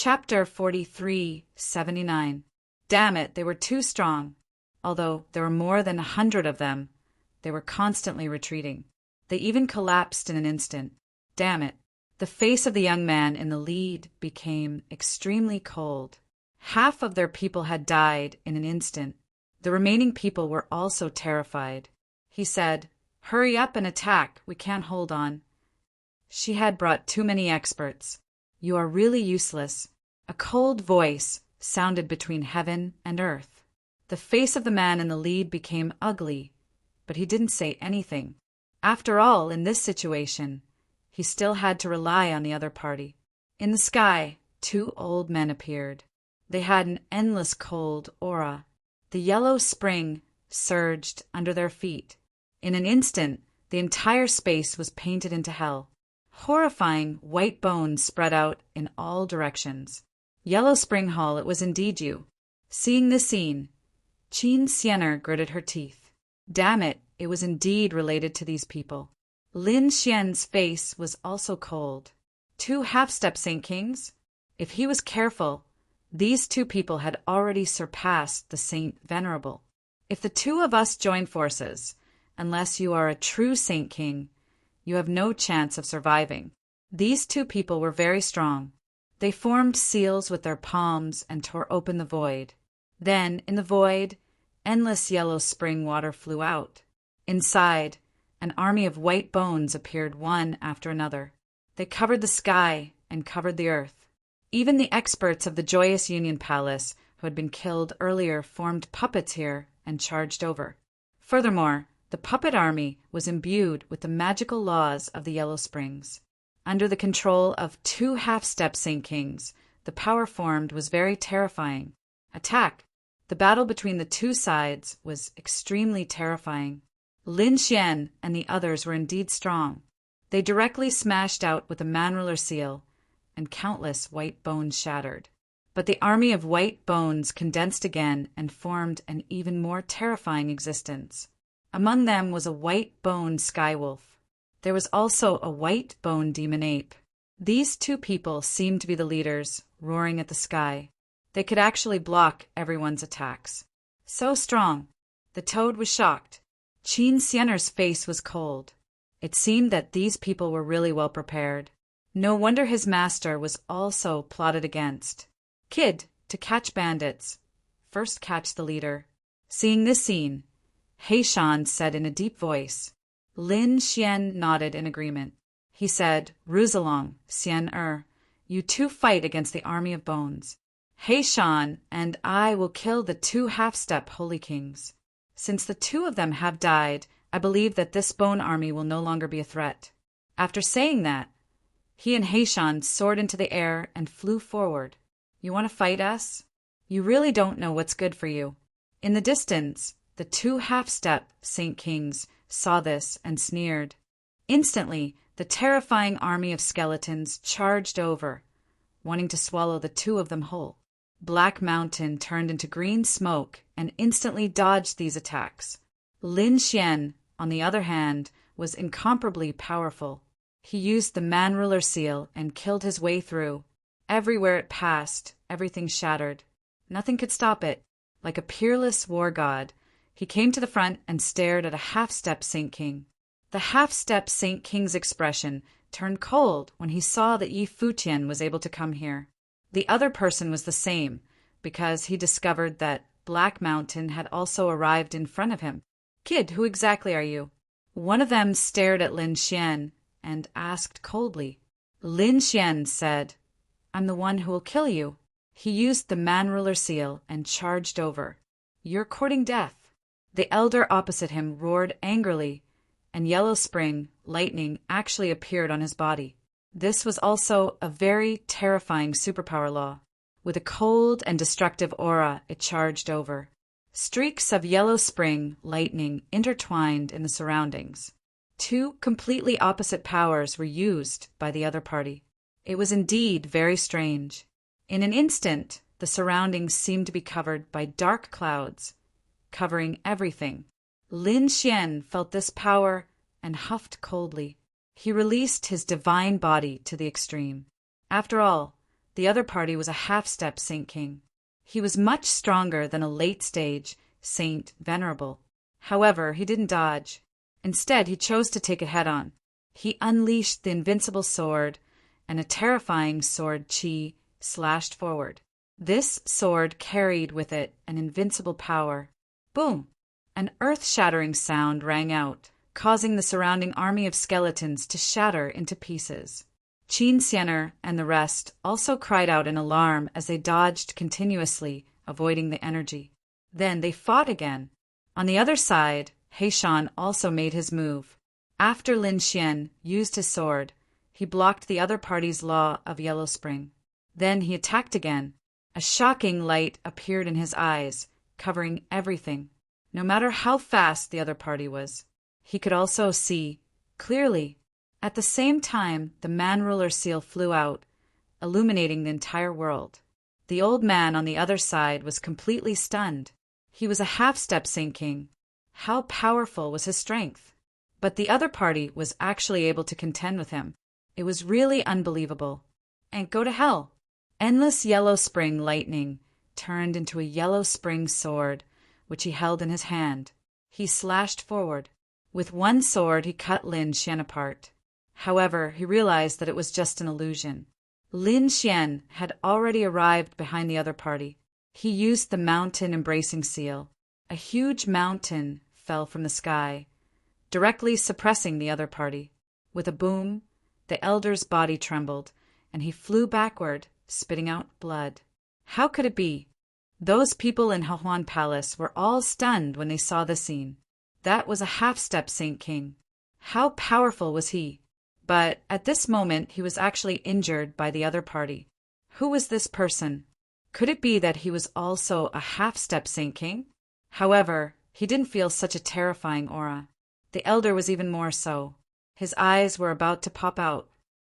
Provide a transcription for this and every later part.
Chapter 43:79. Damn it, they were too strong. Although there were more than 100 of them, they were constantly retreating. They even collapsed in an instant. Damn it. The face of the young man in the lead became extremely cold. Half of their people had died in an instant. The remaining people were also terrified. He said, "Hurry up and attack, we can't hold on." She had brought too many experts. "You are really useless." A cold voice sounded between heaven and earth. The face of the man in the lead became ugly, but he didn't say anything. After all, in this situation, he still had to rely on the other party. In the sky, 2 old men appeared. They had an endless cold aura. The yellow spring surged under their feet. In an instant, the entire space was painted into hell. Horrifying white bones spread out in all directions. Yellow Spring Hall, it was indeed you. Seeing this scene, Qin Xianer gritted her teeth. Damn it, it was indeed related to these people. Lin Xian's face was also cold. 2 half-step Saint Kings? If he was careful, these 2 people had already surpassed the Saint Venerable. If the 2 of us join forces, unless you are a true Saint King, you have no chance of surviving. These 2 people were very strong. They formed seals with their palms and tore open the void. Then, in the void, endless yellow spring water flew out. Inside, an army of white bones appeared one after another. They covered the sky and covered the earth. Even the experts of the Joyous Union Palace, who had been killed earlier, formed puppets here and charged over. Furthermore, the puppet army was imbued with the magical laws of the Yellow Springs. Under the control of 2 half-step Saint Kings, the power formed was very terrifying. Attack! The battle between the 2 sides was extremely terrifying. Lin Xian and the others were indeed strong. They directly smashed out with the man-ruler seal, and countless white bones shattered. But the army of white bones condensed again and formed an even more terrifying existence. Among them was a white-boned skywolf. There was also a white-boned demon ape. These 2 people seemed to be the leaders, roaring at the sky. They could actually block everyone's attacks. So strong. The toad was shocked. Qin Xianer's face was cold. It seemed that these people were really well prepared. No wonder his master was also plotted against. Kid, to catch bandits. First catch the leader. Seeing this scene, Heishan said in a deep voice. Lin Xian nodded in agreement. He said, "Ruse along, Xian you 2 fight against the army of bones. Heishan and I will kill the 2 half-step holy kings. Since the 2 of them have died, I believe that this bone army will no longer be a threat." After saying that, he and Heishan soared into the air and flew forward. "You want to fight us? You really don't know what's good for you." In the distance, the 2 half-step Saint Kings saw this and sneered. Instantly, the terrifying army of skeletons charged over, wanting to swallow the 2 of them whole. Black Mountain turned into green smoke and instantly dodged these attacks. Lin Xian, on the other hand, was incomparably powerful. He used the man-ruler seal and killed his way through. Everywhere it passed, everything shattered. Nothing could stop it. Like a peerless war god, he came to the front and stared at a half-step Saint King. The half-step Saint King's expression turned cold when he saw that Yi Futian was able to come here. The other person was the same, because he discovered that Black Mountain had also arrived in front of him. "Kid, who exactly are you?" One of them stared at Lin Xian and asked coldly. Lin Xian said, "I'm the one who will kill you." He used the man-ruler seal and charged over. "You're courting death." The elder opposite him roared angrily, and yellow spring, lightning, actually appeared on his body. This was also a very terrifying superpower law. With a cold and destructive aura, it charged over. Streaks of yellow spring, lightning intertwined in the surroundings. 2 completely opposite powers were used by the other party. It was indeed very strange. In an instant, the surroundings seemed to be covered by dark clouds, covering everything. Lin Xian felt this power and huffed coldly. He released his divine body to the extreme. After all, The other party was a half-step Saint King. He was much stronger than a late-stage Saint Venerable. However, he didn't dodge. Instead, he chose to take it head-on. He unleashed the invincible sword, and a terrifying sword chi slashed forward. This sword carried with it an invincible power. Boom! An earth-shattering sound rang out, causing the surrounding army of skeletons to shatter into pieces. Qin Xianer and the rest also cried out in alarm as they dodged continuously, avoiding the energy. Then they fought again. On the other side, Heishan also made his move. After Lin Xian used his sword, he blocked the other party's law of Yellow Spring. Then he attacked again. A shocking light appeared in his eyes, covering everything. No matter how fast the other party was, he could also see clearly. At the same time, the man-ruler seal flew out, illuminating the entire world. The old man on the other side was completely stunned. He was a half-step Saint King. How powerful was his strength? But the other party was actually able to contend with him. It was really unbelievable. And go to hell! Endless yellow spring lightning turned into a yellow spring sword, which he held in his hand. He slashed forward. With one sword, he cut Lin Xian apart. However, he realized that it was just an illusion. Lin Xian had already arrived behind the other party. He used the mountain embracing seal. A huge mountain fell from the sky, directly suppressing the other party. With a boom, the elder's body trembled, and he flew backward, spitting out blood. How could it be? Those people in Hahuan Palace were all stunned when they saw the scene. That was a half-step Saint King. How powerful was he? But at this moment he was actually injured by the other party. Who was this person? Could it be that he was also a half-step Saint King? However, he didn't feel such a terrifying aura. The elder was even more so. His eyes were about to pop out.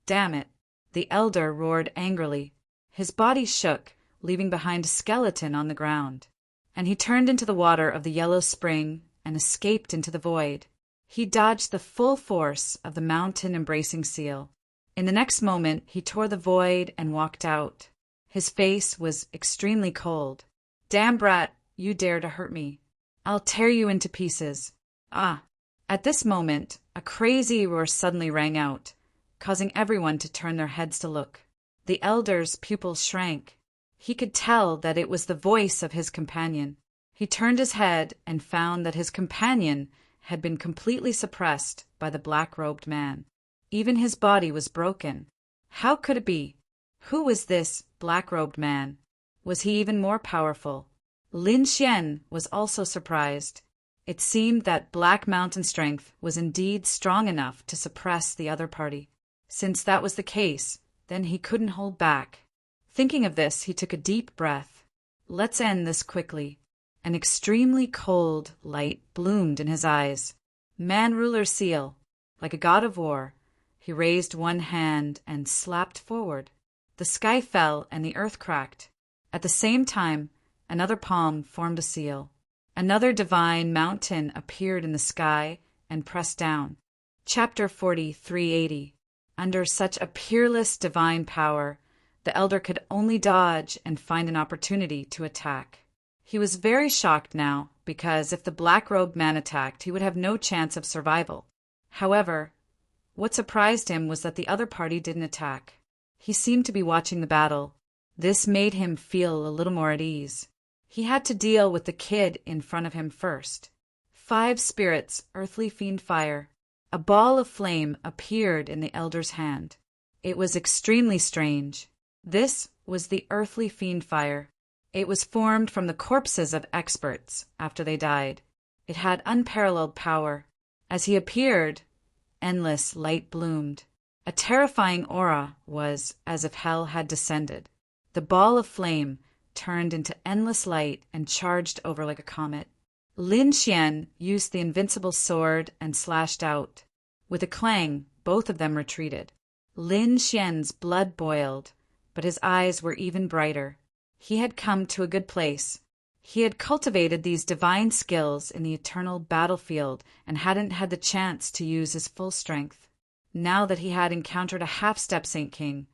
Damn it! The elder roared angrily. His body shook, leaving behind a skeleton on the ground. And he turned into the water of the yellow spring and escaped into the void. He dodged the full force of the mountain-embracing seal. In the next moment, he tore the void and walked out. His face was extremely cold. Damn brat, you dare to hurt me. I'll tear you into pieces. Ah! At this moment, a crazy roar suddenly rang out, causing everyone to turn their heads to look. The elder's pupils shrank. He could tell that it was the voice of his companion. He turned his head and found that his companion had been completely suppressed by the black-robed man. Even his body was broken. How could it be? Who was this black-robed man? Was he even more powerful? Lin Xian was also surprised. It seemed that Black Mountain strength was indeed strong enough to suppress the other party. Since that was the case, then he couldn't hold back. Thinking of this, he took a deep breath. Let's end this quickly. An extremely cold light bloomed in his eyes. Man-ruler seal. Like a god of war, he raised one hand and slapped forward. The sky fell and the earth cracked. At the same time, another palm formed a seal. Another divine mountain appeared in the sky and pressed down. Chapter 4380. Under such a peerless divine power, the elder could only dodge and find an opportunity to attack. He was very shocked now, because if the black-robed man attacked, he would have no chance of survival. However, what surprised him was that the other party didn't attack. He seemed to be watching the battle. This made him feel a little more at ease. He had to deal with the kid in front of him first. 5 spirits, earthly fiend fire. A ball of flame appeared in the elder's hand. It was extremely strange. This was the earthly fiend fire. It was formed from the corpses of experts after they died. It had unparalleled power. As he appeared, endless light bloomed. A terrifying aura was as if hell had descended. The ball of flame turned into endless light and charged over like a comet. Lin Xian used the invincible sword and slashed out. With a clang, both of them retreated. Lin Xian's blood boiled, but his eyes were even brighter. He had come to a good place. He had cultivated these divine skills in the eternal battlefield and hadn't had the chance to use his full strength. Now that he had encountered a half-step Saint King,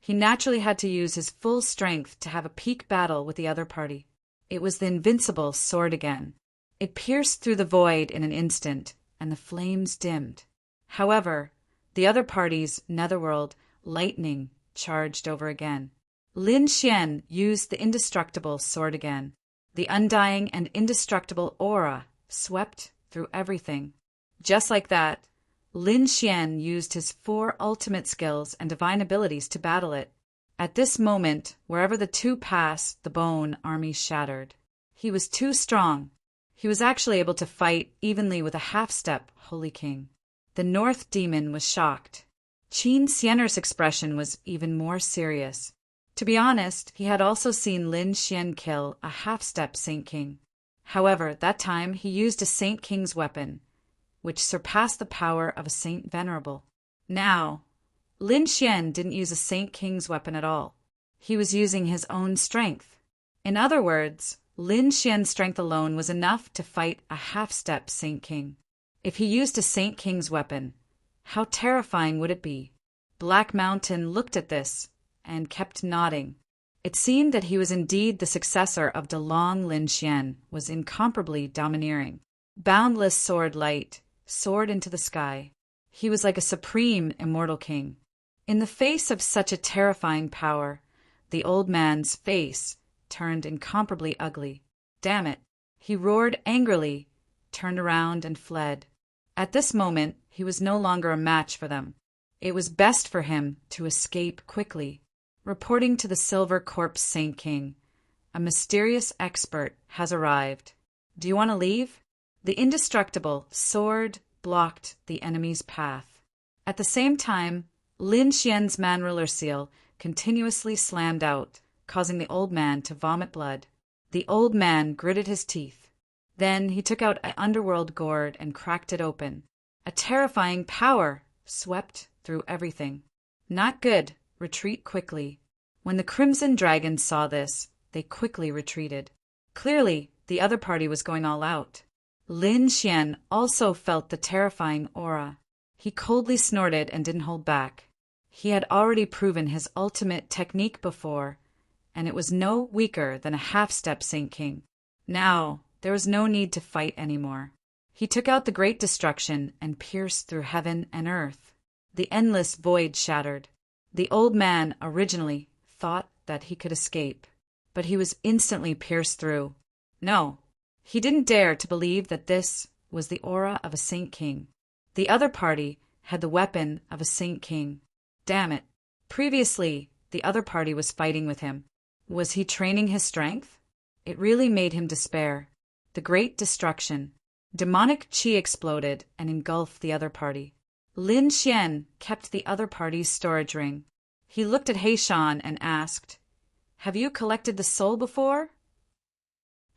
He naturally had to use his full strength to have a peak battle with the other party. It was the invincible sword again. It pierced through the void in an instant, and the flames dimmed. However, the other party's netherworld lightning charged over again. Lin Xian used the indestructible sword again. The undying and indestructible aura swept through everything. Just like that, Lin Xian used his 4 ultimate skills and divine abilities to battle it. At this moment, wherever the two passed, the bone army shattered. He was too strong. He was actually able to fight evenly with a half-step Holy King. The North Demon was shocked. Qin Xianer's expression was even more serious. To be honest, he had also seen Lin Xian kill a half-step Saint King. However, that time he used a Saint King's weapon, which surpassed the power of a Saint Venerable. Now, Lin Xian didn't use a Saint King's weapon at all. He was using his own strength. In other words, Lin Xian's strength alone was enough to fight a half-step Saint King. If he used a Saint King's weapon, how terrifying would it be? Black Mountain looked at this and kept nodding. It seemed that he was indeed the successor of DeLong. Lin Xian was incomparably domineering. Boundless sword light soared into the sky. He was like a supreme immortal king. In the face of such a terrifying power, the old man's face turned incomparably ugly. Damn it! He roared angrily, turned around and fled. At this moment, he was no longer a match for them. It was best for him to escape quickly. Reporting to the Silver Corpse Saint King, a mysterious expert has arrived. Do you want to leave? The indestructible sword blocked the enemy's path. At the same time, Lin Xian's man-ruler seal continuously slammed out, causing the old man to vomit blood. The old man gritted his teeth. Then he took out an underworld gourd and cracked it open. A terrifying power swept through everything. Not good. Retreat quickly. When the Crimson Dragons saw this, they quickly retreated. Clearly, the other party was going all out. Lin Xian also felt the terrifying aura. He coldly snorted and didn't hold back. He had already proven his ultimate technique before, and it was no weaker than a half-step Saint King. Now, there was no need to fight anymore. He took out the great destruction and pierced through heaven and earth. The endless void shattered. The old man originally thought that he could escape, but he was instantly pierced through. No, he didn't dare to believe that this was the aura of a Saint King. The other party had the weapon of a Saint King. Damn it. Previously, the other party was fighting with him. Was he training his strength? It really made him despair. The great destruction. Demonic qi exploded and engulfed the other party. Lin Xian kept the other party's storage ring. He looked at Heishan and asked, "Have you collected the soul before?"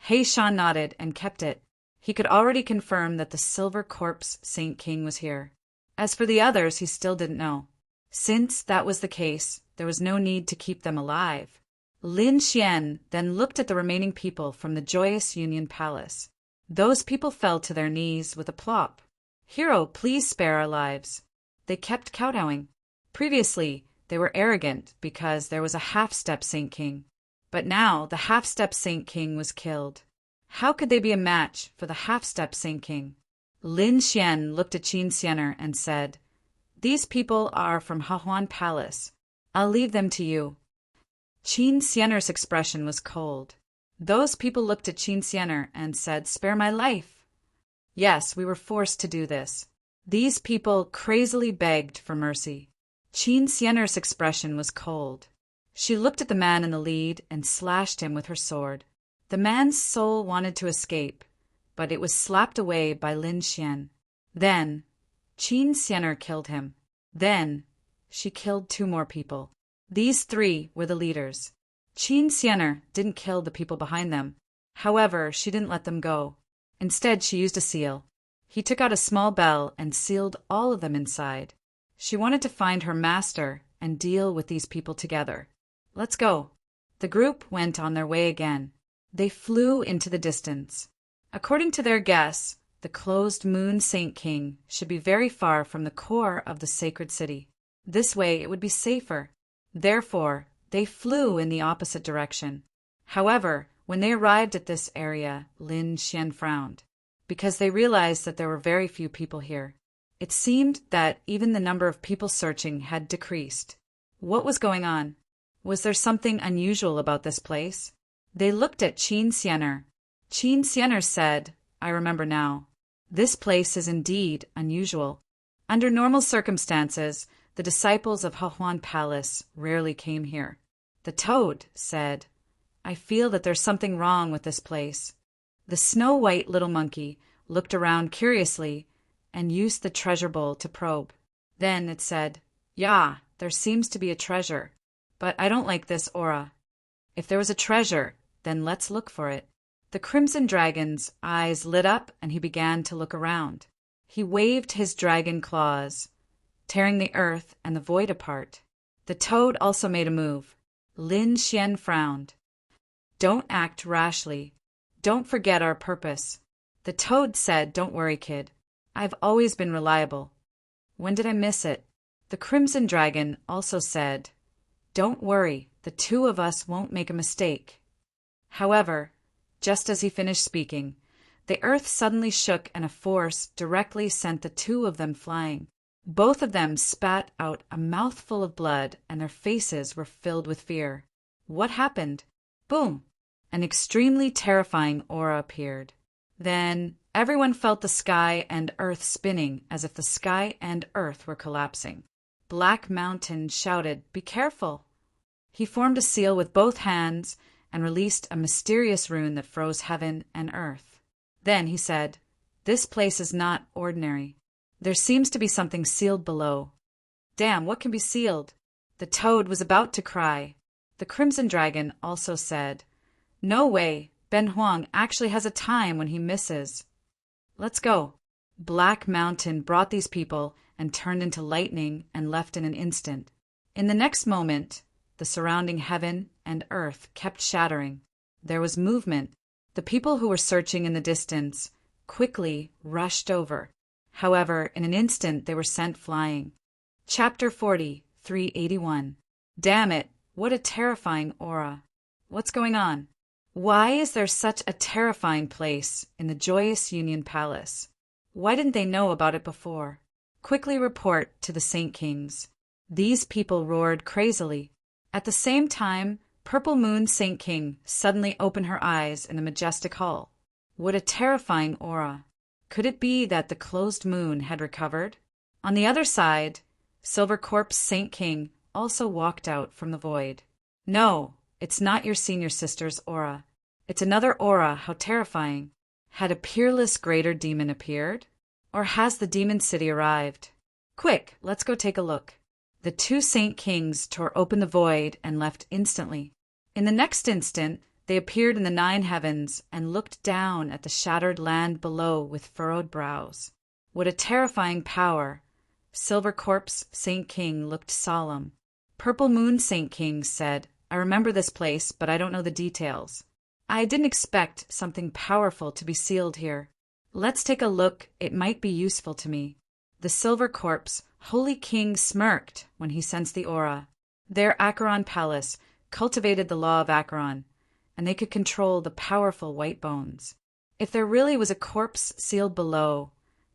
Heishan nodded and kept it. He could already confirm that the Silver Corpse Saint King was here. As for the others, he still didn't know. Since that was the case, there was no need to keep them alive. Lin Xian then looked at the remaining people from the Joyous Union Palace. Those people fell to their knees with a plop. "Hero, please spare our lives." They kept kowtowing. Previously, they were arrogant because there was a half-step Saint King. But now the half-step Saint King was killed. How could they be a match for the half-step Saint King? Lin Xian looked at Qin Xianer and said, "These people are from Hahuan Palace. I'll leave them to you." Qin Xianer's expression was cold. Those people looked at Qin Xianer and said, "Spare my life." Yes, we were forced to do this. These people crazily begged for mercy. Qin Xianer's expression was cold. She looked at the man in the lead and slashed him with her sword. The man's soul wanted to escape, but it was slapped away by Lin Xian. Then, Qin Xianer killed him. Then, she killed 2 more people. These 3 were the leaders. Qin Xianer didn't kill the people behind them. However, she didn't let them go. Instead, she used a seal. He took out a small bell and sealed all of them inside. She wanted to find her master and deal with these people together. Let's go. The group went on their way again. They flew into the distance. According to their guess, the closed moon Saint King should be very far from the core of the sacred city. This way it would be safer. Therefore, they flew in the opposite direction. However, when they arrived at this area, Lin Xian frowned, because they realized that there were very few people here. It seemed that even the number of people searching had decreased. What was going on? Was there something unusual about this place? They looked at Qin Xianer. Qin Xianer said, "I remember now. This place is indeed unusual. Under normal circumstances, the disciples of Hehuan Palace rarely came here." The toad said, "I feel that there's something wrong with this place." The snow-white little monkey looked around curiously and used the treasure bowl to probe. Then it said, "Yeah, there seems to be a treasure, but I don't like this aura. If there was a treasure, then let's look for it." The Crimson Dragon's eyes lit up and he began to look around. He waved his dragon claws, tearing the earth and the void apart. The toad also made a move. Lin Xian frowned. "Don't act rashly. Don't forget our purpose." The toad said, "Don't worry, kid. I've always been reliable. When did I miss it?" The Crimson Dragon also said, "Don't worry, the two of us won't make a mistake." However, just as he finished speaking, the earth suddenly shook and a force directly sent the two of them flying. Both of them spat out a mouthful of blood and their faces were filled with fear. What happened? Boom! An extremely terrifying aura appeared. Then everyone felt the sky and earth spinning as if the sky and earth were collapsing. Black Mountain shouted, "Be careful!" He formed a seal with both hands and released a mysterious rune that froze heaven and earth. Then he said, "This place is not ordinary. There seems to be something sealed below." "Damn, what can be sealed?" The toad was about to cry. The Crimson Dragon also said, "No way, Ben Huang actually has a time when he misses. Let's go." Black Mountain brought these people and turned into lightning and left in an instant. In the next moment, the surrounding heaven and earth kept shattering. There was movement. The people who were searching in the distance quickly rushed over. However, in an instant they were sent flying. Chapter 40, 381. Damn it, what a terrifying aura. What's going on? Why is there such a terrifying place in the Joyous Union Palace? Why didn't they know about it before? Quickly report to the Saint Kings. These people roared crazily. At the same time, Purple Moon Saint King suddenly opened her eyes in the majestic hall. What a terrifying aura. Could it be that the closed moon had recovered? On the other side, Silver Corpse Saint King also walked out from the void. "No, it's not your senior sister's aura. It's another aura. How terrifying. Had a peerless greater demon appeared? Or has the demon city arrived? Quick, let's go take a look." The two Saint Kings tore open the void and left instantly. In the next instant, they appeared in the 9 heavens and looked down at the shattered land below with furrowed brows. What a terrifying power. Silver Corpse Saint King looked solemn. Purple Moon Saint King said, "I remember this place, but I don't know the details. I didn't expect something powerful to be sealed here. Let's take a look, it might be useful to me." The Silver Corpse Holy King smirked when he sensed the aura. Their Acheron Palace cultivated the law of Acheron, and they could control the powerful white bones. If there really was a corpse sealed below,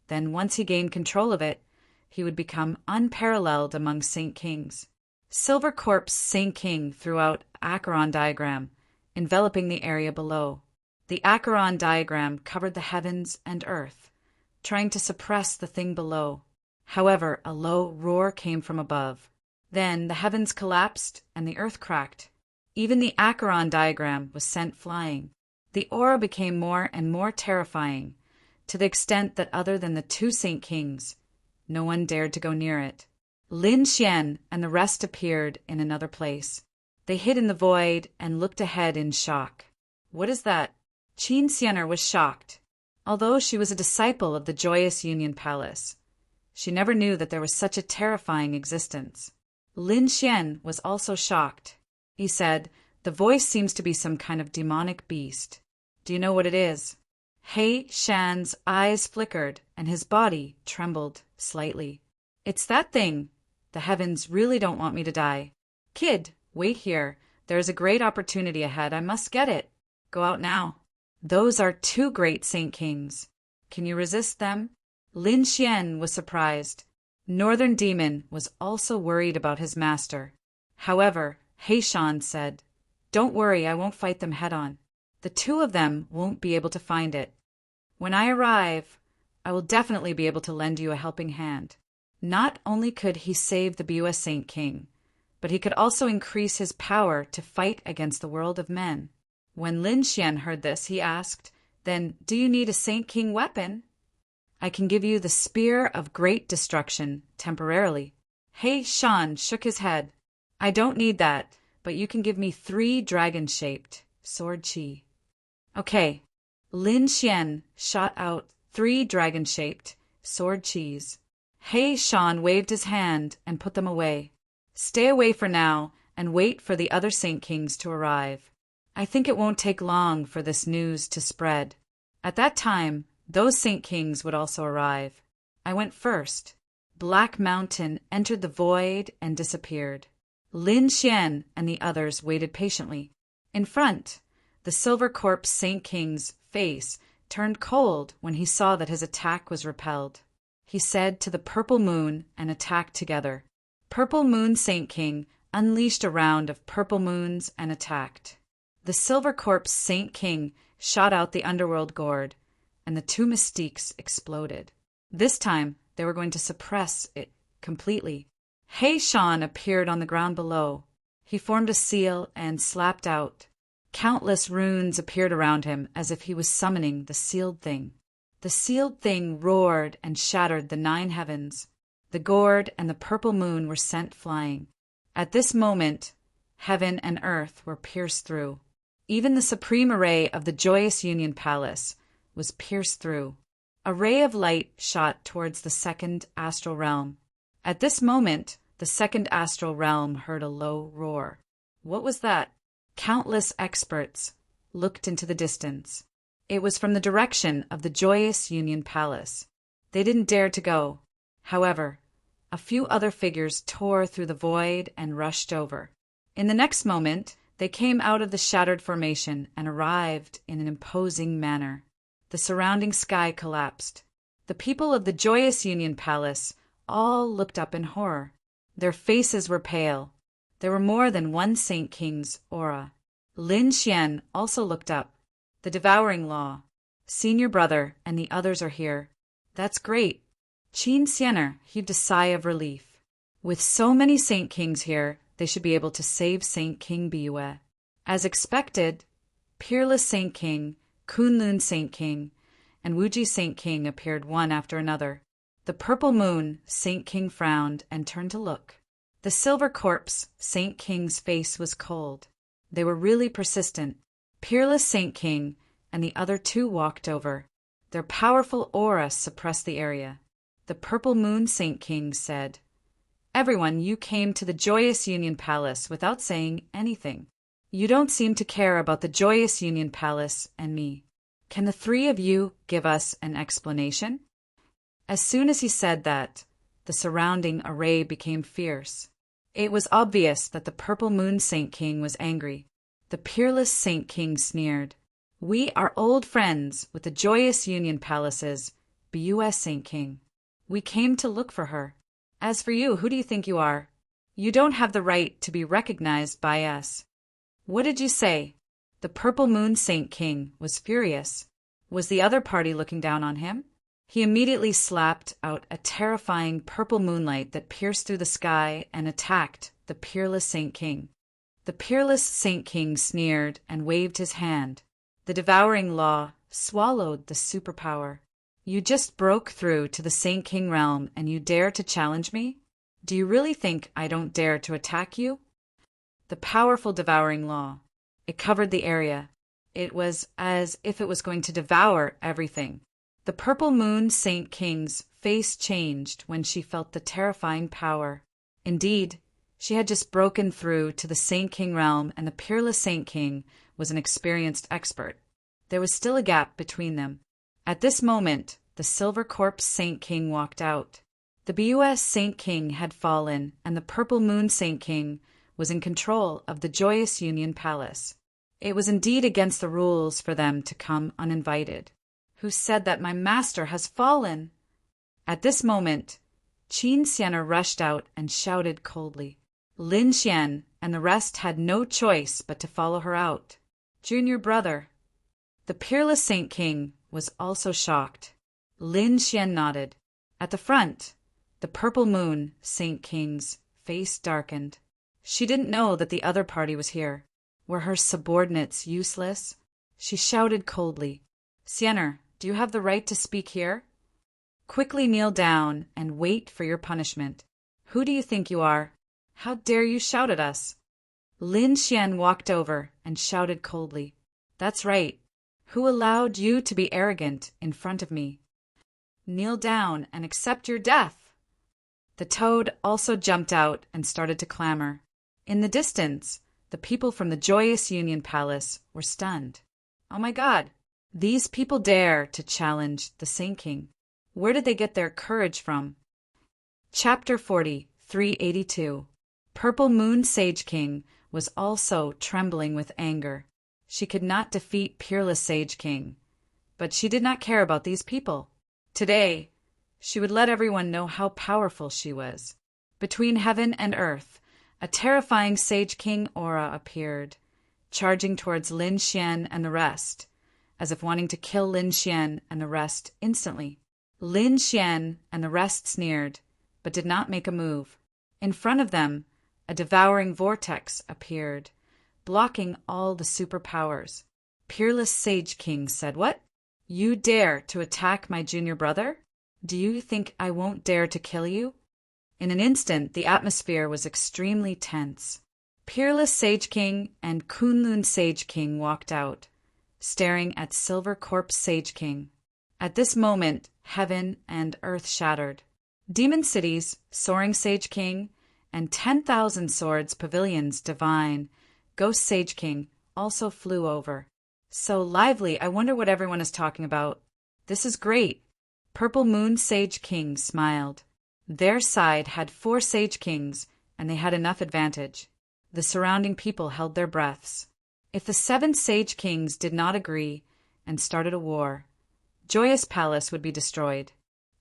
then once he gained control of it, he would become unparalleled among Saint Kings. Silver Corpse Saint King threw out Acheron diagram, enveloping the area below. The Acheron diagram covered the heavens and earth, trying to suppress the thing below. However, a low roar came from above. Then the heavens collapsed and the earth cracked. Even the Acheron diagram was sent flying. The aura became more and more terrifying, to the extent that other than the two Saint Kings, no one dared to go near it. Lin Xian and the rest appeared in another place. They hid in the void and looked ahead in shock. "What is that?" Qin Xianer was shocked. Although she was a disciple of the Joyous Union Palace, she never knew that there was such a terrifying existence. Lin Xian was also shocked. He said, "The voice seems to be some kind of demonic beast. Do you know what it is?" He Shan's eyes flickered and his body trembled slightly. "It's that thing. The heavens really don't want me to die. Kid, wait here. There is a great opportunity ahead. I must get it. Go out now. Those are two great Saint Kings. Can you resist them? Lin Xian was surprised. Northern Demon was also worried about his master. However, Heishan said, "Don't worry, I won't fight them head-on. The two of them won't be able to find it. When I arrive, I will definitely be able to lend you a helping hand." Not only could he save the BUS Saint King, but he could also increase his power to fight against the world of men. When Lin Xian heard this, he asked, "Then, do you need a Saint King weapon?" "I can give you the Spear of Great Destruction, temporarily." Heishan shook his head. "I don't need that, but you can give me 3 dragon-shaped sword chi." Okay. Lin Xian shot out 3 dragon-shaped sword chis. Heishan waved his hand and put them away. "Stay away for now and wait for the other Saint Kings to arrive. I think it won't take long for this news to spread. At that time, those Saint Kings would also arrive. I went first." Black Mountain entered the void and disappeared. Lin Xian and the others waited patiently. In front, the Silver Corpse Saint King's face turned cold when he saw that his attack was repelled. He said to the Purple Moon and attacked together. Purple Moon Saint King unleashed a round of purple moons and attacked. The Silver Corpse Saint King shot out the underworld gourd, and the 2 mystiques exploded. This time, they were going to suppress it completely. Heishan appeared on the ground below. He formed a seal and slapped out. Countless runes appeared around him as if he was summoning the sealed thing. The sealed thing roared and shattered the 9 heavens. The gourd and the purple moon were sent flying. At this moment, heaven and earth were pierced through. Even the supreme array of the Joyous Union Palace was pierced through. A ray of light shot towards the second astral realm. At this moment, the second astral realm heard a low roar. What was that? Countless experts looked into the distance. It was from the direction of the Joyous Union Palace. They didn't dare to go. However, a few other figures tore through the void and rushed over. In the next moment, they came out of the shattered formation and arrived in an imposing manner. The surrounding sky collapsed. The people of the Joyous Union Palace all looked up in horror. Their faces were pale. There were more than one Saint King's aura. Lin Xian also looked up. "The Devouring Law. Senior brother and the others are here." "That's great." Qin Xianer heaved a sigh of relief. With so many Saint Kings here, they should be able to save Saint King Biyue. As expected, Peerless Saint King, Kunlun Saint King, and Wuji Saint King appeared one after another. The Purple Moon Saint King frowned and turned to look. The Silver Corpse Saint King's face was cold. They were really persistent. Peerless Saint King and the other 2 walked over. Their powerful aura suppressed the area. The Purple Moon Saint King said, "Everyone, you came to the Joyous Union Palace without saying anything. You don't seem to care about the Joyous Union Palace and me. Can the 3 of you give us an explanation?" As soon as he said that, the surrounding array became fierce. It was obvious that the Purple Moon Saint King was angry. The Peerless Saint King sneered. "We are old friends with the Joyous Union Palace's BUS Saint King. We came to look for her. As for you, who do you think you are? You don't have the right to be recognized by us." "What did you say?" The Purple Moon Saint King was furious. Was the other party looking down on him? He immediately slapped out a terrifying purple moonlight that pierced through the sky and attacked the Peerless Saint King. The Peerless Saint King sneered and waved his hand. The Devouring Law swallowed the superpower. "You just broke through to the Saint King realm and you dare to challenge me? Do you really think I don't dare to attack you?" The powerful Devouring Law. It covered the area. It was as if it was going to devour everything. The Purple Moon Saint King's face changed when she felt the terrifying power. Indeed, she had just broken through to the Saint King realm and the Peerless Saint King was an experienced expert. There was still a gap between them. At this moment, the Silver Corpse Saint King walked out. The BUS Saint King had fallen, and the Purple Moon Saint King was in control of the Joyous Union Palace. It was indeed against the rules for them to come uninvited. Who said that my master has fallen? At this moment, Qin Xianer rushed out and shouted coldly. Lin Xian and the rest had no choice but to follow her out. Junior brother. The peerless Saint King was also shocked. Lin Xian nodded. At the front, the purple moon Saint King's face darkened. She didn't know that the other party was here. Were her subordinates useless? She shouted coldly. Xianer, do you have the right to speak here? Quickly kneel down and wait for your punishment. Who do you think you are? How dare you shout at us? Lin Xian walked over and shouted coldly. That's right. Who allowed you to be arrogant in front of me? Kneel down and accept your death. The toad also jumped out and started to clamor. In the distance, the people from the Joyous Union Palace were stunned. Oh my God, these people dare to challenge the Saint King. Where did they get their courage from? Chapter 40, 382. Purple Moon Sage King was also trembling with anger. She could not defeat Peerless Sage King, but she did not care about these people. Today, she would let everyone know how powerful she was. Between heaven and earth, a terrifying Sage King aura appeared, charging towards Lin Xian and the rest, as if wanting to kill Lin Xian and the rest instantly. Lin Xian and the rest sneered, but did not make a move. In front of them, a devouring vortex appeared, blocking all the superpowers. Peerless Sage King said, What? You dare to attack my junior brother? Do you think I won't dare to kill you? In an instant, the atmosphere was extremely tense. Peerless Sage King and Kunlun Sage King walked out, staring at Silver Corpse Sage King. At this moment, heaven and earth shattered. Demon cities, Soaring Sage King, and 10,000 Swords Pavilions Divine, Ghost Sage King also flew over. So lively, I wonder what everyone is talking about. This is great. Purple Moon Sage King smiled. Their side had 4 Sage Kings, and they had enough advantage. The surrounding people held their breaths. If the 7 Sage Kings did not agree and started a war, Joyous Palace would be destroyed.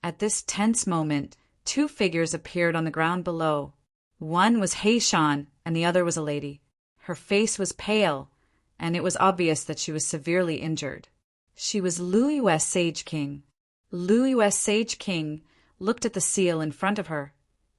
At this tense moment, 2 figures appeared on the ground below. One was Heishan, and the other was a lady. Her face was pale, and it was obvious that she was severely injured. She was Luiyue Sage King. Luiyue Sage King looked at the seal in front of her,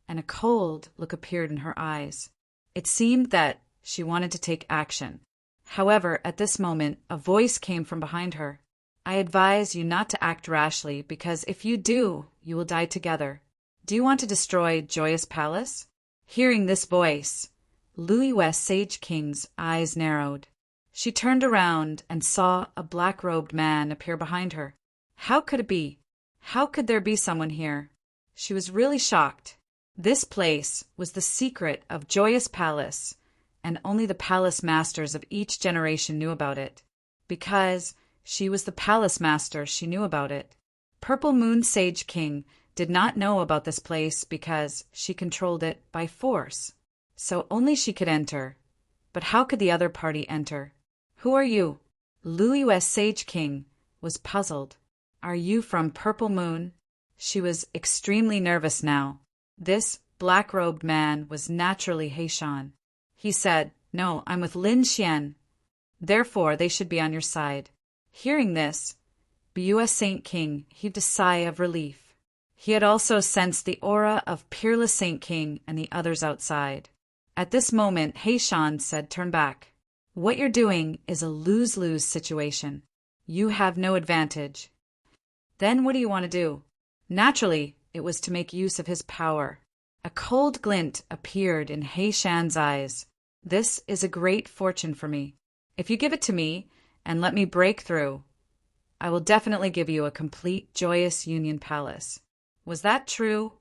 and a cold look appeared in her eyes. It seemed that she wanted to take action. However, at this moment, a voice came from behind her. I advise you not to act rashly, because if you do, you will die together. Do you want to destroy Joyous Palace? Hearing this voice, Luiyue Sage King's eyes narrowed. She turned around and saw a black-robed man appear behind her. How could it be? How could there be someone here? She was really shocked. This place was the secret of Joyous Palace, and only the palace masters of each generation knew about it. Because she was the palace master, she knew about it. Purple Moon Sage King did not know about this place because she controlled it by force. So only she could enter. But how could the other party enter? Who are you? Luiyue Sage King was puzzled. Are you from Purple Moon? She was extremely nervous now. This black-robed man was naturally Heishan. He said, No, I'm with Lin Xian. Therefore, they should be on your side. Hearing this, Biyue Saint King heaved a sigh of relief. He had also sensed the aura of Peerless Saint King and the others outside. At this moment, Heishan said, Turn back. What you're doing is a lose-lose situation. You have no advantage. Then what do you want to do? Naturally, it was to make use of his power. A cold glint appeared in Heishan's eyes. This is a great fortune for me. If you give it to me and let me break through, I will definitely give you a complete Joyous Union Palace. Was that true?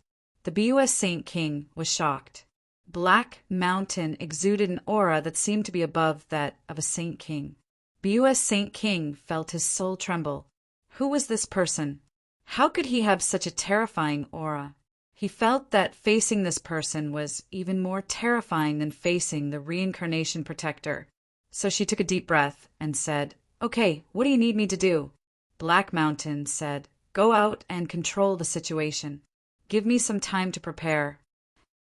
The Biyue Saint King was shocked. Black Mountain exuded an aura that seemed to be above that of a Saint King. Biyue Saint King felt his soul tremble. Who was this person? How could he have such a terrifying aura? He felt that facing this person was even more terrifying than facing the reincarnation protector. So she took a deep breath and said, "Okay, what do you need me to do?" Black Mountain said, "Go out and control the situation. Give me some time to prepare."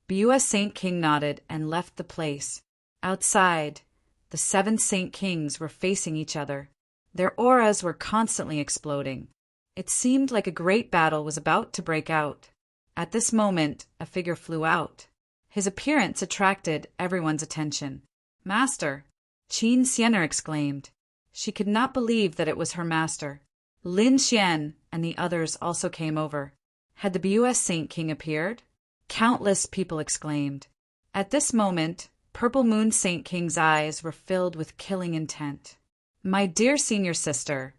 BUS Saint King nodded and left the place. Outside, the 7 Saint Kings were facing each other. Their auras were constantly exploding. It seemed like a great battle was about to break out. At this moment, a figure flew out. His appearance attracted everyone's attention. "Master!" Qin Xianer exclaimed. She could not believe that it was her master. Lin Xian and the others also came over. Had the BUS Saint King appeared? Countless people exclaimed. At this moment, Purple Moon Saint King's eyes were filled with killing intent. "My dear senior sister,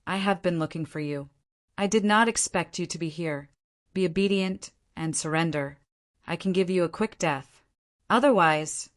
I have been looking for you. I did not expect you to be here. Be obedient and surrender. I can give you a quick death. Otherwise,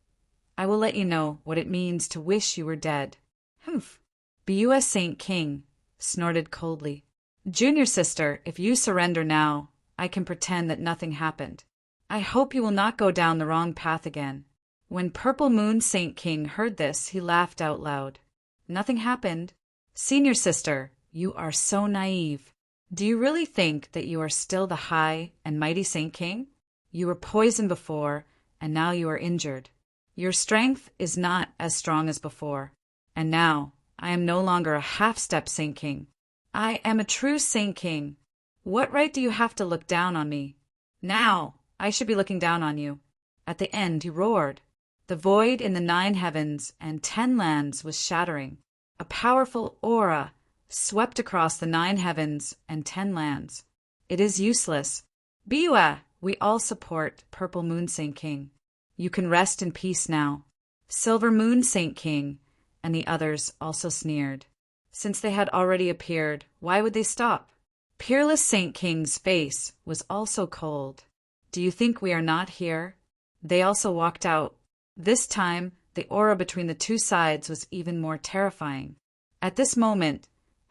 I will let you know what it means to wish you were dead." "Humph." BUS Saint King snorted coldly. "Junior sister, if you surrender now, I can pretend that nothing happened. I hope you will not go down the wrong path again." When Purple Moon Saint King heard this, he laughed out loud. "Nothing happened? Senior sister, you are so naive. Do you really think that you are still the high and mighty Saint King? You were poisoned before, and now you are injured. Your strength is not as strong as before. And now, I am no longer a half-step Saint King. I am a true Saint King. What right do you have to look down on me? Now, I should be looking down on you." At the end, he roared. The void in the 9 heavens and 10 lands was shattering. A powerful aura swept across the 9 heavens and 10 lands. "It is useless. Biwa, we all support Purple Moon Saint King. You can rest in peace now." Silver Moon Saint King and the others also sneered. Since they had already appeared, why would they stop? Peerless Saint King's face was also cold. "Do you think we are not here?" They also walked out. This time, the aura between the two sides was even more terrifying. At this moment,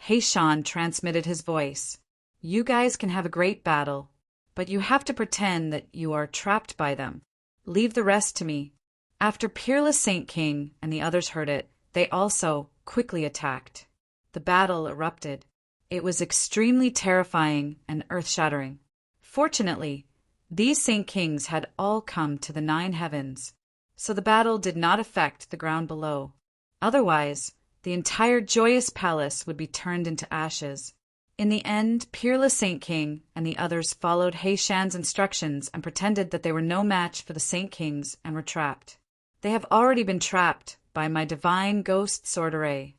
Heishan transmitted his voice. "You guys can have a great battle, but you have to pretend that you are trapped by them. Leave the rest to me." After Peerless Saint King and the others heard it, they also quickly attacked. The battle erupted. It was extremely terrifying and earth-shattering. Fortunately, these Saint Kings had all come to the 9 heavens, so the battle did not affect the ground below. Otherwise, the entire joyous palace would be turned into ashes. In the end, Peerless Saint King and the others followed Heishan's instructions and pretended that they were no match for the Saint Kings and were trapped. "They have already been trapped by my divine ghost sword array.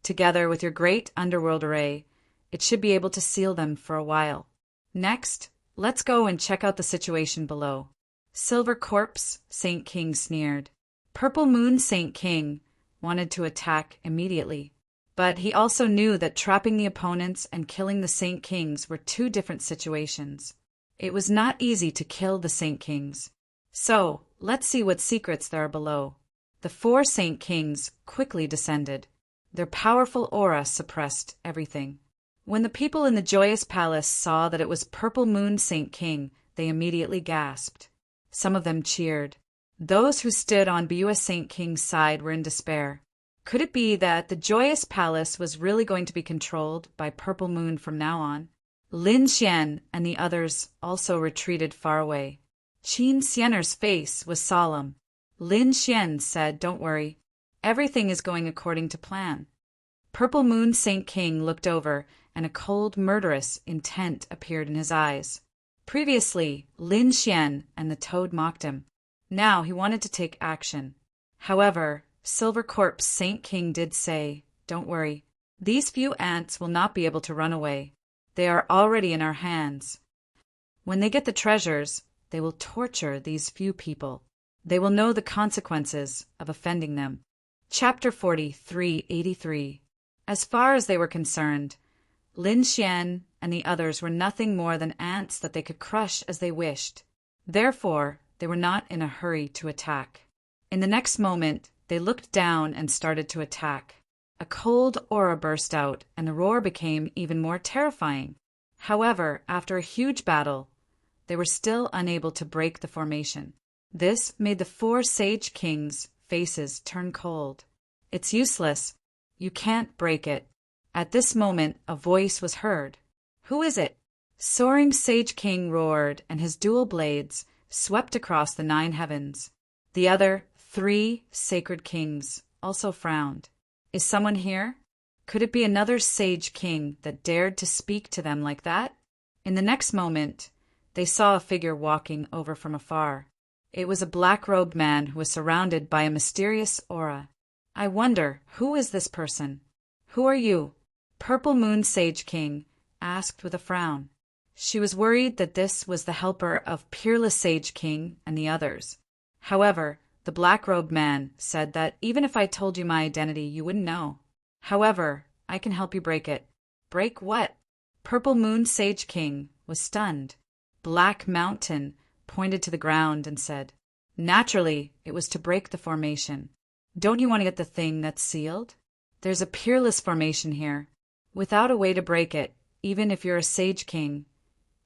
Together with your great underworld array, it should be able to seal them for a while. Next, let's go and check out the situation below." Silver Corpse Saint King sneered. Purple Moon Saint King wanted to attack immediately, but he also knew that trapping the opponents and killing the Saint Kings were 2 different situations. It was not easy to kill the Saint Kings. So, let's see what secrets there are below. The 4 Saint Kings quickly descended. Their powerful aura suppressed everything. When the people in the joyous palace saw that it was Purple Moon Saint King, they immediately gasped. Some of them cheered. Those who stood on BUS Saint King's side were in despair. Could it be that the joyous palace was really going to be controlled by Purple Moon from now on? Lin Xian and the others also retreated far away. Qin Xianer's face was solemn. Lin Xian said, "Don't worry. Everything is going according to plan." Purple Moon Saint King looked over, and a cold, murderous intent appeared in his eyes. Previously, Lin Xian and the toad mocked him. Now he wanted to take action. However, Silver Corpse Saint King did say, "Don't worry. These few ants will not be able to run away. They are already in our hands. When they get the treasures, they will torture these few people. They will know the consequences of offending them." Chapter 43:83. As far as they were concerned, Lin Xian and the others were nothing more than ants that they could crush as they wished. Therefore, they were not in a hurry to attack. In the next moment, they looked down and started to attack. A cold aura burst out, and the roar became even more terrifying. However, after a huge battle, they were still unable to break the formation. This made the 4 sage kings' faces turn cold. It's useless. You can't break it. At this moment, a voice was heard. Who is it? Soaring Sage King roared, and his dual blades swept across the 9 heavens. The other 3 sacred kings also frowned. Is someone here? Could it be another sage king that dared to speak to them like that? In the next moment, they saw a figure walking over from afar. It was a black-robed man who was surrounded by a mysterious aura. I wonder, who is this person? Who are you? Purple Moon Sage King asked with a frown. She was worried that this was the helper of Peerless Sage King and the others. However, the black-robed man said that even if I told you my identity, you wouldn't know. However, I can help you break it. Break what? Purple Moon Sage King was stunned. Black Mountain pointed to the ground and said, naturally, it was to break the formation. Don't you want to get the thing that's sealed? There's a peerless formation here. Without a way to break it, even if you're a Sage King,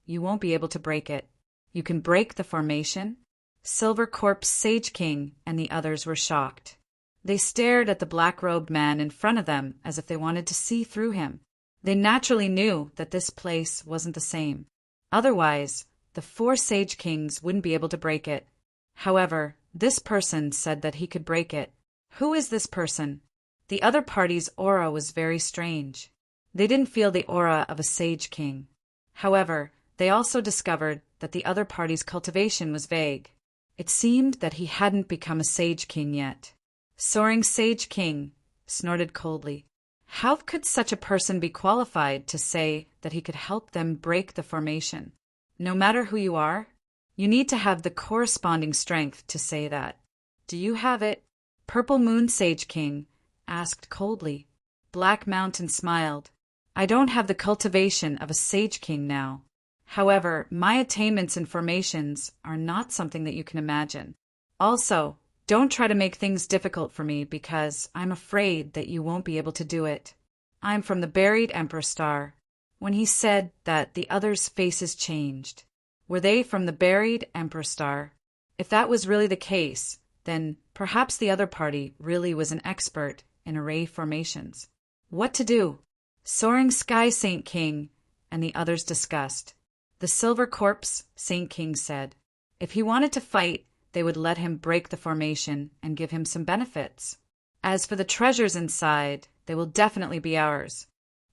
you won't be able to break it. You can break the formation? Silver Corpse Sage King and the others were shocked. They stared at the black-robed man in front of them as if they wanted to see through him. They naturally knew that this place wasn't the same. Otherwise, the 4 Sage Kings wouldn't be able to break it. However, this person said that he could break it. Who is this person? The other party's aura was very strange. They didn't feel the aura of a Sage King. However, they also discovered that the other party's cultivation was vague. It seemed that he hadn't become a Sage King yet. Soaring Sage King snorted coldly. How could such a person be qualified to say that he could help them break the formation? No matter who you are, you need to have the corresponding strength to say that. Do you have it? Purple Moon Sage King asked coldly. Black Mountain smiled. I don't have the cultivation of a Sage King now. However, my attainments and formations are not something that you can imagine. Also, don't try to make things difficult for me because I'm afraid that you won't be able to do it. I'm from the buried Emperor Star. When he said that, the others' faces changed. Were they from the buried Emperor Star? If that was really the case, then perhaps the other party really was an expert in array formations. What to do? Soaring Sky Saint King and the others discussed. The Silver Corpse Saint King said, if he wanted to fight, they would let him break the formation and give him some benefits. As for the treasures inside, they will definitely be ours,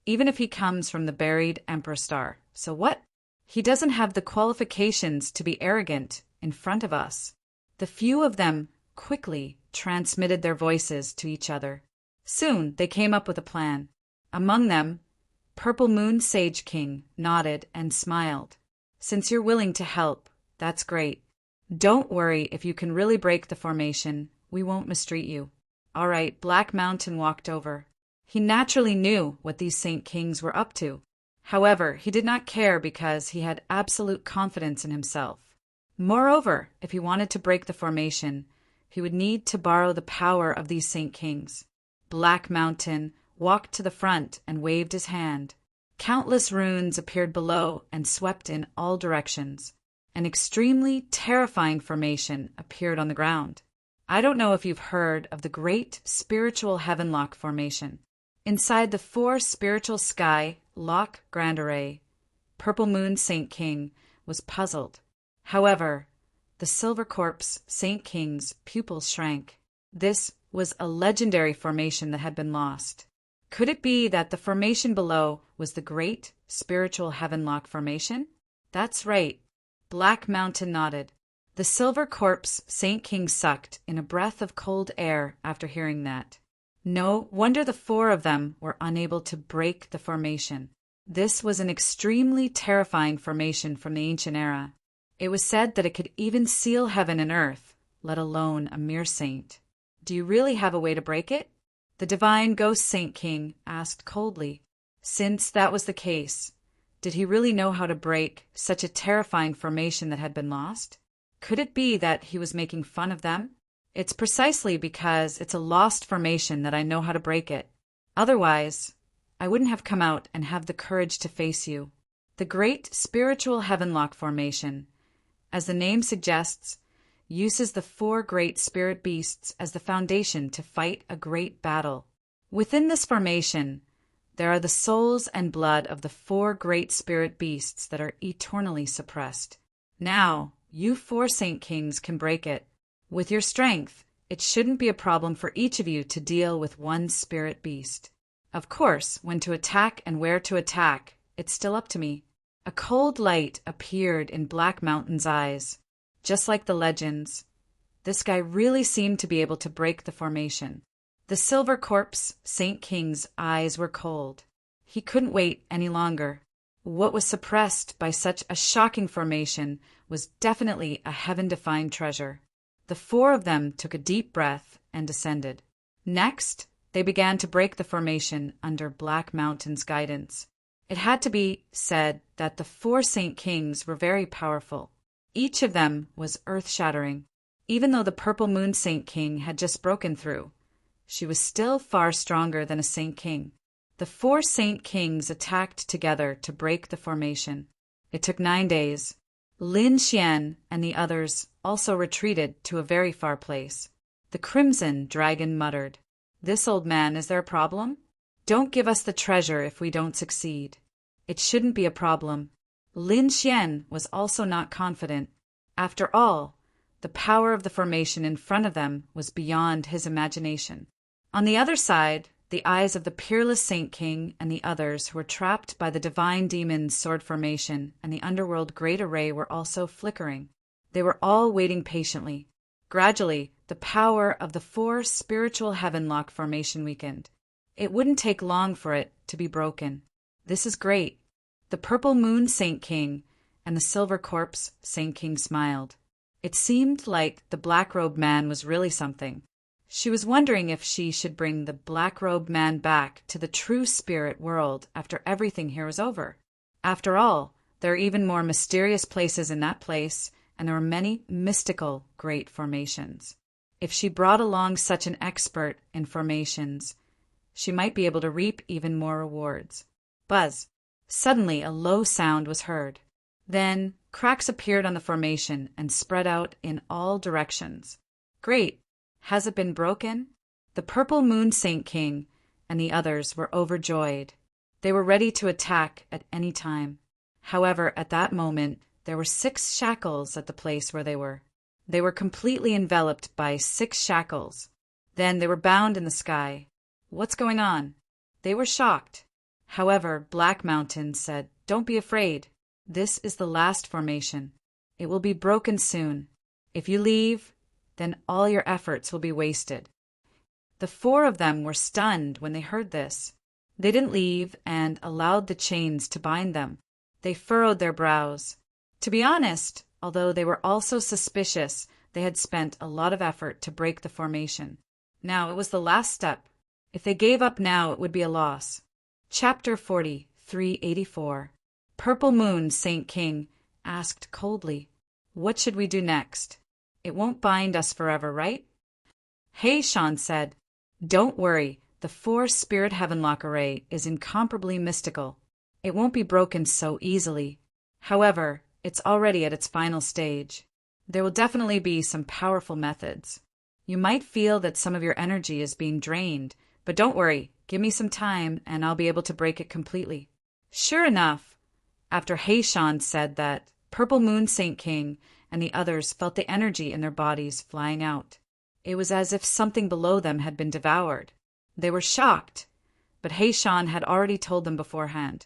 even if he comes from the buried Emperor Star. So what? He doesn't have the qualifications to be arrogant in front of us. The few of them quickly transmitted their voices to each other. Soon they came up with a plan. Among them, Purple Moon Sage King nodded and smiled. Since you're willing to help, that's great. Don't worry, if you can really break the formation, we won't mistreat you. All right, Black Mountain walked over. He naturally knew what these Saint Kings were up to. However, he did not care because he had absolute confidence in himself. Moreover, if he wanted to break the formation, he would need to borrow the power of these Saint Kings. Black Mountain walked to the front and waved his hand. Countless runes appeared below and swept in all directions. An extremely terrifying formation appeared on the ground. I don't know if you've heard of the Great Spiritual Heavenlock Formation. Inside the 4 Spiritual Sky Lock Grand Array, Purple Moon Saint King was puzzled. However, the Silver Corpse Saint King's pupils shrank. This was a legendary formation that had been lost. Could it be that the formation below was the Great Spiritual Heavenlock Formation? That's right. Black Mountain nodded. The Silver Corpse Saint King sucked in a breath of cold air after hearing that. No wonder the 4 of them were unable to break the formation. This was an extremely terrifying formation from the ancient era. It was said that it could even seal heaven and earth, let alone a mere saint. Do you really have a way to break it? The Divine Ghost Saint King asked coldly. Since that was the case, did he really know how to break such a terrifying formation that had been lost? Could it be that he was making fun of them? It's precisely because it's a lost formation that I know how to break it. Otherwise, I wouldn't have come out and have the courage to face you. The Great Spiritual Heavenlock Formation as the name suggests, uses the four great spirit beasts as the foundation to fight a great battle. Within this formation, there are the souls and blood of the four great spirit beasts that are eternally suppressed. Now, you four Saint Kings can break it. With your strength, it shouldn't be a problem for each of you to deal with one spirit beast. Of course, when to attack and where to attack, it's still up to me. A cold light appeared in Black Mountain's eyes. Just like the legends, this guy really seemed to be able to break the formation. The Silver Corpse Saint King's eyes were cold. He couldn't wait any longer. What was suppressed by such a shocking formation was definitely a heaven-to-find treasure. The four of them took a deep breath and descended. Next, they began to break the formation under Black Mountain's guidance. It had to be said that the four Saint Kings were very powerful. Each of them was earth-shattering. Even though the Purple Moon Saint King had just broken through, she was still far stronger than a Saint King. The four Saint Kings attacked together to break the formation. It took 9 days. Lin Xian and the others also retreated to a very far place. The Crimson Dragon muttered, "This old man, is there a problem? Don't give us the treasure if we don't succeed. It shouldn't be a problem." Lin Xian was also not confident. After all, the power of the formation in front of them was beyond his imagination. On the other side, the eyes of the peerless Saint King and the others who were trapped by the divine demon's sword formation and the underworld great array were also flickering. They were all waiting patiently. Gradually, the power of the four spiritual heavenlock formation weakened. It wouldn't take long for it to be broken. This is great. The Purple Moon Saint King and the Silver Corpse Saint King smiled. It seemed like the black-robed man was really something. She was wondering if she should bring the black-robed man back to the true spirit world after everything here was over. After all, there are even more mysterious places in that place, and there were many mystical great formations. If she brought along such an expert in formations, she might be able to reap even more rewards. Buzz. Suddenly a low sound was heard. Then cracks appeared on the formation and spread out in all directions. Great! Has it been broken? The Purple Moon Saint King and the others were overjoyed. They were ready to attack at any time. However, at that moment, there were 6 shackles at the place where they were. They were completely enveloped by 6 shackles. Then they were bound in the sky. What's going on? They were shocked. However, Black Mountain said, "Don't be afraid. This is the last formation. It will be broken soon. If you leave, then all your efforts will be wasted." The 4 of them were stunned when they heard this. They didn't leave and allowed the chains to bind them. They furrowed their brows. To be honest, although they were also suspicious, they had spent a lot of effort to break the formation. Now it was the last step. If they gave up now, it would be a loss. Chapter 40, 384. Purple Moon Saint King asked coldly, "What should we do next? It won't bind us forever, right?" Hey Shan said, "Don't worry, the 4 Spirit Heavenlock Array is incomparably mystical. It won't be broken so easily. However, it's already at its final stage. There will definitely be some powerful methods. You might feel that some of your energy is being drained, but don't worry, give me some time and I'll be able to break it completely." Sure enough, after Heishan said that, Purple Moon Saint King and the others felt the energy in their bodies flying out. It was as if something below them had been devoured. They were shocked, but Heishan had already told them beforehand,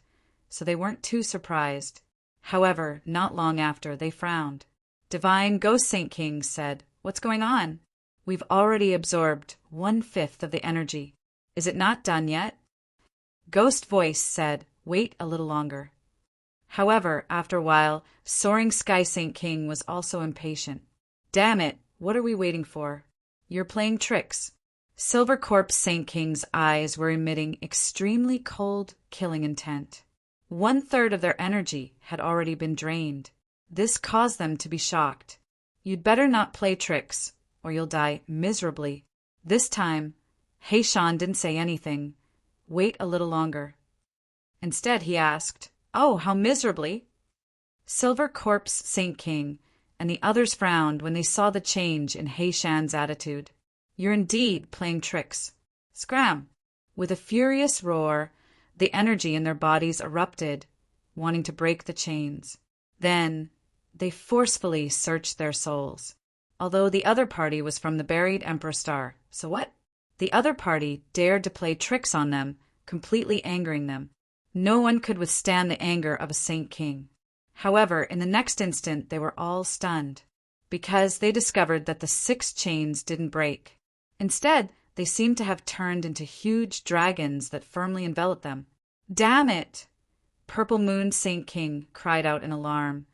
so they weren't too surprised. However, not long after, they frowned. Divine Ghost Saint King said, "What's going on? We've already absorbed 1/5 of the energy. Is it not done yet?" Ghost Voice said, "Wait a little longer." However, after a while, Soaring Sky Saint King was also impatient. "Damn it, what are we waiting for? You're playing tricks." Silver Corpse Saint King's eyes were emitting extremely cold, killing intent. 1/3 of their energy had already been drained. This caused them to be shocked. "You'd better not play tricks, or you'll die miserably." This time, Heishan didn't say anything. Wait a little longer. Instead, he asked, "Oh, how miserably?" Silver Corpse Saint King and the others frowned when they saw the change in He Shan's attitude. "You're indeed playing tricks." Scram! With a furious roar, the energy in their bodies erupted, wanting to break the chains. Then they forcefully searched their souls. Although the other party was from the buried Emperor Star. So what? The other party dared to play tricks on them, completely angering them. No one could withstand the anger of a Saint King. However, in the next instant they were all stunned, because they discovered that the 6 chains didn't break. Instead, they seemed to have turned into huge dragons that firmly enveloped them. "Damn it!" Purple Moon Saint King cried out in alarm,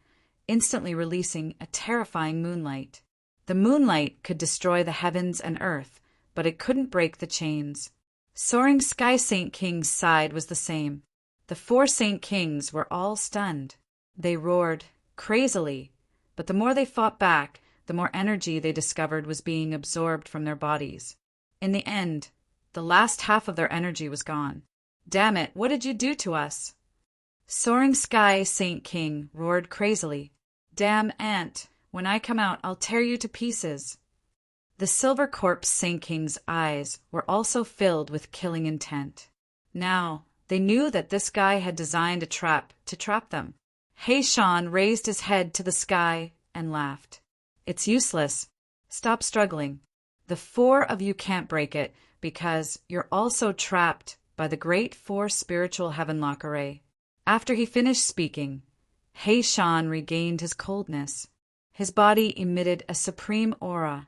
instantly releasing a terrifying moonlight. The moonlight could destroy the heavens and earth, but it couldn't break the chains. Soaring Sky Saint King's side was the same. The 4 Saint Kings were all stunned. They roared crazily, but the more they fought back, the more energy they discovered was being absorbed from their bodies. In the end, the last half of their energy was gone. "Damn it, what did you do to us?" Soaring Sky Saint King roared crazily. "Damn ant, when I come out, I'll tear you to pieces." The Silver Corpse Saint King's eyes were also filled with killing intent. Now, they knew that this guy had designed a trap to trap them. He Shan raised his head to the sky and laughed. "It's useless. Stop struggling. The 4 of you can't break it because you're also trapped by the great 4 spiritual heavenlock array." After he finished speaking, He Shan regained his coldness. His body emitted a supreme aura,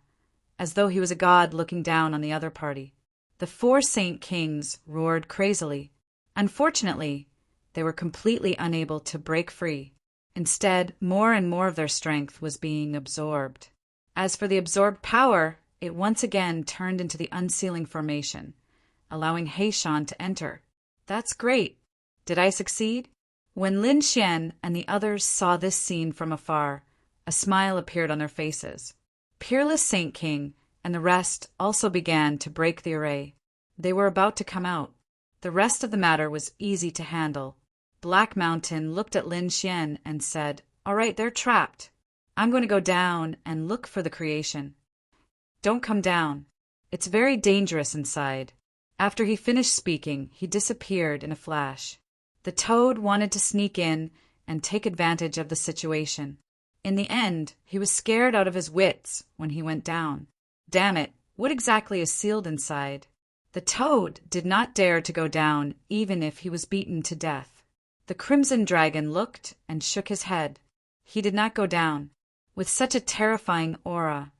as though he was a god looking down on the other party. The 4 Saint Kings roared crazily. Unfortunately, they were completely unable to break free. Instead, more and more of their strength was being absorbed. As for the absorbed power, it once again turned into the unsealing formation, allowing He Shan to enter. "That's great. Did I succeed?" When Lin Xian and the others saw this scene from afar, a smile appeared on their faces. Peerless Saint King and the rest also began to break the array. They were about to come out. The rest of the matter was easy to handle. Black Mountain looked at Lin Xian and said, "All right, they're trapped. I'm going to go down and look for the creation." "Don't come down. It's very dangerous inside." After he finished speaking, he disappeared in a flash. The toad wanted to sneak in and take advantage of the situation. In the end, he was scared out of his wits when he went down. Damn it, what exactly is sealed inside? The toad did not dare to go down even if he was beaten to death. The Crimson Dragon looked and shook his head. He did not go down. With such a terrifying aura,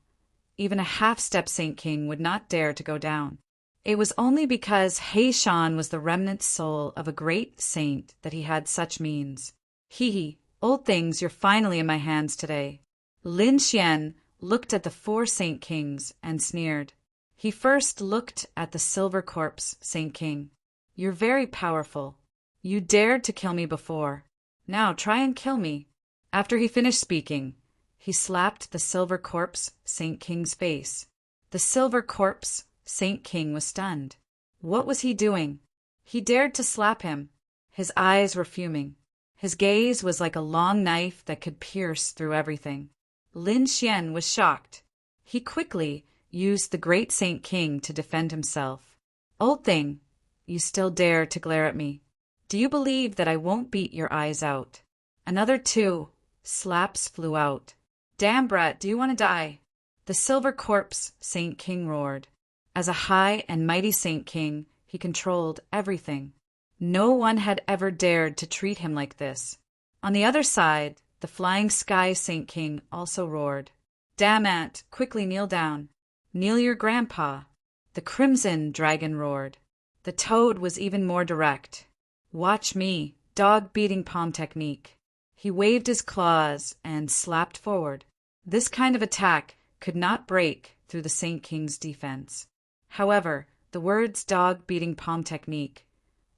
even a half-step Saint King would not dare to go down. It was only because He Shan was the remnant soul of a great saint that he had such means. Hee, old things, you're finally in my hands today. Lin Xian looked at the 4 Saint Kings and sneered. He first looked at the Silver Corpse Saint King. "You're very powerful. You dared to kill me before. Now try and kill me." After he finished speaking, he slapped the Silver Corpse Saint King's face. The Silver Corpse Saint King was stunned. What was he doing? He dared to slap him. His eyes were fuming. His gaze was like a long knife that could pierce through everything. Lin Xian was shocked. He quickly used the great Saint King to defend himself. "Old thing, you still dare to glare at me. Do you believe that I won't beat your eyes out?" Another 2 slaps flew out. "Damn brat, do you want to die?" The Silver Corpse Saint King roared. As a high and mighty Saint King, he controlled everything. No one had ever dared to treat him like this. On the other side, the Flying Sky Saint King also roared. "Damn ant, quickly kneel down. Kneel your grandpa." The Crimson Dragon roared. The toad was even more direct. "Watch me, dog beating palm technique." He waved his claws and slapped forward. This kind of attack could not break through the Saint King's defense. However, the words dog beating palm technique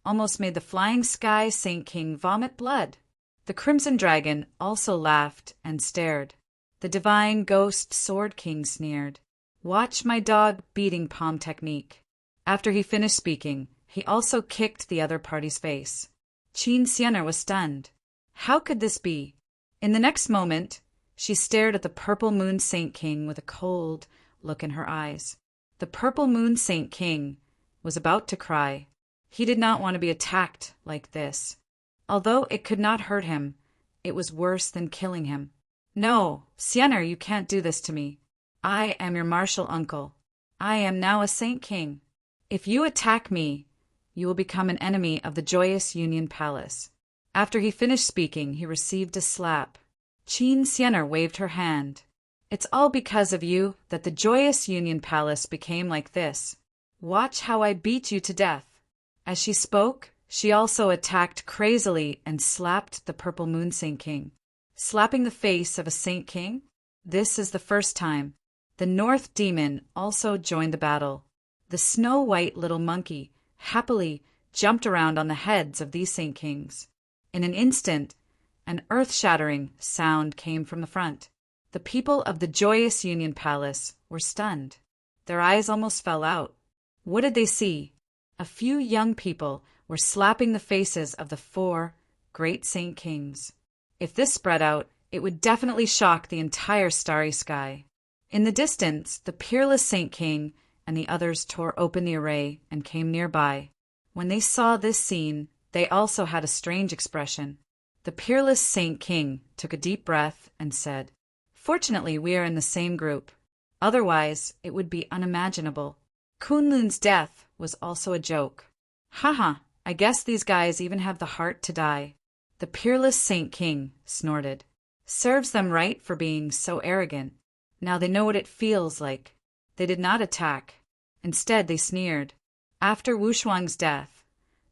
almost made the Flying Sky Saint King vomit blood. The Crimson Dragon also laughed and stared. The Divine Ghost Sword King sneered. "Watch my dog beating palm technique." After he finished speaking, he also kicked the other party's face. Qin Xianer was stunned. How could this be? In the next moment, She stared at the purple moon Saint King with a cold look in her eyes. The purple moon Saint King was about to cry. He did not want to be attacked like this. Although it could not hurt him, it was worse than killing him. No, Sienna, you can't do this to me. I am your martial uncle. I am now a Saint King. If you attack me, you will become an enemy of the joyous Union Palace. After he finished speaking, he received a slap. Chin Sienna waved her hand. It's all because of you that the joyous Union Palace became like this. Watch how I beat you to death. As she spoke, she also attacked crazily and slapped the purple moon Saint King. Slapping the face of a Saint King? This is the first time. The North Demon also joined the battle. The snow-white little monkey happily jumped around on the heads of these Saint Kings. In an instant, an earth-shattering sound came from the front. The people of the joyous Union Palace were stunned. Their eyes almost fell out. What did they see? A few young people were slapping the faces of the 4 great Saint Kings. If this spread out, it would definitely shock the entire starry sky. In the distance, the peerless Saint King and the others tore open the array and came nearby. When they saw this scene, they also had a strange expression. The peerless Saint King took a deep breath and said, "Fortunately, we are in the same group. Otherwise, it would be unimaginable." Kunlun's death was also a joke. Haha, I guess these guys even have the heart to die. The peerless Saint King snorted. Serves them right for being so arrogant. Now they know what it feels like. They did not attack. Instead, they sneered. After Wu Shuang's death,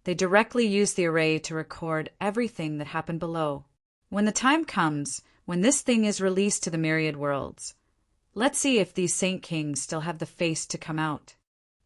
they directly used the array to record everything that happened below. When the time comes, when this thing is released to the myriad worlds, let's see if these Saint Kings still have the face to come out.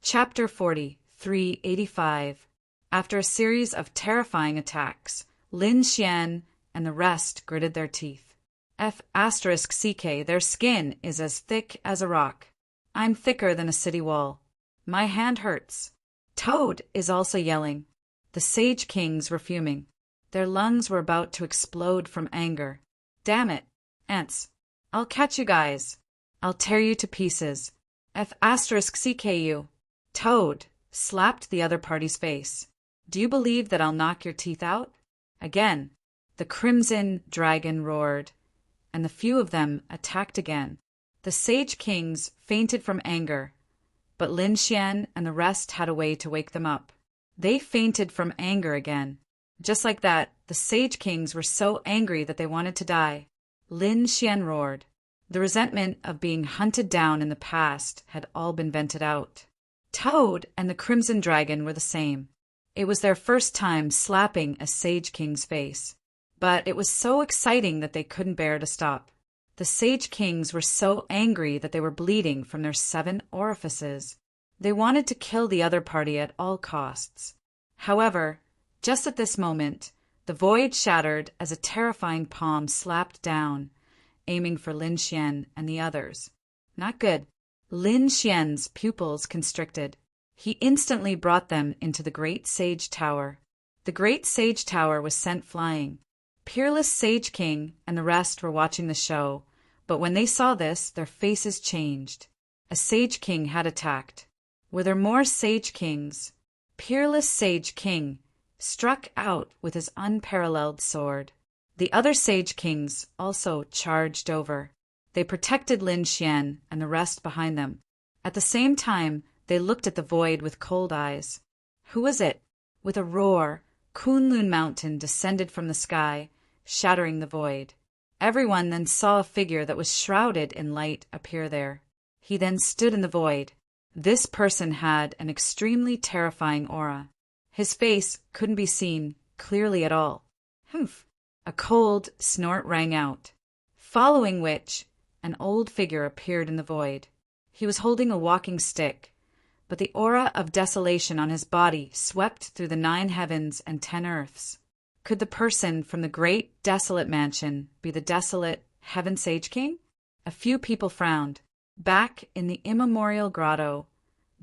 Chapter 40, 385. After a series of terrifying attacks, Lin Xian and the rest gritted their teeth. F***CK, their skin is as thick as a rock. I'm thicker than a city wall. My hand hurts. Toad is also yelling. The Sage Kings were fuming. Their lungs were about to explode from anger. Damn it, ants. I'll catch you guys. I'll tear you to pieces. F***CK. Toad slapped the other party's face. Do you believe that I'll knock your teeth out? Again, the Crimson Dragon roared, and the few of them attacked again. The Sage Kings fainted from anger, but Lin Xian and the rest had a way to wake them up. They fainted from anger again. Just like that, the Sage Kings were so angry that they wanted to die. Lin Xian roared. The resentment of being hunted down in the past had all been vented out. Toad and the Crimson Dragon were the same. It was their first time slapping a Sage King's face. But it was so exciting that they couldn't bear to stop. The Sage Kings were so angry that they were bleeding from their 7 orifices. They wanted to kill the other party at all costs. However, just at this moment, the void shattered as a terrifying palm slapped down, aiming for Lin Xian and the others. Not good. Lin Xian's pupils constricted. He instantly brought them into the Great Sage Tower. The Great Sage Tower was sent flying. Peerless Sage King and the rest were watching the show, but when they saw this, their faces changed. A Sage King had attacked. Were there more Sage Kings? Peerless Sage King struck out with his unparalleled sword. The other Sage Kings also charged over. They protected Lin Xian and the rest behind them. At the same time, they looked at the void with cold eyes. Who was it? With a roar, Kunlun Mountain descended from the sky, shattering the void. Everyone then saw a figure that was shrouded in light appear there. He then stood in the void. This person had an extremely terrifying aura. His face couldn't be seen clearly at all. Humph! A cold snort rang out, following which an old figure appeared in the void. He was holding a walking stick, but the aura of desolation on his body swept through the 9 heavens and 10 earths. Could the person from the great desolate mansion be the desolate Heaven Sage King? A few people frowned. Back in the immemorial grotto,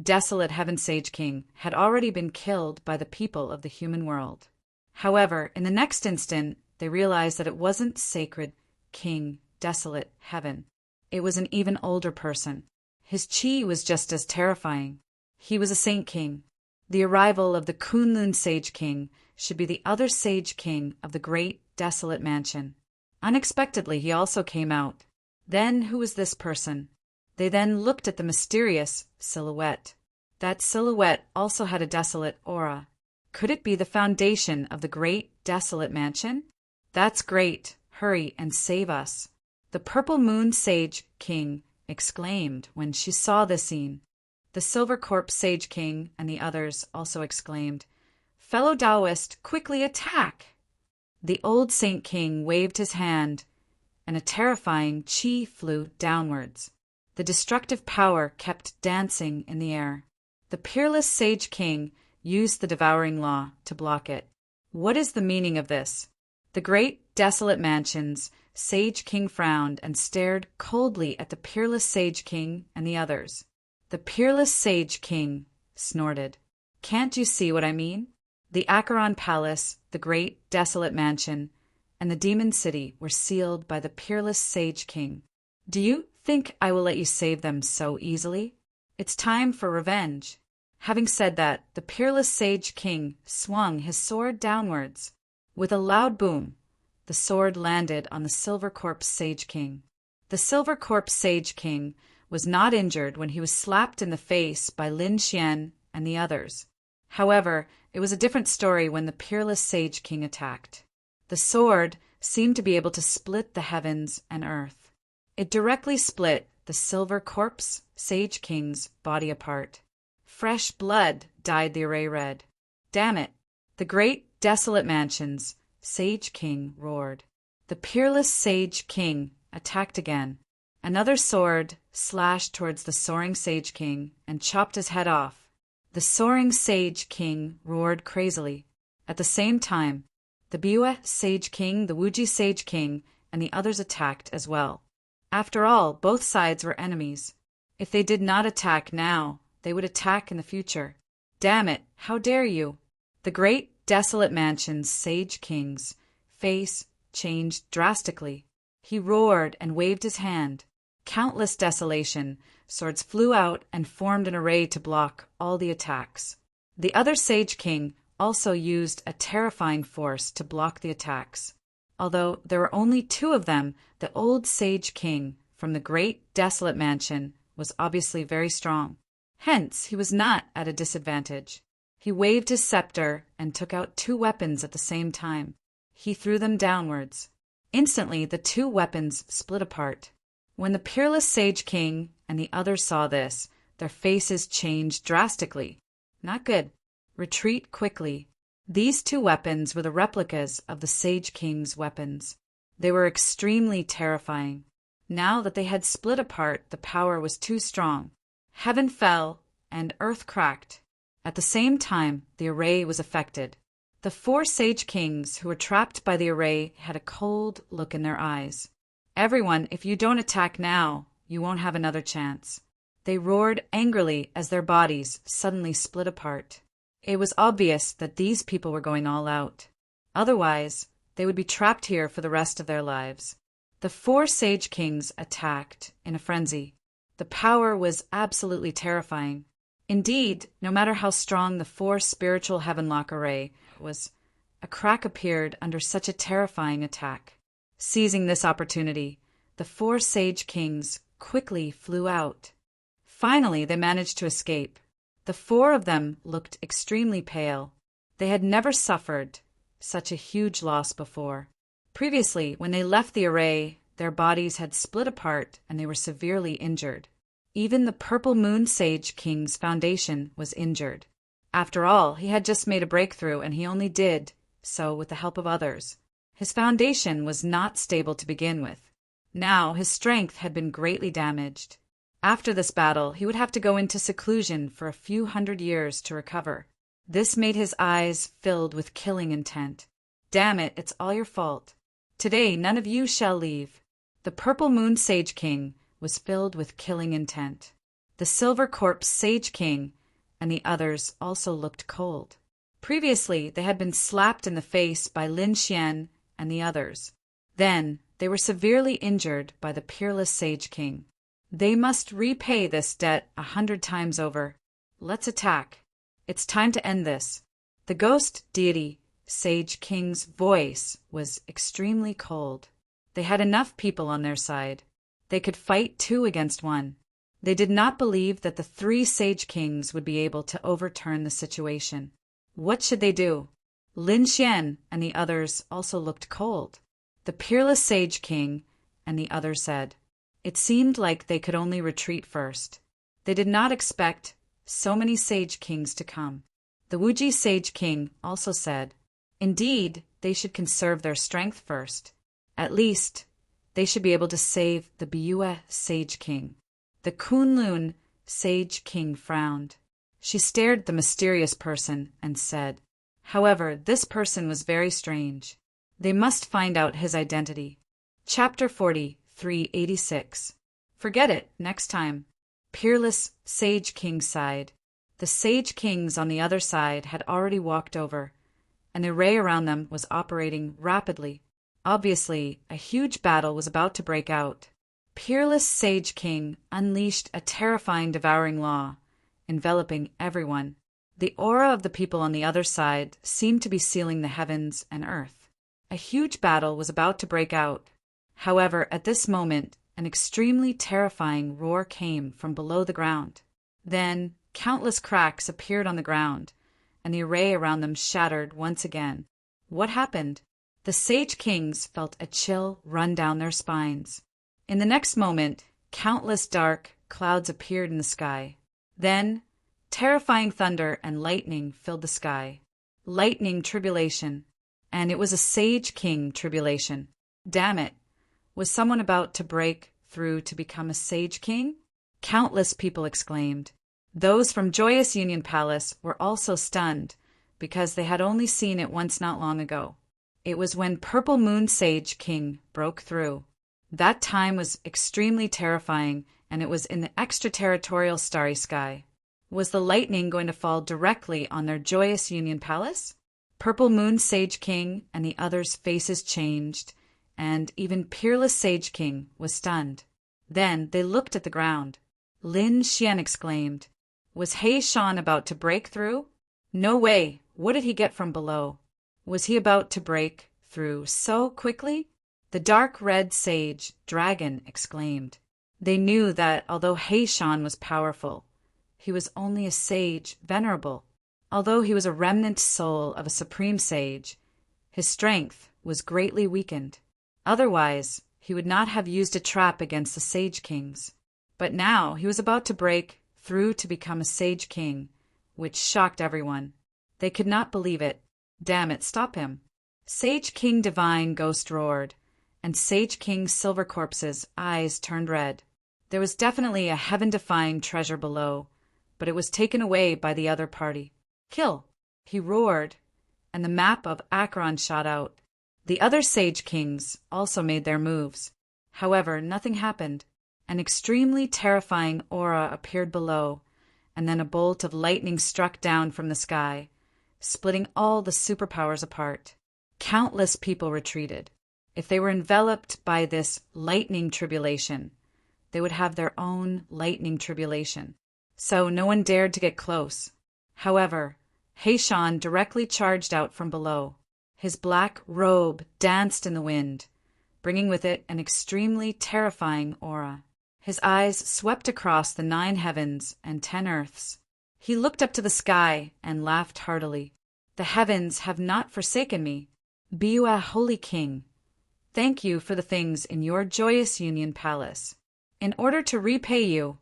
desolate Heaven Sage King had already been killed by the people of the human world. However, in the next instant, they realized that it wasn't sacred King desolate heaven. It was an even older person. His chi was just as terrifying. He was a Saint King. The arrival of the Kunlun Sage King should be the other Sage King of the great desolate mansion. Unexpectedly, he also came out. Then, who was this person? They then looked at the mysterious silhouette. That silhouette also had a desolate aura. Could it be the foundation of the great desolate mansion? That's great. Hurry and save us. The Purple Moon Sage King exclaimed when she saw this scene. The Silver Corpse Sage King and the others also exclaimed, "Fellow Taoist, quickly attack!" The old Saint King waved his hand, and a terrifying chi flew downwards. The destructive power kept dancing in the air. The peerless Sage King used the devouring law to block it. What is the meaning of this? The great desolate mansion's Sage King frowned and stared coldly at the peerless Sage King and the others. The peerless Sage King snorted. "Can't you see what I mean? The Acheron Palace, the great desolate mansion, and the Demon City were sealed by the peerless Sage King. Do you think I will let you save them so easily? It's time for revenge." Having said that, the peerless Sage King swung his sword downwards. With a loud boom, the sword landed on the Silver Corpse Sage King. The Silver Corpse Sage King was not injured when he was slapped in the face by Lin Xian and the others. However, it was a different story when the peerless Sage King attacked. The sword seemed to be able to split the heavens and earth. It directly split the Silver Corpse Sage King's body apart. Fresh blood dyed the array red. "Damn it!" The great desolate mansion's Sage King roared. The peerless Sage King attacked again. Another sword slashed towards the soaring Sage King and chopped his head off. The soaring Sage King roared crazily. At the same time, the Biwa Sage King, the Wuji Sage King, and the others attacked as well. After all, both sides were enemies. If they did not attack now, they would attack in the future. "Damn it, how dare you!" The great desolate mansion's Sage King's face changed drastically. He roared and waved his hand. Countless desolation swords flew out and formed an array to block all the attacks. The other Sage King also used a terrifying force to block the attacks. Although there were only two of them, the old Sage King from the great desolate mansion was obviously very strong. Hence, he was not at a disadvantage. He waved his scepter and took out two weapons at the same time. He threw them downwards. Instantly, the two weapons split apart. When the peerless Sage King and the others saw this, their faces changed drastically. Not good. Retreat quickly. These two weapons were the replicas of the Sage King's weapons. They were extremely terrifying. Now that they had split apart, the power was too strong. Heaven fell, and earth cracked. At the same time, the array was affected. The four Sage Kings who were trapped by the array had a cold look in their eyes. "Everyone, if you don't attack now, you won't have another chance." They roared angrily as their bodies suddenly split apart. It was obvious that these people were going all out. Otherwise, they would be trapped here for the rest of their lives. The four Sage Kings attacked in a frenzy. The power was absolutely terrifying. Indeed, no matter how strong the four spiritual heavenlock array was, a crack appeared under such a terrifying attack. Seizing this opportunity, the four Sage Kings quickly flew out. Finally, they managed to escape. The four of them looked extremely pale. They had never suffered such a huge loss before. Previously, when they left the array, their bodies had split apart and they were severely injured. Even the Purple Moon Sage King's foundation was injured. After all, he had just made a breakthrough and he only did so with the help of others. His foundation was not stable to begin with. Now his strength had been greatly damaged. After this battle, he would have to go into seclusion for a few hundred years to recover. This made his eyes filled with killing intent. "Damn it, it's all your fault. Today none of you shall leave." The Purple Moon Sage King was filled with killing intent. The Silver Corpse Sage King and the others also looked cold. Previously, they had been slapped in the face by Lin Xian and the others. Then They were severely injured by the peerless Sage King. They must repay this debt 100 times over. Let's attack. It's time to end this. The ghost deity, Sage King's voice was extremely cold. They had enough people on their side. They could fight 2 against 1. They did not believe that the 3 Sage Kings would be able to overturn the situation. What should they do? Lin Xian and the others also looked cold. The peerless Sage King and the others said. It seemed like they could only retreat first. They did not expect so many Sage Kings to come. The Wuji Sage King also said, indeed, they should conserve their strength first. At least, they should be able to save the Biyue Sage King. The Kunlun Sage King frowned. She stared at the mysterious person and said, however, this person was very strange. They must find out his identity. Chapter 40, 386. Forget it, next time. Peerless Sage King sighed. The Sage Kings on the other side had already walked over. An array around them was operating rapidly. Obviously, a huge battle was about to break out. Peerless Sage King unleashed a terrifying devouring law, enveloping everyone. The aura of the people on the other side seemed to be sealing the heavens and earth. A huge battle was about to break out. However, at this moment, an extremely terrifying roar came from below the ground. Then, countless cracks appeared on the ground, and the array around them shattered once again. What happened? The Sage Kings felt a chill run down their spines. In the next moment, countless dark clouds appeared in the sky. Then, terrifying thunder and lightning filled the sky. Lightning tribulation. And it was a Sage King tribulation. Damn it. Was someone about to break through to become a Sage King? Countless people exclaimed. Those from Joyous Union Palace were also stunned, because they had only seen it once not long ago. It was when Purple Moon Sage King broke through. That time was extremely terrifying, and it was in the extraterritorial starry sky. Was the lightning going to fall directly on their Joyous Union Palace? Purple Moon Sage King and the others' faces changed, and even Peerless Sage King was stunned. Then they looked at the ground. Lin Xian exclaimed, was He Shan about to break through? No way! What did he get from below? Was he about to break through so quickly? The dark red sage dragon exclaimed. They knew that although He Shan was powerful, he was only a sage venerable. Although he was a remnant soul of a supreme sage, his strength was greatly weakened. Otherwise, he would not have used a trap against the Sage Kings. But now he was about to break through to become a Sage King, which shocked everyone. They could not believe it. Damn it, stop him. Sage King Divine Ghost roared, and Sage King Silver Corpse's eyes turned red. There was definitely a heaven-defying treasure below, but it was taken away by the other party. Kill! He roared, and the map of Akron shot out. The other Sage Kings also made their moves. However, nothing happened. An extremely terrifying aura appeared below, and then a bolt of lightning struck down from the sky, splitting all the superpowers apart. Countless people retreated. If they were enveloped by this lightning tribulation, they would have their own lightning tribulation. So no one dared to get close. However, He Shan directly charged out from below. His black robe danced in the wind, bringing with it an extremely terrifying aura. His eyes swept across the 9 heavens and 10 earths. He looked up to the sky and laughed heartily. The heavens have not forsaken me. Biyue Holy King, thank you for the things in your Joyous Union Palace. In order to repay you,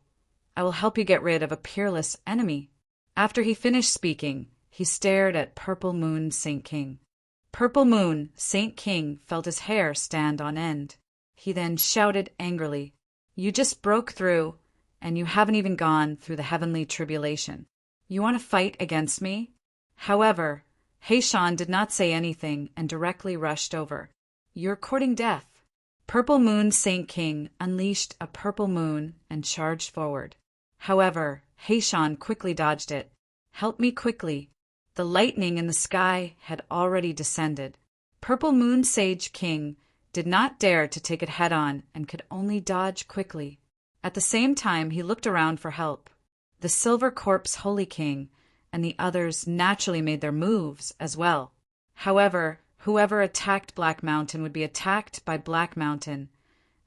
I will help you get rid of a peerless enemy. After he finished speaking, he stared at Purple Moon Saint King. Purple Moon Saint King felt his hair stand on end. He then shouted angrily, you just broke through, and you haven't even gone through the heavenly tribulation. You want to fight against me? However, He Shan did not say anything and directly rushed over. You're courting death. Purple Moon Saint King unleashed a purple moon and charged forward. However, He Shan quickly dodged it. Help me quickly. The lightning in the sky had already descended. Purple Moon Sage King did not dare to take it head-on and could only dodge quickly. At the same time, he looked around for help. The Silver Corpse Holy King and the others naturally made their moves as well. However, whoever attacked Black Mountain would be attacked by Black Mountain,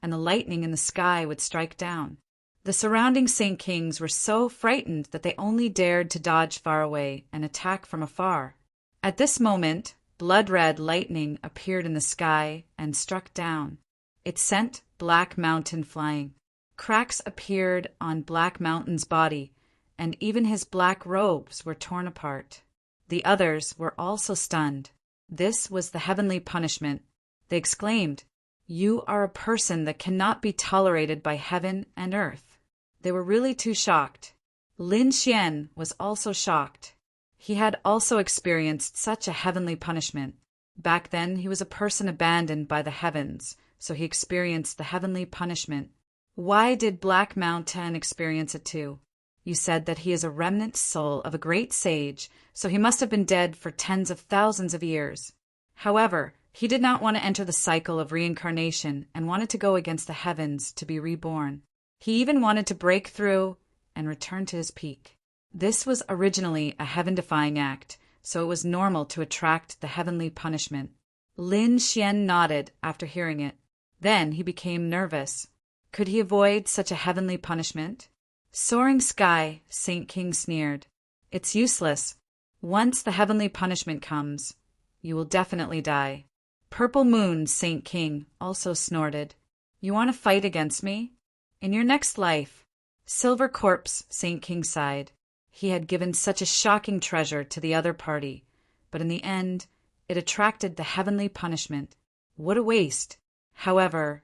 and the lightning in the sky would strike down. The surrounding Saint Kings were so frightened that they only dared to dodge far away and attack from afar. At this moment, blood-red lightning appeared in the sky and struck down. It sent Black Mountain flying. Cracks appeared on Black Mountain's body, and even his black robes were torn apart. The others were also stunned. This was the heavenly punishment. They exclaimed, "You are a person that cannot be tolerated by heaven and earth." They were really too shocked. Lin Xian was also shocked. He had also experienced such a heavenly punishment. Back then, he was a person abandoned by the heavens, so he experienced the heavenly punishment. Why did Black Mountain experience it too? You said that he is a remnant soul of a great sage, so he must have been dead for tens of thousands of years. However, he did not want to enter the cycle of reincarnation and wanted to go against the heavens to be reborn. He even wanted to break through and return to his peak. This was originally a heaven-defying act, so it was normal to attract the heavenly punishment. Lin Xian nodded after hearing it. Then he became nervous. Could he avoid such a heavenly punishment? Soaring Sky, Saint King sneered. It's useless. Once the heavenly punishment comes, you will definitely die. Purple Moon, Saint King, also snorted. You want to fight against me? In your next life. Silver Corpse, Saint King sighed. He had given such a shocking treasure to the other party, but in the end, it attracted the heavenly punishment. What a waste! However,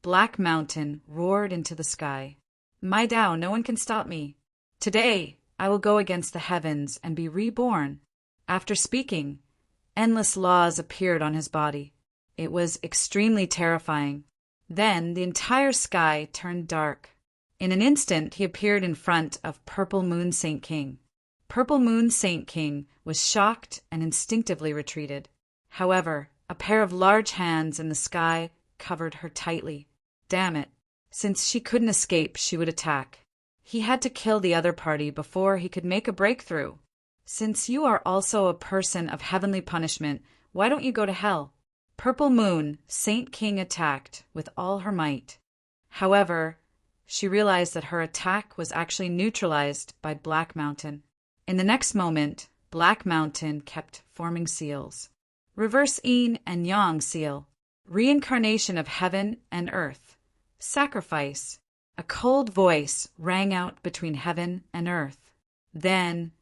Black Mountain roared into the sky. My Tao, no one can stop me. Today, I will go against the heavens and be reborn. After speaking, endless laws appeared on his body. It was extremely terrifying. Then the entire sky turned dark. In an instant, he appeared in front of Purple Moon Saint King. Purple Moon Saint King was shocked and instinctively retreated. However, a pair of large hands in the sky covered her tightly. Damn it. Since she couldn't escape, she would attack. He had to kill the other party before he could make a breakthrough. Since you are also a person of heavenly punishment, why don't you go to hell? Purple Moon, Saint King attacked with all her might. However, she realized that her attack was actually neutralized by Black Mountain. In the next moment, Black Mountain kept forming seals. Reverse Yin and Yang seal. Reincarnation of heaven and earth. Sacrifice. A cold voice rang out between heaven and earth. Then,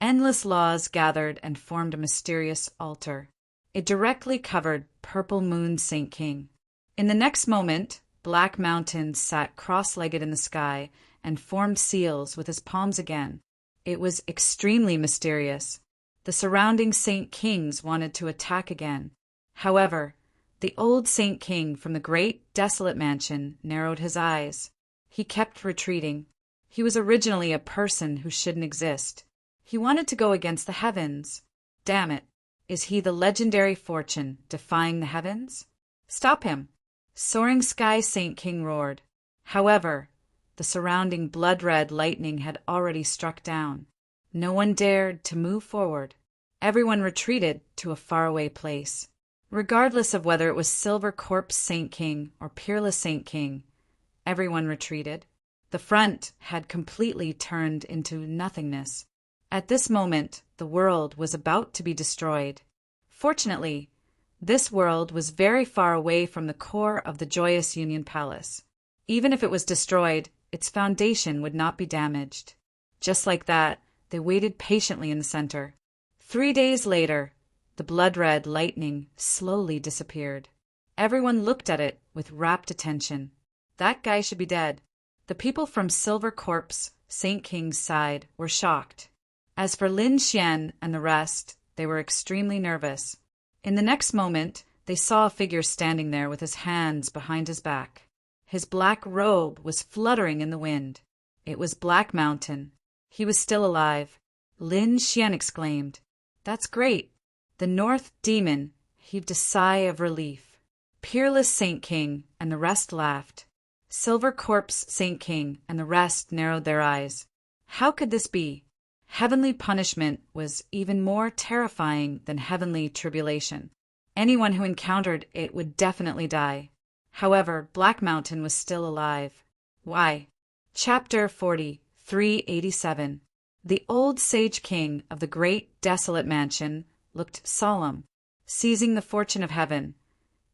endless laws gathered and formed a mysterious altar. It directly covered Purple Moon Saint King. In the next moment, Black Mountain sat cross-legged in the sky and formed seals with his palms again. It was extremely mysterious. The surrounding Saint Kings wanted to attack again. However, the old Saint King from the great desolate mansion narrowed his eyes. He kept retreating. He was originally a person who shouldn't exist. He wanted to go against the heavens. Damn it. Is he the legendary Fortune defying the heavens? Stop him. Soaring Sky Saint King roared. However, the surrounding blood-red lightning had already struck down. No one dared to move forward. Everyone retreated to a faraway place. Regardless of whether it was Silver Corpse Saint King or Peerless Saint King, everyone retreated. The front had completely turned into nothingness. At this moment, the world was about to be destroyed. Fortunately, this world was very far away from the core of the Joyous Union Palace. Even if it was destroyed, its foundation would not be damaged. Just like that, they waited patiently in the center. 3 days later, the blood-red lightning slowly disappeared. Everyone looked at it with rapt attention. That guy should be dead. The people from Silver Corpse, Saint King's side, were shocked. As for Lin Xian and the rest, they were extremely nervous. In the next moment, they saw a figure standing there with his hands behind his back. His black robe was fluttering in the wind. It was Black Mountain. He was still alive. Lin Xian exclaimed, "That's great." The North Demon heaved a sigh of relief. Peerless Saint King, and the rest laughed. Silver Corpse Saint King, and the rest narrowed their eyes. How could this be? Heavenly punishment was even more terrifying than heavenly tribulation. Anyone who encountered it would definitely die. However, Black Mountain was still alive. Why? Chapter 40, 387. The old Sage King of the great desolate mansion looked solemn. Seizing the fortune of heaven,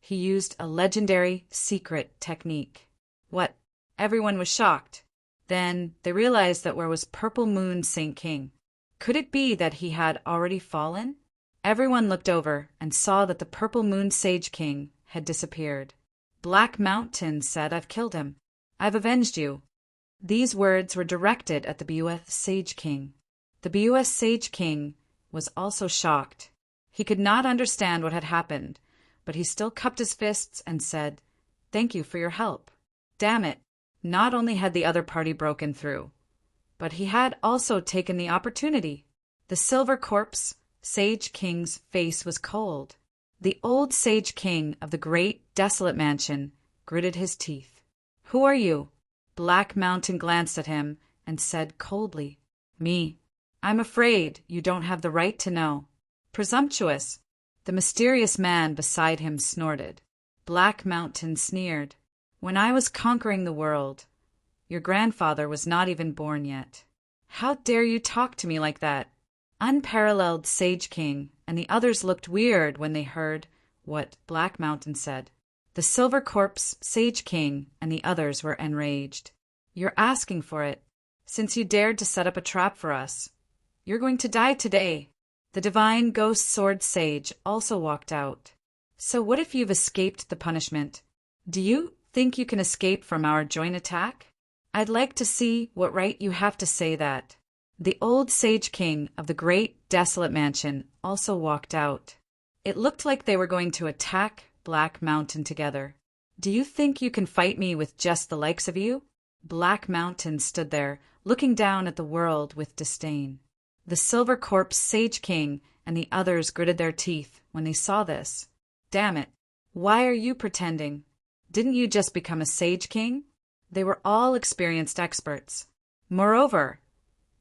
he used a legendary secret technique. What? Everyone was shocked. Then they realized that where was Purple Moon Saint King? Could it be that he had already fallen? Everyone looked over and saw that the Purple Moon Sage King had disappeared. Black Mountain said, "I've killed him. I've avenged you." These words were directed at the BUS Sage King. The BUS Sage King was also shocked. He could not understand what had happened, but he still cupped his fists and said, "Thank you for your help." Damn it. Not only had the other party broken through, but he had also taken the opportunity. The Silver Corpse Sage King's face was cold. The old Sage King of the great desolate mansion gritted his teeth. "Who are you?" Black Mountain glanced at him and said coldly, "Me. I'm afraid you don't have the right to know." "Presumptuous." The mysterious man beside him snorted. Black Mountain sneered. "When I was conquering the world, your grandfather was not even born yet. How dare you talk to me like that?" Unparalleled Sage King and the others looked weird when they heard what Black Mountain said. The Silver Corpse Sage King and the others were enraged. "You're asking for it. Since you dared to set up a trap for us, you're going to die today." The Divine Ghost Sword Sage also walked out. "So what if you've escaped the punishment? Do you think you can escape from our joint attack? I'd like to see what right you have to say that." The old Sage King of the great desolate mansion also walked out. It looked like they were going to attack Black Mountain together. "Do you think you can fight me with just the likes of you?" Black Mountain stood there, looking down at the world with disdain. The Silver Corpse Sage King and the others gritted their teeth when they saw this. "Damn it. Why are you pretending? Didn't you just become a Sage King?" They were all experienced experts. Moreover,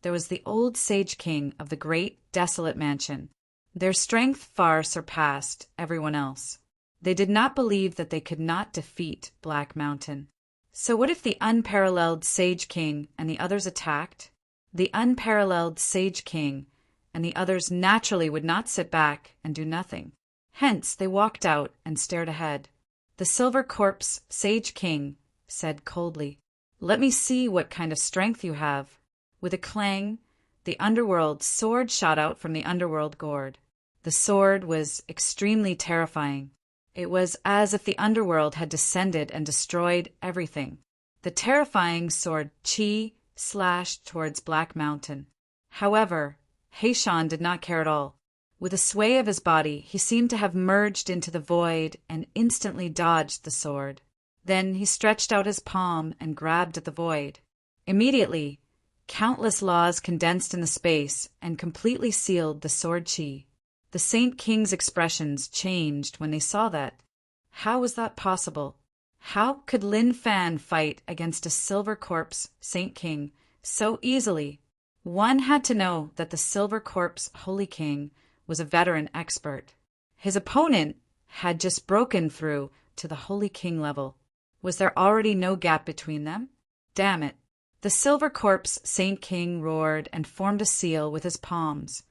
there was the old Sage King of the great desolate mansion. Their strength far surpassed everyone else. They did not believe that they could not defeat Black Mountain. So what if the unparalleled Sage King and the others attacked? The unparalleled Sage King and the others naturally would not sit back and do nothing. Hence they walked out and stared ahead. The Silver Corpse Sage King said coldly, "Let me see what kind of strength you have." With a clang, the underworld sword shot out from the underworld gourd. The sword was extremely terrifying. It was as if the underworld had descended and destroyed everything. The terrifying sword Chi slashed towards Black Mountain. However, Heishan did not care at all. With a sway of his body, he seemed to have merged into the void and instantly dodged the sword. Then he stretched out his palm and grabbed at the void. Immediately, countless laws condensed in the space and completely sealed the sword Chi. The Saint King's expressions changed when they saw that. How was that possible? How could Lin Fan fight against a Silver Corpse Saint King so easily? One had to know that the Silver Corpse Holy King was a veteran expert. His opponent had just broken through to the Holy King level. Was there already no gap between them? Damn it. The Silver Corpse Saint King roared and formed a seal with his palms,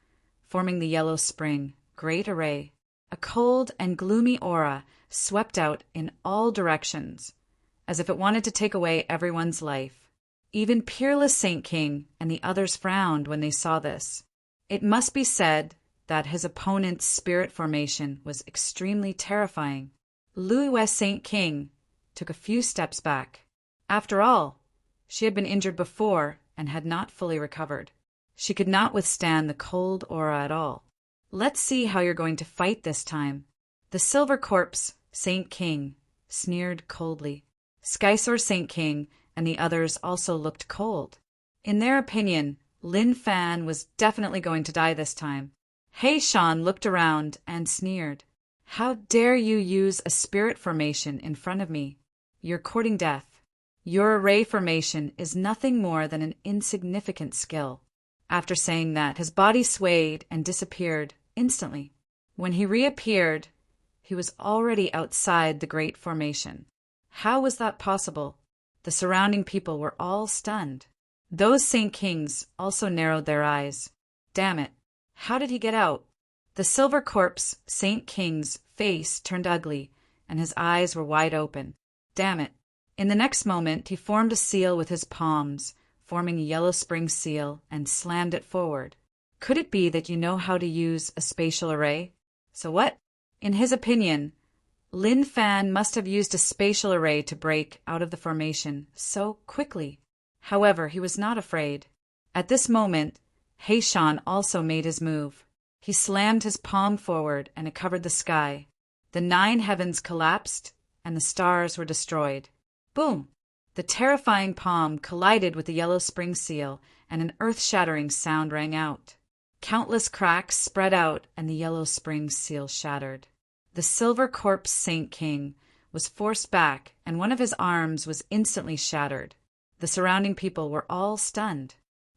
forming the yellow spring, great array. A cold and gloomy aura swept out in all directions, as if it wanted to take away everyone's life. Even Peerless Saint King and the others frowned when they saw this. It must be said that his opponent's spirit formation was extremely terrifying. Louis Saint King took a few steps back. After all, she had been injured before and had not fully recovered. She could not withstand the cold aura at all. "Let's see how you're going to fight this time." The Silver Corpse Saint King sneered coldly. Skysore Saint King and the others also looked cold. In their opinion, Lin Fan was definitely going to die this time. Heishan looked around and sneered. How dare you use a spirit formation in front of me? You're courting death. Your array formation is nothing more than an insignificant skill. After saying that, his body swayed and disappeared instantly. When he reappeared, he was already outside the great formation. How was that possible? The surrounding people were all stunned. Those Saint Kings also narrowed their eyes. Damn it! How did he get out? The silver corpse Saint King's face turned ugly, and his eyes were wide open. Damn it! In the next moment, he formed a seal with his palms, forming a yellow spring seal, and slammed it forward. Could it be that you know how to use a spatial array? So what? In his opinion, Lin Fan must have used a spatial array to break out of the formation so quickly. However, he was not afraid. At this moment, He Shan also made his move. He slammed his palm forward and it covered the sky. The 9 heavens collapsed and the stars were destroyed. Boom! The terrifying palm collided with the yellow spring seal and an earth-shattering sound rang out. Countless cracks spread out and the yellow spring seal shattered. The silver corpse Saint King was forced back and one of his arms was instantly shattered. The surrounding people were all stunned.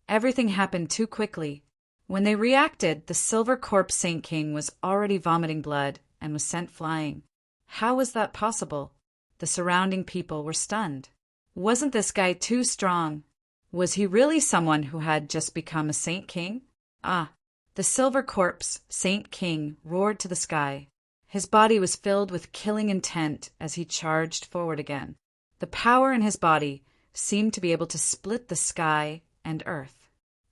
Everything happened too quickly. When they reacted, the silver corpse Saint King was already vomiting blood and was sent flying. How was that possible? The surrounding people were stunned. Wasn't this guy too strong? Was he really someone who had just become a Saint King? Ah! The silver corpse Saint King roared to the sky. His body was filled with killing intent as he charged forward again. The power in his body seemed to be able to split the sky and earth.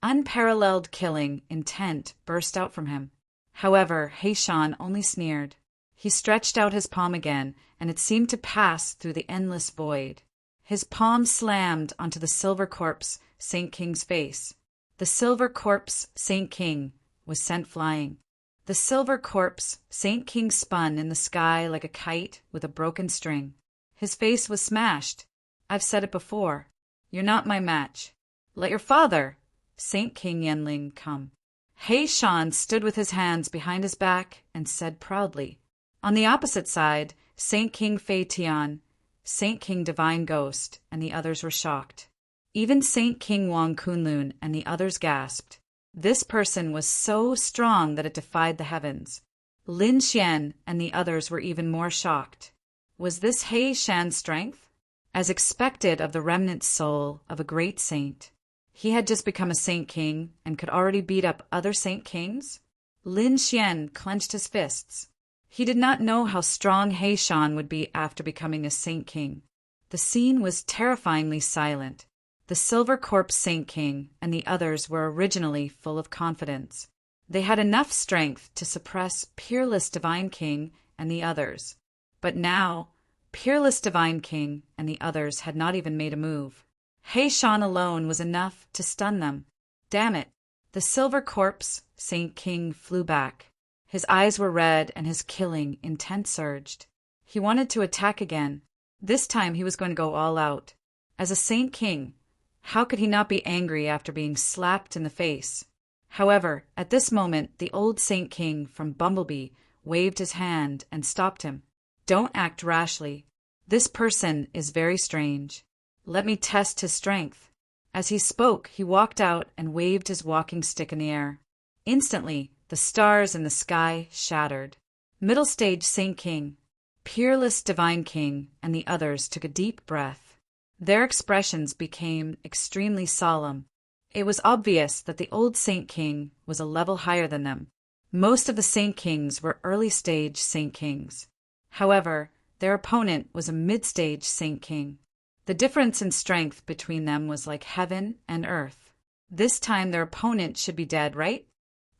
Unparalleled killing intent burst out from him. However, He Shan only sneered. He stretched out his palm again, and it seemed to pass through the endless void. His palm slammed onto the silver corpse Saint King's face. The silver corpse Saint King was sent flying. The silver corpse Saint King spun in the sky like a kite with a broken string. His face was smashed. I've said it before. You're not my match. Let your father, Saint King Yenling, come. He Shan stood with his hands behind his back and said proudly. On the opposite side, Saint King Fei Tian, Saint King Divine Ghost, and the others were shocked. Even Saint King Wang Kunlun and the others gasped. This person was so strong that it defied the heavens. Lin Xian and the others were even more shocked. Was this He Shan's strength? As expected of the remnant soul of a great saint. He had just become a Saint King and could already beat up other Saint Kings? Lin Xian clenched his fists. He did not know how strong He Shan would be after becoming a Saint King. The scene was terrifyingly silent. The silver corpse Saint King and the others were originally full of confidence. They had enough strength to suppress Peerless Divine King and the others. But now, Peerless Divine King and the others had not even made a move. He Shan alone was enough to stun them. Damn it! The silver corpse Saint King flew back. His eyes were red and his killing intent surged. He wanted to attack again. This time he was going to go all out. As a Saint King, how could he not be angry after being slapped in the face? However, at this moment, the old Saint King from Bumblebee waved his hand and stopped him. Don't act rashly. This person is very strange. Let me test his strength. As he spoke, he walked out and waved his walking stick in the air. Instantly, the stars in the sky shattered. Middle stage Saint King, Peerless Divine King, and the others took a deep breath. Their expressions became extremely solemn. It was obvious that the old Saint King was a level higher than them. Most of the Saint Kings were early stage Saint Kings. However, their opponent was a mid-stage Saint King. The difference in strength between them was like heaven and earth. This time their opponent should be dead, right?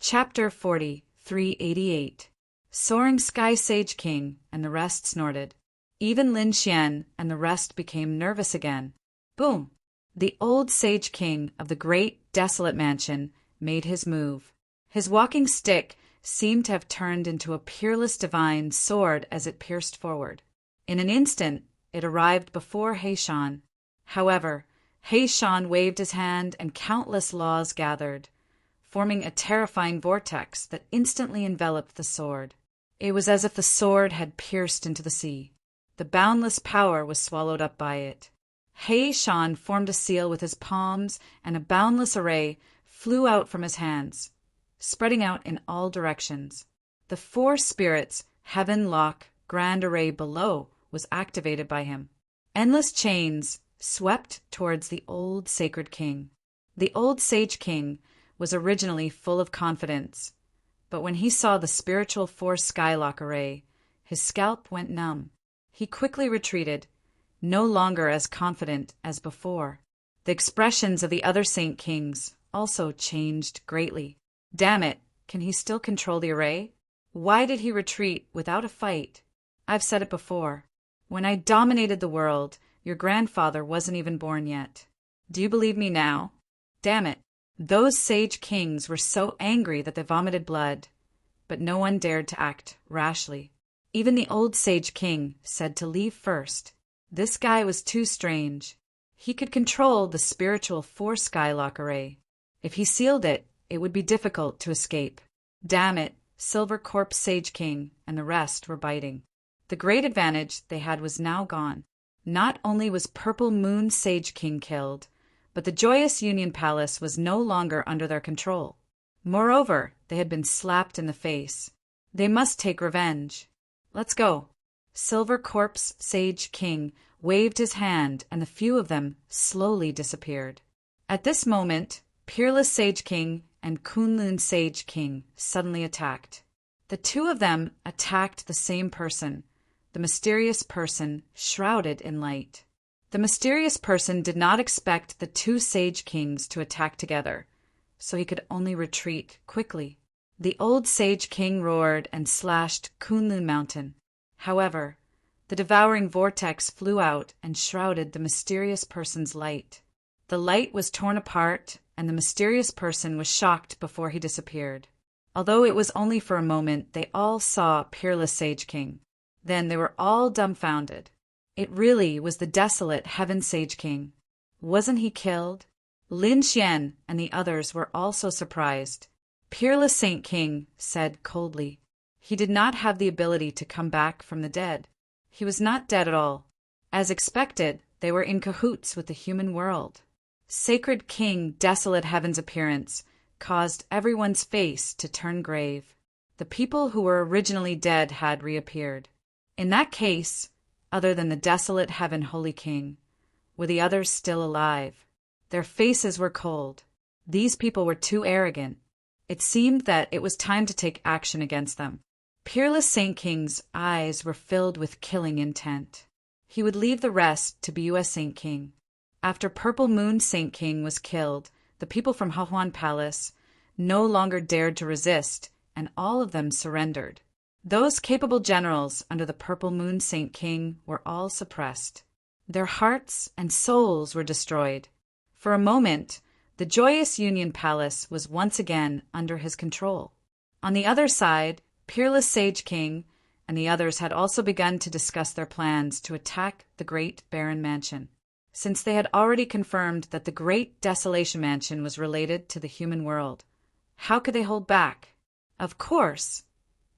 Chapter 40, 388. Soaring Sky Sage King and the rest snorted. Even Lin Xian and the rest became nervous again. Boom! The old Sage King of the great desolate mansion made his move. His walking stick seemed to have turned into a peerless divine sword as it pierced forward. In an instant, it arrived before He Shan. However, He Shan waved his hand and countless laws gathered, forming a terrifying vortex that instantly enveloped the sword. It was as if the sword had pierced into the sea. The boundless power was swallowed up by it. Hei Shan formed a seal with his palms, and a boundless array flew out from his hands, spreading out in all directions. The four spirits, heaven, lock, grand array below, was activated by him. Endless chains swept towards the old sacred king. The old sage king was originally full of confidence, but when he saw the spiritual force skylock array, his scalp went numb. He quickly retreated, no longer as confident as before. The expressions of the other saint kings also changed greatly. Damn it, can he still control the array? Why did he retreat without a fight? I've said it before. When I dominated the world, your grandfather wasn't even born yet. Do you believe me now? Damn it. Those sage kings were so angry that they vomited blood, but no one dared to act rashly. Even the old sage king said to leave first. This guy was too strange. He could control the spiritual force skylock array. If he sealed it, it would be difficult to escape. Damn it, Silver Corpse Sage King and the rest were biting. The great advantage they had was now gone. Not only was Purple Moon Sage King killed, but the Joyous Union Palace was no longer under their control. Moreover, they had been slapped in the face. They must take revenge. Let's go. Silver Corpse Sage King waved his hand, and the few of them slowly disappeared. At this moment, Peerless Sage King and Kunlun Sage King suddenly attacked. The two of them attacked the same person, the mysterious person shrouded in light. The mysterious person did not expect the two Sage Kings to attack together, so he could only retreat quickly. The old Sage King roared and slashed Kunlun Mountain. However, the devouring vortex flew out and shrouded the mysterious person's light. The light was torn apart, and the mysterious person was shocked before he disappeared. Although it was only for a moment, they all saw Peerless Sage King. Then they were all dumbfounded. It really was the desolate Heaven Sage King. Wasn't he killed? Lin Xian and the others were also surprised. Peerless Saint King said coldly. He did not have the ability to come back from the dead. He was not dead at all. As expected, they were in cahoots with the human world. Sacred King Desolate Heaven's appearance caused everyone's face to turn grave. The people who were originally dead had reappeared. In that case, other than the Desolate Heaven Holy King, were the others still alive? Their faces were cold. These people were too arrogant. It seemed that it was time to take action against them. Peerless Saint King's eyes were filled with killing intent. He would leave the rest to Bua Saint King. After Purple Moon Saint King was killed, the people from Hahuan Palace no longer dared to resist, and all of them surrendered. Those capable generals under the Purple Moon Saint King were all suppressed. Their hearts and souls were destroyed. For a moment, the Joyous Union Palace was once again under his control. On the other side, Peerless Sage King and the others had also begun to discuss their plans to attack the Great Barren Mansion. Since they had already confirmed that the Great Desolation Mansion was related to the human world, how could they hold back? Of course,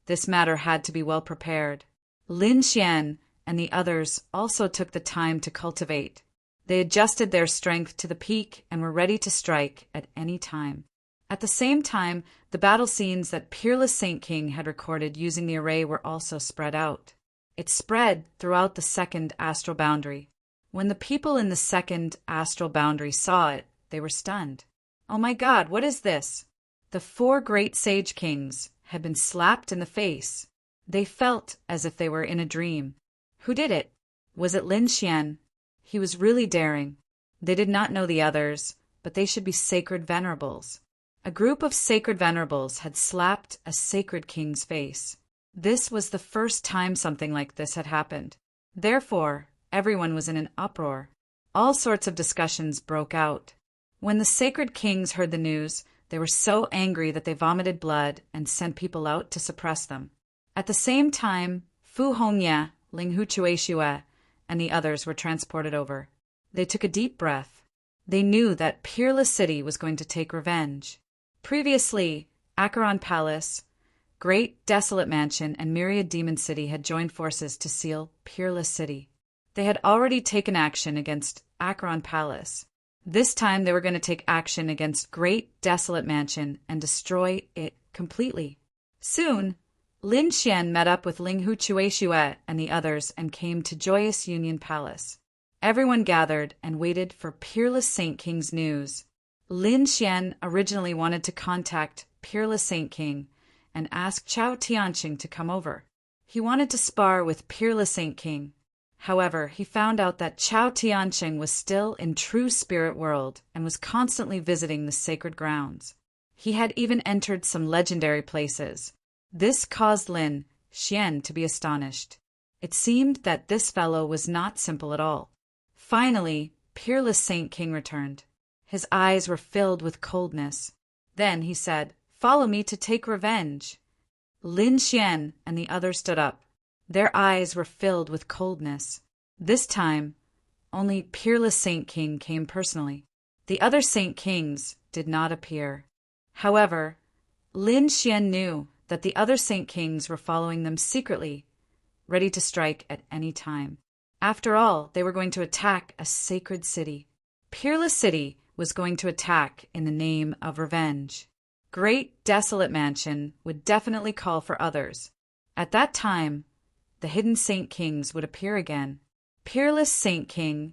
this matter had to be well prepared. Lin Xian and the others also took the time to cultivate. They adjusted their strength to the peak and were ready to strike at any time. At the same time, the battle scenes that Peerless Saint King had recorded using the array were also spread out. It spread throughout the second astral boundary. When the people in the second astral boundary saw it, they were stunned. Oh my God, what is this? The four great Sage Kings had been slapped in the face. They felt as if they were in a dream. Who did it? Was it Lin Xian? He was really daring. They did not know the others, but they should be sacred venerables. A group of sacred venerables had slapped a sacred king's face. This was the first time something like this had happened. Therefore, everyone was in an uproar. All sorts of discussions broke out. When the sacred kings heard the news, they were so angry that they vomited blood and sent people out to suppress them. At the same time, Fu Hongya, Ling Hu Chueshua, and the others were transported over. They took a deep breath. They knew that Peerless City was going to take revenge. Previously, Acheron Palace, Great Desolate Mansion and Myriad Demon City had joined forces to seal Peerless City. They had already taken action against Acheron Palace. This time they were going to take action against Great Desolate Mansion and destroy it completely. Soon, Lin Xian met up with Ling Hu Chueshue and the others and came to Joyous Union Palace. Everyone gathered and waited for Peerless Saint King's news. Lin Xian originally wanted to contact Peerless Saint King and ask Chao Tianqing to come over. He wanted to spar with Peerless Saint King. However, he found out that Chao Tianqing was still in true spirit world and was constantly visiting the sacred grounds. He had even entered some legendary places. This caused Lin Xian to be astonished. It seemed that this fellow was not simple at all. Finally, Peerless Saint King returned. His eyes were filled with coldness. Then he said, "Follow me to take revenge." Lin Xian and the others stood up. Their eyes were filled with coldness. This time, only Peerless Saint King came personally. The other Saint Kings did not appear. However, Lin Xian knew that the other Saint Kings were following them secretly, ready to strike at any time. After all, they were going to attack a sacred city. Peerless City was going to attack in the name of revenge. Great Desolate Mansion would definitely call for others. At that time, the hidden Saint Kings would appear again. Peerless Saint King,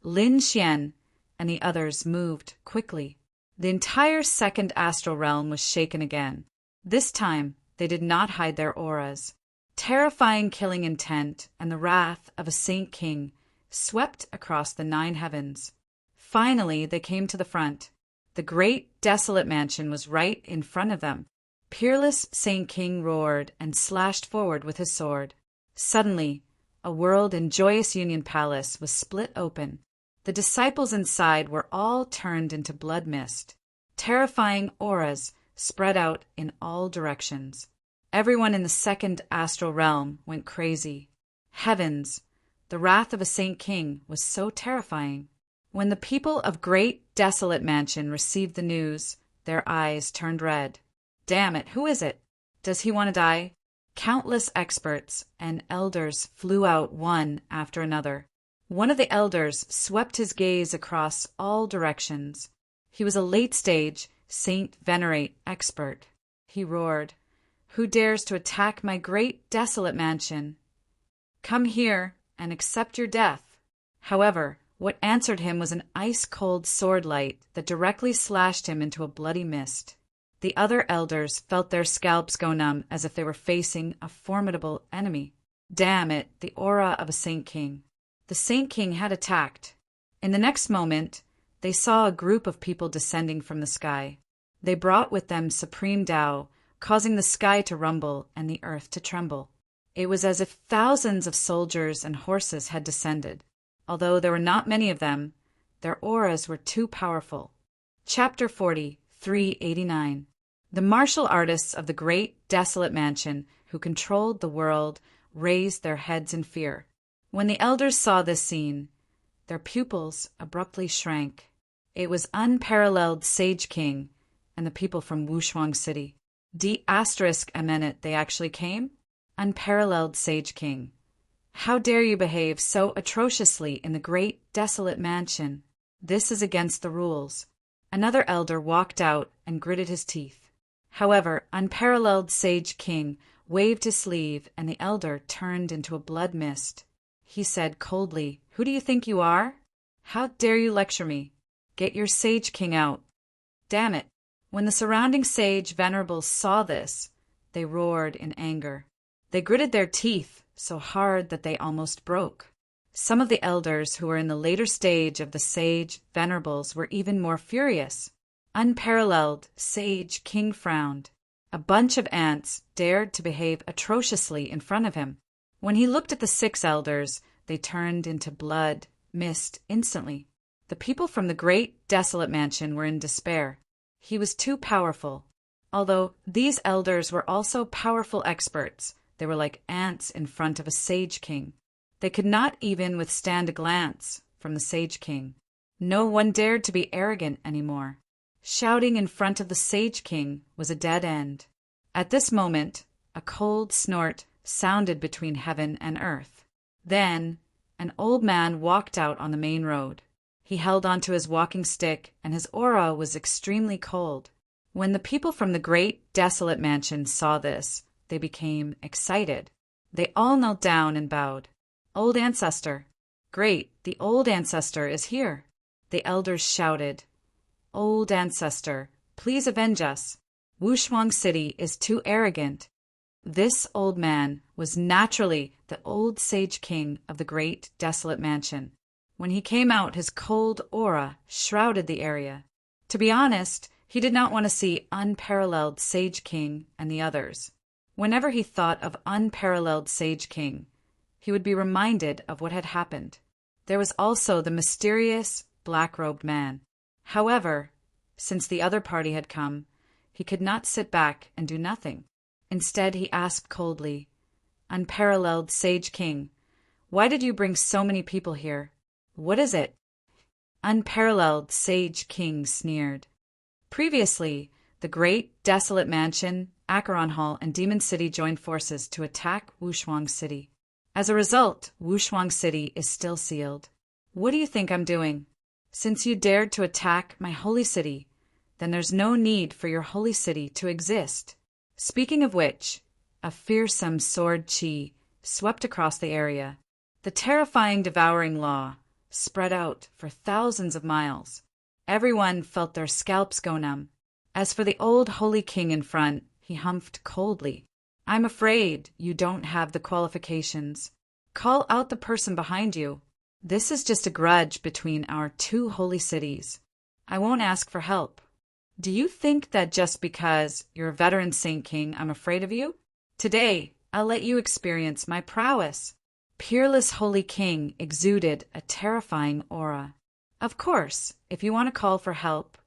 Lin Xian, and the others moved quickly. The entire second astral realm was shaken again. This time, they did not hide their auras. Terrifying killing intent and the wrath of a Saint King swept across the 9 heavens. Finally, they came to the front. The Great Desolate Mansion was right in front of them. Peerless Saint King roared and slashed forward with his sword. Suddenly, a world in Joyous Union Palace was split open. The disciples inside were all turned into blood mist. Terrifying auras spread out in all directions. Everyone in the second astral realm went crazy. Heavens, the wrath of a Saint King was so terrifying. When the people of Great Desolate Mansion received the news, their eyes turned red. Damn it, who is it? Does he want to die? Countless experts and elders flew out one after another. One of the elders swept his gaze across all directions. He was a late-stage Saint Venerate expert. He roared, "Who dares to attack my Great Desolate Mansion? Come here and accept your death." However, what answered him was an ice-cold sword light that directly slashed him into a bloody mist. The other elders felt their scalps go numb as if they were facing a formidable enemy. Damn it, the aura of a Saint King. The Saint King had attacked. In the next moment, they saw a group of people descending from the sky. They brought with them supreme Tao, causing the sky to rumble and the earth to tremble. It was as if thousands of soldiers and horses had descended. Although there were not many of them, their auras were too powerful. Chapter 40, 389. The martial artists of the Great Desolate Mansion, who controlled the world, raised their heads in fear. When the elders saw this scene, their pupils abruptly shrank. It was unparalleled Sage King and the people from Wushuang City. ***, they actually came? Unparalleled Sage King. How dare you behave so atrociously in the Great Desolate Mansion? This is against the rules. Another elder walked out and gritted his teeth. However, Unparalleled Sage King waved his sleeve and the elder turned into a blood mist. He said coldly, "Who do you think you are? How dare you lecture me? Get your Sage King out." Damn it. When the surrounding sage venerables saw this, they roared in anger. They gritted their teeth so hard that they almost broke. Some of the elders who were in the later stage of the sage venerables were even more furious. Unparalleled Sage King frowned. A bunch of ants dared to behave atrociously in front of him. When he looked at the 6 elders, they turned into blood, mist instantly. The people from the Great Desolate Mansion were in despair. He was too powerful. Although these elders were also powerful experts, they were like ants in front of a Sage King. They could not even withstand a glance from the Sage King. No one dared to be arrogant anymore. Shouting in front of the Sage King was a dead end. At this moment, a cold snort sounded between heaven and earth. Then, an old man walked out on the main road. He held onto his walking stick, and his aura was extremely cold. When the people from the great, desolate mansion saw this, they became excited. They all knelt down and bowed. "Old ancestor." "Great, the old ancestor is here." The elders shouted, "Old ancestor, please avenge us. Wushuang City is too arrogant." This old man was naturally the old sage king of the great, desolate mansion. When he came out, his cold aura shrouded the area. To be honest, he did not want to see unparalleled Sage King and the others. Whenever he thought of unparalleled Sage King, he would be reminded of what had happened. There was also the mysterious, black-robed man. However, since the other party had come, he could not sit back and do nothing. Instead, he asked coldly, "Unparalleled Sage King, why did you bring so many people here? What is it?" Unparalleled Sage King sneered. Previously, the great, desolate mansion, Acheron Hall, and Demon City joined forces to attack Wushuang City. As a result, Wushuang City is still sealed. What do you think I'm doing? Since you dared to attack my holy city, then there's no need for your holy city to exist. Speaking of which, a fearsome sword chi swept across the area. The terrifying devouring law spread out for thousands of miles. Everyone felt their scalps go numb. As for the old holy king in front, he humphed coldly. "I'm afraid you don't have the qualifications. Call out the person behind you. This is just a grudge between our two holy cities. I won't ask for help. Do you think that just because you're a veteran Saint King, I'm afraid of you? Today, I'll let you experience my prowess." Peerless Holy King exuded a terrifying aura. "Of course, if you want to call for help,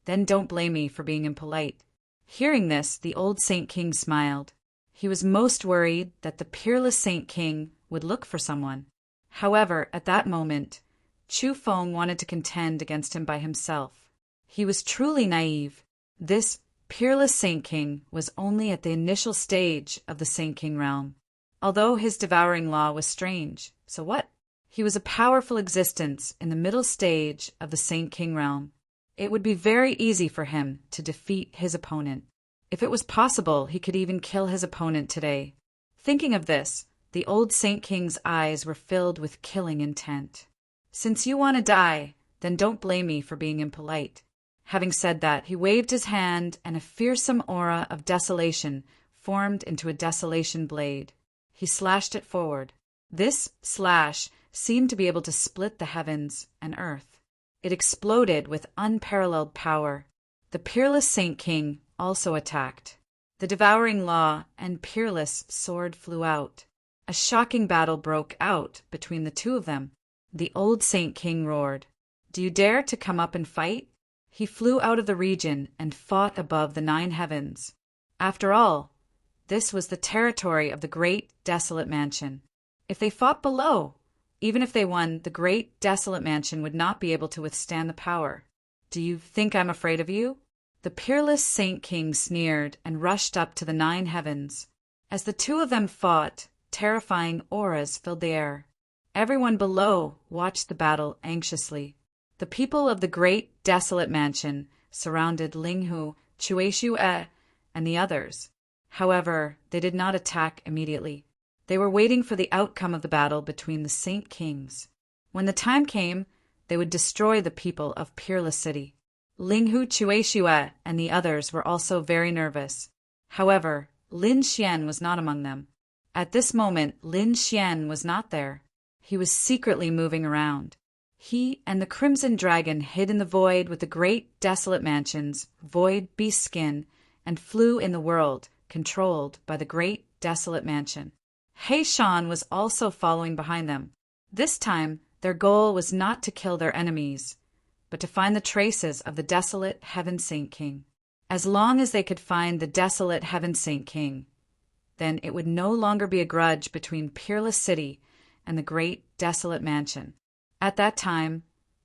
then don't blame me for being impolite." Hearing this, the old Saint King smiled. He was most worried that the peerless Saint King would look for someone. However, at that moment, Chu Feng wanted to contend against him by himself. He was truly naive. This peerless Saint King was only at the initial stage of the Saint King realm. Although his devouring law was strange, so what? He was a powerful existence in the middle stage of the Saint King realm. It would be very easy for him to defeat his opponent. If it was possible, he could even kill his opponent today. Thinking of this, the old Saint King's eyes were filled with killing intent. "Since you want to die, then don't blame me for being impolite." Having said that, he waved his hand, and a fearsome aura of desolation formed into a desolation blade. He slashed it forward. This slash seemed to be able to split the heavens and earth. It exploded with unparalleled power. The peerless Saint King also attacked. The devouring law and peerless sword flew out. A shocking battle broke out between the two of them. The old Saint King roared, "Do you dare to come up and fight?" He flew out of the region and fought above the 9 heavens. After all, this was the territory of the great, desolate mansion. If they fought below, even if they won, the great, desolate mansion would not be able to withstand the power. "Do you think I'm afraid of you?" The peerless Saint King sneered and rushed up to the 9 heavens. As the two of them fought, terrifying auras filled the air. Everyone below watched the battle anxiously. The people of the great, desolate mansion surrounded Linghu, Chuexiu and the others. However, they did not attack immediately. They were waiting for the outcome of the battle between the Saint Kings. When the time came, they would destroy the people of Peerless City. Linghu, Chuexiu and the others were also very nervous. However, Lin Xian was not among them. At this moment, Lin Xian was not there. He was secretly moving around. He and the Crimson Dragon hid in the void with the great desolate mansion's void beast skin and flew in the world controlled by the great desolate mansion. He Shan was also following behind them. This time, their goal was not to kill their enemies, but to find the traces of the desolate Heaven Saint King. As long as they could find the desolate Heaven Saint King, then it would no longer be a grudge between Peerless City and the great desolate mansion. At that time,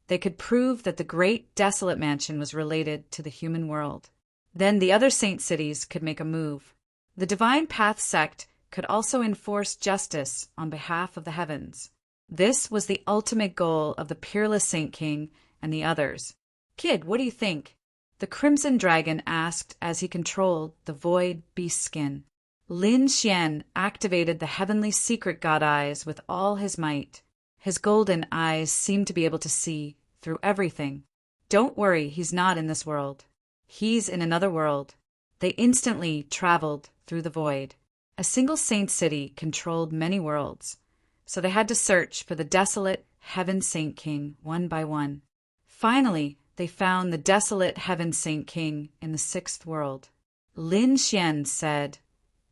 they could prove that the great desolate mansion was related to the human world. Then the other saint cities could make a move. The Divine Path sect could also enforce justice on behalf of the heavens. This was the ultimate goal of the Peerless Saint King and the others. "Kid, what do you think?" the Crimson Dragon asked as he controlled the Void Beast skin. Lin Xian activated the heavenly secret god eyes with all his might. His golden eyes seemed to be able to see through everything. "Don't worry, he's not in this world. He's in another world." They instantly traveled through the void. A single saint city controlled many worlds, so they had to search for the desolate Heaven Saint King one by one. Finally, they found the desolate Heaven Saint King in the 6th world. Lin Xian said,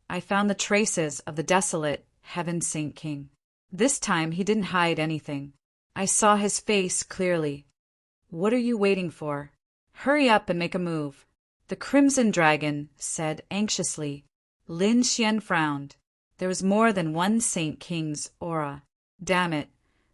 "I found the traces of the desolate Heaven Saint King. This time he didn't hide anything. I saw his face clearly. What are you waiting for? Hurry up and make a move." The Crimson Dragon said anxiously. Lin Xian frowned. There was more than one Saint King's aura. Damn it,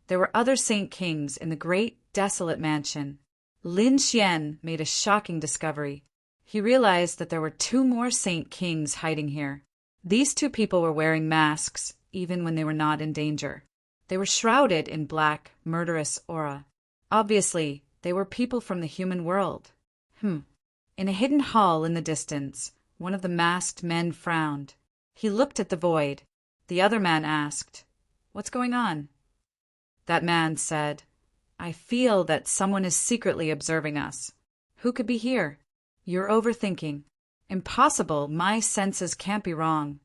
there were other Saint Kings in the great desolate mansion. Lin Xian made a shocking discovery. He realized that there were 2 more Saint Kings hiding here. These 2 people were wearing masks, even when they were not in danger. They were shrouded in black, murderous aura. Obviously, they were people from the human world. In a hidden hall in the distance, one of the masked men frowned. He looked at the void. The other man asked, "What's going on?" That man said, "I feel that someone is secretly observing us. Who could be here?" "You're overthinking." "Impossible, my senses can't be wrong."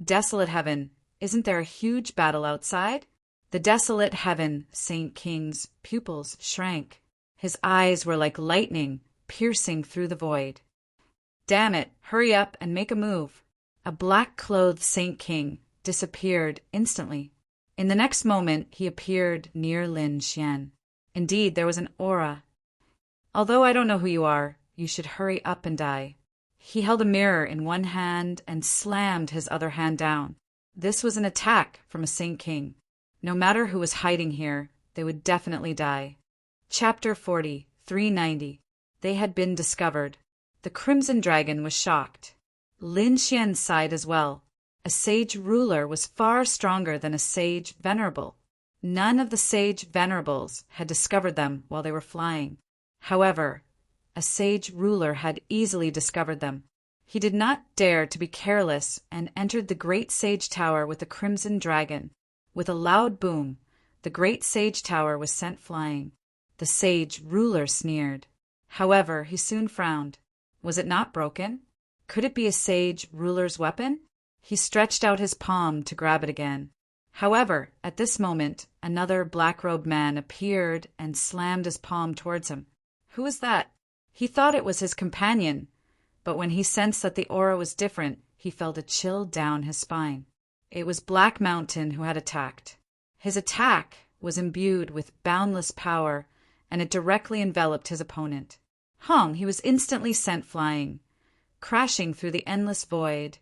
"Desolate Heaven, isn't there a huge battle outside?" The desolate Heaven Saint King's pupils shrank. His eyes were like lightning, piercing through the void. "Damn it, hurry up and make a move." A black-clothed Saint King disappeared instantly. In the next moment, he appeared near Lin Xian. Indeed, there was an aura. "Although I don't know who you are, you should hurry up and die." He held a mirror in one hand and slammed his other hand down. This was an attack from a Saint King. No matter who was hiding here, they would definitely die. Chapter 40, 390. They had been discovered. The Crimson Dragon was shocked. Lin Xian sighed as well. A sage ruler was far stronger than a sage venerable. None of the sage venerables had discovered them while they were flying. However, a sage ruler had easily discovered them. He did not dare to be careless and entered the great sage tower with the Crimson Dragon. With a loud boom, the great sage tower was sent flying. The sage ruler sneered. However, he soon frowned. Was it not broken? Could it be a sage ruler's weapon? He stretched out his palm to grab it again. However, at this moment, another black-robed man appeared and slammed his palm towards him. Who was that? He thought it was his companion, but when he sensed that the aura was different, he felt a chill down his spine. It was Black Mountain who had attacked. His attack was imbued with boundless power, and it directly enveloped his opponent. He was instantly sent flying, crashing through the endless void,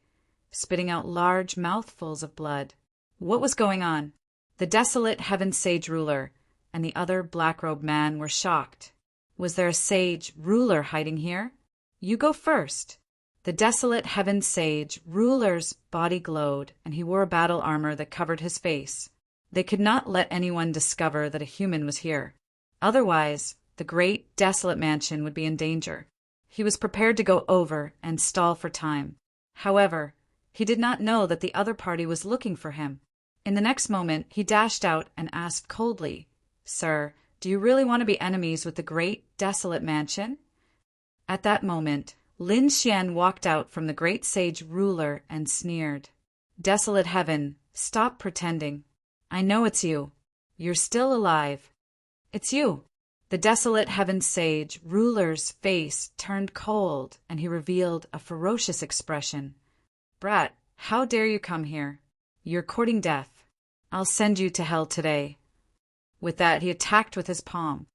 spitting out large mouthfuls of blood. What was going on? The desolate Heaven Sage ruler and the other black-robed man were shocked. Was there a sage ruler hiding here? You go first. The desolate Heaven Sage ruler's body glowed, and he wore a battle armor that covered his face. They could not let anyone discover that a human was here. Otherwise, the great desolate mansion would be in danger. He was prepared to go over and stall for time. However, he did not know that the other party was looking for him. In the next moment, he dashed out and asked coldly, "Sir, do you really want to be enemies with the great desolate mansion?" At that moment, Lin Xian walked out from the great sage ruler and sneered. "Desolate Heaven, stop pretending. I know it's you. You're still alive. It's you." The desolate Heaven Sage ruler's face turned cold, and he revealed a ferocious expression. "Brat, how dare you come here? You're courting death. I'll send you to hell today." With that, he attacked with his palm.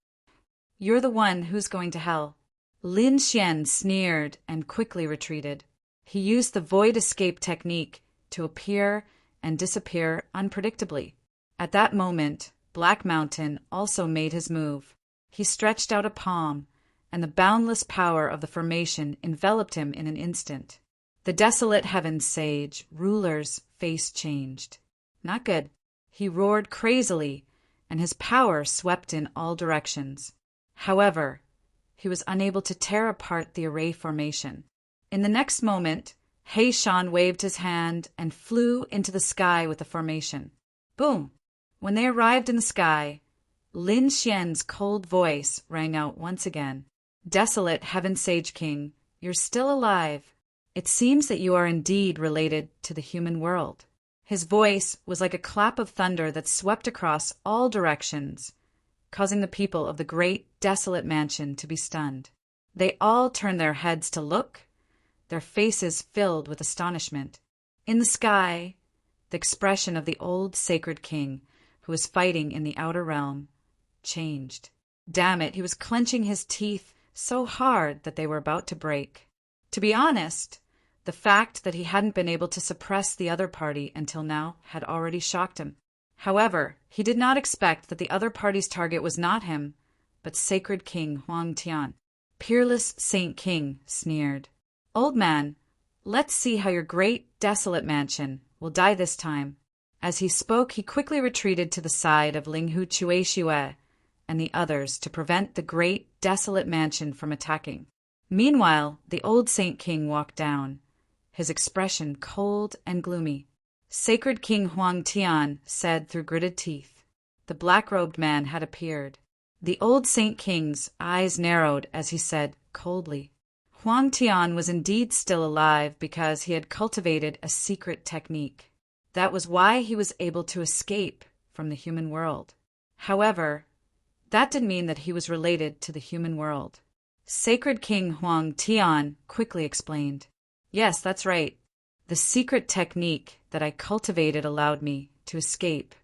"You're the one who's going to hell." Lin Xian sneered and quickly retreated. He used the void escape technique to appear and disappear unpredictably. At that moment, Black Mountain also made his move. He stretched out a palm, and the boundless power of the formation enveloped him in an instant. The desolate heavens sage, ruler's face changed. Not good. He roared crazily, and his power swept in all directions. However, he was unable to tear apart the array formation. In the next moment, Heishan waved his hand and flew into the sky with the formation. Boom! When they arrived in the sky, Lin Xian's cold voice rang out once again. Desolate Heaven Sage King, you're still alive. It seems that you are indeed related to the human world. His voice was like a clap of thunder that swept across all directions, causing the people of the great, desolate mansion to be stunned. They all turned their heads to look, their faces filled with astonishment. In the sky, the expression of the old sacred king, who was fighting in the outer realm, changed. Damn it, he was clenching his teeth so hard that they were about to break. To be honest, the fact that he hadn't been able to suppress the other party until now had already shocked him. However, he did not expect that the other party's target was not him, but Sacred King Huang Tian. Peerless Saint King sneered. Old man, let's see how your great, desolate mansion will die this time. As he spoke, he quickly retreated to the side of Linghu Chuexiue and the others to prevent the great, desolate mansion from attacking. Meanwhile, the old Saint King walked down, his expression cold and gloomy. Sacred King Huang Tian said through gritted teeth. The black-robed man had appeared. The old Saint King's eyes narrowed as he said coldly. Huang Tian was indeed still alive because he had cultivated a secret technique. That was why he was able to escape from the human world. However, that didn't mean that he was related to the human world. Sacred King Huang Tian quickly explained. Yes, that's right. The secret technique that I cultivated allowed me to escape.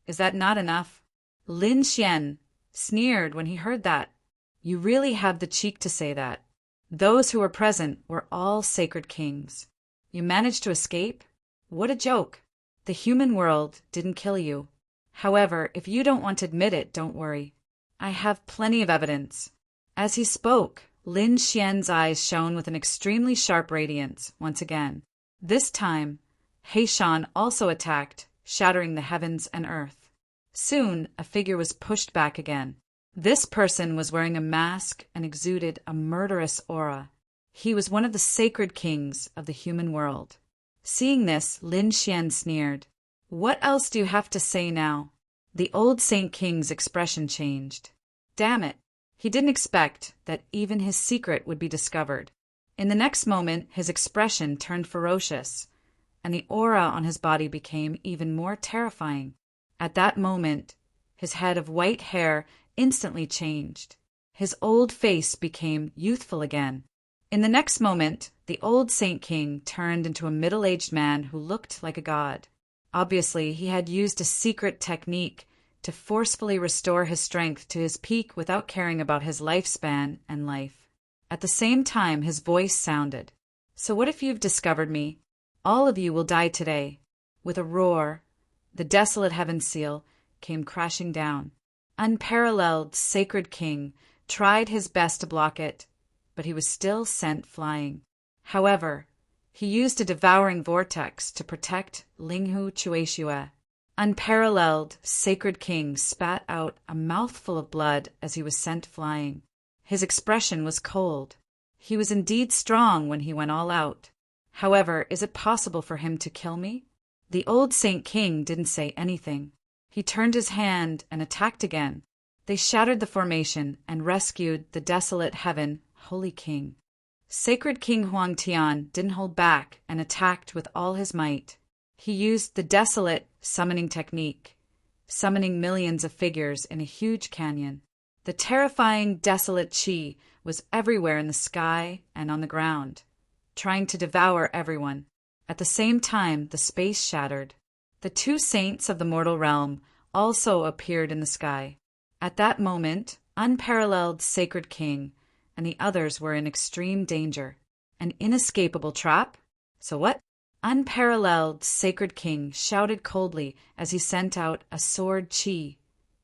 Is that not enough? Lin Xian sneered when he heard that. You really have the cheek to say that. Those who were present were all sacred kings. You managed to escape? What a joke. The human world didn't kill you. However, if you don't want to admit it, don't worry. I have plenty of evidence. As he spoke, Lin Xian's eyes shone with an extremely sharp radiance once again. This time, Heishan also attacked, shattering the heavens and earth. Soon, a figure was pushed back again. This person was wearing a mask and exuded a murderous aura. He was one of the sacred kings of the human world. Seeing this, Lin Xian sneered. What else do you have to say now? The old Saint King's expression changed. Damn it. He didn't expect that even his secret would be discovered. In the next moment, his expression turned ferocious, and the aura on his body became even more terrifying. At that moment, his head of white hair instantly changed. His old face became youthful again. In the next moment, the old Saint King turned into a middle-aged man who looked like a god. Obviously, he had used a secret technique to forcefully restore his strength to his peak without caring about his lifespan and life. At the same time, his voice sounded. So what if you've discovered me? All of you will die today. With a roar, the desolate heaven seal came crashing down. Unparalleled Sacred King tried his best to block it, but he was still sent flying. However, he used a devouring vortex to protect Linghu Chuexiue. Unparalleled Sacred King spat out a mouthful of blood as he was sent flying. His expression was cold. He was indeed strong when he went all out. However, is it possible for him to kill me? The old Saint King didn't say anything. He turned his hand and attacked again. They shattered the formation and rescued the desolate heaven, Holy King. Sacred King Huang Tian didn't hold back and attacked with all his might. He used the desolate summoning technique, summoning millions of figures in a huge canyon. The terrifying desolate chi was everywhere in the sky and on the ground, trying to devour everyone. At the same time, the space shattered. The two saints of the mortal realm also appeared in the sky. At that moment, unparalleled Sacred King and the others were in extreme danger. An inescapable trap? So what? Unparalleled Sacred King shouted coldly as he sent out a sword chi,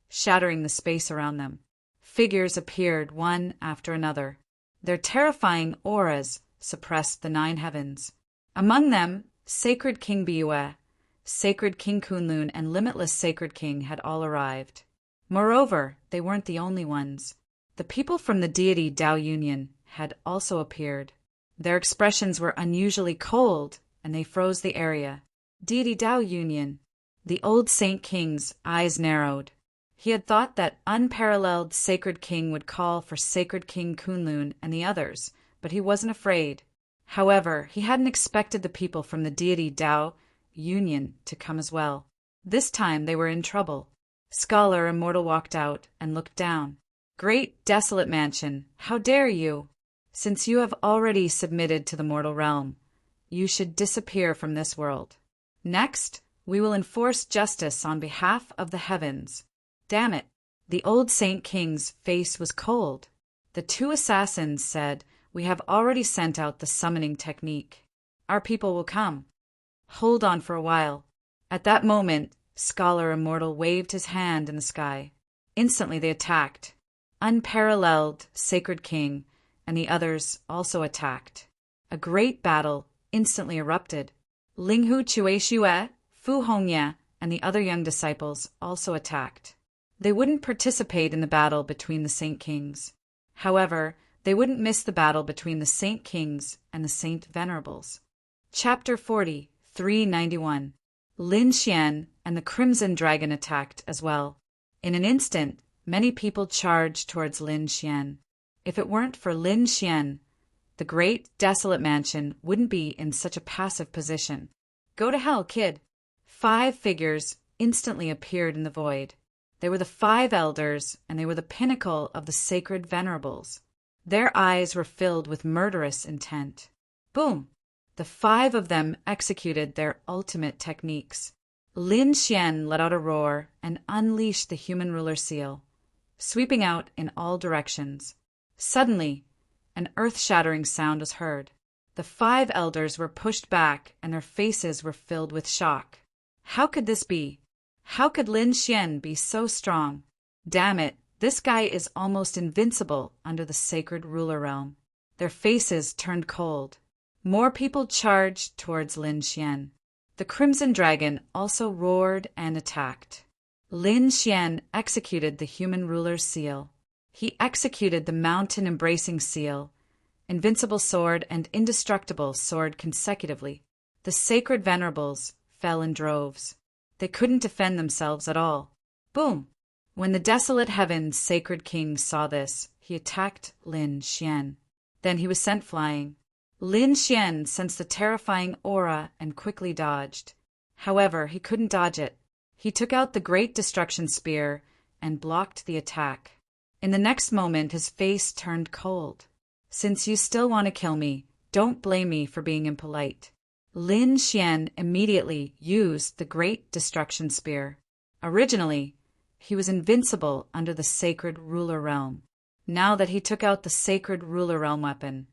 shattering the space around them. Figures appeared one after another. Their terrifying auras suppressed the 9 heavens. Among them, Sacred King Biue, Sacred King Kunlun, and Limitless Sacred King had all arrived. Moreover, they weren't the only ones. The people from the Deity Tao Union had also appeared. Their expressions were unusually cold, and they froze the area. Deity Tao Union. The old Saint King's eyes narrowed. He had thought that unparalleled Sacred King would call for Sacred King Kunlun and the others, but he wasn't afraid. However, he hadn't expected the people from the Deity Tao Union to come as well. This time they were in trouble. Scholar Immortal walked out and looked down. Great desolate mansion, how dare you? Since you have already submitted to the mortal realm, you should disappear from this world. Next, we will enforce justice on behalf of the heavens. Damn it! The old Saint King's face was cold. The two assassins said, "We have already sent out the summoning technique. Our people will come. Hold on for a while." At that moment, Scholar Immortal waved his hand in the sky. Instantly they attacked. Unparalleled Sacred King and the others also attacked. A great battle instantly erupted. Linghu Chueshue, Fu Hongye, and the other young disciples also attacked. They wouldn't participate in the battle between the Saint Kings. However, they wouldn't miss the battle between the Saint Kings and the Saint Venerables. Chapter 40, 391. Lin Xian and the Crimson Dragon attacked as well. In an instant, many people charged towards Lin Xian. If it weren't for Lin Xian, the great desolate mansion wouldn't be in such a passive position. Go to hell, kid! 5 figures instantly appeared in the void. They were the 5 elders, and they were the pinnacle of the sacred venerables. Their eyes were filled with murderous intent. Boom! The 5 of them executed their ultimate techniques. Lin Xian let out a roar and unleashed the human ruler seal, sweeping out in all directions. Suddenly, an earth-shattering sound was heard. The 5 elders were pushed back, and their faces were filled with shock. How could this be? How could Lin Xian be so strong? Damn it, this guy is almost invincible under the sacred ruler realm. Their faces turned cold. More people charged towards Lin Xian. The Crimson Dragon also roared and attacked. Lin Xian executed the human ruler's seal. He executed the mountain-embracing seal, invincible sword, and indestructible sword consecutively. The sacred venerables fell in droves. They couldn't defend themselves at all. Boom! When the desolate heaven's Sacred King saw this, he attacked Lin Xian. Then he was sent flying. Lin Xian sensed the terrifying aura and quickly dodged. However, he couldn't dodge it. He took out the Great Destruction Spear and blocked the attack. In the next moment, his face turned cold. "Since you still want to kill me, don't blame me for being impolite." Lin Xian immediately used the Great Destruction Spear. Originally, he was invincible under the Sacred Ruler Realm. Now that he took out the Sacred Ruler Realm weapon,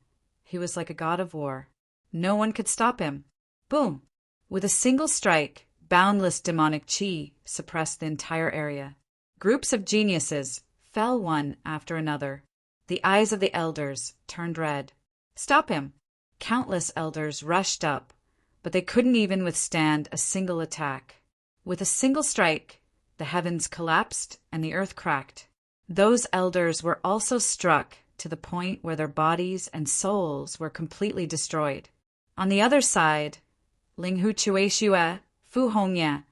he was like a god of war. No one could stop him. Boom! With a single strike, boundless demonic chi suppressed the entire area. Groups of geniuses fell one after another. The eyes of the elders turned red. Stop him! Countless elders rushed up, but they couldn't even withstand a single attack. With a single strike, the heavens collapsed and the earth cracked. Those elders were also struck to the point where their bodies and souls were completely destroyed. On the other side, Linghu Chueshue, Fu Hongye,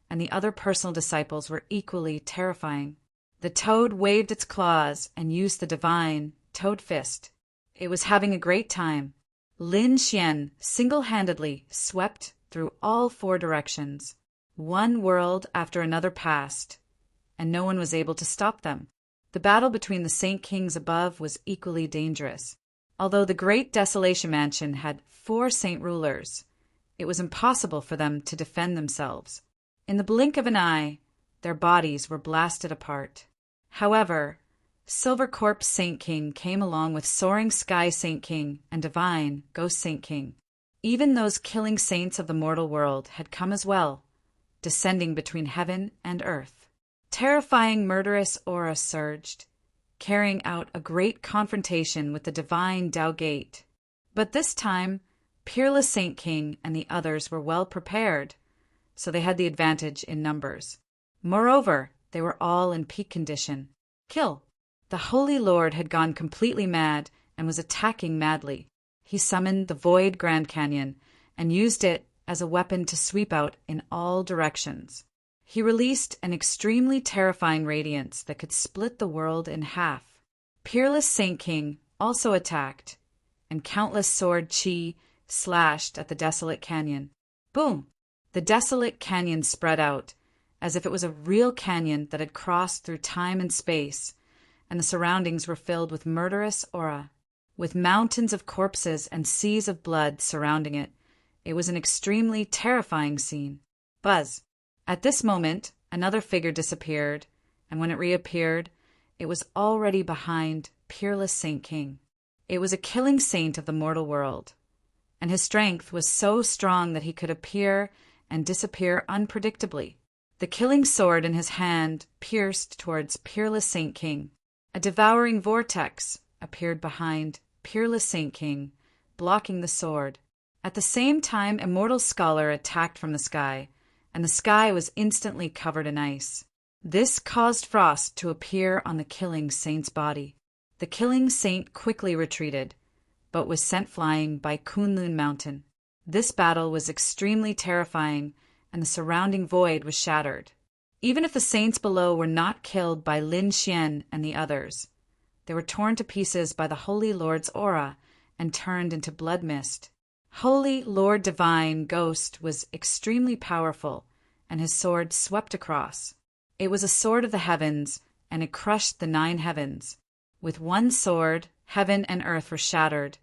and the other personal disciples were equally terrifying. The toad waved its claws and used the divine toad fist. It was having a great time. Lin Xian single-handedly swept through all 4 directions. One world after another passed, and no one was able to stop them. The battle between the Saint Kings above was equally dangerous. Although the Great Desolation Mansion had 4 Saint Rulers, it was impossible for them to defend themselves. In the blink of an eye, their bodies were blasted apart. However, Silver Corpse Saint King came along with Soaring Sky Saint King and Divine Ghost Saint King. Even those killing saints of the mortal world had come as well, descending between heaven and earth. Terrifying murderous aura surged, carrying out a great confrontation with the divine Tao Gate. But this time, Peerless Saint King and the others were well prepared, so they had the advantage in numbers. Moreover, they were all in peak condition. Kill! The Holy Lord had gone completely mad and was attacking madly. He summoned the Void Grand Canyon and used it as a weapon to sweep out in all directions. He released an extremely terrifying radiance that could split the world in half. Peerless Saint King also attacked, and countless sword chi slashed at the desolate canyon. Boom! The desolate canyon spread out, as if it was a real canyon that had crossed through time and space, and the surroundings were filled with murderous aura. With mountains of corpses and seas of blood surrounding it, it was an extremely terrifying scene. Buzz! At this moment, another figure disappeared, and when it reappeared, it was already behind Peerless Saint King. It was a killing saint of the mortal world, and his strength was so strong that he could appear and disappear unpredictably. The killing sword in his hand pierced towards Peerless Saint King. A devouring vortex appeared behind Peerless Saint King, blocking the sword. At the same time, Immortal Scholar attacked from the sky, and the sky was instantly covered in ice. This caused frost to appear on the killing saint's body. The killing saint quickly retreated, but was sent flying by Kunlun Mountain. This battle was extremely terrifying, and the surrounding void was shattered. Even if the saints below were not killed by Lin Xian and the others, they were torn to pieces by the Holy Lord's aura and turned into blood mist. Holy Lord Divine Ghost was extremely powerful, and his sword swept across. It was a sword of the heavens, and it crushed the 9 heavens. With one sword, heaven and earth were shattered,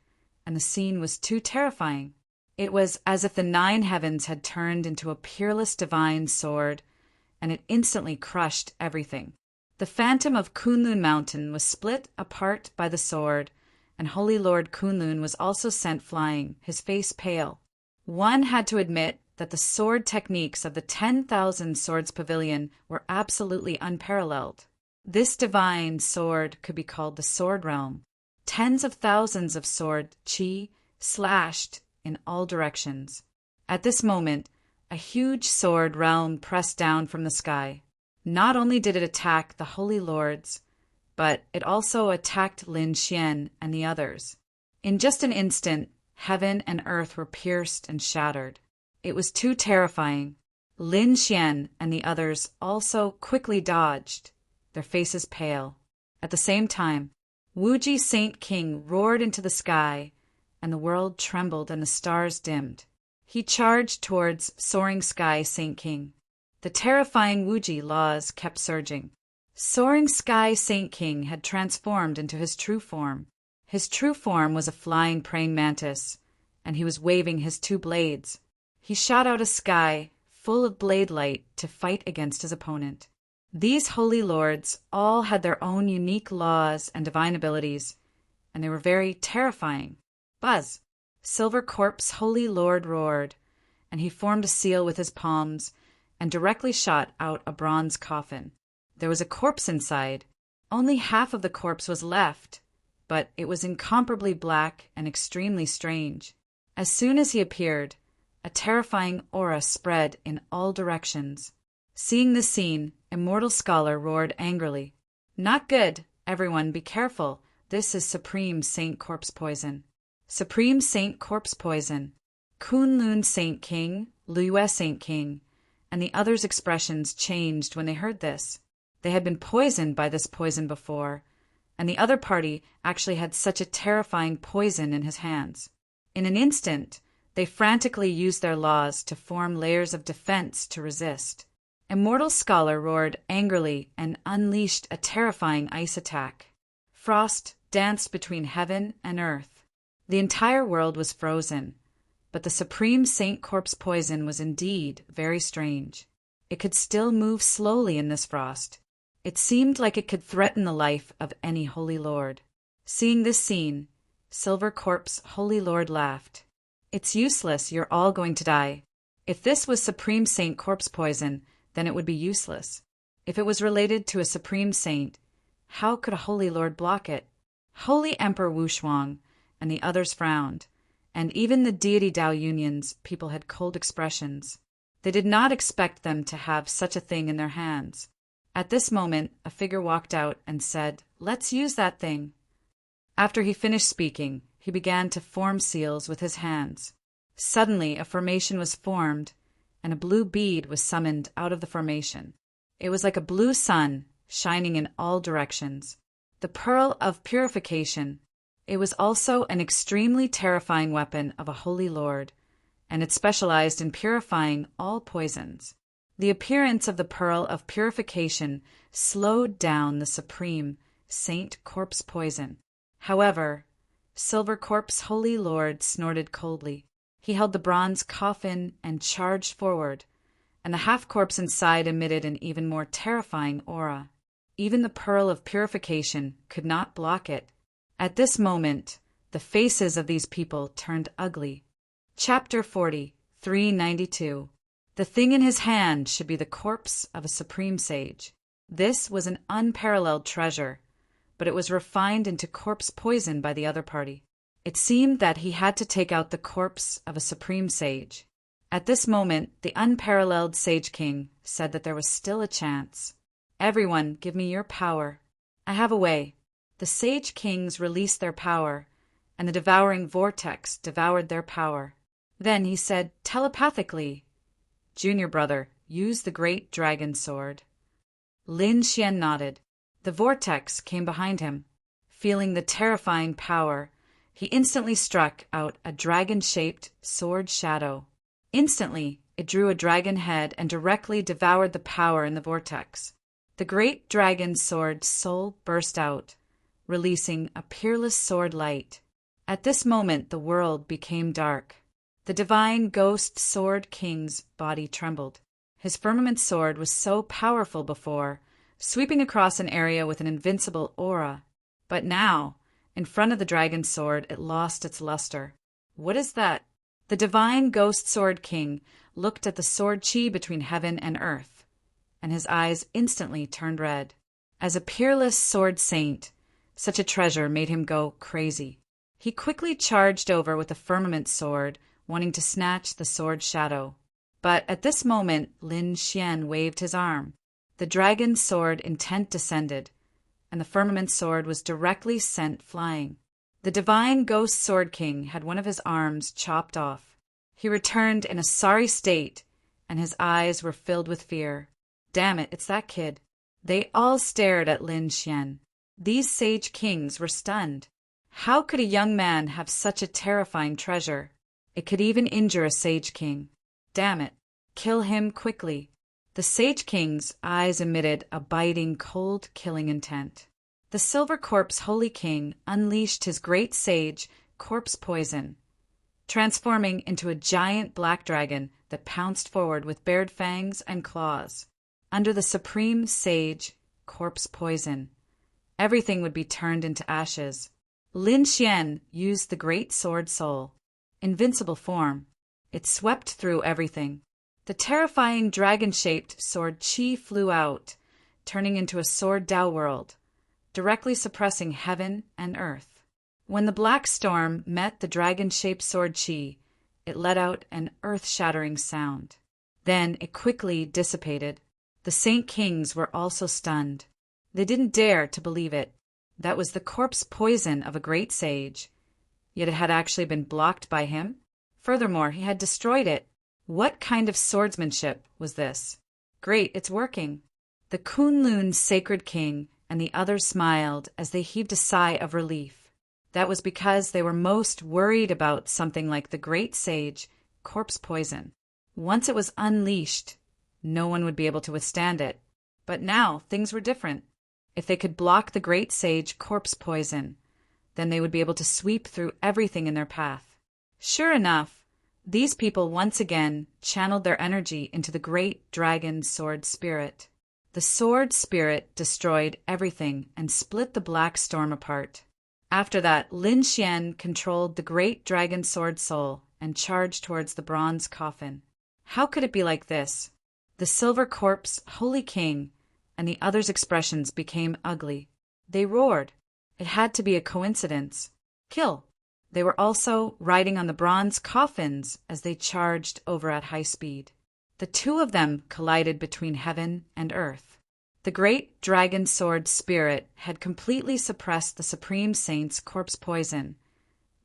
and the scene was too terrifying. It was as if the 9 heavens had turned into a peerless divine sword, and it instantly crushed everything. The phantom of Kunlun Mountain was split apart by the sword, and Holy Lord Kunlun was also sent flying, his face pale. One had to admit that the sword techniques of the 10,000 Swords Pavilion were absolutely unparalleled. This divine sword could be called the Sword Realm. Tens of thousands of sword chi slashed in all directions. At this moment, a huge sword realm pressed down from the sky. Not only did it attack the Holy Lords, but it also attacked Lin Xian and the others. In just an instant, heaven and earth were pierced and shattered. It was too terrifying. Lin Xian and the others also quickly dodged, their faces pale. At the same time, Wuji Saint King roared into the sky, and the world trembled and the stars dimmed. He charged towards Soaring Sky Saint King. The terrifying Wuji laws kept surging. Soaring Sky Saint King had transformed into his true form. His true form was a flying praying mantis, and he was waving his 2 blades. He shot out a sky full of blade light to fight against his opponent. These holy lords all had their own unique laws and divine abilities, and they were very terrifying. Buzz! Silver Corpse Holy Lord roared, and he formed a seal with his palms and directly shot out a bronze coffin. There was a corpse inside. Only half of the corpse was left, but it was incomparably black and extremely strange. As soon as he appeared, a terrifying aura spread in all directions. Seeing this scene, Immortal Scholar roared angrily. Not good. Everyone, be careful. This is Supreme Saint Corpse Poison. Supreme Saint Corpse Poison. Kunlun Saint King, Liyue Saint King, and the others' expressions changed when they heard this. They had been poisoned by this poison before, and the other party actually had such a terrifying poison in his hands. In an instant, they frantically used their laws to form layers of defense to resist. Immortal Scholar roared angrily and unleashed a terrifying ice attack. Frost danced between heaven and earth. The entire world was frozen, but the Supreme Saint Corpse Poison was indeed very strange. It could still move slowly in this frost. It seemed like it could threaten the life of any Holy Lord. Seeing this scene, Silver Corpse Holy Lord laughed. It's useless, you're all going to die. If this was Supreme Saint Corpse Poison, then it would be useless. If it was related to a Supreme Saint, how could a Holy Lord block it? Holy Emperor Wu Shuang and the others frowned, and even the Deity Dao Union's people had cold expressions. They did not expect them to have such a thing in their hands. At this moment, a figure walked out and said, "Let's use that thing." After he finished speaking, he began to form seals with his hands. Suddenly, a formation was formed, and a blue bead was summoned out of the formation. It was like a blue sun, shining in all directions. The pearl of purification. It was also an extremely terrifying weapon of a holy lord, and it specialized in purifying all poisons. The appearance of the pearl of purification slowed down the supreme Saint Corpse poison. However, Silver Corpse Holy Lord snorted coldly. He held the bronze coffin and charged forward, and the half-corpse inside emitted an even more terrifying aura. Even the pearl of purification could not block it. At this moment, the faces of these people turned ugly. Chapter 40, 392. The thing in his hand should be the corpse of a supreme sage. This was an unparalleled treasure, but it was refined into corpse poison by the other party. It seemed that he had to take out the corpse of a supreme sage. At this moment, the unparalleled Sage King said that there was still a chance. "Everyone, give me your power. I have a way." The Sage Kings released their power, and the devouring vortex devoured their power. Then he said telepathically, "Junior brother, use the great dragon sword." Lin Xian nodded. The vortex came behind him. Feeling the terrifying power, he instantly struck out a dragon-shaped sword shadow. Instantly, it drew a dragon head and directly devoured the power in the vortex. The great dragon sword soul burst out, releasing a peerless sword light. At this moment, the world became dark. The divine ghost sword king's body trembled. His firmament sword was so powerful before, sweeping across an area with an invincible aura. But now, in front of the dragon sword, it lost its luster. What is that? The divine ghost sword king looked at the sword chi between heaven and earth, and his eyes instantly turned red. As a peerless sword saint, such a treasure made him go crazy. He quickly charged over with the firmament sword, wanting to snatch the sword shadow. But at this moment, Lin Xian waved his arm. The dragon sword intent descended, and the firmament sword was directly sent flying. The divine ghost sword king had one of his arms chopped off. He returned in a sorry state, and his eyes were filled with fear. "Damn it, it's that kid." They all stared at Lin Xian. These sage kings were stunned. How could a young man have such a terrifying treasure? It could even injure a sage king. Damn it. Kill him quickly. The sage king's eyes emitted a biting, cold, killing intent. The Silver Corpse Holy King unleashed his great sage, corpse poison, transforming into a giant black dragon that pounced forward with bared fangs and claws. Under the supreme sage, corpse poison, everything would be turned into ashes. Lin Xian used the great sword soul, invincible form. It swept through everything. The terrifying dragon-shaped sword chi flew out, turning into a sword Dao world, directly suppressing heaven and earth. When the black storm met the dragon-shaped sword chi, it let out an earth-shattering sound. Then it quickly dissipated. The Saint Kings were also stunned. They didn't dare to believe it. That was the corpse poison of a great sage, yet it had actually been blocked by him. Furthermore, he had destroyed it. What kind of swordsmanship was this? Great, it's working. The Kunlun Sacred King and the others smiled as they heaved a sigh of relief. That was because they were most worried about something like the great sage, corpse poison. Once it was unleashed, no one would be able to withstand it. But now things were different. If they could block the great sage, corpse poison, then they would be able to sweep through everything in their path. Sure enough, these people once again channeled their energy into the great dragon sword spirit. The sword spirit destroyed everything and split the black storm apart. After that, Lin Xian controlled the great dragon sword soul and charged towards the bronze coffin. How could it be like this? The Silver Corpse Holy King and the others' expressions became ugly. They roared. It had to be a coincidence. Kill. They were also riding on the bronze coffins as they charged over at high speed. The two of them collided between heaven and earth. The great dragon sword spirit had completely suppressed the Supreme Saint's corpse poison,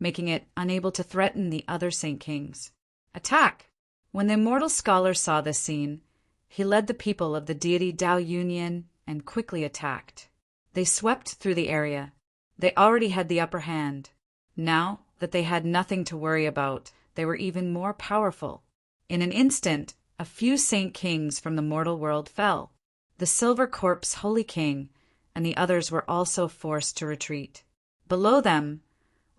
making it unable to threaten the other Saint Kings. Attack! When the immortal scholar saw this scene, he led the people of the deity Dao Union and quickly attacked. They swept through the area. They already had the upper hand. Now that they had nothing to worry about, they were even more powerful. In an instant, a few Saint Kings from the mortal world fell. The Silver Corpse Holy King and the others were also forced to retreat. Below them,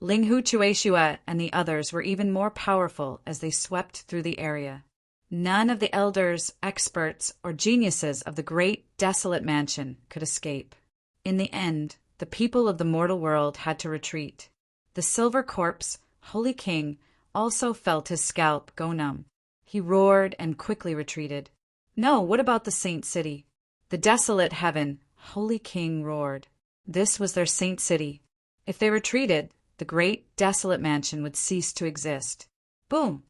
Ling Hu Chueshua and the others were even more powerful as they swept through the area. None of the elders, experts, or geniuses of the great desolate mansion could escape. In the end, the people of the mortal world had to retreat. The Silver Corpse, Holy King, also felt his scalp go numb. He roared and quickly retreated. No, what about the Saint City? The desolate heaven, Holy King roared. This was their Saint City. If they retreated, the great desolate mansion would cease to exist. Boom!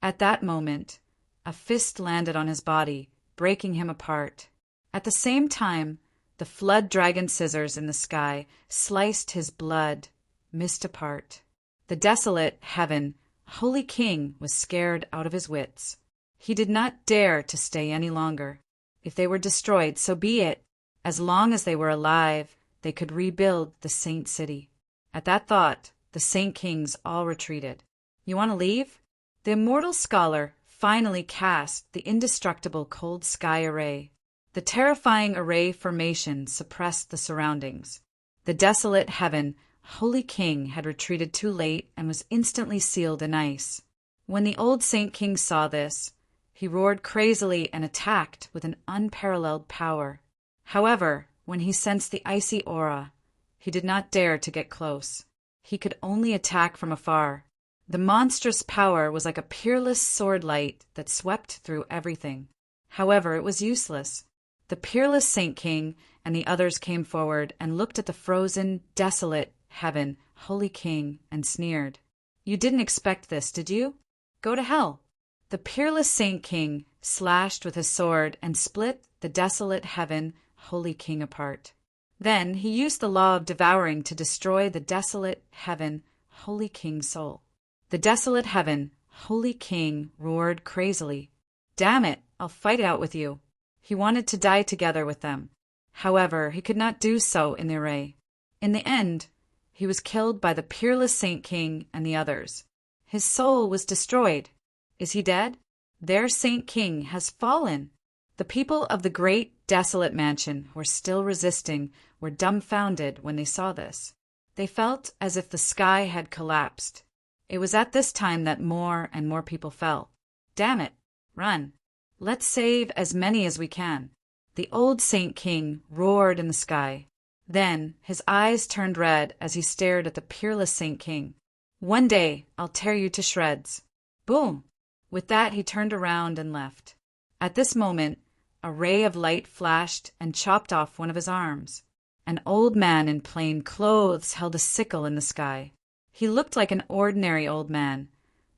At that moment, a fist landed on his body, breaking him apart. At the same time, the flood dragon scissors in the sky sliced his blood, missed apart. The desolate heaven, Holy King, was scared out of his wits. He did not dare to stay any longer. If they were destroyed, so be it. As long as they were alive, they could rebuild the Saint City. At that thought, the Saint Kings all retreated. You want to leave? The immortal scholar finally cast the indestructible cold sky array. The terrifying array formation suppressed the surroundings. The desolate heaven, Holy King, had retreated too late and was instantly sealed in ice. When the old Saint King saw this, he roared crazily and attacked with an unparalleled power. However, when he sensed the icy aura, he did not dare to get close. He could only attack from afar. The monstrous power was like a peerless sword light that swept through everything. However, it was useless. The peerless Saint King and the others came forward and looked at the frozen, desolate heaven, Holy King, and sneered. You didn't expect this, did you? Go to hell. The peerless Saint King slashed with his sword and split the desolate heaven, Holy King, apart. Then he used the law of devouring to destroy the desolate heaven, Holy King's soul. The desolate heaven, Holy King, roared crazily. Damn it, I'll fight it out with you. He wanted to die together with them. However, he could not do so in the array. In the end, he was killed by the peerless Saint King and the others. His soul was destroyed. Is he dead? Their Saint King has fallen. The people of the great desolate mansion who were still resisting were dumbfounded when they saw this. They felt as if the sky had collapsed. It was at this time that more and more people fell. Damn it, run. Let's save as many as we can. The old Saint King roared in the sky. Then his eyes turned red as he stared at the peerless Saint King. One day I'll tear you to shreds. Boom! With that he turned around and left. At this moment, a ray of light flashed and chopped off one of his arms. An old man in plain clothes held a sickle in the sky. He looked like an ordinary old man,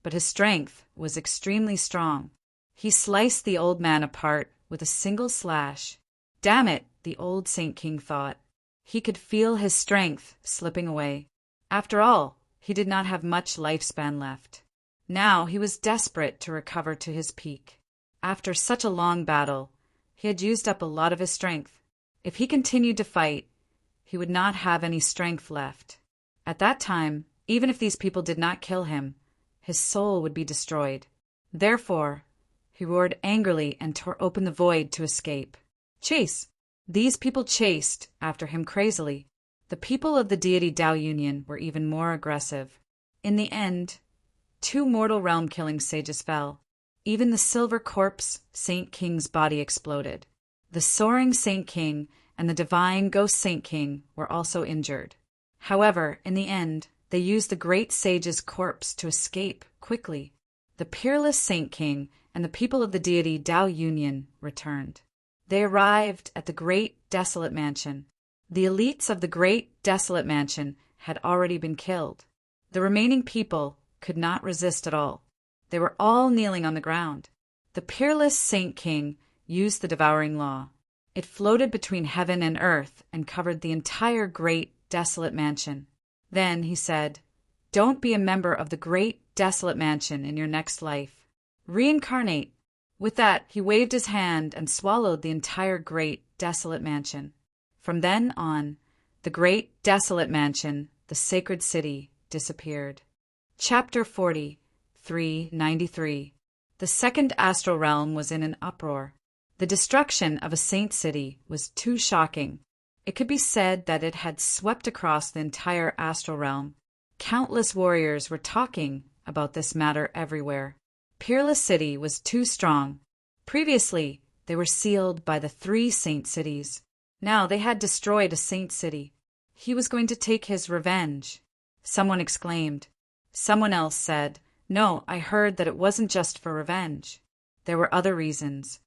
but his strength was extremely strong. He sliced the old man apart with a single slash. Damn it, the old Saint King thought. He could feel his strength slipping away. After all, he did not have much lifespan left. Now he was desperate to recover to his peak. After such a long battle, he had used up a lot of his strength. If he continued to fight, he would not have any strength left. At that time, even if these people did not kill him, his soul would be destroyed. Therefore, he roared angrily and tore open the void to escape. Chase! These people chased after him crazily. The people of the deity Dao Union were even more aggressive. In the end, 2 mortal realm-killing sages fell. Even the silver corpse Saint King's body exploded. The soaring Saint King and the divine ghost Saint King were also injured. However, in the end, they used the great sage's corpse to escape quickly. The peerless Saint King and the people of the deity Dao Union returned. They arrived at the great desolate mansion. The elites of the great desolate mansion had already been killed. The remaining people could not resist at all. They were all kneeling on the ground. The peerless Saint King used the devouring law. It floated between heaven and earth and covered the entire great, desolate mansion. Then he said, "Don't be a member of the great, desolate mansion in your next life. Reincarnate." With that, he waved his hand and swallowed the entire great, desolate mansion. From then on, the great, desolate mansion, the sacred city, disappeared. Chapter 40, 393. The second astral realm was in an uproar. The destruction of a saint city was too shocking. It could be said that it had swept across the entire astral realm. Countless warriors were talking about this matter everywhere. Peerless City was too strong. Previously, they were sealed by the 3 saint cities. Now they had destroyed a saint city. He was going to take his revenge. Someone exclaimed. Someone else said, "No, I heard that it wasn't just for revenge. There were other reasons."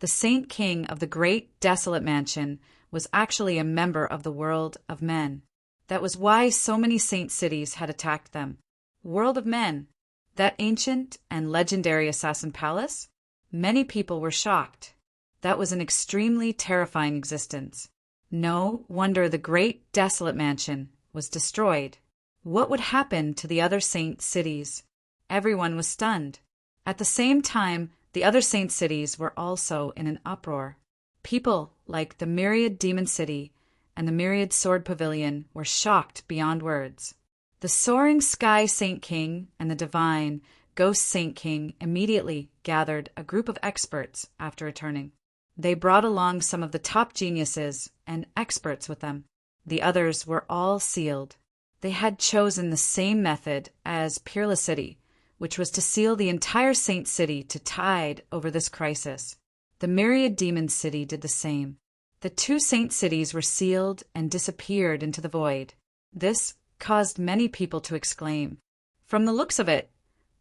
The Saint King of the great desolate mansion was actually a member of the world of men. That was why so many saint cities had attacked them. World of men, that ancient and legendary assassin palace? Many people were shocked. That was an extremely terrifying existence. No wonder the great desolate mansion was destroyed. What would happen to the other saint cities? Everyone was stunned. At the same time, the other saint cities were also in an uproar. People like the Myriad Demon City and the Myriad Sword Pavilion were shocked beyond words. The soaring Sky Saint King and the divine Ghost Saint King immediately gathered a group of experts after returning. They brought along some of the top geniuses and experts with them. The others were all sealed. They had chosen the same method as Peerless City, which was to seal the entire saint city to tide over this crisis. The Myriad Demon City did the same. The 2 saint cities were sealed and disappeared into the void. This caused many people to exclaim. From the looks of it,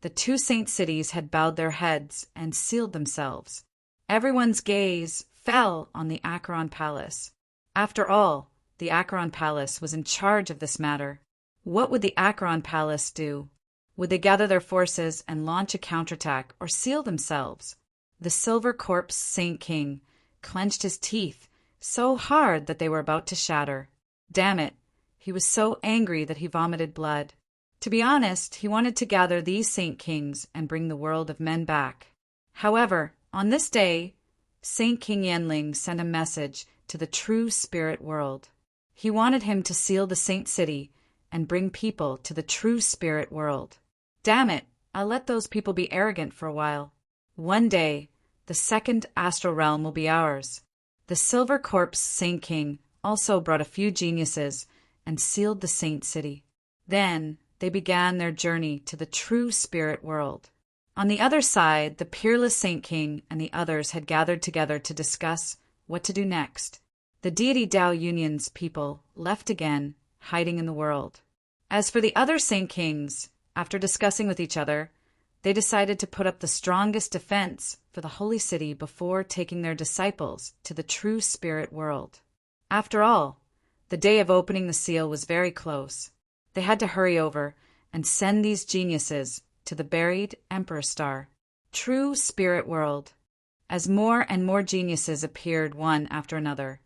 the 2 saint cities had bowed their heads and sealed themselves. Everyone's gaze fell on the Acheron Palace. After all, the Acheron Palace was in charge of this matter. What would the Acheron Palace do? Would they gather their forces and launch a counterattack or seal themselves? The Silver Corpse Saint King clenched his teeth so hard that they were about to shatter. Damn it, he was so angry that he vomited blood. To be honest, he wanted to gather these Saint Kings and bring the world of men back. However, on this day, Saint King Yenling sent a message to the true spirit world. He wanted him to seal the saint city and bring people to the true spirit world. Damn it, I'll let those people be arrogant for a while. One day, the second astral realm will be ours. The Silver Corpse Saint King also brought a few geniuses and sealed the saint city. Then they began their journey to the true spirit world. On the other side, the peerless Saint King and the others had gathered together to discuss what to do next. The Deity Dao Union's people left again, hiding in the world. As for the other Saint Kings, after discussing with each other, they decided to put up the strongest defense for the holy city before taking their disciples to the true spirit world. After all, the day of opening the seal was very close. They had to hurry over and send these geniuses to the buried Emperor Star, true spirit world. As more and more geniuses appeared one after another,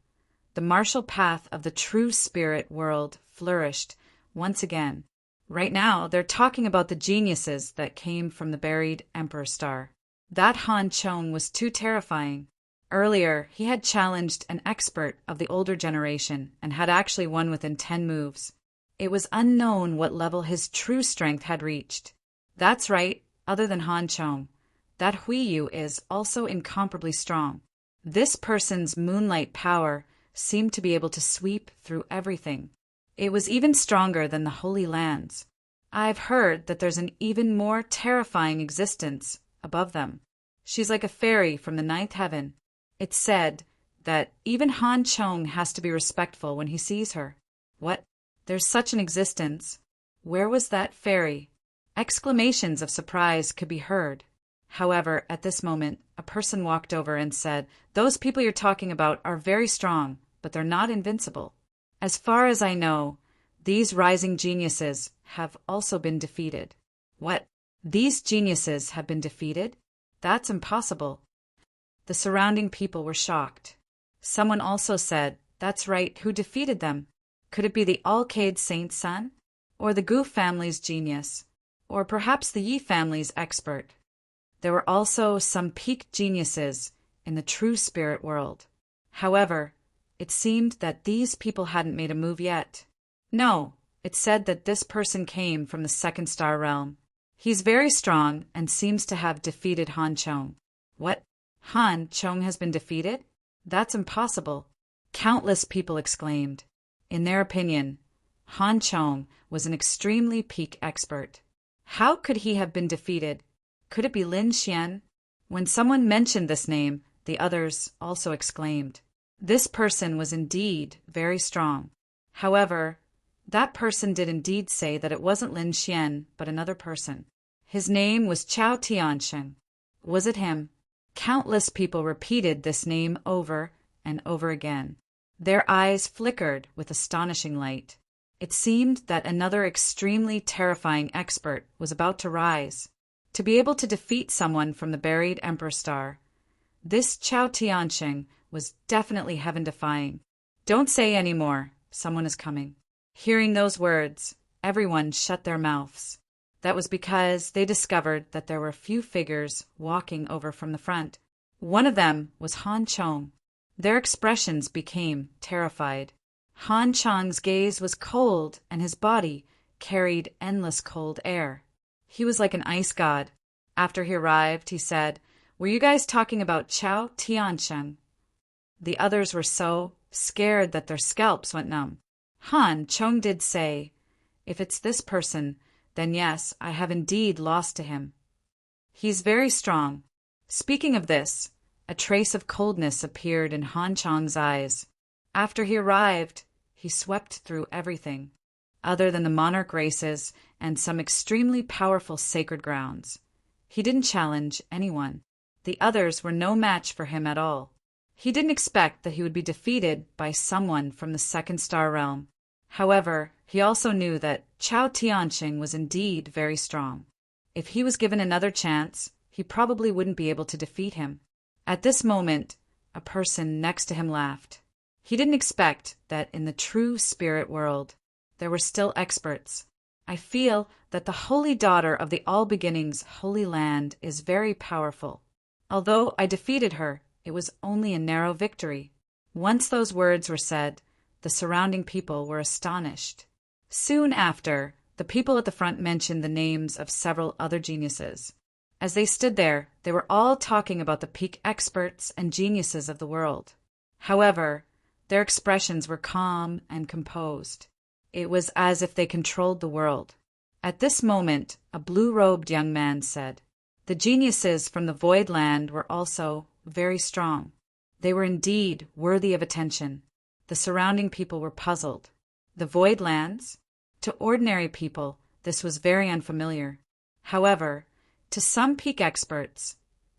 the martial path of the true spirit world flourished once again. Right now, they're talking about the geniuses that came from the buried Emperor Star. That Han Chong was too terrifying. Earlier, he had challenged an expert of the older generation and had actually won within 10 moves. It was unknown what level his true strength had reached. That's right, other than Han Chong, that Hui Yu is also incomparably strong. This person's moonlight power seemed to be able to sweep through everything. It was even stronger than the Holy Lands. I've heard that there's an even more terrifying existence above them. She's like a fairy from the 9th heaven. It's said that even Han Chong has to be respectful when he sees her. What? There's such an existence. Where was that fairy? Exclamations of surprise could be heard. However, at this moment, a person walked over and said, "Those people you're talking about are very strong, but they're not invincible. As far as I know, These rising geniuses have also been defeated. What? These geniuses have been defeated? That's impossible. The surrounding people were shocked. Someone also said, "That's right, who defeated them? Could it be the Alcade Saint's son? Or the Gu family's genius? Or perhaps the Yi family's expert?" There were also some peak geniuses in the true spirit world. However, it seemed that these people hadn't made a move yet. No, it said that this person came from the second star realm. He's very strong and seems to have defeated Han Chong. What? Han Chong has been defeated? That's impossible. Countless people exclaimed. In their opinion, Han Chong was an extremely peak expert. How could he have been defeated? Could it be Lin Xian? When someone mentioned this name, the others also exclaimed. This person was indeed very strong. However, that person did indeed say that it wasn't Lin Xian, but another person. His name was Chao Tiansheng. Was it him? Countless people repeated this name over and over again. Their eyes flickered with astonishing light. It seemed that another extremely terrifying expert was about to rise, to be able to defeat someone from the buried Emperor Star. This Chao Tiansheng was definitely heaven-defying. Don't say any more. Someone is coming. Hearing those words, everyone shut their mouths. That was because they discovered that there were a few figures walking over from the front. One of them was Han Chong. Their expressions became terrified. Han Chong's gaze was cold, and his body carried endless cold air. He was like an ice god. After he arrived, he said, "Were you guys talking about Chao Tiansheng?" The others were so scared that their scalps went numb. Han Chong did say, "If it's this person, then yes, I have indeed lost to him. He's very strong." Speaking of this, a trace of coldness appeared in Han Chong's eyes. After he arrived, he swept through everything, other than the monarch races and some extremely powerful sacred grounds. He didn't challenge anyone. The others were no match for him at all. He didn't expect that he would be defeated by someone from the second star realm. However, he also knew that Chao Tiansheng was indeed very strong. If he was given another chance, he probably wouldn't be able to defeat him. At this moment, a person next to him laughed. He didn't expect that in the true spirit world, there were still experts. "I feel that the holy daughter of the All Beginnings Holy Land is very powerful. Although I defeated her, it was only a narrow victory." Once those words were said, the surrounding people were astonished. Soon after, the people at the front mentioned the names of several other geniuses. As they stood there, they were all talking about the peak experts and geniuses of the world. However, their expressions were calm and composed. It was as if they controlled the world. At this moment, a blue-robed young man said, "The geniuses from the Void Land were also very strong. They were indeed worthy of attention." The surrounding people were puzzled. The Void Lands? To ordinary people, this was very unfamiliar. However, to some peak experts,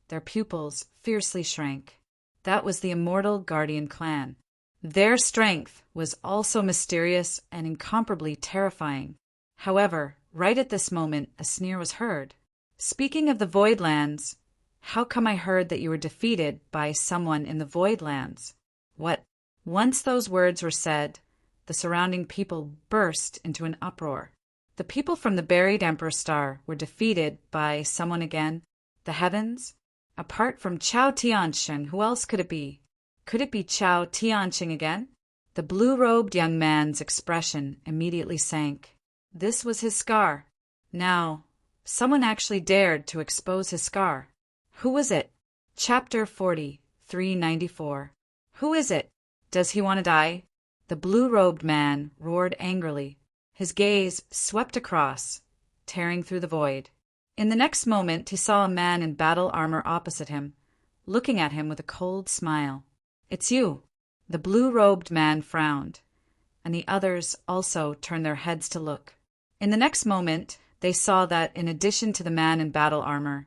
their pupils fiercely shrank. That was the Immortal Guardian clan. Their strength was also mysterious and incomparably terrifying. However, right at this moment, a sneer was heard. "Speaking of the Void Lands, how come I heard that you were defeated by someone in the Void Lands?" What? Once those words were said, the surrounding people burst into an uproar. The people from the buried Emperor Star were defeated by someone again? The heavens? Apart from Chao Tiansheng, who else could it be? Could it be Chao Tiansheng again? The blue-robed young man's expression immediately sank. This was his scar. Now, someone actually dared to expose his scar. Who was it? Chapter 40, 394. Who is it? Does he want to die? The blue-robed man roared angrily. His gaze swept across, tearing through the void. In the next moment, he saw a man in battle armor opposite him, looking at him with a cold smile. "It's you." The blue-robed man frowned, and the others also turned their heads to look. In the next moment, they saw that in addition to the man in battle armor,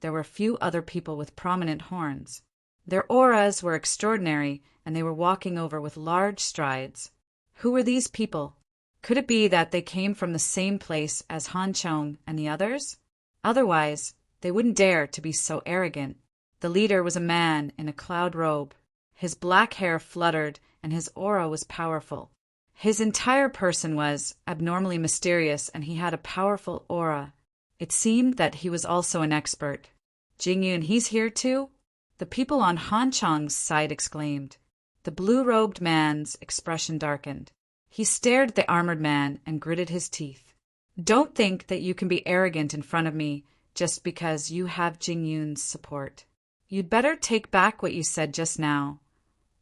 there were a few other people with prominent horns. Their auras were extraordinary, and they were walking over with large strides. Who were these people? Could it be that they came from the same place as Han Chong and the others? Otherwise, they wouldn't dare to be so arrogant. The leader was a man in a cloud robe. His black hair fluttered, and his aura was powerful. His entire person was abnormally mysterious, and he had a powerful aura. It seemed that he was also an expert. Jingyun, he's here too? The people on Han Chong's side exclaimed. The blue-robed man's expression darkened. He stared at the armored man and gritted his teeth. Don't think that you can be arrogant in front of me just because you have Jingyun's support. You'd better take back what you said just now,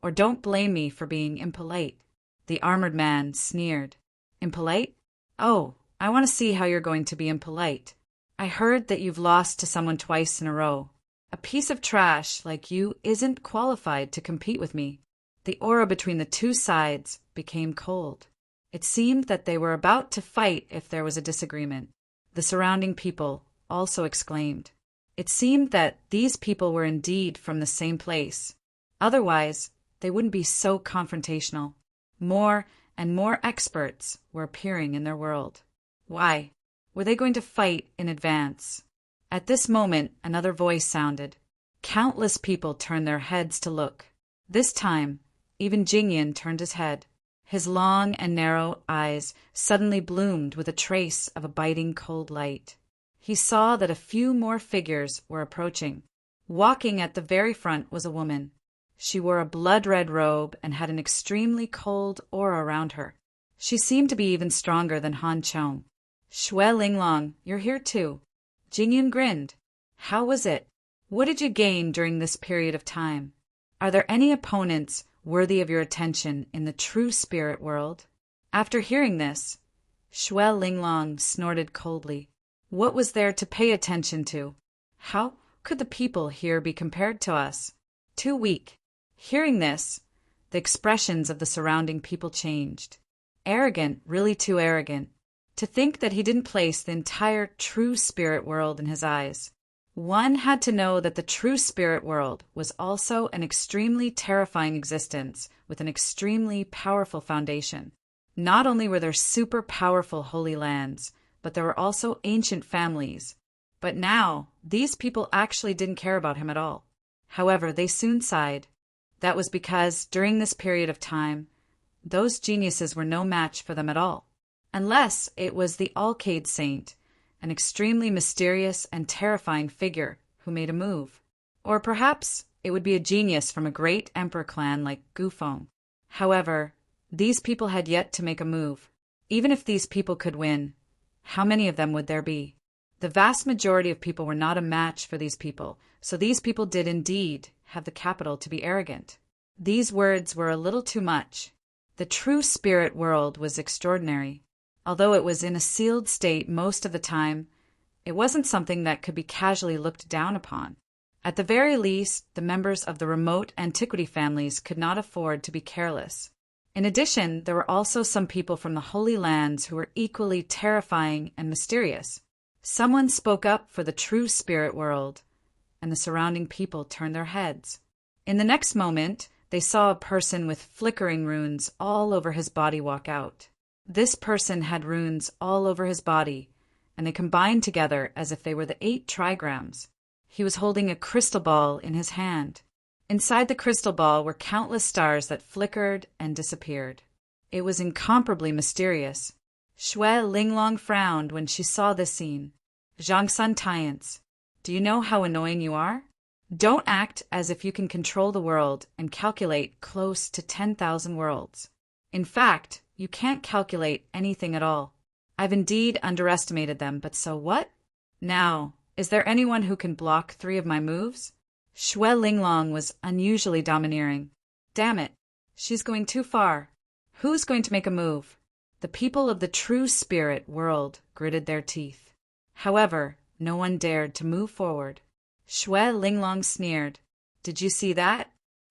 or don't blame me for being impolite. The armored man sneered. Impolite? Oh, I want to see how you're going to be impolite. I heard that you've lost to someone twice in a row. A piece of trash like you isn't qualified to compete with me. The aura between the two sides became cold. It seemed that they were about to fight if there was a disagreement. The surrounding people also exclaimed. It seemed that these people were indeed from the same place. Otherwise, they wouldn't be so confrontational. More and more experts were appearing in their world. Why? Were they going to fight in advance? At this moment, another voice sounded. Countless people turned their heads to look. This time, even Jingyun turned his head. His long and narrow eyes suddenly bloomed with a trace of a biting cold light. He saw that a few more figures were approaching. Walking at the very front was a woman. She wore a blood-red robe and had an extremely cold aura around her. She seemed to be even stronger than Han Chong. Xue Linglong, you're here too. Jingyun grinned. How was it? What did you gain during this period of time? Are there any opponents worthy of your attention in the true spirit world? After hearing this, Xue Linglong snorted coldly. What was there to pay attention to? How could the people here be compared to us? Too weak. Hearing this, the expressions of the surrounding people changed. Arrogant, really too arrogant. To think that he didn't place the entire true spirit world in his eyes. One had to know that the true spirit world was also an extremely terrifying existence with an extremely powerful foundation. Not only were there super powerful holy lands, but there were also ancient families. But now, these people actually didn't care about him at all. However, they soon sighed. That was because, during this period of time, those geniuses were no match for them at all. Unless it was the Alcade Saint, an extremely mysterious and terrifying figure who made a move. Or perhaps it would be a genius from a great emperor clan like Gufeng. However, these people had yet to make a move. Even if these people could win, how many of them would there be? The vast majority of people were not a match for these people, so these people did indeed have the capital to be arrogant. These words were a little too much. The true spirit world was extraordinary. Although it was in a sealed state most of the time, it wasn't something that could be casually looked down upon. At the very least, the members of the remote antiquity families could not afford to be careless. In addition, there were also some people from the Holy Lands who were equally terrifying and mysterious. Someone spoke up for the true spirit world, and the surrounding people turned their heads. In the next moment, they saw a person with flickering runes all over his body walk out. This person had runes all over his body, and they combined together as if they were the 8 trigrams. He was holding a crystal ball in his hand. Inside the crystal ball were countless stars that flickered and disappeared. It was incomparably mysterious. Xue Linglong frowned when she saw this scene. Zhangsun Tiance, do you know how annoying you are? Don't act as if you can control the world and calculate close to 10,000 worlds. In fact, you can't calculate anything at all. I've indeed underestimated them, but so what? Now, is there anyone who can block 3 of my moves? Xue Linglong was unusually domineering. Damn it, she's going too far. Who's going to make a move? The people of the true spirit world gritted their teeth. However, no one dared to move forward. Xue Linglong sneered. Did you see that?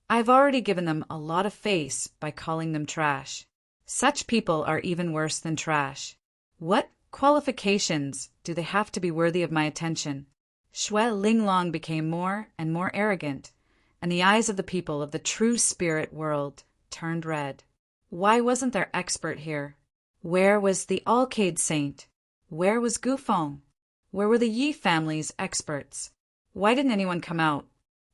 I've already given them a lot of face by calling them trash. Such people are even worse than trash. What qualifications do they have to be worthy of my attention? Xue Linglong became more and more arrogant, and the eyes of the people of the true spirit world turned red. Why wasn't their expert here? Where was the Alcade Saint? Where was Gufong? Where were the Yi family's experts? Why didn't anyone come out?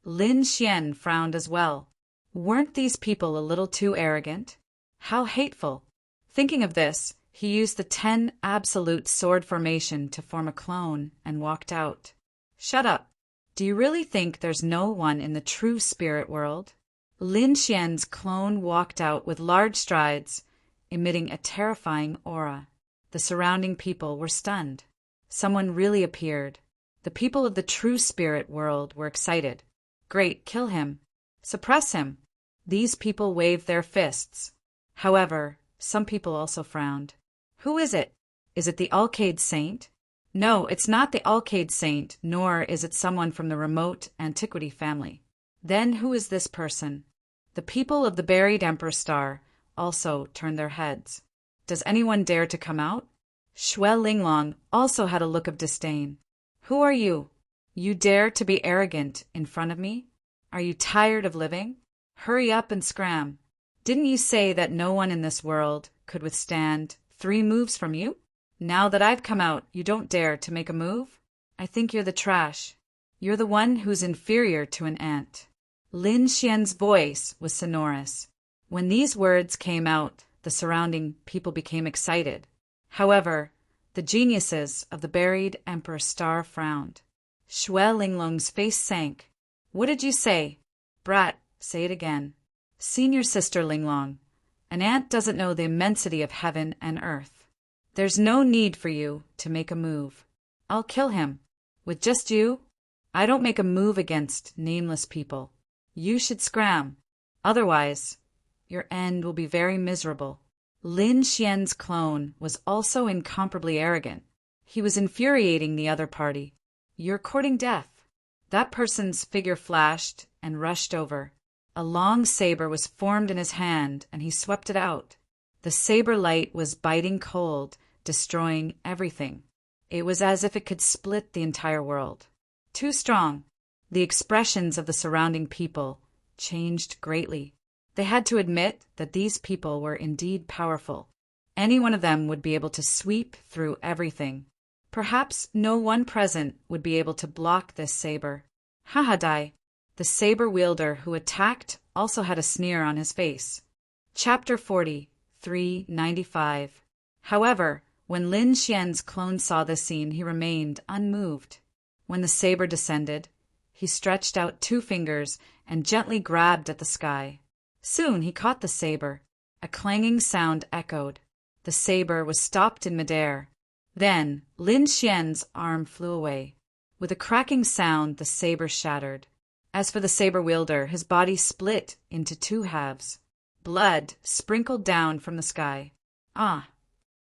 Lin Xian frowned as well. Weren't these people a little too arrogant? How hateful! Thinking of this, he used the 10 absolute sword formation to form a clone and walked out. Shut up. Do you really think there's no one in the true spirit world? Lin Xian's clone walked out with large strides, emitting a terrifying aura. The surrounding people were stunned. Someone really appeared. The people of the true spirit world were excited. Great, kill him. Suppress him. These people waved their fists. However, some people also frowned. Who is it? Is it the Alcade Saint? No, it's not the Alcade Saint, nor is it someone from the remote antiquity family. Then who is this person? The people of the buried Emperor Star also turned their heads. Does anyone dare to come out? Xue Linglong also had a look of disdain. Who are you? You dare to be arrogant in front of me? Are you tired of living? Hurry up and scram. Didn't you say that no one in this world could withstand 3 moves from you? Now that I've come out, you don't dare to make a move? I think you're the trash. You're the one who's inferior to an ant. Lin Xian's voice was sonorous. When these words came out, the surrounding people became excited. However, the geniuses of the buried Emperor Star frowned. Xue Linglong's face sank. What did you say? Brat, say it again. Senior sister Linglong, an ant doesn't know the immensity of heaven and earth. There's no need for you to make a move. I'll kill him. With just you? I don't make a move against nameless people. You should scram. Otherwise, your end will be very miserable. Lin Xian's clone was also incomparably arrogant. He was infuriating the other party. You're courting death. That person's figure flashed and rushed over. A long saber was formed in his hand, and he swept it out. The saber light was biting cold, destroying everything. It was as if it could split the entire world. Too strong. The expressions of the surrounding people changed greatly. They had to admit that these people were indeed powerful. Any one of them would be able to sweep through everything. Perhaps no one present would be able to block this saber. Hahadai. The saber wielder who attacked also had a sneer on his face. Chapter 40, 395. However, when Lin Xian's clone saw this scene, he remained unmoved. When the saber descended, he stretched out 2 fingers and gently grabbed at the sky. Soon he caught the saber. A clanging sound echoed. The saber was stopped in midair. Then Lin Xian's arm flew away. With a cracking sound, the saber shattered. As for the saber wielder, his body split into 2 halves. Blood sprinkled down from the sky. Ah!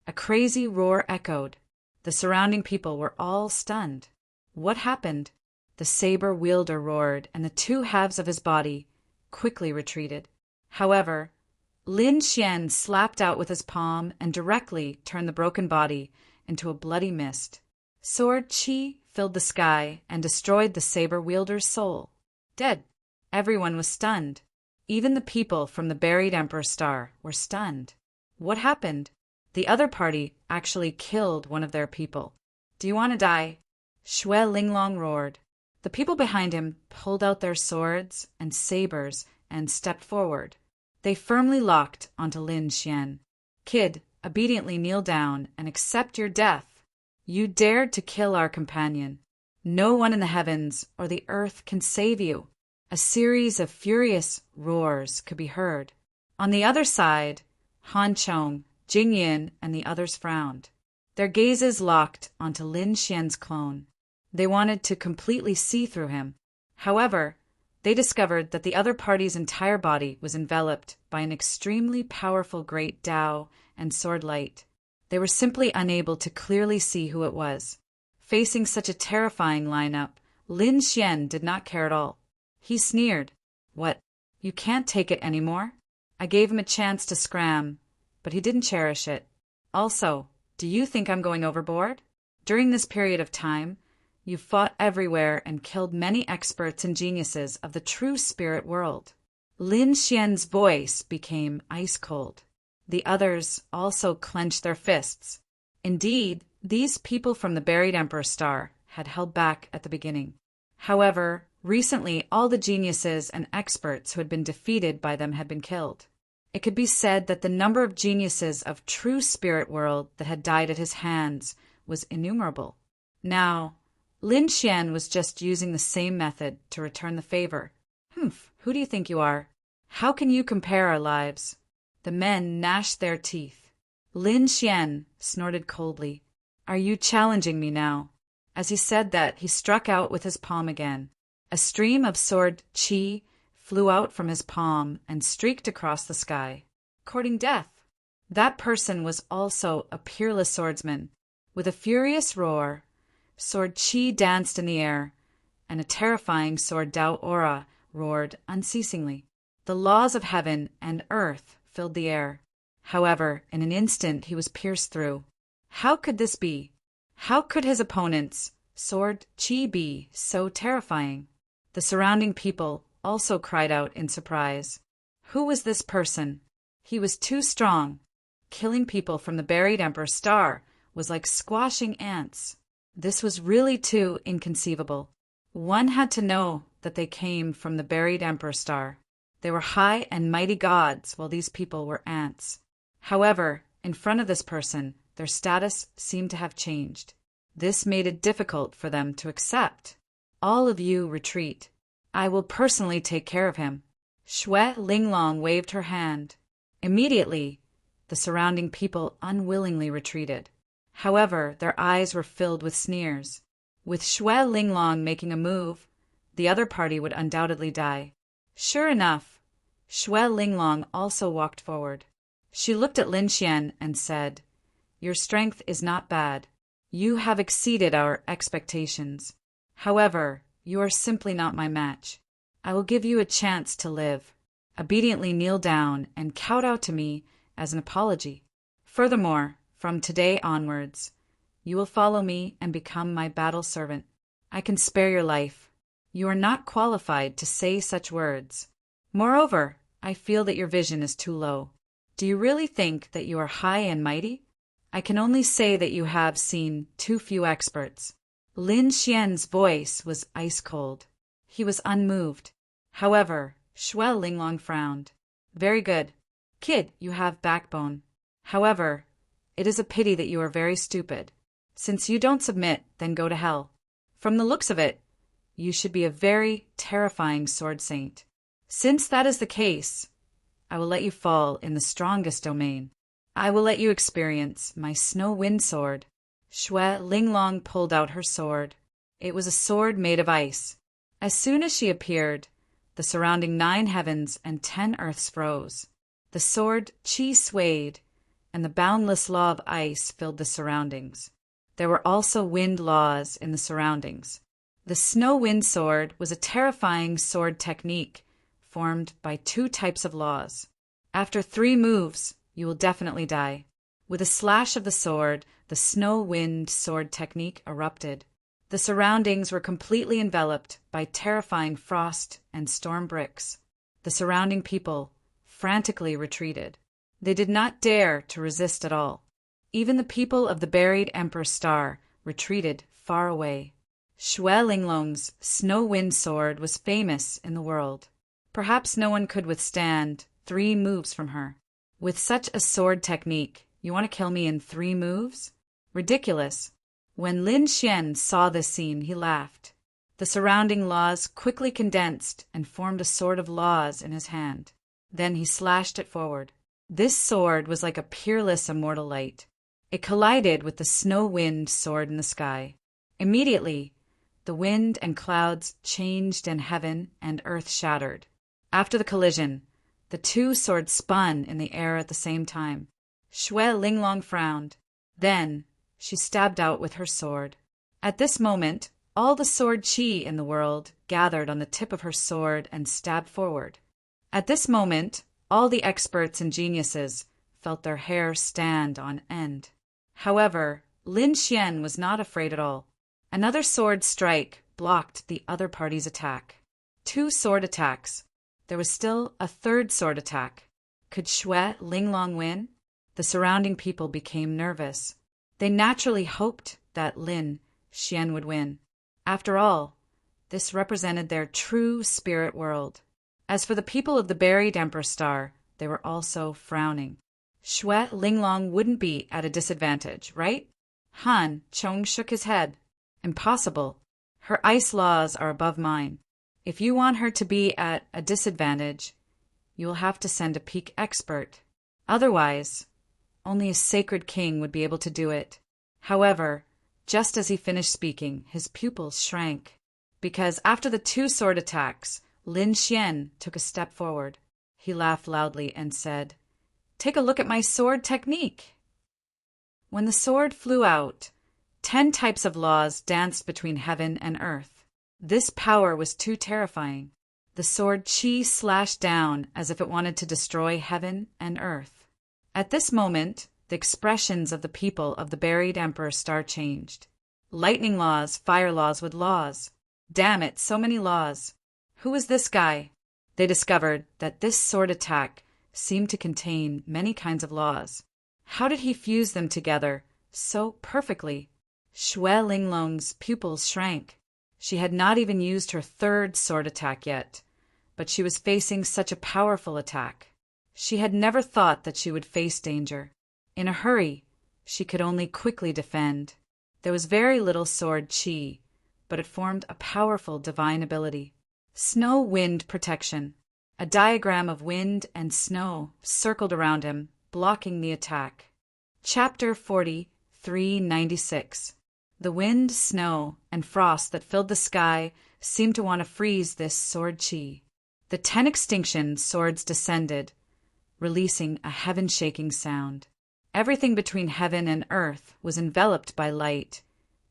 A crazy roar echoed. The surrounding people were all stunned. What happened? The saber wielder roared, and the 2 halves of his body quickly retreated. However, Lin Xian slapped out with his palm and directly turned the broken body into a bloody mist. Sword qi filled the sky and destroyed the saber wielder's soul. Dead. Everyone was stunned. Even the people from the buried Emperor Star were stunned. What happened? The other party actually killed one of their people. Do you want to die? Xue Linglong roared. The people behind him pulled out their swords and sabers and stepped forward. They firmly locked onto Lin Xian. Kid, obediently kneel down and accept your death. You dared to kill our companion. No one in the heavens or the earth can save you. A series of furious roars could be heard. On the other side, Han Chong, Jing Yin, and the others frowned. Their gazes locked onto Lin Xian's clone. They wanted to completely see through him. However, they discovered that the other party's entire body was enveloped by an extremely powerful great Tao and sword light. They were simply unable to clearly see who it was. Facing such a terrifying lineup, Lin Xian did not care at all. He sneered. What? You can't take it anymore? I gave him a chance to scram, but he didn't cherish it. Also, do you think I'm going overboard? During this period of time, you fought everywhere and killed many experts and geniuses of the true spirit world. Lin Xian's voice became ice cold. The others also clenched their fists. Indeed, these people from the buried Emperor Star had held back at the beginning. However, recently all the geniuses and experts who had been defeated by them had been killed. It could be said that the number of geniuses of true spirit world that had died at his hands was innumerable. Now, Lin Xian was just using the same method to return the favor. Humph, who do you think you are? How can you compare our lives? The men gnashed their teeth. Lin Xian snorted coldly. Are you challenging me now? As he said that, he struck out with his palm again. A stream of sword qi flew out from his palm and streaked across the sky, courting death. That person was also a peerless swordsman. With a furious roar, sword qi danced in the air, and a terrifying sword Dao aura roared unceasingly. The laws of heaven and earth filled the air. However, in an instant he was pierced through. How could this be? How could his opponent's sword qi be so terrifying? The surrounding people also cried out in surprise. Who was this person? He was too strong. Killing people from the buried Emperor Star was like squashing ants. This was really too inconceivable. One had to know that they came from the buried Emperor Star. They were high and mighty gods, while these people were ants. However, in front of this person, their status seemed to have changed. This made it difficult for them to accept. All of you retreat. I will personally take care of him. Xue Linglong waved her hand. Immediately, the surrounding people unwillingly retreated. However, their eyes were filled with sneers. With Xue Linglong making a move, the other party would undoubtedly die. Sure enough, Xue Linglong also walked forward. She looked at Lin Xian and said, "Your strength is not bad. You have exceeded our expectations. However, you are simply not my match. I will give you a chance to live. Obediently kneel down and kowtow to me as an apology. Furthermore, from today onwards, you will follow me and become my battle servant. I can spare your life. You are not qualified to say such words. Moreover, I feel that your vision is too low. Do you really think that you are high and mighty? I can only say that you have seen too few experts." Lin Xian's voice was ice cold. He was unmoved. However, Xue Linglong frowned. "Very good. Kid, you have backbone. However, it is a pity that you are very stupid. Since you don't submit, then go to hell. From the looks of it, you should be a very terrifying sword saint. Since that is the case, I will let you fall in the strongest domain. I will let you experience my snow wind sword." Xue Linglong pulled out her sword. It was a sword made of ice. As soon as she appeared, the surrounding 9 heavens and 10 earths froze. The sword qi swayed, and the boundless law of ice filled the surroundings. There were also wind laws in the surroundings. The snow wind sword was a terrifying sword technique formed by 2 types of laws. After 3 moves, you will definitely die. With a slash of the sword, the snow wind sword technique erupted. The surroundings were completely enveloped by terrifying frost and storm bricks. The surrounding people frantically retreated. They did not dare to resist at all. Even the people of the buried Emperor Star retreated far away. Xue Linglong's snow wind sword was famous in the world. Perhaps no one could withstand 3 moves from her. With such a sword technique, you want to kill me in 3 moves? Ridiculous. When Lin Xian saw this scene, he laughed. The surrounding laws quickly condensed and formed a sword of laws in his hand. Then he slashed it forward. This sword was like a peerless immortal light. It collided with the snow wind sword in the sky. Immediately, the wind and clouds changed and heaven and earth shattered. After the collision, the 2 swords spun in the air at the same time. Xue Linglong frowned. Then she stabbed out with her sword. At this moment, all the sword qi in the world gathered on the tip of her sword and stabbed forward. At this moment, all the experts and geniuses felt their hair stand on end. However, Lin Xian was not afraid at all. Another sword strike blocked the other party's attack. 2 sword attacks. There was still a 3rd sword attack. Could Xue Linglong win? The surrounding people became nervous. They naturally hoped that Lin Xian would win. After all, this represented their true spirit world. As for the people of the buried Emperor Star, they were also frowning. Xue Linglong wouldn't be at a disadvantage, right? Han Chong shook his head. Impossible. Her ice laws are above mine. If you want her to be at a disadvantage, you will have to send a peak expert. Otherwise, only a sacred king would be able to do it. However, just as he finished speaking, his pupils shrank. Because after the two sword attacks, Lin Xian took a step forward. He laughed loudly and said, "Take a look at my sword technique." When the sword flew out, 10 types of laws danced between heaven and earth. This power was too terrifying. The sword chi slashed down as if it wanted to destroy heaven and earth. At this moment, the expressions of the people of the buried Emperor Star changed. Lightning laws, fire laws with laws. Damn it, so many laws. Who is this guy? They discovered that this sword attack seemed to contain many kinds of laws. How did he fuse them together so perfectly? Xue Linglong's pupils shrank. She had not even used her third sword attack yet, but she was facing such a powerful attack. She had never thought that she would face danger. In a hurry, she could only quickly defend. There was very little sword chi, but it formed a powerful divine ability. Snow wind protection. A diagram of wind and snow circled around him, blocking the attack. Chapter 40, 396. The wind, snow, and frost that filled the sky seemed to want to freeze this sword chi. The 10 extinction swords descended, releasing a heaven-shaking sound. Everything between heaven and earth was enveloped by light,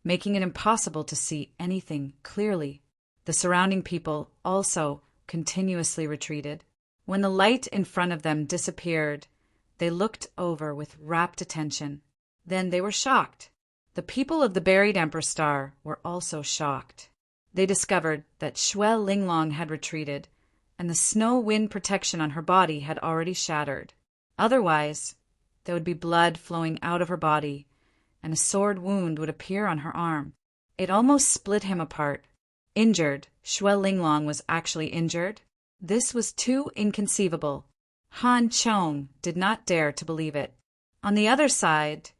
making it impossible to see anything clearly. The surrounding people also continuously retreated. When the light in front of them disappeared, they looked over with rapt attention. Then they were shocked. The people of the buried Emperor Star were also shocked. They discovered that Xue Linglong had retreated, and the snow wind protection on her body had already shattered. Otherwise, there would be blood flowing out of her body, and a sword wound would appear on her arm. It almost split him apart. Injured, Xue Linglong was actually injured? This was too inconceivable. Han Chong did not dare to believe it. On the other side,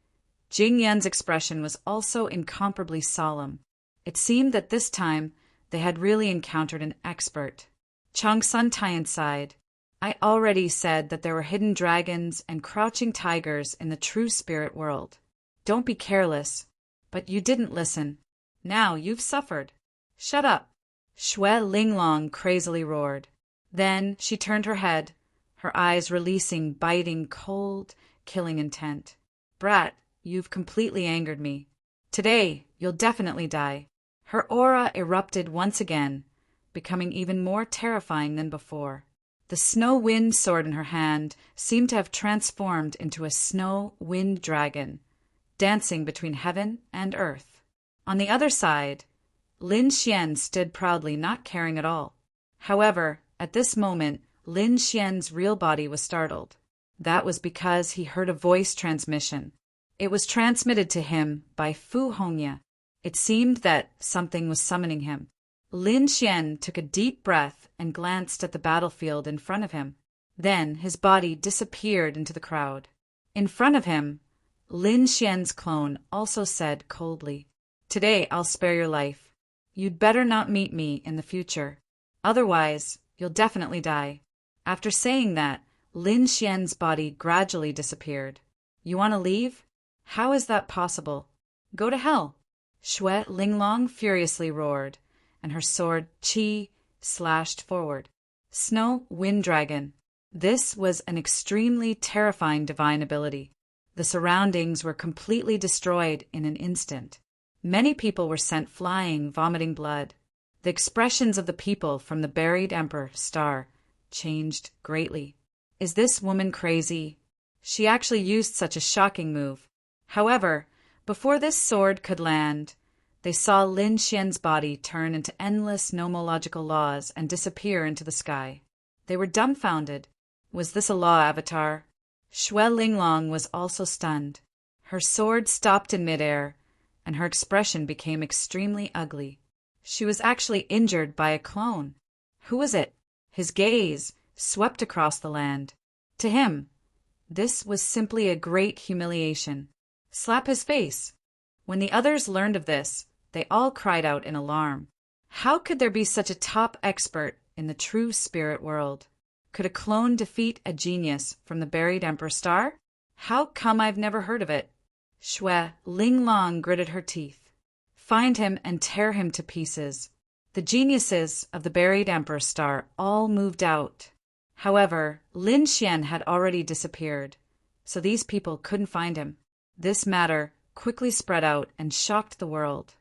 Jing Yan's expression was also incomparably solemn. It seemed that this time they had really encountered an expert. Chang Sun Taiyan sighed. I already said that there were hidden dragons and crouching tigers in the true spirit world. Don't be careless. But you didn't listen. Now you've suffered. Shut up. Xue Linglong crazily roared. Then she turned her head, her eyes releasing biting, cold, killing intent. Brat, you've completely angered me. Today, you'll definitely die. Her aura erupted once again, becoming even more terrifying than before. The snow wind sword in her hand seemed to have transformed into a snow wind dragon, dancing between heaven and earth. On the other side, Lin Xian stood proudly, not caring at all. However, at this moment, Lin Xian's real body was startled. That was because he heard a voice transmission. It was transmitted to him by Fu Hongya. It seemed that something was summoning him. Lin Xian took a deep breath and glanced at the battlefield in front of him. Then his body disappeared into the crowd. In front of him, Lin Xian's clone also said coldly, Today I'll spare your life. You'd better not meet me in the future. Otherwise, you'll definitely die. After saying that, Lin Xian's body gradually disappeared. You want to leave? How is that possible? Go to hell. Xue Linglong furiously roared, and her sword Qi slashed forward. Snow Wind Dragon. This was an extremely terrifying divine ability. The surroundings were completely destroyed in an instant. Many people were sent flying, vomiting blood. The expressions of the people from the buried Emperor Star changed greatly. Is this woman crazy? She actually used such a shocking move. However, before this sword could land, they saw Lin Xian's body turn into endless nomological laws and disappear into the sky. They were dumbfounded. Was this a law avatar? Xue Linglong was also stunned. Her sword stopped in midair, and her expression became extremely ugly. She was actually injured by a clone. Who was it? His gaze swept across the land. To him, this was simply a great humiliation. Slap his face. When the others learned of this, they all cried out in alarm. How could there be such a top expert in the true spirit world? Could a clone defeat a genius from the buried Emperor Star? How come I've never heard of it? Xue Linglong gritted her teeth. Find him and tear him to pieces. The geniuses of the buried Emperor Star all moved out. However, Lin Xian had already disappeared, so these people couldn't find him. This matter quickly spread out and shocked the world.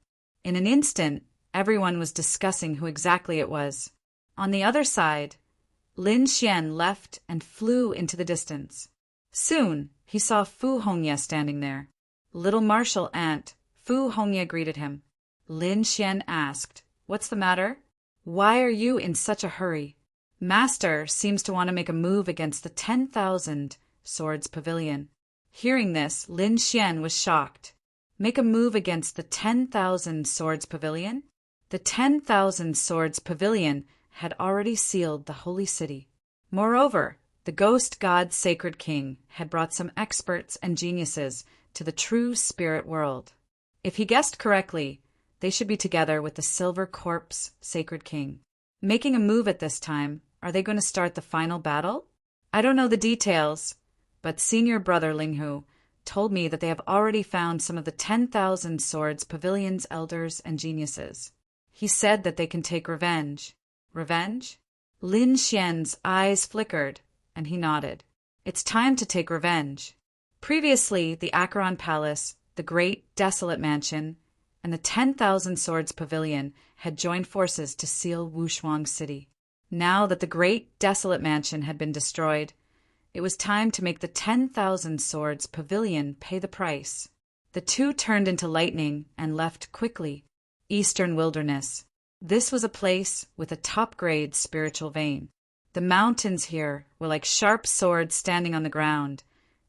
In an instant, everyone was discussing who exactly it was. On the other side, Lin Xian left and flew into the distance. Soon, he saw Fu Hongye standing there. Little martial ant Fu Hongye greeted him. Lin Xian asked, "What's the matter? Why are you in such a hurry? Master seems to want to make a move against the 10,000 Swords Pavilion." Hearing this, Lin Xian was shocked. Make a move against the 10,000 Swords Pavilion? The 10,000 Swords Pavilion had already sealed the holy city. Moreover, the ghost god Sacred King had brought some experts and geniuses to the true spirit world. If he guessed correctly, they should be together with the Silver Corpse Sacred King. Making a move at this time, are they going to start the final battle? I don't know the details, but senior brother Linghu told me that they have already found some of the 10,000 Swords Pavilion's elders and geniuses. He said that they can take revenge. Revenge? Lin Xian's eyes flickered, and he nodded. It's time to take revenge. Previously, the Acheron Palace, the Great Desolate Mansion, and the 10,000 Swords Pavilion had joined forces to seal Wushuang City. Now that the Great Desolate Mansion had been destroyed, it was time to make the 10,000 Swords Pavilion pay the price. The two turned into lightning and left quickly. Eastern Wilderness. This was a place with a top-grade spiritual vein. The mountains here were like sharp swords standing on the ground,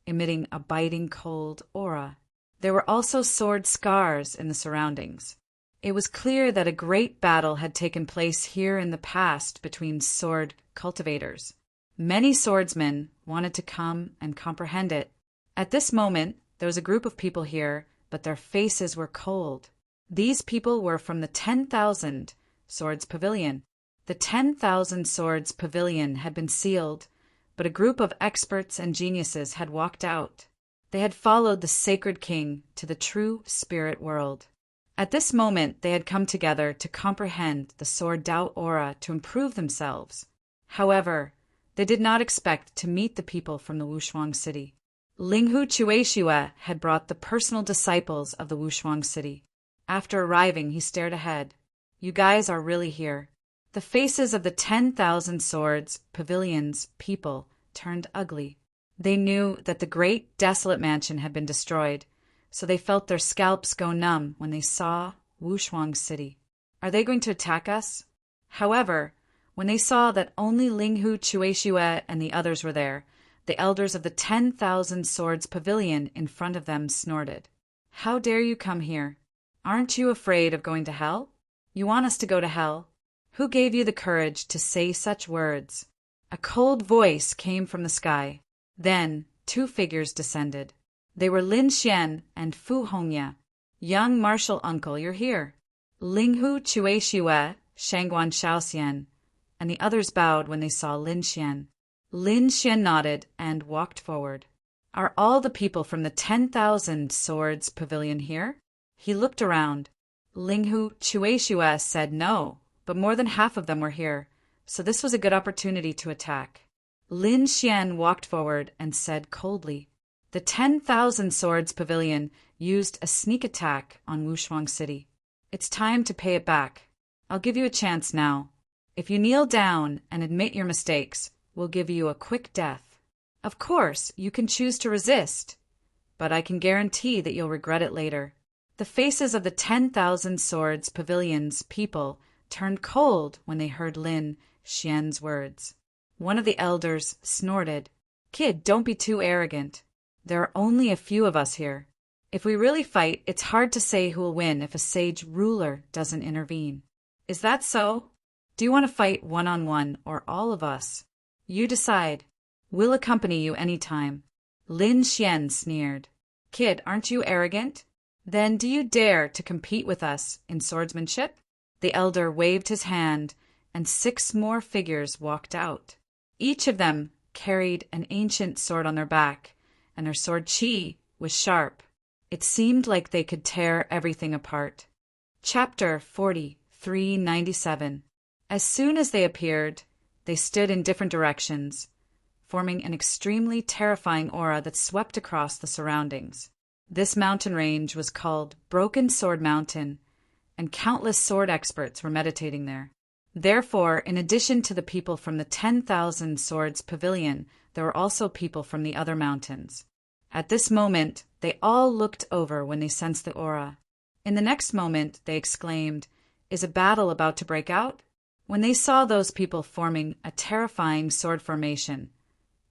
emitting a biting cold aura. There were also sword scars in the surroundings. It was clear that a great battle had taken place here in the past between sword cultivators. Many swordsmen wanted to come and comprehend it. At this moment, there was a group of people here, but their faces were cold. These people were from the 10,000 Swords Pavilion. The 10,000 Swords Pavilion had been sealed, but a group of experts and geniuses had walked out. They had followed the Sacred King to the true spirit world. At this moment, they had come together to comprehend the Sword Dao aura to improve themselves. However, they did not expect to meet the people from the Wushuang City. Linghu Chueshua had brought the personal disciples of the Wushuang City. After arriving, he stared ahead. You guys are really here. The faces of the 10,000 Swords Pavilion's people turned ugly. They knew that the Great Desolate Mansion had been destroyed, so they felt their scalps go numb when they saw Wushuang City. Are they going to attack us? However, when they saw that only Linghu Chueshua and the others were there, the elders of the 10,000 Swords Pavilion in front of them snorted. How dare you come here? Aren't you afraid of going to hell? You want us to go to hell? Who gave you the courage to say such words? A cold voice came from the sky. Then, two figures descended. They were Lin Xian and Fu Hongye. Young martial uncle, you're here. Linghu Chueshua, Shangguan Shaoxian, and the others bowed when they saw Lin Xian. Lin Xian nodded and walked forward. Are all the people from the 10,000 Swords Pavilion here? He looked around. Linghu Chueshua said no, but more than half of them were here, so this was a good opportunity to attack. Lin Xian walked forward and said coldly, the 10,000 Swords Pavilion used a sneak attack on Wushuang City. It's time to pay it back. I'll give you a chance now. If you kneel down and admit your mistakes, we'll give you a quick death. Of course, you can choose to resist, but I can guarantee that you'll regret it later. The faces of the 10,000 Swords Pavilion's people turned cold when they heard Lin Xian's words. One of the elders snorted. Kid, don't be too arrogant. There are only a few of us here. If we really fight, it's hard to say who will win if a sage ruler doesn't intervene. Is that so? Do you want to fight one-on-one or all of us? You decide. We'll accompany you anytime. Lin Xian sneered. Kid, aren't you arrogant? Then do you dare to compete with us in swordsmanship? The elder waved his hand, and 6 more figures walked out. Each of them carried an ancient sword on their back, and their sword qi was sharp. It seemed like they could tear everything apart. Chapter 4397. As soon as they appeared, they stood in different directions, forming an extremely terrifying aura that swept across the surroundings. This mountain range was called Broken Sword Mountain, and countless sword experts were meditating there. Therefore, in addition to the people from the 10,000 Swords Pavilion, there were also people from the other mountains. At this moment, they all looked over when they sensed the aura. In the next moment, they exclaimed, "Is a battle about to break out?" When they saw those people forming a terrifying sword formation,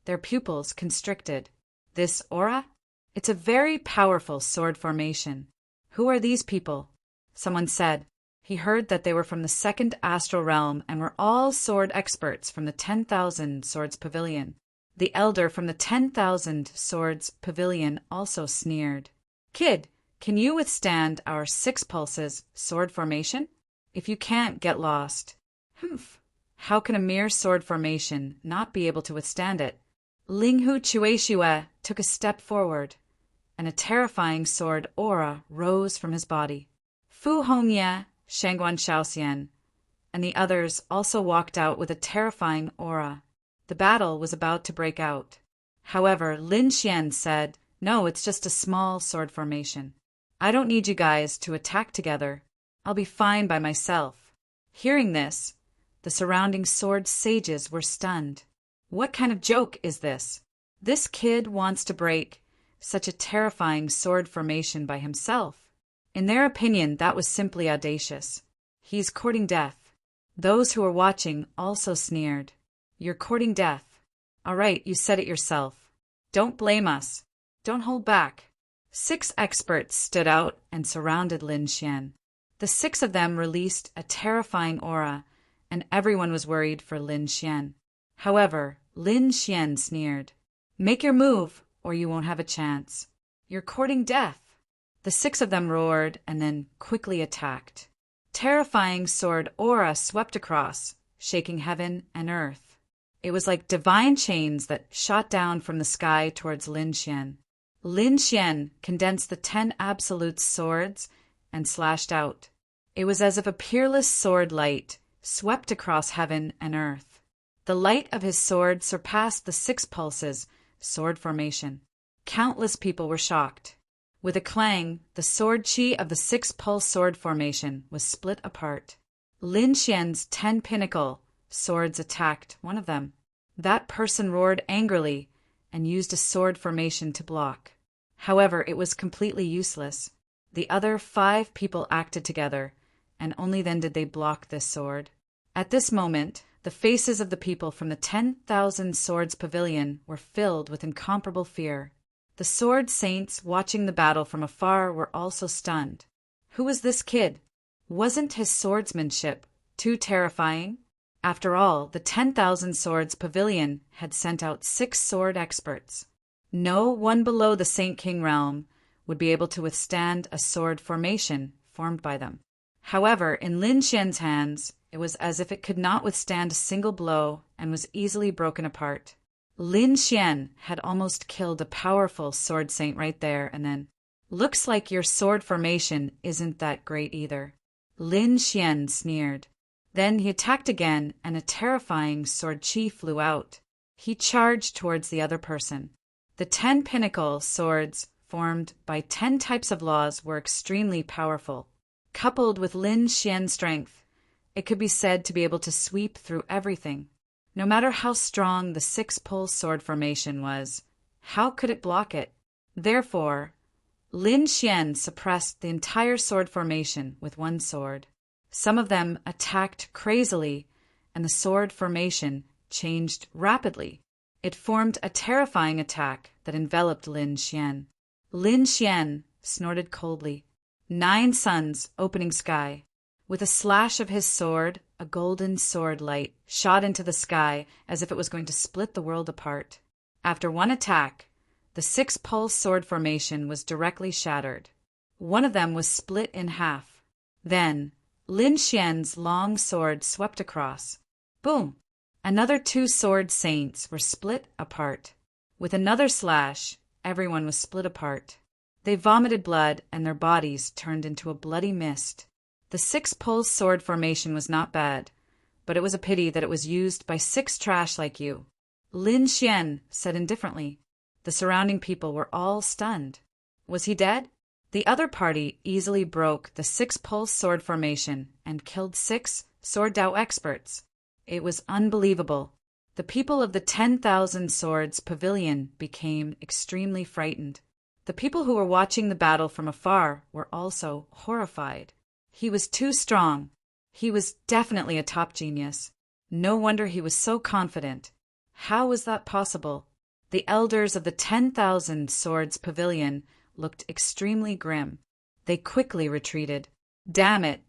their pupils constricted. This aura? It's a very powerful sword formation. Who are these people? Someone said. He heard that they were from the second astral realm and were all sword experts from the 10,000 Swords Pavilion. The elder from the 10,000 Swords Pavilion also sneered. Kid, can you withstand our 6 pulses sword formation? If you can't, get lost. Humph. How can a mere sword formation not be able to withstand it? Linghu Chueshue took a step forward, and a terrifying sword aura rose from his body. Fu Hongye, Shangguan Shaoxian, and the others also walked out with a terrifying aura. The battle was about to break out. However, Lin Xian said, "No, it's just a small sword formation. I don't need you guys to attack together. I'll be fine by myself." Hearing this, the surrounding sword sages were stunned. What kind of joke is this? This kid wants to break such a terrifying sword formation by himself. In their opinion, that was simply audacious. He's courting death. Those who were watching also sneered. You're courting death. All right, you said it yourself. Don't blame us. Don't hold back. 6 experts stood out and surrounded Lin Xian. The 6 of them released a terrifying aura, and everyone was worried for Lin Xian. However, Lin Xian sneered. Make your move, or you won't have a chance. You're courting death. The 6 of them roared and then quickly attacked. Terrifying sword aura swept across, shaking heaven and earth. It was like divine chains that shot down from the sky towards Lin Xian. Lin Xian condensed the 10 absolute swords and slashed out. It was as if a peerless sword light swept across heaven and earth. The light of his sword surpassed the 6 pulses sword formation. Countless people were shocked. With a clang, the sword qi of the 6-pulse sword formation was split apart. Lin Xian's 10 pinnacle swords attacked one of them. That person roared angrily and used a sword formation to block. However, it was completely useless. The other 5 people acted together, and only then did they block this sword. At this moment, the faces of the people from the 10,000 Swords Pavilion were filled with incomparable fear. The sword saints watching the battle from afar were also stunned. Who was this kid? Wasn't his swordsmanship too terrifying? After all, the 10,000 Swords Pavilion had sent out 6 sword experts. No one below the Saint King realm would be able to withstand a sword formation formed by them. However, in Lin Xian's hands, it was as if it could not withstand a single blow and was easily broken apart. Lin Xian had almost killed a powerful sword saint right there and then. Looks like your sword formation isn't that great either. Lin Xian sneered. Then he attacked again, and a terrifying sword qi flew out. He charged towards the other person. The 10 pinnacle swords formed by 10 types of laws were extremely powerful. Coupled with Lin Xian's strength, it could be said to be able to sweep through everything. No matter how strong the 6-pulse sword formation was, how could it block it? Therefore, Lin Xian suppressed the entire sword formation with one sword. Some of them attacked crazily, and the sword formation changed rapidly. It formed a terrifying attack that enveloped Lin Xian. Lin Xian snorted coldly. 9 suns, opening sky. With a slash of his sword, a golden sword light shot into the sky as if it was going to split the world apart. After one attack, the 6-pulse sword formation was directly shattered. One of them was split in half. Then, Lin Xian's long sword swept across. Boom! Another 2 sword saints were split apart. With another slash, everyone was split apart. They vomited blood and their bodies turned into a bloody mist. The 6-pulse sword formation was not bad, but it was a pity that it was used by 6 trash like you. Lin Xian said indifferently. The surrounding people were all stunned. Was he dead? The other party easily broke the 6-pulse sword formation and killed 6 sword Dao experts. It was unbelievable. The people of the 10,000 Swords Pavilion became extremely frightened. The people who were watching the battle from afar were also horrified. He was too strong. He was definitely a top genius. No wonder he was so confident. How was that possible? The elders of the 10,000 Swords Pavilion looked extremely grim. They quickly retreated. Damn it!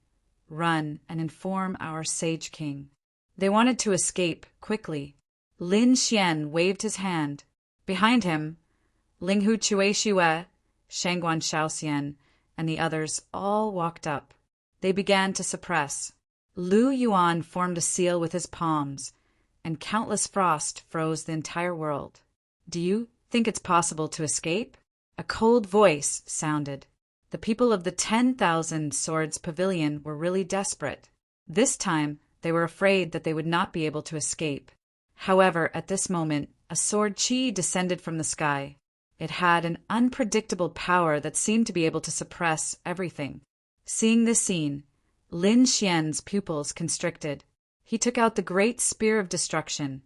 Run and inform our Sage King. They wanted to escape quickly. Lin Xian waved his hand. Behind him, Linghu Chueshue, Shangguan Shaoxian, and the others all walked up. They began to suppress. Lu Yuan formed a seal with his palms, and countless frost froze the entire world. Do you think it's possible to escape? A cold voice sounded. The people of the 10,000 Swords Pavilion were really desperate. This time, they were afraid that they would not be able to escape. However, at this moment, a sword chi descended from the sky. It had an unpredictable power that seemed to be able to suppress everything. Seeing this scene, Lin Xian's pupils constricted. He took out the great spear of destruction,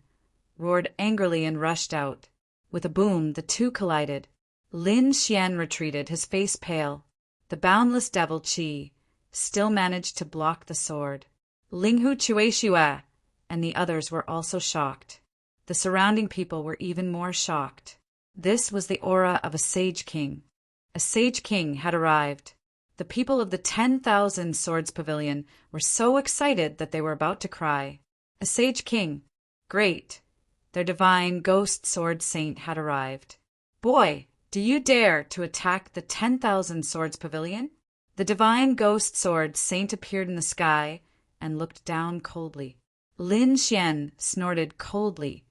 roared angrily and rushed out. With a boom, the two collided. Lin Xian retreated, his face pale. The boundless devil chi still managed to block the sword. Linghu Chueshue and the others were also shocked. The surrounding people were even more shocked. This was the aura of a Sage King. A Sage King had arrived. The people of the 10,000 Swords Pavilion were so excited that they were about to cry. A Sage King. Great. Their divine ghost sword saint had arrived. Boy, do you dare to attack the 10,000 Swords Pavilion? The divine ghost sword saint appeared in the sky and looked down coldly. Lin Xian snorted coldly,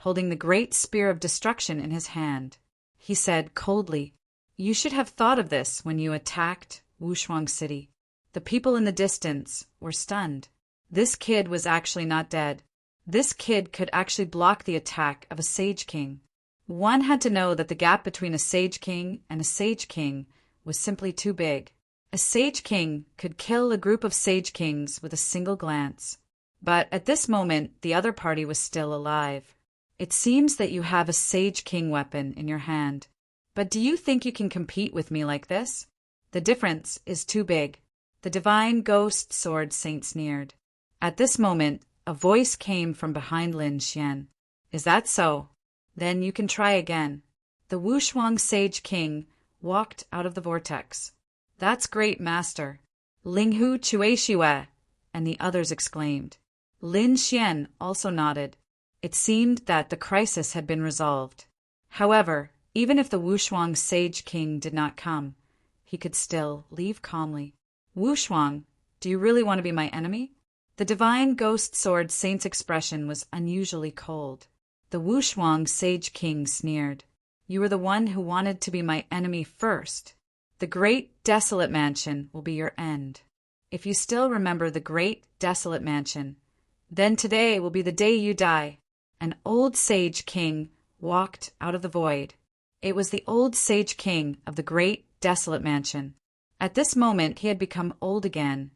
holding the great spear of destruction in his hand. He said coldly, "You should have thought of this when you attacked Wushuang City." The people in the distance were stunned. This kid was actually not dead. This kid could actually block the attack of a Sage King. One had to know that the gap between a Sage King and a Sage King was simply too big. A Sage King could kill a group of Sage Kings with a single glance. But at this moment, the other party was still alive. It seems that you have a Sage King weapon in your hand. But do you think you can compete with me like this? The difference is too big. The divine ghost sword saint sneered. At this moment, a voice came from behind Lin Xian. Is that so? Then you can try again. The Wushuang Sage King walked out of the vortex. That's great, master. Linghu Chueshue and the others exclaimed. Lin Xian also nodded. It seemed that the crisis had been resolved. However, even if the Wushuang Sage King did not come, he could still leave calmly. Wushuang, do you really want to be my enemy? The divine ghost sword saint's expression was unusually cold. The Wushuang Sage King sneered. You were the one who wanted to be my enemy first. The Great Desolate Mansion will be your end. If you still remember the Great Desolate Mansion, then today will be the day you die. An old Sage King walked out of the void. It was the old Sage King of the Great Desolate Mansion. At this moment he had become old again,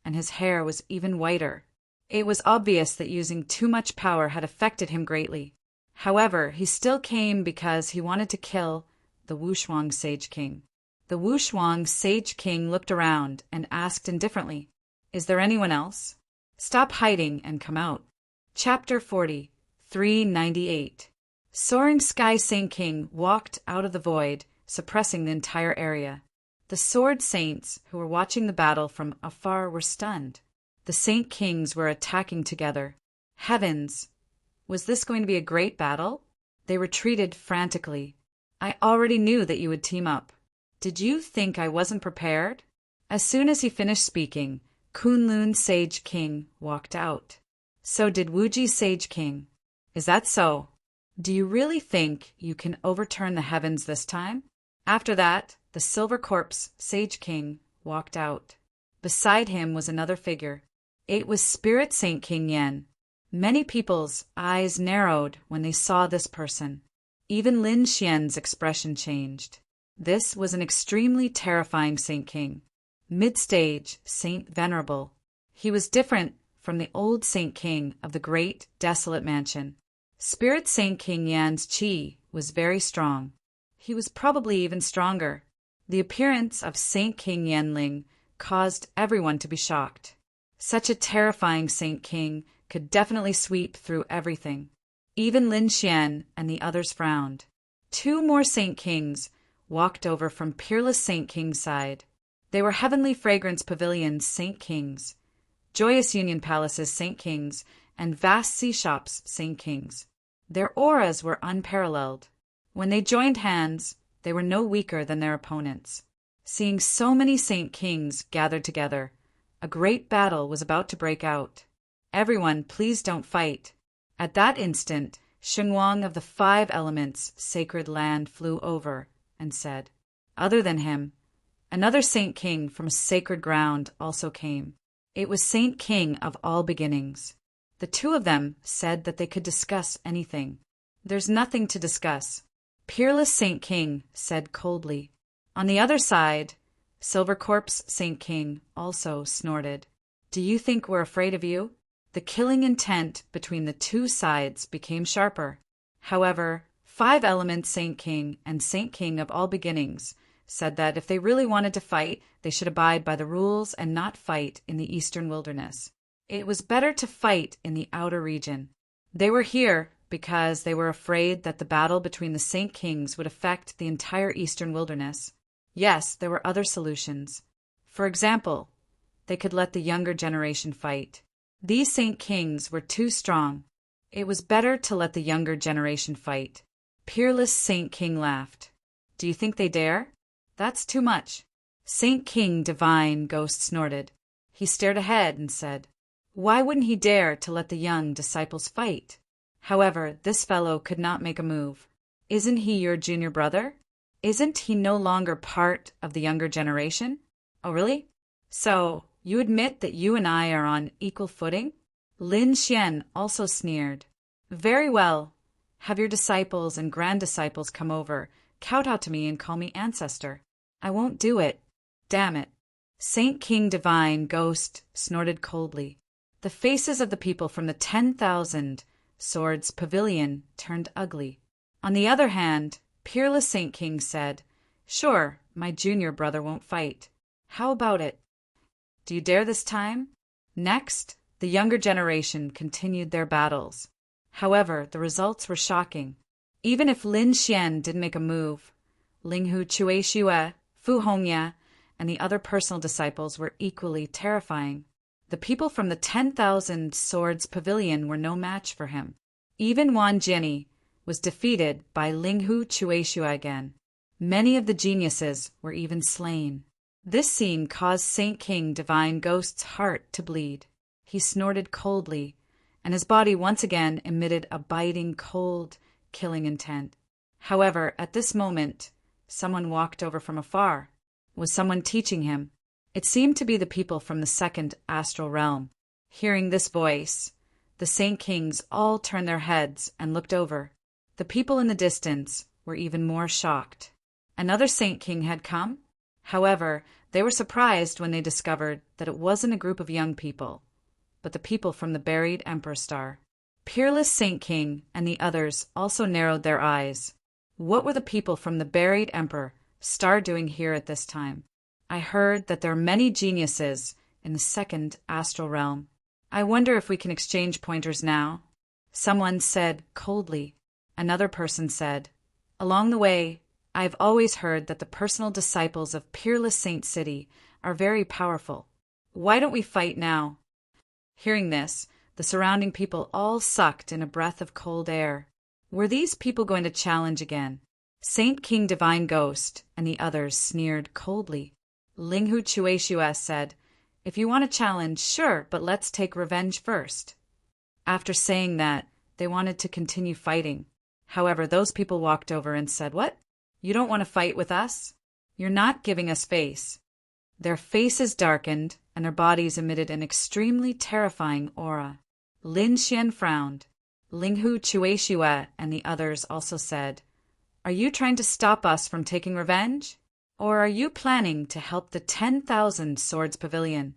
and his hair was even whiter. It was obvious that using too much power had affected him greatly. However, he still came because he wanted to kill the Wushuang Sage King. The Wushuang Sage King looked around and asked indifferently, "Is there anyone else? Stop hiding and come out." Chapter 40, 398. Soaring Sky Saint King walked out of the void, suppressing the entire area. The sword saints who were watching the battle from afar were stunned. The Saint Kings were attacking together. Heavens! Was this going to be a great battle? They retreated frantically. I already knew that you would team up. Did you think I wasn't prepared? As soon as he finished speaking, Kunlun Sage King walked out. So did Wuji Sage King. Is that so? Do you really think you can overturn the heavens this time? After that, the Silver Corpse Sage King walked out. Beside him was another figure. It was Spirit Saint King Yen. Many people's eyes narrowed when they saw this person. Even Lin Xian's expression changed. This was an extremely terrifying Saint King. Mid-stage, Saint Venerable. He was different from the old Saint King of the great, desolate mansion. Spirit Saint King Yan's qi was very strong. He was probably even stronger. The appearance of Saint King Yanling caused everyone to be shocked. Such a terrifying Saint King could definitely sweep through everything. Even Lin Xian and the others frowned. 2 more Saint Kings walked over from Peerless Saint King's side. They were Heavenly Fragrance Pavilion's Saint Kings, Joyous Union Palace's Saint Kings, and Vast Sea Shop's Saint Kings. Their auras were unparalleled. When they joined hands, they were no weaker than their opponents. Seeing so many Saint Kings gathered together, a great battle was about to break out. Everyone, please don't fight. At that instant, Xingwang of the 5 Elements' sacred land flew over and said, "Other than him, another Saint King from a sacred ground also came. It was Saint King of all beginnings." The 2 of them said that they could discuss anything. "There's nothing to discuss," Peerless Saint King said coldly. On the other side, Silver Corpse Saint King also snorted. "Do you think we're afraid of you?" The killing intent between the 2 sides became sharper. However, 5 Elements Saint King and Saint King of all beginnings said that if they really wanted to fight, they should abide by the rules and not fight in the eastern wilderness. It was better to fight in the outer region. They were here because they were afraid that the battle between the Saint Kings would affect the entire eastern wilderness. Yes, there were other solutions. For example, they could let the younger generation fight. These Saint Kings were too strong. It was better to let the younger generation fight. Peerless Saint King laughed. "Do you think they dare? That's too much." Saint King Divine Ghost snorted. He stared ahead and said, "Why wouldn't he dare to let the young disciples fight?" However, this fellow could not make a move. "Isn't he your junior brother? Isn't he no longer part of the younger generation?" "Oh, really? So, you admit that you and I are on equal footing?" Lin Xian also sneered. "Very well. Have your disciples and grand-disciples come over, kowtow to me and call me ancestor." "I won't do it. Damn it." Saint King Divine Ghost snorted coldly. The faces of the people from the 10,000 Swords Pavilion turned ugly. On the other hand, Peerless Saint King said, "Sure, my junior brother won't fight. How about it? Do you dare this time?" Next, the younger generation continued their battles. However, the results were shocking. Even if Lin Xian didn't make a move, Linghu Chueshue, Fu Hongya, and the other personal disciples were equally terrifying. The people from the 10,000 Swords Pavilion were no match for him. Even Wan Jianyi was defeated by Linghu Chueshue again. Many of the geniuses were even slain. This scene caused Saint King Divine Ghost's heart to bleed. He snorted coldly, and his body once again emitted a biting, cold, killing intent. However, at this moment, someone walked over from afar. Was someone teaching him? It seemed to be the people from the 2nd astral realm. Hearing this voice, the Saint Kings all turned their heads and looked over. The people in the distance were even more shocked. Another Saint King had come? However, they were surprised when they discovered that it wasn't a group of young people, but the people from the buried Emperor Star. Peerless Saint King and the others also narrowed their eyes. What were the people from the buried Emperor Star doing here at this time? I heard that there are many geniuses in the 2nd astral realm. I wonder if we can exchange pointers now. Someone said coldly. Another person said, "Along the way, I've always heard that the personal disciples of peerless Saint City are very powerful. Why don't we fight now?" Hearing this, the surrounding people all sucked in a breath of cold air. Were these people going to challenge again? Saint King Divine Ghost and the others sneered coldly. Linghu Chueshua said, "If you want a challenge, sure, but let's take revenge first." After saying that, they wanted to continue fighting. However, those people walked over and said, "What? You don't want to fight with us? You're not giving us face." Their faces darkened, and their bodies emitted an extremely terrifying aura. Lin Xian frowned. Linghu Chueshua and the others also said, "Are you trying to stop us from taking revenge? Or are you planning to help the 10,000 Swords Pavilion?"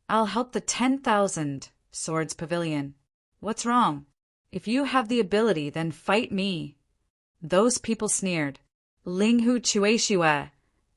"I'll help the 10,000 Swords Pavilion. What's wrong? If you have the ability, then fight me." Those people sneered. Linghu Chueshua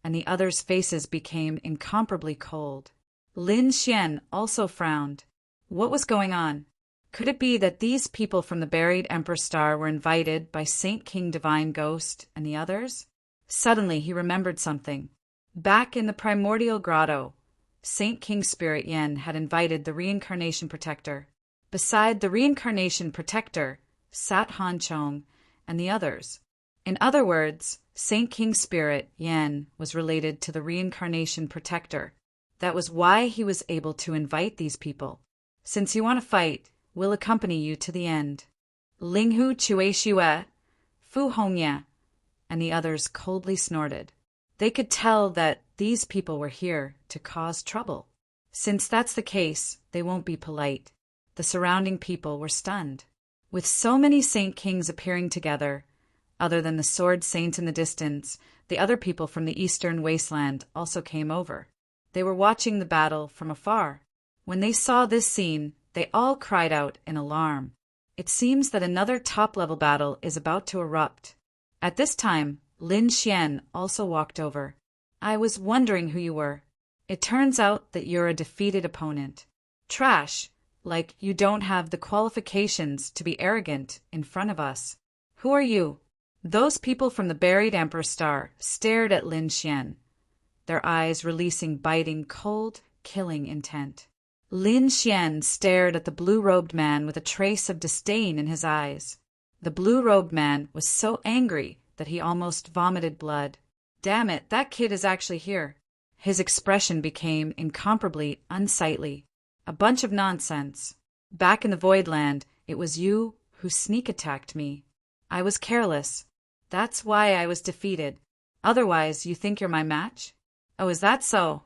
and the others' faces became incomparably cold. Lin Xian also frowned. What was going on? Could it be that these people from the buried Emperor Star were invited by Saint King Divine Ghost and the others? Suddenly he remembered something. Back in the primordial grotto, Saint King Spirit Yen had invited the Reincarnation Protector. Beside the Reincarnation Protector sat Han Chong and the others. In other words, Saint King Spirit Yen was related to the Reincarnation Protector. That was why he was able to invite these people. "Since you want to fight, we'll accompany you to the end." Linghu Chueshua, Fu Hongya, and the others coldly snorted. They could tell that these people were here to cause trouble. Since that's the case, they won't be polite. The surrounding people were stunned. With so many Saint Kings appearing together, other than the Sword Saints in the distance, the other people from the Eastern Wasteland also came over. They were watching the battle from afar. When they saw this scene, they all cried out in alarm. It seems that another top-level battle is about to erupt. At this time, Lin Xian also walked over. "I was wondering who you were. It turns out that you're a defeated opponent. Trash, like you don't have the qualifications to be arrogant in front of us. Who are you?" Those people from the buried Emperor Star stared at Lin Xian, their eyes releasing biting, cold, killing intent. Lin Xian stared at the blue-robed man with a trace of disdain in his eyes. The blue-robed man was so angry that he almost vomited blood. "Damn it, that kid is actually here." His expression became incomparably unsightly. "A bunch of nonsense. Back in the Voidland, it was you who sneak-attacked me. I was careless. That's why I was defeated. Otherwise, you think you're my match? Oh, is that so?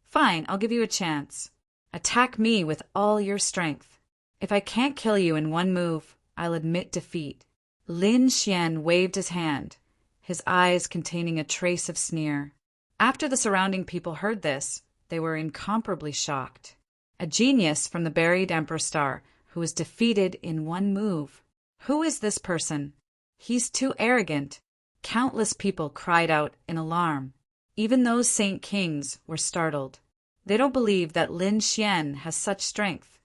Fine, I'll give you a chance. Attack me with all your strength. If I can't kill you in one move, I'll admit defeat." Lin Xian waved his hand, his eyes containing a trace of sneer. After the surrounding people heard this, they were incomparably shocked. A genius from the buried Emperor Star who was defeated in one move. Who is this person? He's too arrogant. Countless people cried out in alarm. Even those Saint Kings were startled. They don't believe that Lin Xian has such strength.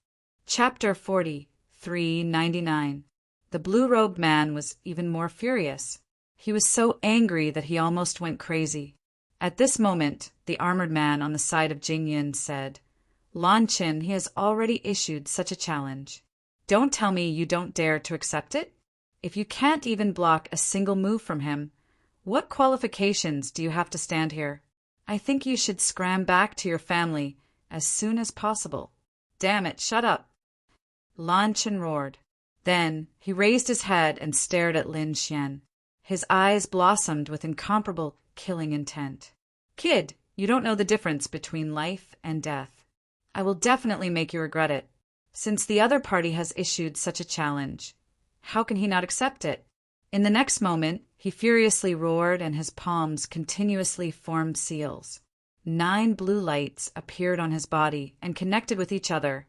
Chapter 40, 399. The blue-robed man was even more furious. He was so angry that he almost went crazy. At this moment, the armored man on the side of Jingyan said, "Lan Qin, he has already issued such a challenge. Don't tell me you don't dare to accept it? If you can't even block a single move from him, what qualifications do you have to stand here? I think you should scram back to your family as soon as possible." "Damn it, shut up!" Lan Qin roared. Then he raised his head and stared at Lin Xian. His eyes blossomed with incomparable killing intent. "Kid, you don't know the difference between life and death. I will definitely make you regret it. Since the other party has issued such a challenge, how can he not accept it?" In the next moment, he furiously roared and his palms continuously formed seals. 9 blue lights appeared on his body and connected with each other,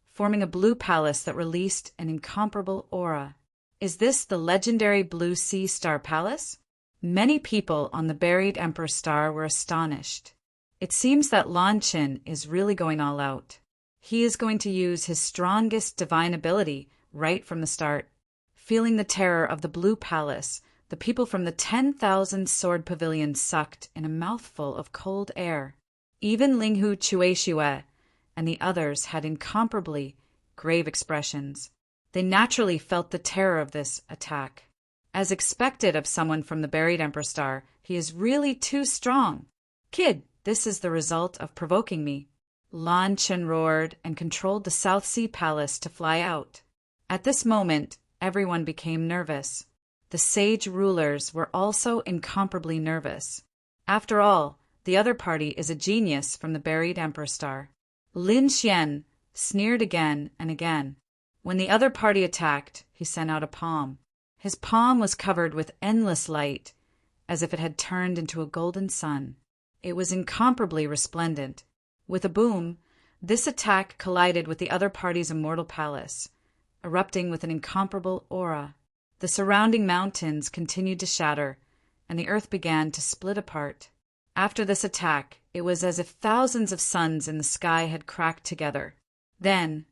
forming a blue palace that released an incomparable aura. Is this the legendary Blue Sea Star Palace? Many people on the buried Emperor Star were astonished. It seems that Lan Qin is really going all out. He is going to use his strongest divine ability right from the start. Feeling the terror of the Blue Palace, the people from the 10,000 sword pavilion sucked in a mouthful of cold air. Even Linghu Chueshue and the others had incomparably grave expressions. They naturally felt the terror of this attack. As expected of someone from the buried Emperor Star, he is really too strong. Kid, this is the result of provoking me. Lan Chen roared and controlled the South Sea Palace to fly out. At this moment, everyone became nervous. The sage rulers were also incomparably nervous. After all, the other party is a genius from the buried Emperor Star. Lin Xian sneered again and again. When the other party attacked, he sent out a palm. His palm was covered with endless light, as if it had turned into a golden sun. It was incomparably resplendent. With a boom, this attack collided with the other party's immortal palace, erupting with an incomparable aura. The surrounding mountains continued to shatter, and the earth began to split apart. After this attack, it was as if thousands of suns in the sky had cracked together. Then,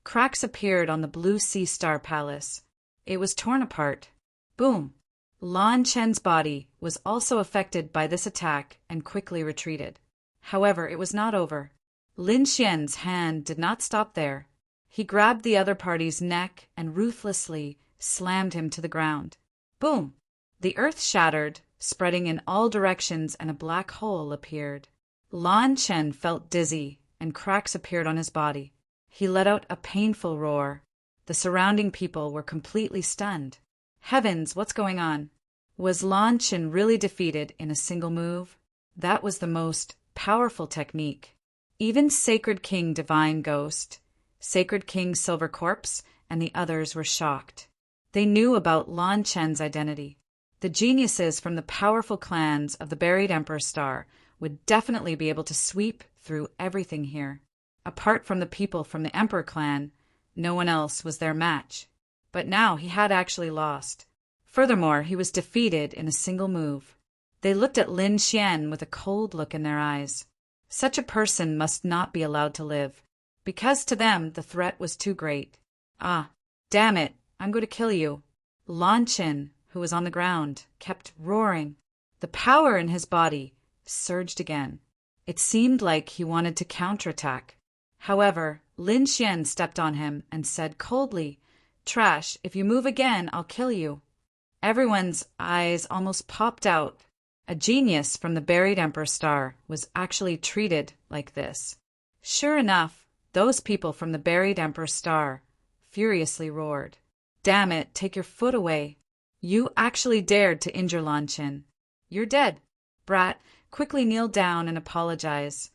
cracks appeared on the Blue Sea Star Palace. It was torn apart. Boom! Lan Chen's body was also affected by this attack and quickly retreated. However, it was not over. Lin Xian's hand did not stop there. He grabbed the other party's neck and ruthlessly slammed him to the ground. Boom! The earth shattered, spreading in all directions, and a black hole appeared. Lan Chen felt dizzy, and cracks appeared on his body. He let out a painful roar. The surrounding people were completely stunned. Heavens, what's going on? Was Lan Chen really defeated in a single move? That was the most powerful technique. Even Sacred King Divine Ghost, Sacred King Silver Corpse, and the others were shocked. They knew about Lan Chen's identity. The geniuses from the powerful clans of the buried Emperor Star would definitely be able to sweep through everything here. Apart from the people from the Emperor clan, no one else was their match. But now he had actually lost. Furthermore, he was defeated in a single move. They looked at Lin Xian with a cold look in their eyes. Such a person must not be allowed to live, because to them the threat was too great. Ah, damn it, I'm going to kill you. Lan Chen, who was on the ground, kept roaring. The power in his body surged again. It seemed like he wanted to counterattack. However, Lin Xian stepped on him and said coldly, "Trash, if you move again, I'll kill you." Everyone's eyes almost popped out. A genius from the buried Emperor Star was actually treated like this. Sure enough, those people from the buried Emperor Star furiously roared. "Damn it, take your foot away. You actually dared to injure Lan Chen. You're dead. Brat, quickly kneel down and apologize.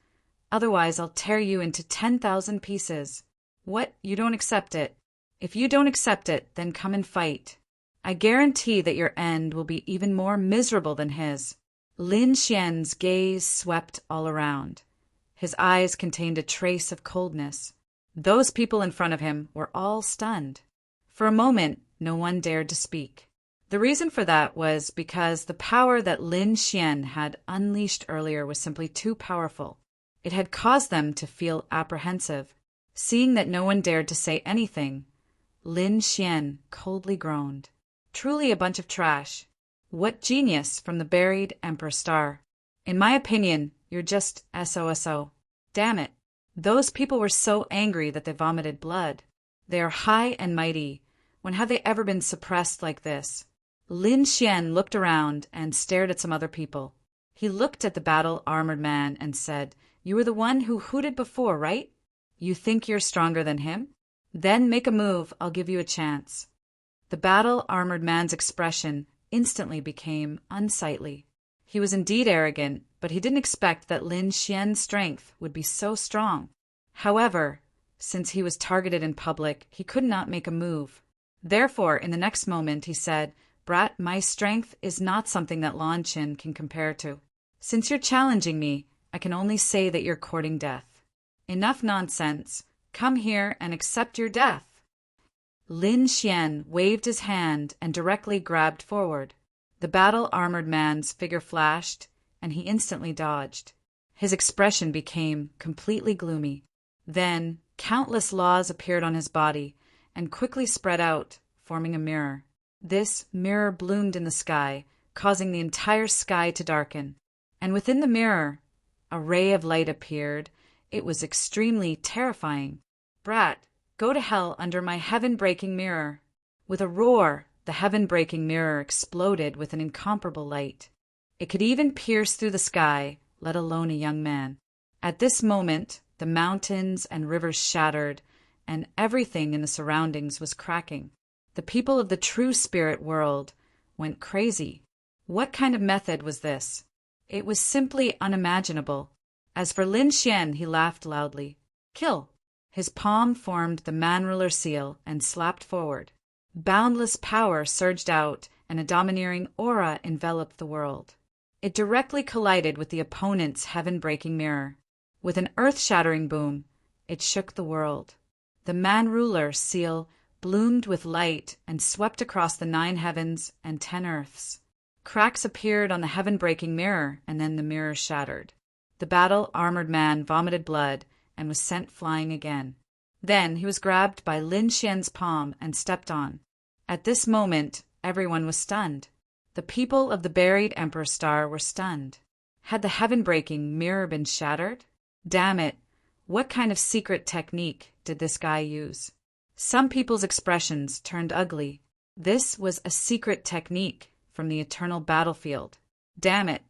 Otherwise I'll tear you into 10,000 pieces. What, you don't accept it? If you don't accept it, then come and fight. I guarantee that your end will be even more miserable than his." Lin Xian's gaze swept all around. His eyes contained a trace of coldness. Those people in front of him were all stunned. For a moment, no one dared to speak. The reason for that was because the power that Lin Xian had unleashed earlier was simply too powerful. It had caused them to feel apprehensive. Seeing that no one dared to say anything, Lin Xian coldly groaned. Truly a bunch of trash. What genius from the buried Emperor Star. In my opinion, you're just SOSO. Damn it. Those people were so angry that they vomited blood. They are high and mighty. When have they ever been suppressed like this? Lin Xian looked around and stared at some other people. He looked at the battle-armored man and said, "You were the one who hooted before, right? You think you're stronger than him? Then make a move, I'll give you a chance." The battle-armored man's expression instantly became unsightly. He was indeed arrogant, but he didn't expect that Lin Xian's strength would be so strong. However, since he was targeted in public, he could not make a move. Therefore, in the next moment, he said, "Brat, my strength is not something that Lan Chen can compare to. Since you're challenging me, I can only say that you're courting death. Enough nonsense. Come here and accept your death." Lin Xian waved his hand and directly grabbed forward. The battle-armored man's figure flashed, and he instantly dodged. His expression became completely gloomy. Then, countless laws appeared on his body and quickly spread out, forming a mirror. This mirror bloomed in the sky, causing the entire sky to darken. And within the mirror, a ray of light appeared. It was extremely terrifying. "Brat, go to hell under my heaven-breaking mirror." With a roar, the heaven-breaking mirror exploded with an incomparable light. It could even pierce through the sky, let alone a young man. At this moment, the mountains and rivers shattered, and everything in the surroundings was cracking. The people of the true spirit world went crazy. What kind of method was this? It was simply unimaginable. As for Lin Xian, he laughed loudly. "Kill!" His palm formed the man-ruler seal and slapped forward. Boundless power surged out, and a domineering aura enveloped the world. It directly collided with the opponent's heaven-breaking mirror. With an earth-shattering boom, it shook the world. The man-ruler seal bloomed with light and swept across the 9 heavens and 10 earths. Cracks appeared on the heaven-breaking mirror, and then the mirror shattered. The battle-armored man vomited blood and was sent flying again. Then he was grabbed by Lin Xian's palm and stepped on. At this moment, everyone was stunned. The people of the buried Emperor Star were stunned. Had the heaven-breaking mirror been shattered? Damn it, what kind of secret technique did this guy use? Some people's expressions turned ugly. This was a secret technique from the eternal battlefield. Damn it,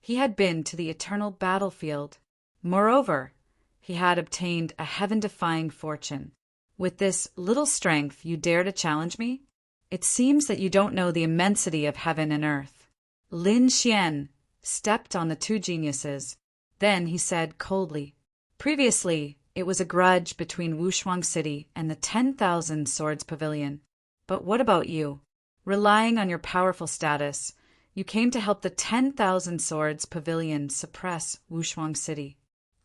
he had been to the eternal battlefield. Moreover, he had obtained a heaven-defying fortune. With this little strength, you dare to challenge me? It seems that you don't know the immensity of heaven and earth. Lin Xian stepped on the 2 geniuses. Then he said coldly, "Previously, it was a grudge between Wushuang City and the 10,000 Swords Pavilion. But what about you? Relying on your powerful status, you came to help the 10,000 Swords Pavilion suppress Wushuang City.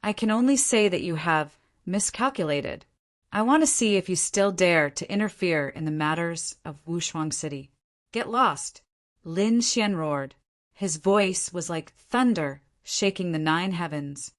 I can only say that you have miscalculated. I want to see if you still dare to interfere in the matters of Wushuang City. Get lost!" Lin Xian roared. His voice was like thunder shaking the 9 heavens.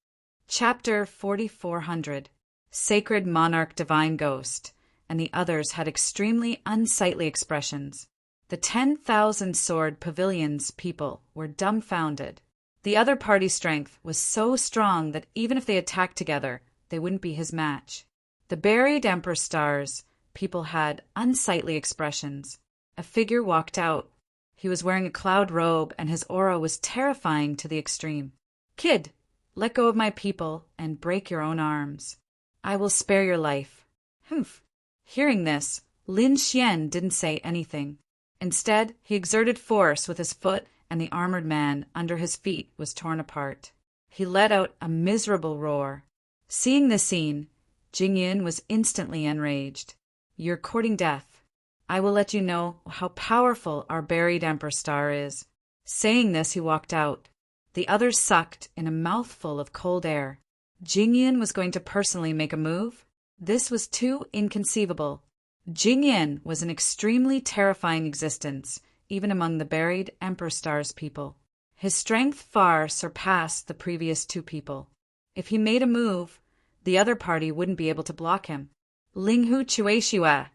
Chapter 4400. Sacred Monarch Divine Ghost, and the others had extremely unsightly expressions. The 10,000 Sword Pavilion's people were dumbfounded. The other party's strength was so strong that even if they attacked together, they wouldn't be his match. The buried Emperor Star's people had unsightly expressions. A figure walked out. He was wearing a cloud robe, and his aura was terrifying to the extreme. "Kid, let go of my people and break your own arms. I will spare your life." Humph. Hearing this, Lin Xian didn't say anything. Instead, he exerted force with his foot, and the armored man under his feet was torn apart. He let out a miserable roar. Seeing this scene, Jingyan was instantly enraged. "You're courting death. I will let you know how powerful our buried Emperor Star is." Saying this, he walked out. The others sucked in a mouthful of cold air. Jingyan was going to personally make a move? This was too inconceivable. Jingyan was an extremely terrifying existence, even among the buried Emperor Star's people. His strength far surpassed the previous 2 people. If he made a move, the other party wouldn't be able to block him. Linghu Chuexiua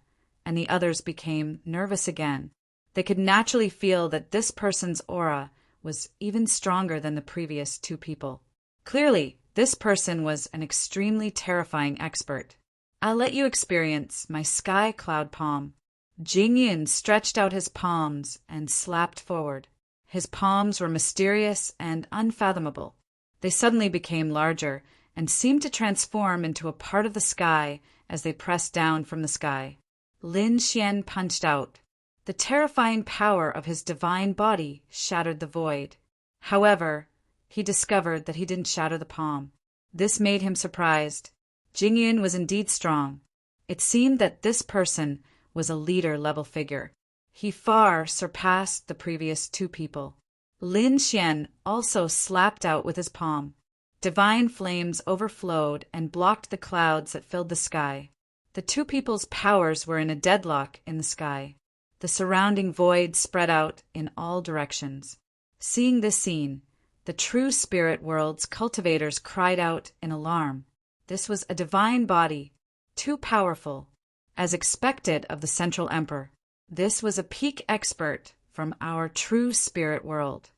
and the others became nervous again. They could naturally feel that this person's aura was even stronger than the previous 2 people. Clearly, this person was an extremely terrifying expert. "I'll let you experience my sky cloud palm." Jingyan stretched out his palms and slapped forward. His palms were mysterious and unfathomable. They suddenly became larger and seemed to transform into a part of the sky as they pressed down from the sky. Lin Xian punched out. The terrifying power of his divine body shattered the void. However, he discovered that he didn't shatter the palm. This made him surprised. Jingyan was indeed strong. It seemed that this person was a leader-level figure. He far surpassed the previous 2 people. Lin Xian also slapped out with his palm. Divine flames overflowed and blocked the clouds that filled the sky. The 2 people's powers were in a deadlock in the sky. The surrounding void spread out in all directions. Seeing this scene, the true spirit world's cultivators cried out in alarm. This was a divine body, too powerful, as expected of the Central Emperor. This was a peak expert from our true spirit world.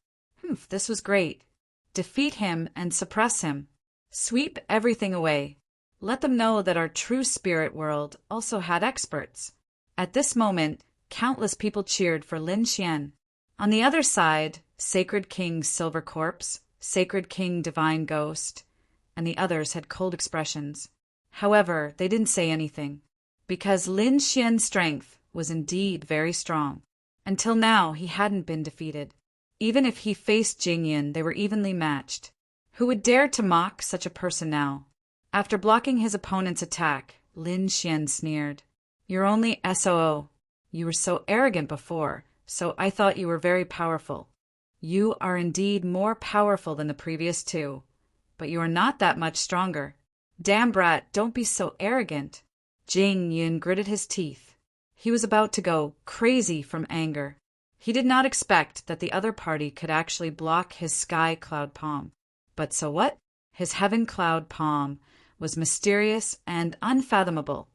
This was great. Defeat him and suppress him. Sweep everything away. Let them know that our true spirit world also had experts. At this moment, countless people cheered for Lin Xian. On the other side, Sacred King Silver Corpse, Sacred King Divine Ghost, and the others had cold expressions. However, they didn't say anything, because Lin Xian's strength was indeed very strong. Until now, he hadn't been defeated. Even if he faced Jingyan, they were evenly matched. Who would dare to mock such a person now? After blocking his opponent's attack, Lin Xian sneered. "You're only SOO. You were so arrogant before, so I thought you were very powerful. You are indeed more powerful than the previous two, but you are not that much stronger. Damn brat, don't be so arrogant." Jingyan gritted his teeth. He was about to go crazy from anger. He did not expect that the other party could actually block his sky cloud palm. But so what? His heaven cloud palm was mysterious and unfathomable,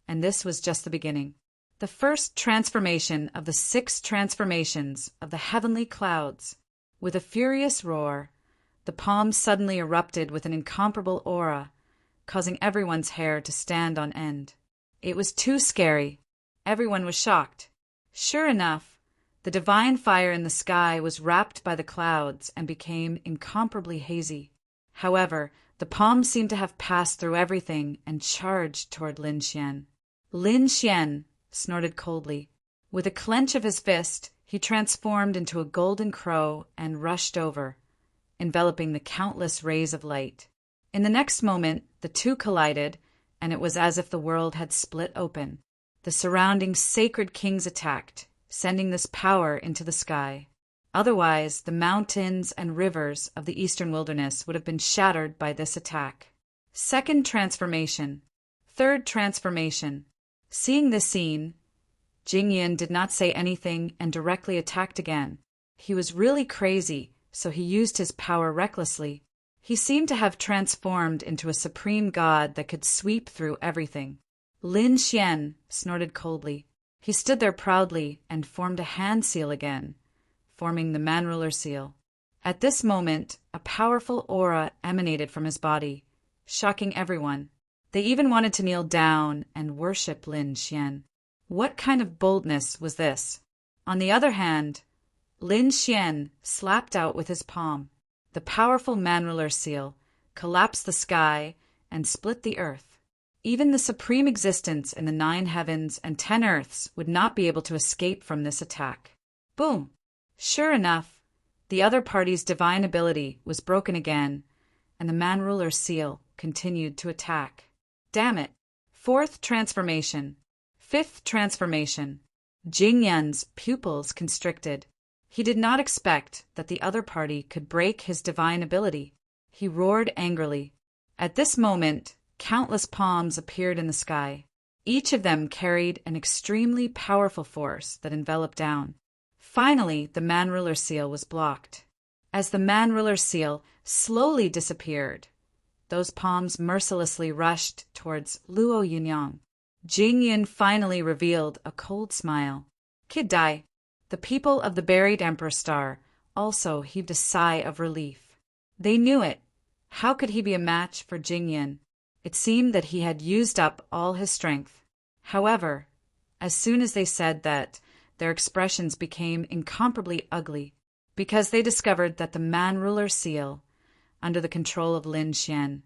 and this was just the beginning. The first transformation of the 6 transformations of the heavenly clouds. With a furious roar, the palm suddenly erupted with an incomparable aura, causing everyone's hair to stand on end. It was too scary. Everyone was shocked. Sure enough, the divine fire in the sky was wrapped by the clouds and became incomparably hazy. However, the palm seemed to have passed through everything and charged toward Lin Xian. Lin Xian snorted coldly. With a clench of his fist, he transformed into a golden crow and rushed over, enveloping the countless rays of light. In the next moment, the two collided, and it was as if the world had split open. The surrounding sacred kings attacked, sending this power into the sky. Otherwise, the mountains and rivers of the eastern wilderness would have been shattered by this attack. Second transformation. Third transformation. Seeing this scene, Jingyan did not say anything and directly attacked again. He was really crazy, so he used his power recklessly. He seemed to have transformed into a supreme god that could sweep through everything. Lin Xian snorted coldly. He stood there proudly and formed a hand seal again, forming the man-ruler seal. At this moment, a powerful aura emanated from his body, shocking everyone. They even wanted to kneel down and worship Lin Xian. What kind of boldness was this? On the other hand, Lin Xian slapped out with his palm. The powerful man-ruler seal collapsed the sky and split the earth. Even the supreme existence in the 9 heavens and 10 earths would not be able to escape from this attack. Boom! Sure enough, the other party's divine ability was broken again, and the man-ruler seal continued to attack. Damn it! 4th transformation. 5th transformation. Jingyan's pupils constricted. He did not expect that the other party could break his divine ability. He roared angrily. At this moment, countless palms appeared in the sky. Each of them carried an extremely powerful force that enveloped down. Finally, the man-ruler seal was blocked. As the man-ruler seal slowly disappeared, those palms mercilessly rushed towards Luo Yunyang. Jingyan finally revealed a cold smile. Kid Dai, the people of the buried Emperor Star, also heaved a sigh of relief. They knew it. How could he be a match for Jingyan? It seemed that he had used up all his strength. However, as soon as they said that, their expressions became incomparably ugly, because they discovered that the man-ruler seal, under the control of Lin Xian,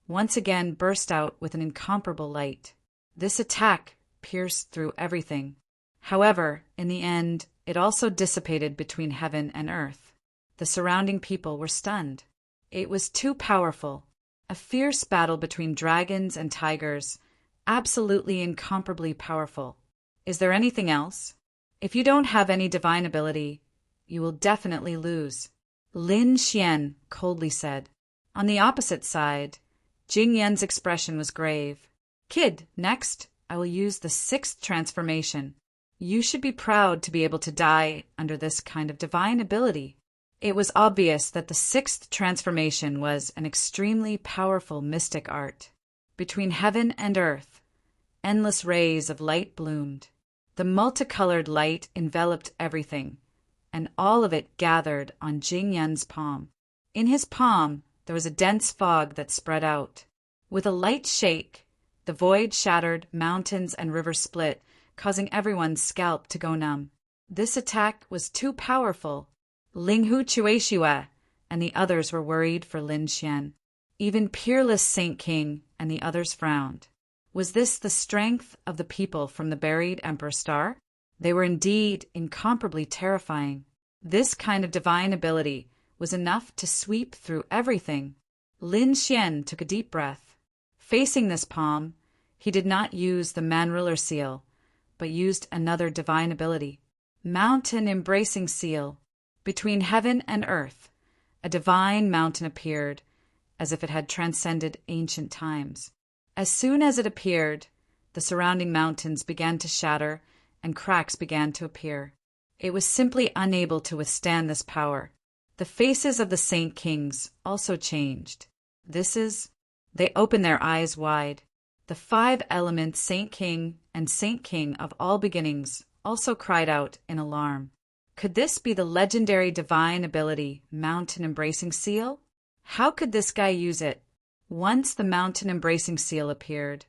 once again burst out with an incomparable light. This attack pierced through everything. However, in the end, it also dissipated between heaven and earth. The surrounding people were stunned. It was too powerful. A fierce battle between dragons and tigers, absolutely incomparably powerful. Is there anything else? If you don't have any divine ability, you will definitely lose, Lin Xian coldly said. On the opposite side, Jingyan's expression was grave. Kid, next, I will use the 6th transformation. You should be proud to be able to die under this kind of divine ability. It was obvious that the 6th transformation was an extremely powerful mystic art. Between heaven and earth, endless rays of light bloomed. The multicolored light enveloped everything, and all of it gathered on Jing Yun's palm. In his palm, there was a dense fog that spread out. With a light shake, the void shattered, mountains and rivers split, causing everyone's scalp to go numb. This attack was too powerful. Ling Hu Chueshua and the others were worried for Lin Xian. Even peerless Saint King and the others frowned. Was this the strength of the people from the buried Emperor Star? They were indeed incomparably terrifying. This kind of divine ability was enough to sweep through everything. Lin Xian took a deep breath. Facing this palm, he did not use the Man-Ruler seal, but used another divine ability. Mountain Embracing Seal. Between heaven and earth, a divine mountain appeared, as if it had transcended ancient times. As soon as it appeared, the surrounding mountains began to shatter and cracks began to appear. It was simply unable to withstand this power. The faces of the Saint Kings also changed. They opened their eyes wide. The 5 elements Saint King and Saint King of all beginnings also cried out in alarm. Could this be the legendary divine ability, Mountain Embracing Seal? How could this guy use it? Once the Mountain Embracing Seal appeared,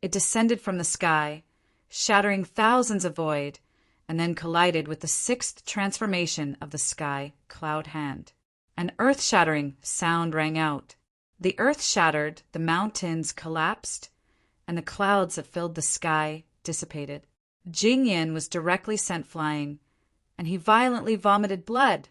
it descended from the sky, shattering thousands of void, and then collided with the 6th transformation of the sky, Cloud Hand. An earth-shattering sound rang out. The earth shattered, the mountains collapsed, and the clouds that filled the sky dissipated. Jing Yin was directly sent flying, and he violently vomited blood.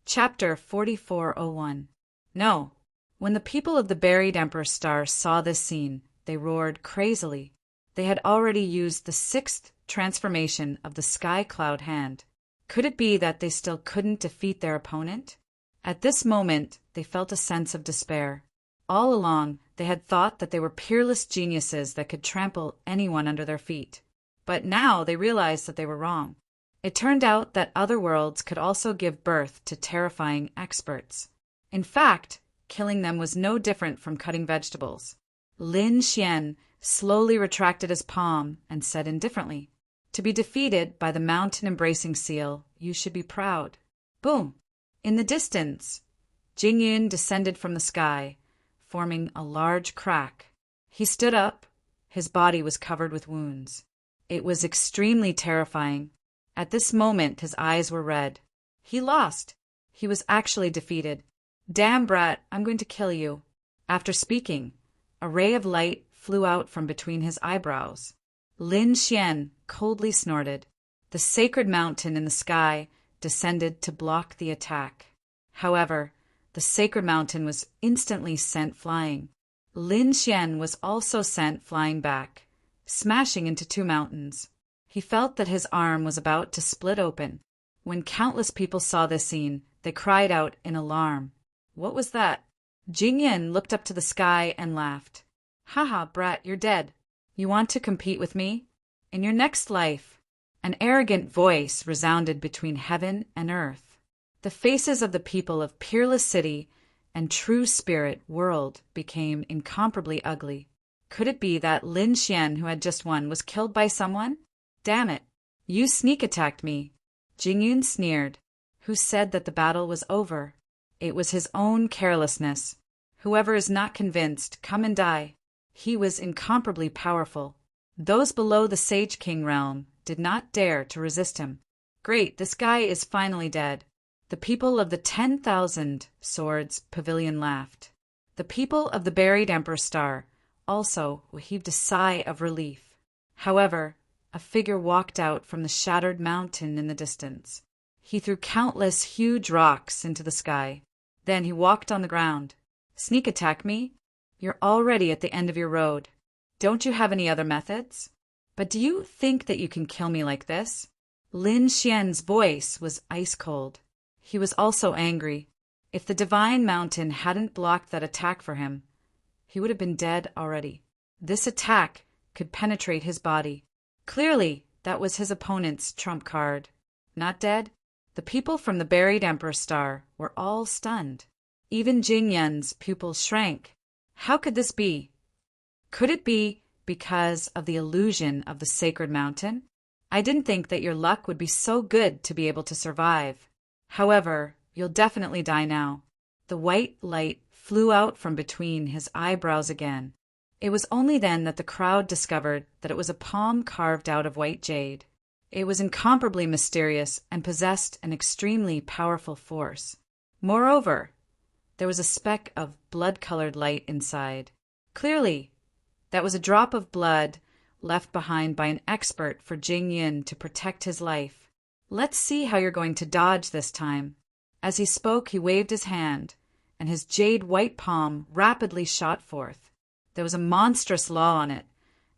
Chapter 4401. No. When the people of the buried Emperor Star saw this scene, they roared crazily. They had already used the 6th transformation of the Sky Cloud Hand. Could it be that they still couldn't defeat their opponent? At this moment, they felt a sense of despair. All along, they had thought that they were peerless geniuses that could trample anyone under their feet. But now they realized that they were wrong. It turned out that other worlds could also give birth to terrifying experts. In fact, killing them was no different from cutting vegetables. Lin Xian slowly retracted his palm and said indifferently, "To be defeated by the Mountain Embracing Seal, you should be proud." Boom! In the distance, Jing Yun descended from the sky, forming a large crack. He stood up. His body was covered with wounds. It was extremely terrifying. At this moment, his eyes were red. He lost. He was actually defeated. "Damn brat, I'm going to kill you." After speaking, a ray of light flew out from between his eyebrows. Lin Xian coldly snorted. The sacred mountain in the sky descended to block the attack. However, the sacred mountain was instantly sent flying. Lin Xian was also sent flying back, smashing into 2 mountains. He felt that his arm was about to split open. When countless people saw this scene, they cried out in alarm. What was that? Jing Yin looked up to the sky and laughed. "Haha, brat, you're dead. You want to compete with me? In your next life." An arrogant voice resounded between heaven and earth. The faces of the people of Peerless City and True Spirit World became incomparably ugly. Could it be that Lin Xian, who had just won, was killed by someone? Damn it! You sneak attacked me. Jing Yun sneered. Who said that the battle was over? It was his own carelessness. Whoever is not convinced, come and die. He was incomparably powerful. Those below the Sage King realm did not dare to resist him. Great, this guy is finally dead. The people of the 10,000 Swords Pavilion laughed. The people of the buried Emperor Star also heaved a sigh of relief. However, a figure walked out from the shattered mountain in the distance. He threw countless huge rocks into the sky. Then he walked on the ground. Sneak attack me? You're already at the end of your road. Don't you have any other methods? But do you think that you can kill me like this? Lin Xian's voice was ice cold. He was also angry. If the divine mountain hadn't blocked that attack for him, he would have been dead already. This attack could penetrate his body. Clearly, that was his opponent's trump card. Not dead? The people from the buried Emperor Star were all stunned. Even Jing Yun's pupils shrank. How could this be? Could it be because of the illusion of the sacred mountain? I didn't think that your luck would be so good to be able to survive. However, you'll definitely die now." The white light flew out from between his eyebrows again. It was only then that the crowd discovered that it was a palm carved out of white jade. It was incomparably mysterious and possessed an extremely powerful force. Moreover, there was a speck of blood-colored light inside. Clearly, that was a drop of blood left behind by an expert for Jing Yin to protect his life. "Let's see how you're going to dodge this time." As he spoke, he waved his hand, and his jade-white palm rapidly shot forth. There was a monstrous law on it,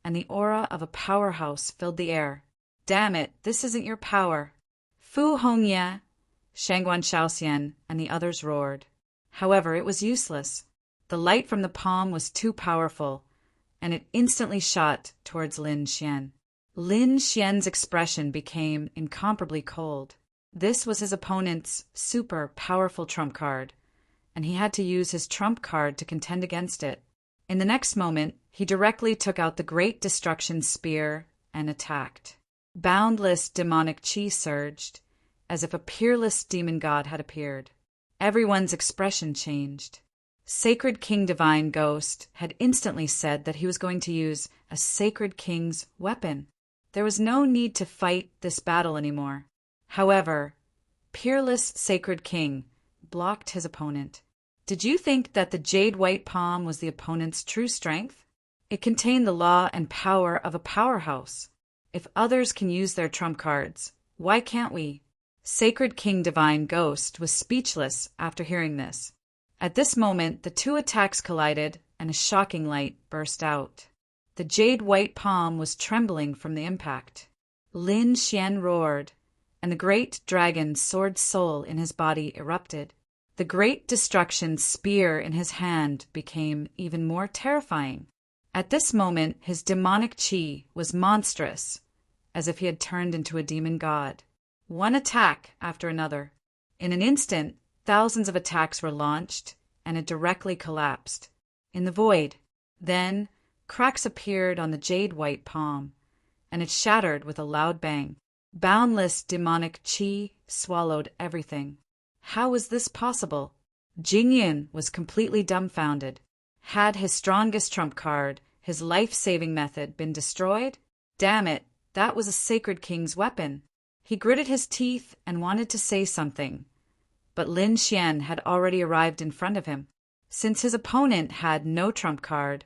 and the aura of a powerhouse filled the air. "Damn it, this isn't your power." Fu Hongye, Shangguan Shaoxian, and the others roared. However, it was useless. The light from the palm was too powerful, and it instantly shot towards Lin Xian. Lin Xian's expression became incomparably cold. This was his opponent's super powerful trump card, and he had to use his trump card to contend against it. In the next moment, he directly took out the Great Destruction Spear and attacked. Boundless demonic chi surged, as if a peerless demon god had appeared. Everyone's expression changed. Sacred King Divine Ghost had instantly said that he was going to use a Sacred King's weapon. There was no need to fight this battle anymore. However, Peerless Sacred King blocked his opponent. Did you think that the jade white palm was the opponent's true strength? It contained the law and power of a powerhouse. If others can use their trump cards, why can't we? Sacred King Divine Ghost was speechless after hearing this. At this moment, the two attacks collided, and a shocking light burst out. The jade white palm was trembling from the impact. Lin Xian roared, and the great dragon sword soul in his body erupted. The Great Destruction Spear in his hand became even more terrifying. At this moment, his demonic chi was monstrous, as if he had turned into a demon god. One attack after another. In an instant, thousands of attacks were launched, and it directly collapsed. In the void, then, cracks appeared on the jade-white palm, and it shattered with a loud bang. Boundless demonic chi swallowed everything. How was this possible? Jing Yin was completely dumbfounded. Had his strongest trump card, his life-saving method, been destroyed? Damn it, that was a Sacred King's weapon. He gritted his teeth and wanted to say something, but Lin Xian had already arrived in front of him. Since his opponent had no trump card,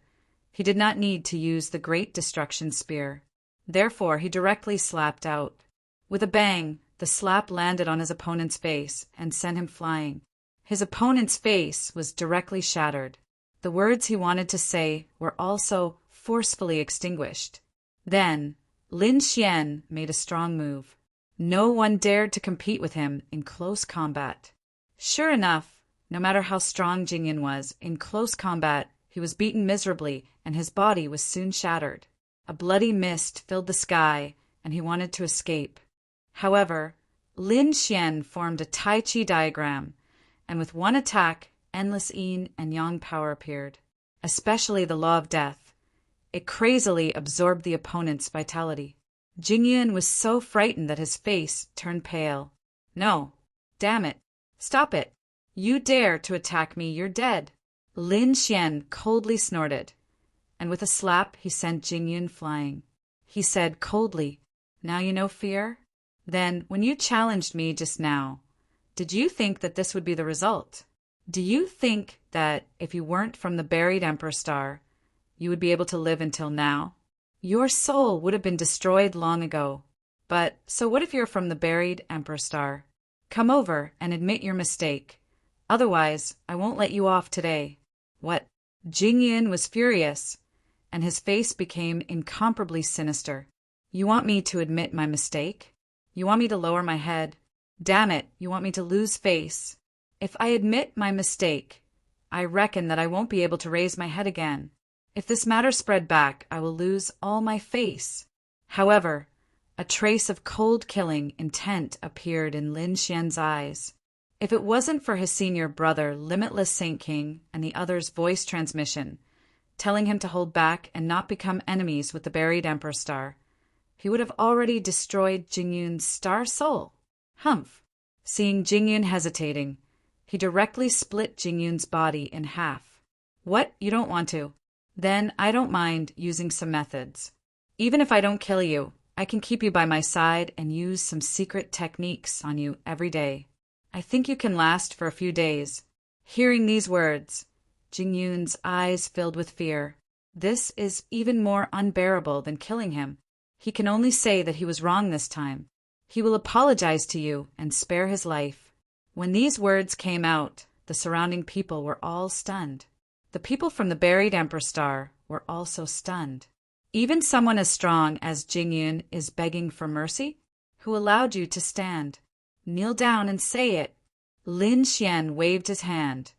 he did not need to use the Great Destruction Spear. Therefore, he directly slapped out. With a bang, the slap landed on his opponent's face and sent him flying. His opponent's face was directly shattered. The words he wanted to say were also forcefully extinguished. Then, Lin Xian made a strong move. No one dared to compete with him in close combat. Sure enough, no matter how strong Jing Yin was, in close combat he was beaten miserably and his body was soon shattered. A bloody mist filled the sky and he wanted to escape. However, Lin Xian formed a Tai Chi diagram, and with one attack, endless yin and yang power appeared, especially the law of death. It crazily absorbed the opponent's vitality. Jing Yin was so frightened that his face turned pale. "No, damn it, stop it. You dare to attack me, you're dead." Lin Xian coldly snorted, and with a slap he sent Jing Yin flying. He said coldly, "Now you know fear? Then, when you challenged me just now, did you think that this would be the result? Do you think that if you weren't from the buried Emperor Star, you would be able to live until now? Your soul would have been destroyed long ago. But, so what if you're from the buried Emperor Star? Come over and admit your mistake. Otherwise, I won't let you off today." What? Jing Yin was furious, and his face became incomparably sinister. "You want me to admit my mistake? You want me to lower my head? Damn it, you want me to lose face? If I admit my mistake, I reckon that I won't be able to raise my head again. If this matter spread back, I will lose all my face." However, a trace of cold killing intent appeared in Lin Xian's eyes. If it wasn't for his senior brother, Limitless Saint King, and the other's voice transmission, telling him to hold back and not become enemies with the buried Emperor Star, he would have already destroyed Jingyun's star soul. Humph! Seeing Jingyun hesitating, he directly split Jingyun's body in half. What? You don't want to? Then I don't mind using some methods. Even if I don't kill you, I can keep you by my side and use some secret techniques on you every day. I think you can last for a few days. Hearing these words, Jingyun's eyes filled with fear. This is even more unbearable than killing him. He can only say that he was wrong this time. He will apologize to you and spare his life. When these words came out, the surrounding people were all stunned. The people from the buried Emperor Star were also stunned. Even someone as strong as Jingyun is begging for mercy? Who allowed you to stand? Kneel down and say it. Lin Xian waved his hand,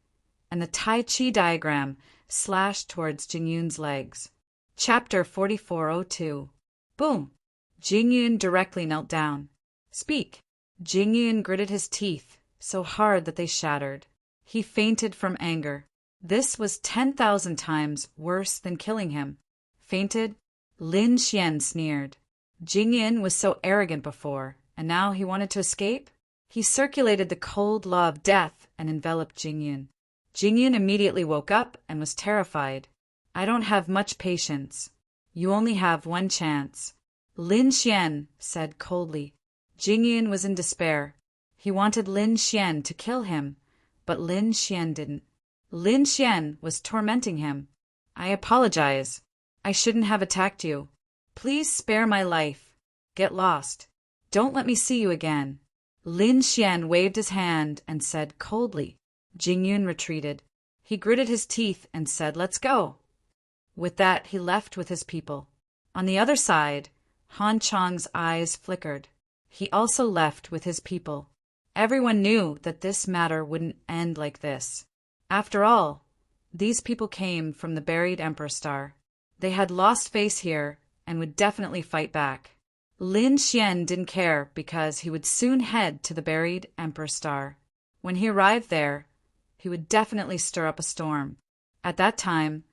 and the Tai Chi diagram slashed towards Jingyun's legs. Chapter 4402. Boom! Jingyun directly knelt down. Speak! Jingyun gritted his teeth so hard that they shattered. He fainted from anger. This was 10,000 times worse than killing him. Fainted? Lin Xian sneered. Jingyun was so arrogant before, and now he wanted to escape? He circulated the cold law of death and enveloped Jingyun. Jingyun immediately woke up and was terrified. I don't have much patience. You only have one chance. Lin Xian said coldly. Jingyun was in despair. He wanted Lin Xian to kill him, but Lin Xian didn't. Lin Xian was tormenting him. I apologize. I shouldn't have attacked you. Please spare my life. Get lost. Don't let me see you again. Lin Xian waved his hand and said coldly. Jingyun retreated. He gritted his teeth and said, "Let's go." With that, he left with his people. On the other side, Han Chang's eyes flickered. He also left with his people. Everyone knew that this matter wouldn't end like this. After all, these people came from the buried Emperor Star. They had lost face here and would definitely fight back. Lin Xian didn't care because he would soon head to the buried Emperor Star. When he arrived there, he would definitely stir up a storm. At that time,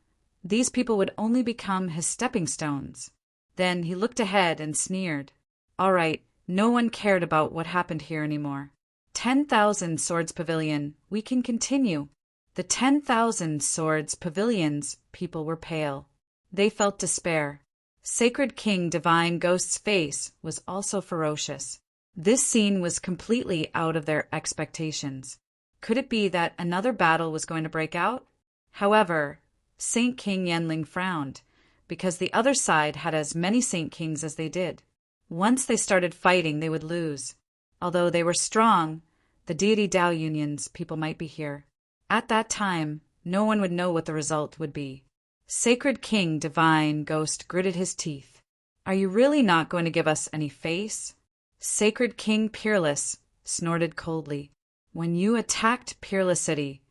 these people would only become his stepping stones. Then he looked ahead and sneered. All right, no one cared about what happened here anymore. 10,000 Swords Pavilion, we can continue. The 10,000 Swords Pavilion's people were pale. They felt despair. Sacred King Divine Ghost's face was also ferocious. This scene was completely out of their expectations. Could it be that another battle was going to break out? However, Saint King Yenling frowned, because the other side had as many Saint Kings as they did. Once they started fighting, they would lose. Although they were strong, the Deity Dao Union's people might be here. At that time, no one would know what the result would be. Sacred King Divine Ghost gritted his teeth. Are you really not going to give us any face? Sacred King Peerless snorted coldly. When you attacked Peerless City,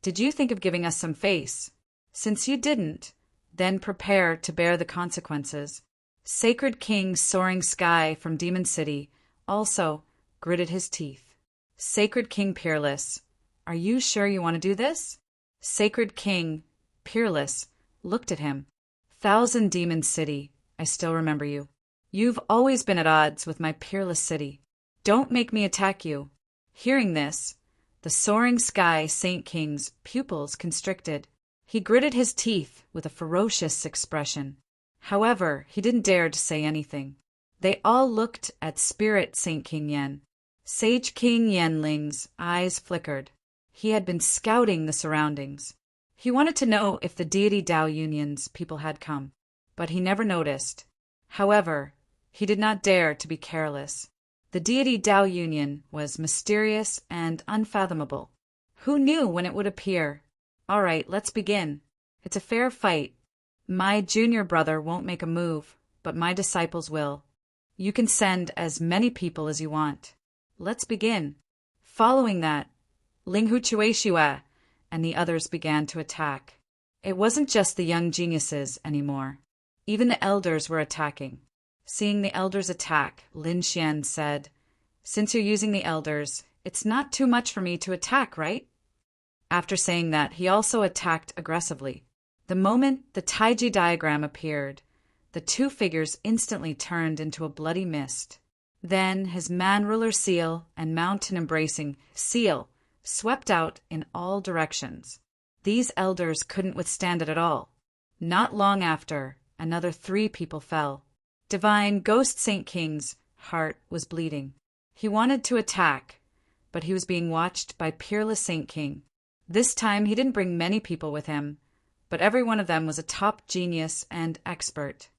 did you think of giving us some face? Since you didn't, then prepare to bear the consequences. Sacred King Soaring Sky from Demon City also gritted his teeth. Sacred King Peerless, are you sure you want to do this? Sacred King Peerless looked at him. Thousand Demon City, I still remember you. You've always been at odds with my Peerless City. Don't make me attack you. Hearing this, the Soaring Sky Saint King's pupils constricted. He gritted his teeth with a ferocious expression. However, he didn't dare to say anything. They all looked at Spirit Saint King Yen. Sage King Yenling's eyes flickered. He had been scouting the surroundings. He wanted to know if the Deity Dao Union's people had come, but he never noticed. However, he did not dare to be careless. The Deity Dao Union was mysterious and unfathomable. Who knew when it would appear? All right, let's begin. It's a fair fight. My junior brother won't make a move, but my disciples will. You can send as many people as you want. Let's begin. Following that, Ling Hu Chue Shue and the others began to attack. It wasn't just the young geniuses anymore. Even the elders were attacking. Seeing the elders attack, Lin Xian said, "Since you're using the elders, it's not too much for me to attack, right?" After saying that, he also attacked aggressively. The moment the Taiji diagram appeared, the two figures instantly turned into a bloody mist. Then his man-ruler seal and mountain-embracing seal swept out in all directions. These elders couldn't withstand it at all. Not long after, another 3 people fell. Divine Ghost Saint King's heart was bleeding. He wanted to attack, but he was being watched by Peerless Saint King. This time he didn't bring many people with him, but every one of them was a top genius and expert.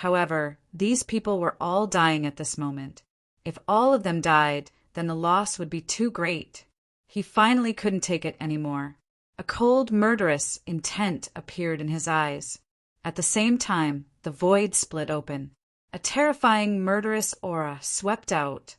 However, these people were all dying at this moment. If all of them died, then the loss would be too great. He finally couldn't take it anymore. A cold, murderous intent appeared in his eyes. At the same time, the void split open. A terrifying, murderous aura swept out,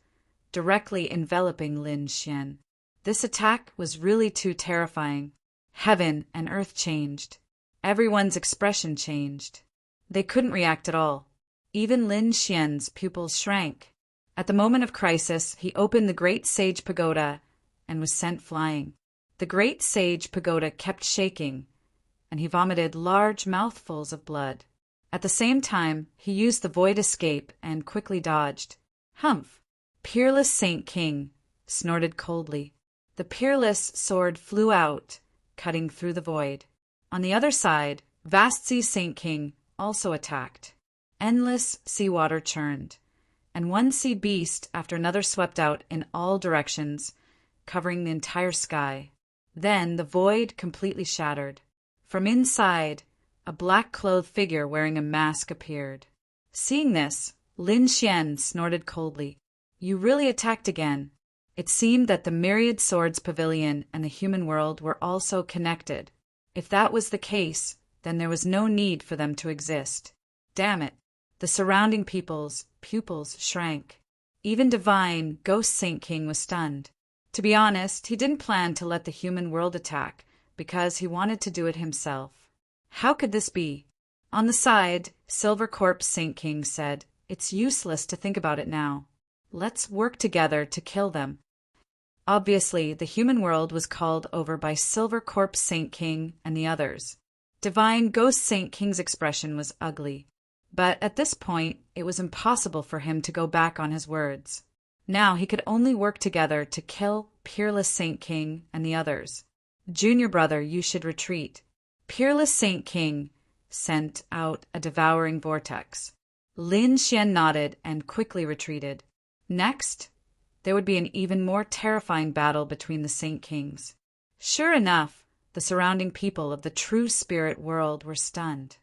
directly enveloping Lin Xian. This attack was really too terrifying. Heaven and earth changed. Everyone's expression changed. They couldn't react at all. Even Lin Xian's pupils shrank. At the moment of crisis, he opened the Great Sage Pagoda and was sent flying. The Great Sage Pagoda kept shaking, and he vomited large mouthfuls of blood. At the same time, he used the void escape and quickly dodged. Humph! Peerless Saint King snorted coldly. The peerless sword flew out, cutting through the void. On the other side, Vast Sea Saint King also attacked. Endless seawater churned, and one sea beast after another swept out in all directions, covering the entire sky. Then the void completely shattered. From inside, a black-clothed figure wearing a mask appeared. Seeing this, Lin Xian snorted coldly. You really attacked again. It seemed that the Myriad Swords Pavilion and the human world were also connected. If that was the case, then there was no need for them to exist. Damn it! The surrounding people's pupils shrank. Even Divine Ghost Saint King was stunned. To be honest, he didn't plan to let the human world attack, because he wanted to do it himself. How could this be? On the side, Silver Corpse Saint King said, "It's useless to think about it now. Let's work together to kill them." Obviously, the human world was called over by Silver Corpse Saint King and the others. Divine Ghost Saint King's expression was ugly, but at this point, it was impossible for him to go back on his words. Now he could only work together to kill Peerless Saint King and the others. Junior brother, you should retreat. Peerless Saint King sent out a devouring vortex. Lin Xian nodded and quickly retreated. Next, there would be an even more terrifying battle between the Saint Kings. Sure enough, the surrounding people of the true spirit world were stunned.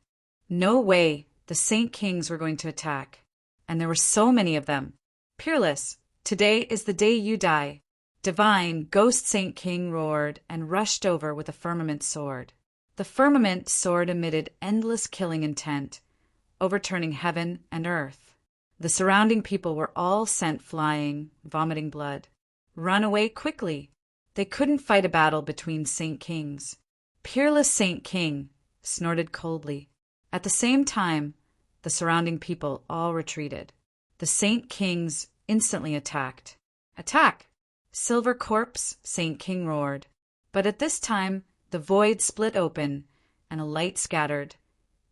No way the Saint Kings were going to attack, and there were so many of them. Peerless, today is the day you die. Divine Ghost Saint King roared and rushed over with a firmament sword. The firmament sword emitted endless killing intent, overturning heaven and earth. The surrounding people were all sent flying, vomiting blood. Run away quickly. They couldn't fight a battle between Saint Kings. Peerless Saint King snorted coldly. At the same time, the surrounding people all retreated. The Saint Kings instantly attacked. Attack! Silver Corpse Saint King roared. But at this time, the void split open and a light scattered,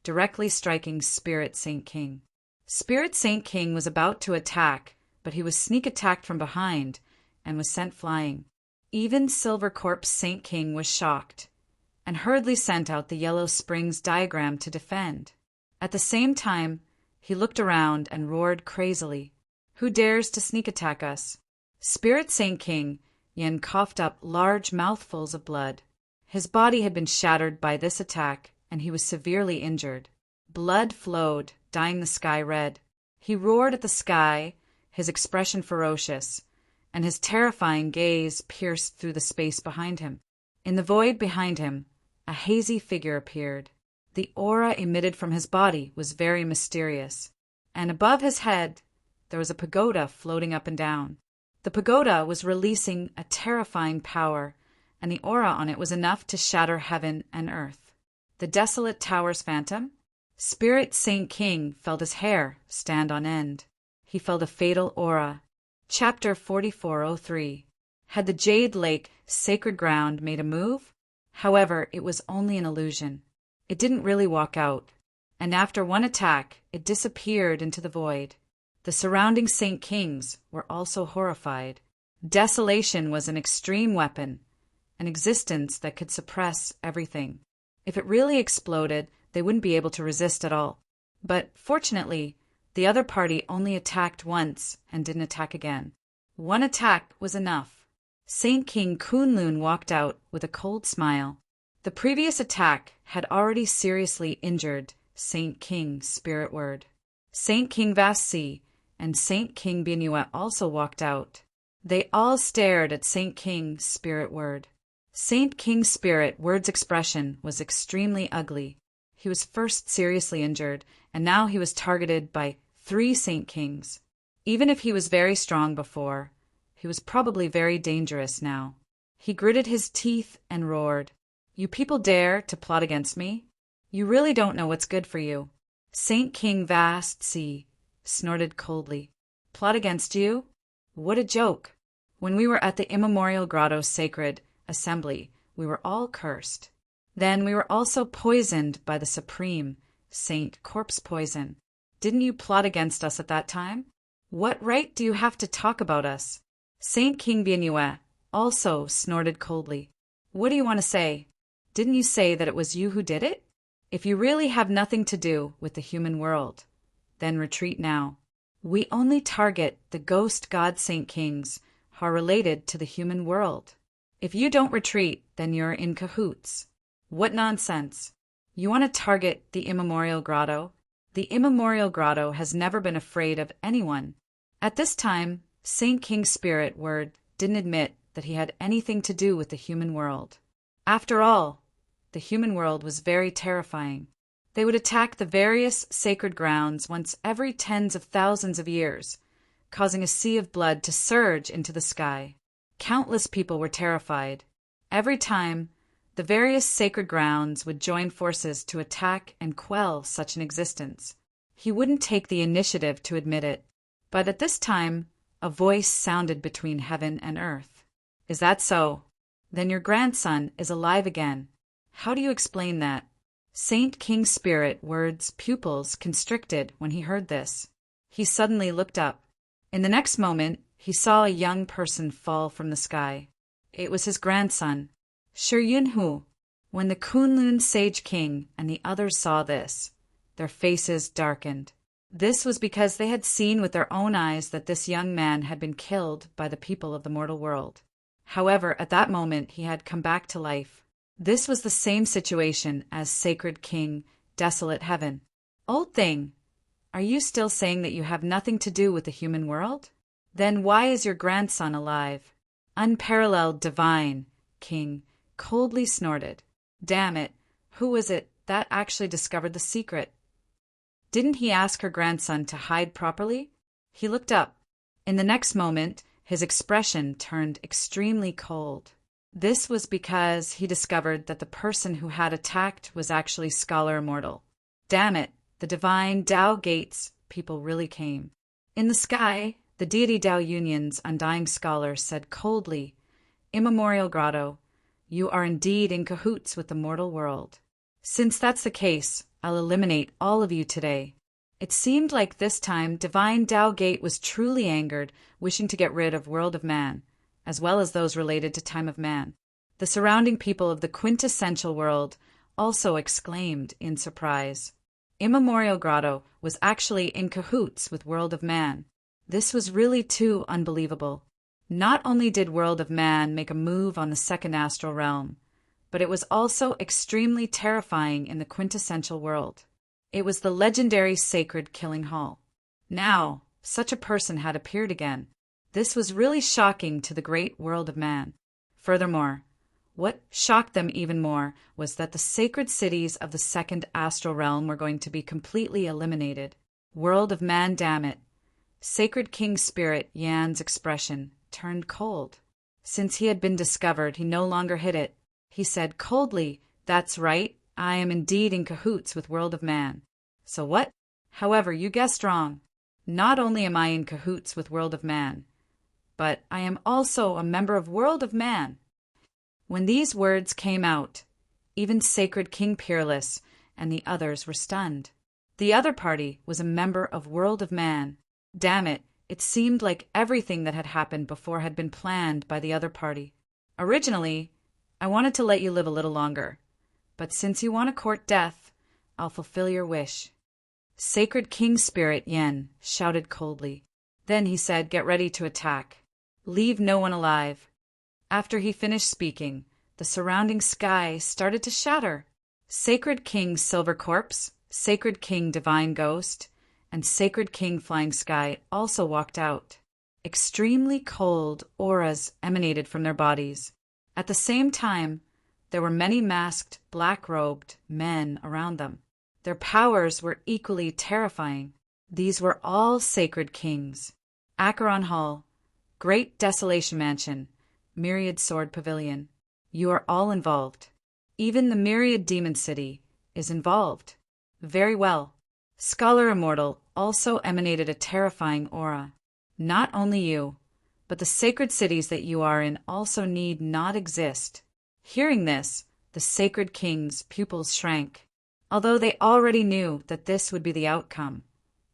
directly striking Spirit Saint King. Spirit Saint King was about to attack, but he was sneak attacked from behind and was sent flying. Even Silver Corpse Saint King was shocked and hurriedly sent out the Yellow Springs diagram to defend. At the same time, he looked around and roared crazily. Who dares to sneak attack us? Spirit Saint King Yen coughed up large mouthfuls of blood. His body had been shattered by this attack, and he was severely injured. Blood flowed, dyeing the sky red. He roared at the sky, his expression ferocious, and his terrifying gaze pierced through the space behind him. In the void behind him, a hazy figure appeared. The aura emitted from his body was very mysterious, and above his head there was a pagoda floating up and down. The pagoda was releasing a terrifying power, and the aura on it was enough to shatter heaven and earth. The desolate tower's phantom? Spirit Saint King felt his hair stand on end. He felt a fatal aura. Chapter 4403. Had the Jade Lake sacred ground made a move? However, it was only an illusion. It didn't really walk out. and after one attack, it disappeared into the void. The surrounding Saint Kings were also horrified. Desolation was an extreme weapon, an existence that could suppress everything. If it really exploded, they wouldn't be able to resist at all. But fortunately, the other party only attacked once and didn't attack again. One attack was enough. Saint King Kunlun walked out with a cold smile. The previous attack had already seriously injured Saint King Spirit Word. Saint King Vassi and Saint King Binua also walked out. They all stared at Saint King Spirit Word. Saint King Spirit Word's expression was extremely ugly. He was first seriously injured, and now he was targeted by 3 Saint Kings. Even if he was very strong before, he was probably very dangerous now. He gritted his teeth and roared, "You people dare to plot against me? You really don't know what's good for you." Saint King Vast Sea snorted coldly. "Plot against you? What a joke! When we were at the Immemorial Grotto Sacred Assembly, we were all cursed. Then we were also poisoned by the Supreme Saint Corpse Poison. Didn't you plot against us at that time? What right do you have to talk about us?" Saint King Bienue also snorted coldly. "What do you want to say? Didn't you say that it was you who did it? If you really have nothing to do with the human world, then retreat now. We only target the ghost god Saint Kings who are related to the human world. If you don't retreat, then you're in cahoots." "What nonsense! You want to target the Immemorial Grotto? The Immemorial Grotto has never been afraid of anyone." At this time, Saint King Spirit Word didn't admit that he had anything to do with the human world. After all, the human world was very terrifying. They would attack the various sacred grounds once every tens of thousands of years, causing a sea of blood to surge into the sky. Countless people were terrified. Every time, the various sacred grounds would join forces to attack and quell such an existence. He wouldn't take the initiative to admit it. But at this time, a voice sounded between heaven and earth. "Is that so? Then your grandson is alive again. How do you explain that?" Saint King Spirit Word's pupils constricted when he heard this. He suddenly looked up. In the next moment, he saw a young person fall from the sky. It was his grandson, Shi Yunhu. When the Kunlun Sage King and the others saw this, their faces darkened. This was because they had seen with their own eyes that this young man had been killed by the people of the mortal world. However, at that moment he had come back to life. This was the same situation as Sacred King Desolate Heaven. "Old thing, are you still saying that you have nothing to do with the human world? Then why is your grandson alive?" Unparalleled Divine King coldly snorted. "Damn it, who was it that actually discovered the secret? Didn't he ask her grandson to hide properly?" He looked up. In the next moment, his expression turned extremely cold. This was because he discovered that the person who had attacked was actually Scholar Immortal. Damn it, the divine Tao Gates people really came. In the sky, the Deity Tao Union's undying scholar said coldly, "Immemorial Grotto, you are indeed in cahoots with the mortal world. Since that's the case, I'll eliminate all of you today." It seemed like this time Divine Tao Gate was truly angered, wishing to get rid of World of Man, as well as those related to Time of Man. The surrounding people of the quintessential world also exclaimed in surprise. Immemorial Grotto was actually in cahoots with World of Man. This was really too unbelievable. Not only did World of Man make a move on the second astral realm, but it was also extremely terrifying in the quintessential world. It was the legendary Sacred Killing Hall. Now, such a person had appeared again. This was really shocking to the great World of Man. Furthermore, what shocked them even more was that the sacred cities of the second astral realm were going to be completely eliminated. World of Man, damn it. Sacred King Spirit Yan's expression turned cold. Since he had been discovered, he no longer hid it. He said coldly, "That's right, I am indeed in cahoots with World of Man." "So what?" "However, you guessed wrong. Not only am I in cahoots with World of Man, but I am also a member of World of Man." When these words came out, even Sacred King Peerless and the others were stunned. The other party was a member of World of Man. Damn it, it seemed like everything that had happened before had been planned by the other party. Originally, I wanted to let you live a little longer, but since you want to court death, I'll fulfill your wish. Sacred King Spirit Yen shouted coldly. Then he said, "Get ready to attack. Leave no one alive." After he finished speaking, the surrounding sky started to shatter. Sacred King Silver Corpse, Sacred King Divine Ghost, and Sacred King Flying Sky also walked out. Extremely cold auras emanated from their bodies. At the same time, there were many masked, black-robed men around them. Their powers were equally terrifying. These were all sacred kings. Acheron Hall, Great Desolation Mansion, Myriad Sword Pavilion. You are all involved. Even the Myriad Demon City is involved. Very well. Scholar Immortal also emanated a terrifying aura. Not only you, but the sacred cities that you are in also need not exist. Hearing this, the sacred king's pupils shrank. Although they already knew that this would be the outcome,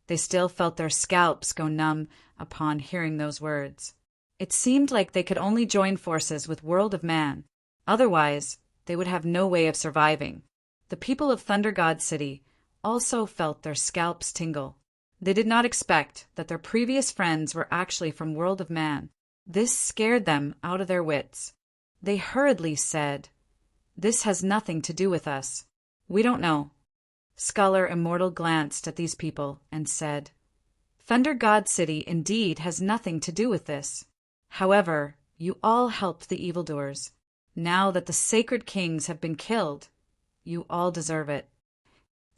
they still felt their scalps go numb upon hearing those words. It seemed like they could only join forces with World of Man. Otherwise, they would have no way of surviving. The people of Thunder God City also felt their scalps tingle. They did not expect that their previous friends were actually from World of Man. This scared them out of their wits. They hurriedly said, "This has nothing to do with us. We don't know." Scholar Immortal glanced at these people and said, "Thunder God City indeed has nothing to do with this. However, you all helped the evildoers. Now that the sacred kings have been killed, you all deserve it.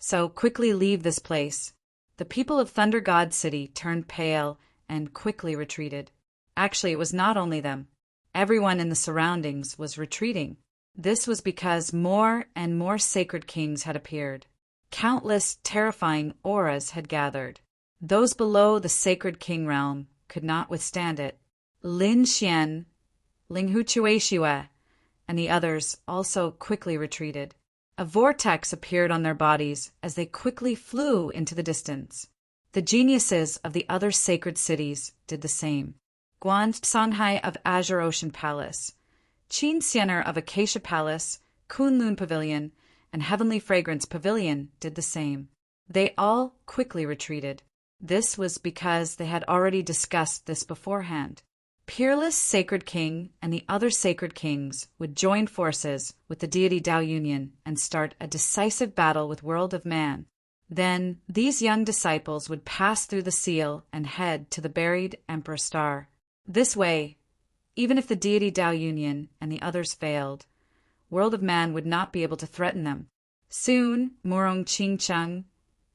So quickly leave this place." The people of Thunder God City turned pale and quickly retreated. Actually, it was not only them. Everyone in the surroundings was retreating. This was because more and more sacred kings had appeared. Countless terrifying auras had gathered. Those below the sacred king realm could not withstand it. Lin Xian, Linghu Chuexiue, and the others also quickly retreated. A vortex appeared on their bodies as they quickly flew into the distance. The geniuses of the other sacred cities did the same. Guan Songhai of Azure Ocean Palace, Qin Xianer of Acacia Palace, Kunlun Pavilion, and Heavenly Fragrance Pavilion did the same. They all quickly retreated. This was because they had already discussed this beforehand. Peerless Sacred King and the other sacred kings would join forces with the Deity Tao Union and start a decisive battle with World of Man. Then these young disciples would pass through the seal and head to the buried Emperor Star. This way, even if the Deity Tao Union and the others failed, World of Man would not be able to threaten them. Soon, Murong Qingcheng,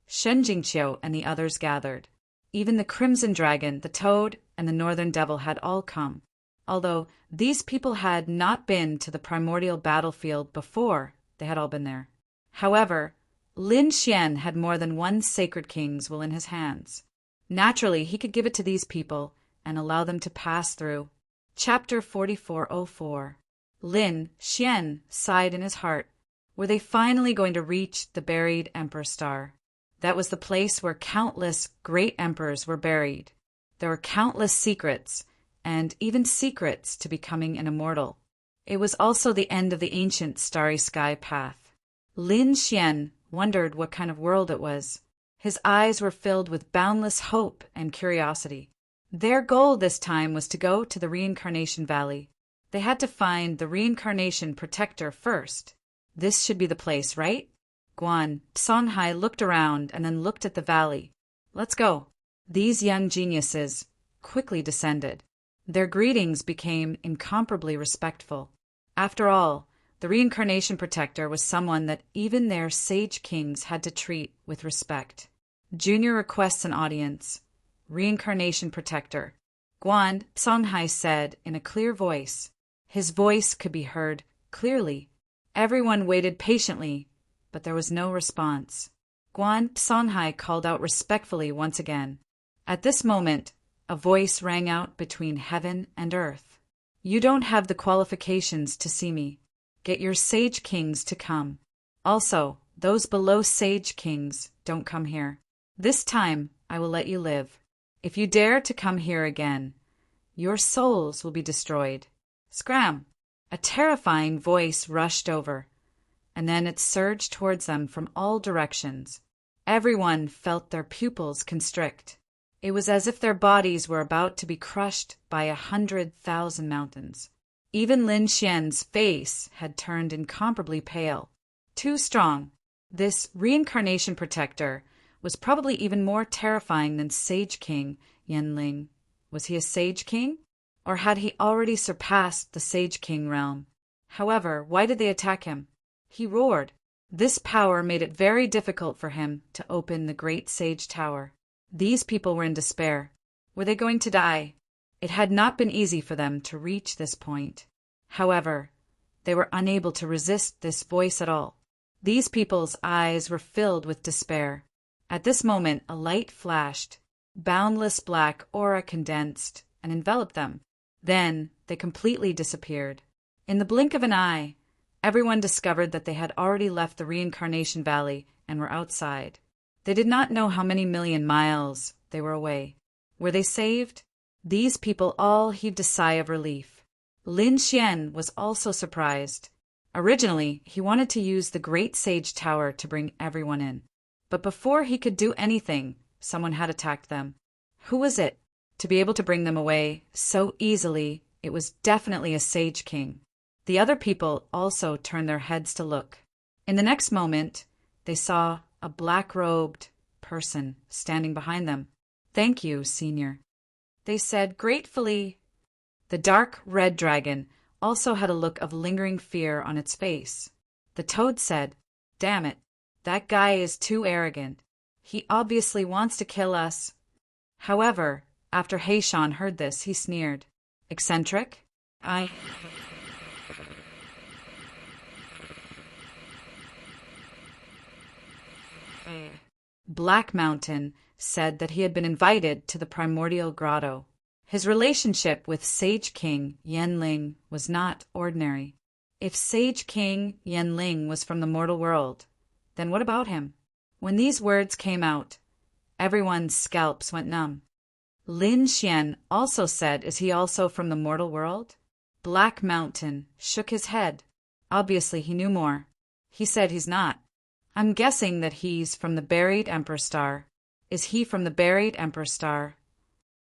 Shen Jingqiu, and the others gathered. Even the Crimson Dragon, the Toad, and the Northern Devil had all come. Although these people had not been to the primordial battlefield before, they had all been there. However, Lin Xian had more than one sacred king's will in his hands. Naturally, he could give it to these people and allow them to pass through. Chapter 4404. Lin Xian sighed in his heart. Were they finally going to reach the buried Emperor Star? That was the place where countless great emperors were buried. There were countless secrets, and even secrets to becoming an immortal. It was also the end of the ancient starry sky path. Lin Xian wondered what kind of world it was. His eyes were filled with boundless hope and curiosity. Their goal this time was to go to the Reincarnation Valley. They had to find the Reincarnation Protector first. This should be the place, right? Guan Songhai looked around and then looked at the valley. Let's go. These young geniuses quickly descended. Their greetings became incomparably respectful. After all, the Reincarnation Protector was someone that even their sage kings had to treat with respect. Junior requests an audience. Reincarnation Protector. Guan Songhai said in a clear voice. His voice could be heard clearly. Everyone waited patiently, but there was no response. Guan Songhai called out respectfully once again. At this moment, a voice rang out between heaven and earth. You don't have the qualifications to see me. Get your sage kings to come. Also, Those below Sage Kings don't come here. This time I will let you live. If you dare to come here again, your souls will be destroyed. Scram! A terrifying voice rushed over, and then it surged towards them from all directions. Everyone felt their pupils constrict. It was as if their bodies were about to be crushed by 100,000 mountains. Even Lin Xian's face had turned incomparably pale. Too strong. This reincarnation protector was probably even more terrifying than Sage King Yanling. Was he a Sage King? Or had he already surpassed the Sage King realm? However, why did they attack him? He roared. This power made it very difficult for him to open the Great Sage Tower. These people were in despair. Were they going to die? It had not been easy for them to reach this point. However, they were unable to resist this voice at all. These people's eyes were filled with despair. At this moment, a light flashed. Boundless black aura condensed and enveloped them. Then they completely disappeared. In the blink of an eye, everyone discovered that they had already left the Reincarnation Valley and were outside. They did not know how many million miles they were away. Were they saved? These people all heaved a sigh of relief. Lin Xian was also surprised. Originally, he wanted to use the Great Sage Tower to bring everyone in. But before he could do anything, someone had attacked them. Who was it? To be able to bring them away so easily, it was definitely a Sage King. The other people also turned their heads to look. In the next moment, they saw a black-robed person standing behind them. "Thank you, Senior," they said gratefully. The dark red dragon also had a look of lingering fear on its face. The toad said, "Damn it, that guy is too arrogant. He obviously wants to kill us." However, after Heishan heard this, he sneered. "Eccentric? Black Mountain said that he had been invited to the primordial grotto. His relationship with Sage King Yanling was not ordinary. If Sage King Yanling was from the mortal world, then what about him? When these words came out, everyone's scalps went numb. Lin Xian also said, "Is he also from the mortal world?" Black Mountain shook his head. Obviously, he knew more. He said he's not. "I'm guessing that he's from the buried Emperor Star." "Is he from the buried Emperor Star?"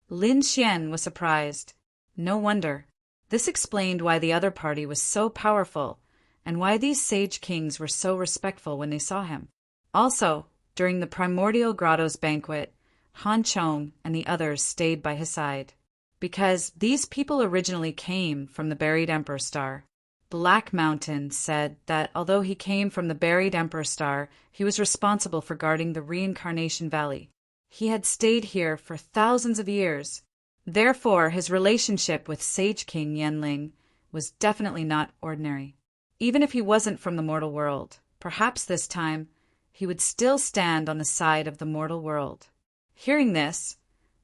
Lin Xian was surprised. No wonder. This explained why the other party was so powerful and why these Sage Kings were so respectful when they saw him. Also, during the Primordial Grotto's banquet, Han Chong and the others stayed by his side. Because these people originally came from the buried Emperor Star. Black Mountain said that although he came from the buried Emperor Star, he was responsible for guarding the Reincarnation Valley. He had stayed here for thousands of years. Therefore, his relationship with Sage King Yanling was definitely not ordinary. Even if he wasn't from the mortal world, perhaps this time he would still stand on the side of the mortal world. Hearing this,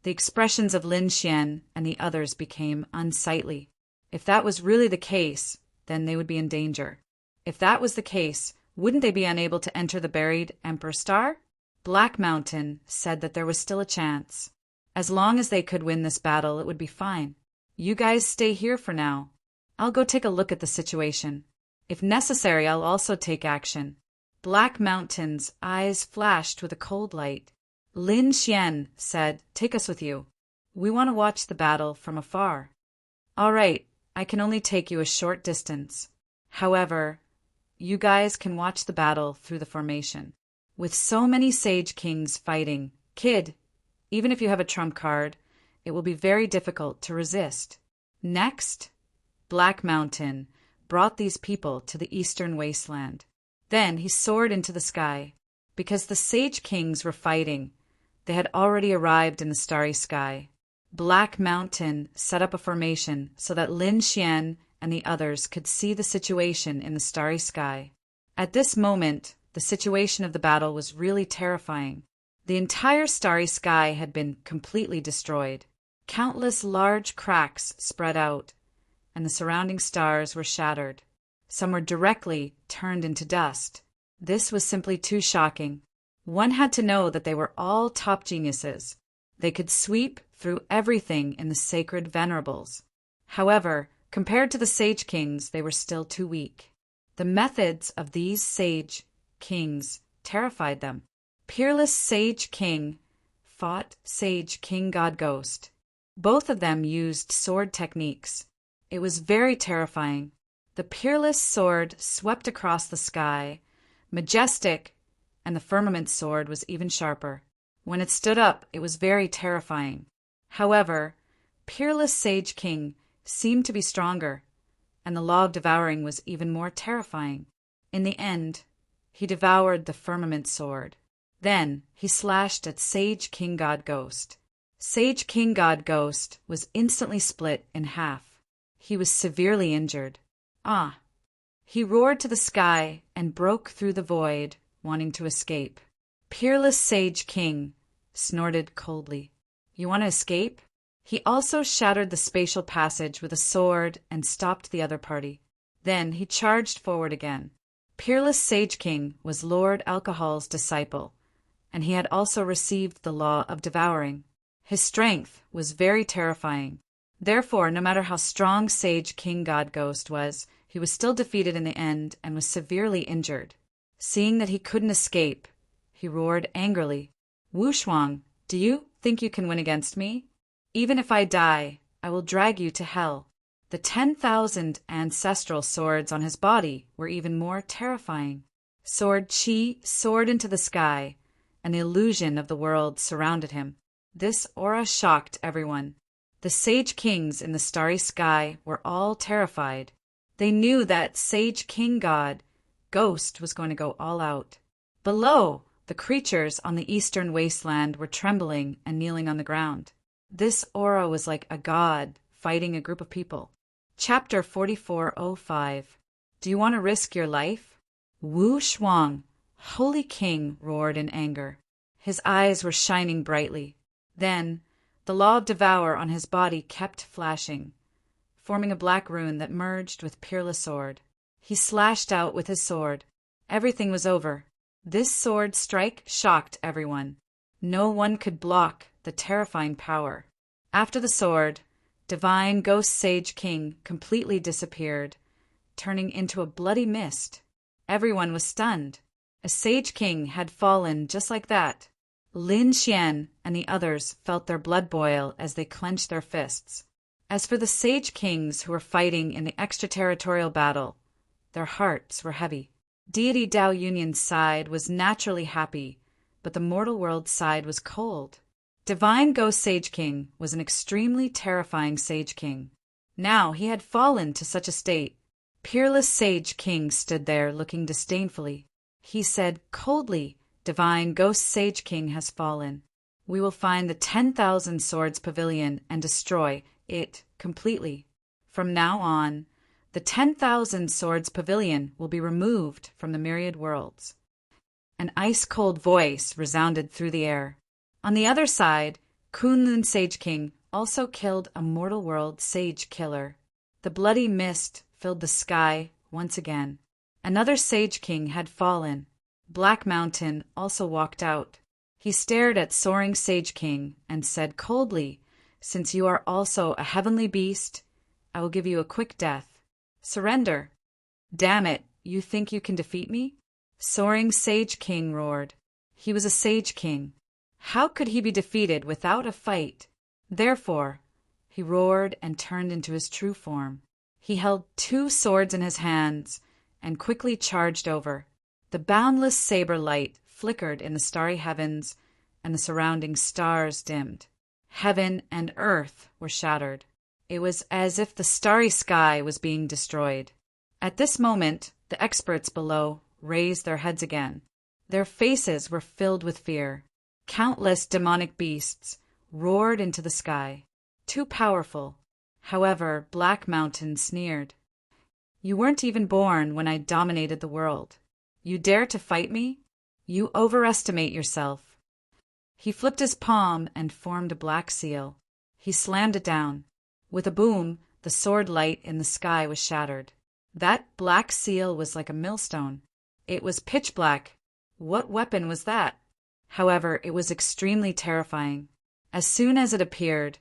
the expressions of Lin Xian and the others became unsightly. If that was really the case, then they would be in danger. If that was the case, wouldn't they be unable to enter the buried Emperor Star? Black Mountain said that there was still a chance. As long as they could win this battle, it would be fine. "You guys stay here for now. I'll go take a look at the situation. If necessary, I'll also take action." Black Mountain's eyes flashed with a cold light. Lin Xian said, "Take us with you. We want to watch the battle from afar." "All right, I can only take you a short distance. However, you guys can watch the battle through the formation. With so many Sage Kings fighting, kid, even if you have a trump card, it will be very difficult to resist." Next, Black Mountain brought these people to the eastern wasteland. Then he soared into the sky. Because the Sage Kings were fighting, they had already arrived in the starry sky. Black Mountain set up a formation so that Lin Xian and the others could see the situation in the starry sky. At this moment, the situation of the battle was really terrifying. The entire starry sky had been completely destroyed. Countless large cracks spread out, and the surrounding stars were shattered. Some were directly turned into dust. This was simply too shocking. One had to know that they were all top geniuses. They could sweep through everything in the sacred venerables. However, compared to the Sage Kings, they were still too weak. The methods of these Sage Kings terrified them. Peerless Sage King fought Sage King God Ghost. Both of them used sword techniques. It was very terrifying. The peerless sword swept across the sky, majestic, and the firmament sword was even sharper. When it stood up, it was very terrifying. However, peerless Sage King seemed to be stronger, and the law of devouring was even more terrifying. In the end, he devoured the firmament sword. Then he slashed at Sage King God Ghost. Sage King God Ghost was instantly split in half. He was severely injured. Ah! He roared to the sky and broke through the void, wanting to escape. Peerless Sage King snorted coldly. You want to escape? He also shattered the spatial passage with a sword and stopped the other party. Then he charged forward again. Peerless Sage King was Lord Alcohol's disciple, and he had also received the law of devouring. His strength was very terrifying. Therefore, no matter how strong Sage King God Ghost was, he was still defeated in the end and was severely injured. Seeing that he couldn't escape, he roared angrily, Wu Shuang, do you think you can win against me? Even if I die, I will drag you to hell. The 10,000 ancestral swords on his body were even more terrifying. Sword Qi soared into the sky, and the illusion of the world surrounded him. This aura shocked everyone. The Sage Kings in the starry sky were all terrified. They knew that Sage King God Ghost was going to go all out. Below, the creatures on the eastern wasteland were trembling and kneeling on the ground. This aura was like a god fighting a group of people. Chapter 4405. Do you want to risk your life? Wu Shuang, Holy King, roared in anger. His eyes were shining brightly. Then, the law of devour on his body kept flashing, forming a black rune that merged with peerless sword. He slashed out with his sword. Everything was over. This sword strike shocked everyone. No one could block the terrifying power. After the sword, Divine Ghost Sage King completely disappeared, turning into a bloody mist. Everyone was stunned. A Sage King had fallen just like that. Lin Xian and the others felt their blood boil as they clenched their fists. As for the Sage Kings who were fighting in the extraterritorial battle, their hearts were heavy. Deity Dao Union's side was naturally happy, but the mortal world's side was cold. Divine Ghost Sage King was an extremely terrifying Sage King. Now he had fallen to such a state. Peerless Sage King stood there looking disdainfully. He said coldly, Divine Ghost Sage King has fallen. We will find the 10,000 Swords Pavilion and destroy it completely. From now on, the 10,000 Swords Pavilion will be removed from the myriad worlds. An ice-cold voice resounded through the air. On the other side, Kunlun Sage King also killed a mortal world sage killer. The bloody mist filled the sky once again. Another Sage King had fallen. Black Mountain also walked out. He stared at Soaring Sage King and said coldly, Since you are also a heavenly beast, I will give you a quick death. Surrender. Damn it, you think you can defeat me? Soaring Sage King roared. He was a Sage King. How could he be defeated without a fight? Therefore, he roared and turned into his true form. He held 2 swords in his hands and quickly charged over. The boundless saber light flickered in the starry heavens, and the surrounding stars dimmed. Heaven and earth were shattered. It was as if the starry sky was being destroyed. At this moment, the experts below raised their heads again. Their faces were filled with fear. Countless demonic beasts roared into the sky. Too powerful. However, Black Mountain sneered. You weren't even born when I dominated the world. You dare to fight me? You overestimate yourself. He flipped his palm and formed a black seal. He slammed it down. With a boom, the sword light in the sky was shattered. That black seal was like a millstone. It was pitch black. What weapon was that? However, it was extremely terrifying. As soon as it appeared,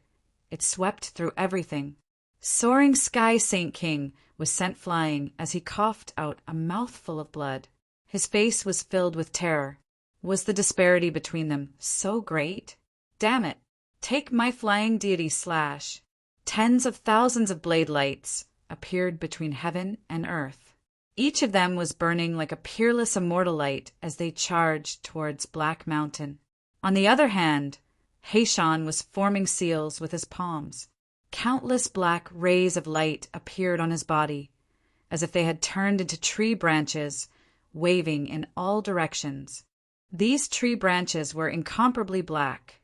it swept through everything. Soaring Sky Saint King was sent flying as he coughed out a mouthful of blood. His face was filled with terror. Was the disparity between them so great? Damn it! Take my flying deity slash! Tens of thousands of blade lights appeared between heaven and earth. Each of them was burning like a peerless immortal light as they charged towards Black Mountain. On the other hand, Haishan was forming seals with his palms. Countless black rays of light appeared on his body, as if they had turned into tree branches, waving in all directions. These tree branches were incomparably black,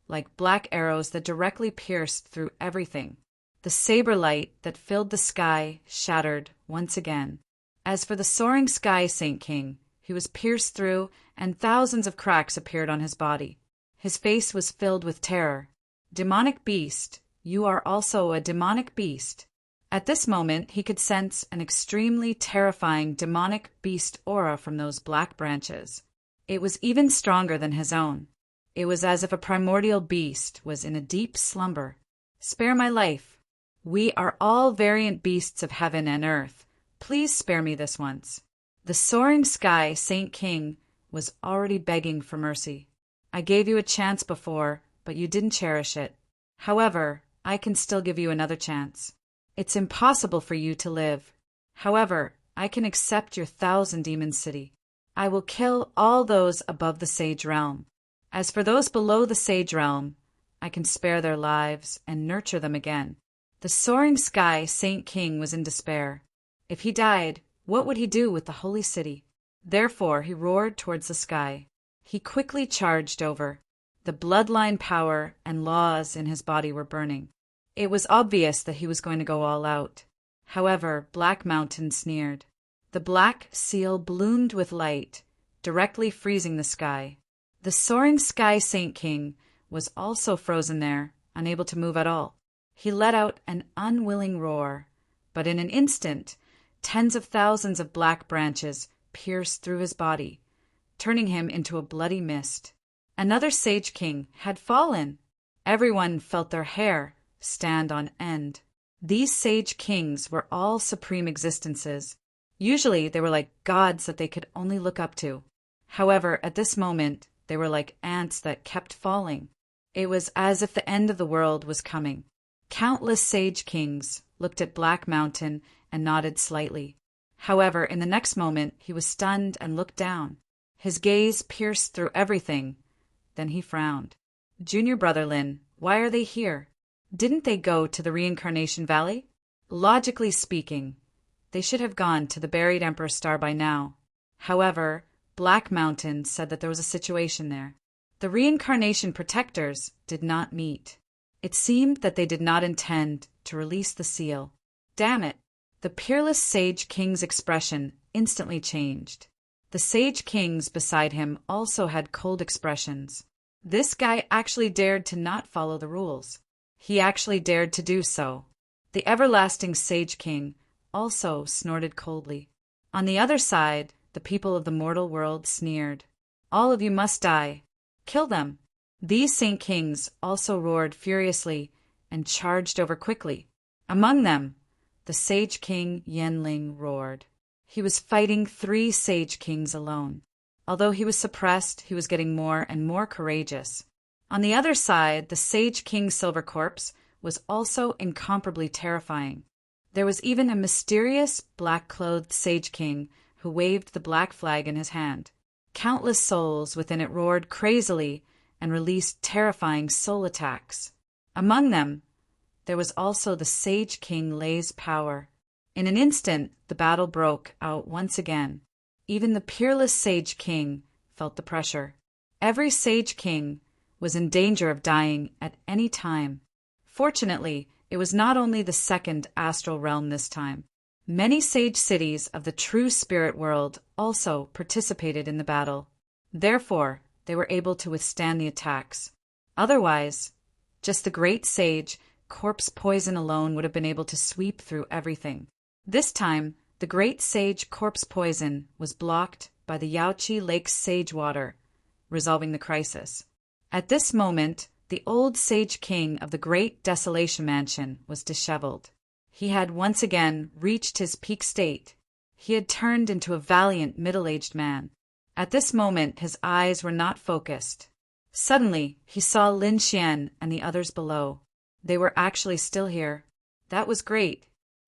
like black arrows that directly pierced through everything. The saber light that filled the sky shattered once again. As for the soaring Sky Saint King, he was pierced through, and thousands of cracks appeared on his body. His face was filled with terror. Demonic beast, you are also a demonic beast. At this moment, he could sense an extremely terrifying demonic beast aura from those black branches. It was even stronger than his own. It was as if a primordial beast was in a deep slumber. Spare my life. We are all variant beasts of heaven and earth. Please spare me this once. The soaring Sky Saint King was already begging for mercy. I gave you a chance before, but you didn't cherish it. However, I can still give you another chance. It's impossible for you to live. However, I can accept your 1,000-demon city. I will kill all those above the Sage Realm. As for those below the Sage Realm, I can spare their lives and nurture them again. The soaring Sky Saint King was in despair. If he died, what would he do with the holy city? Therefore, he roared towards the sky. He quickly charged over. The bloodline power and laws in his body were burning. It was obvious that he was going to go all out. However, Black Mountain sneered. The black seal bloomed with light, directly freezing the sky. The soaring Sky Saint King was also frozen there, unable to move at all. He let out an unwilling roar, but in an instant, tens of thousands of black branches pierced through his body, turning him into a bloody mist. Another Sage King had fallen. Everyone felt their hair stand on end. These Sage Kings were all supreme existences. Usually they were like gods that they could only look up to. However, at this moment, they were like ants that kept falling. It was as if the end of the world was coming. Countless Sage Kings looked at Black Mountain and nodded slightly. However, in the next moment, he was stunned and looked down. His gaze pierced through everything. Then he frowned. Junior Brother Lin, why are they here? Didn't they go to the Reincarnation Valley? Logically speaking, they should have gone to the buried Emperor Star by now. However, Black Mountain said that there was a situation there. The Reincarnation Protectors did not meet. It seemed that they did not intend to release the seal. Damn it! The peerless Sage King's expression instantly changed. The Sage Kings beside him also had cold expressions. This guy actually dared to not follow the rules. He actually dared to do so. The everlasting Sage King also snorted coldly. On the other side, the people of the mortal world sneered. All of you must die. Kill them. These Saint Kings also roared furiously and charged over quickly. Among them, the Sage King Yenling roared. He was fighting 3 Sage Kings alone. Although he was suppressed, he was getting more and more courageous. On the other side, the Sage King Silver Corpse was also incomparably terrifying. There was even a mysterious, black-clothed Sage King who waved the black flag in his hand. Countless souls within it roared crazily and released terrifying soul attacks. Among them, there was also the Sage King Lei's power. In an instant, the battle broke out once again. Even the peerless Sage King felt the pressure. Every Sage King was in danger of dying at any time. Fortunately, it was not only the second astral realm this time. Many Sage cities of the true spirit world also participated in the battle. Therefore, they were able to withstand the attacks. Otherwise, just the great Sage Corpse poison alone would have been able to sweep through everything. This time, The great sage corpse poison was blocked by the Yaoqi Lake's sage water, resolving the crisis. At this moment, the old sage king of the great desolation mansion was disheveled. He had once again reached his peak state. He had turned into a valiant middle-aged man. At this moment, his eyes were not focused. Suddenly, he saw Lin Xian and the others below. They were actually still here. That was great.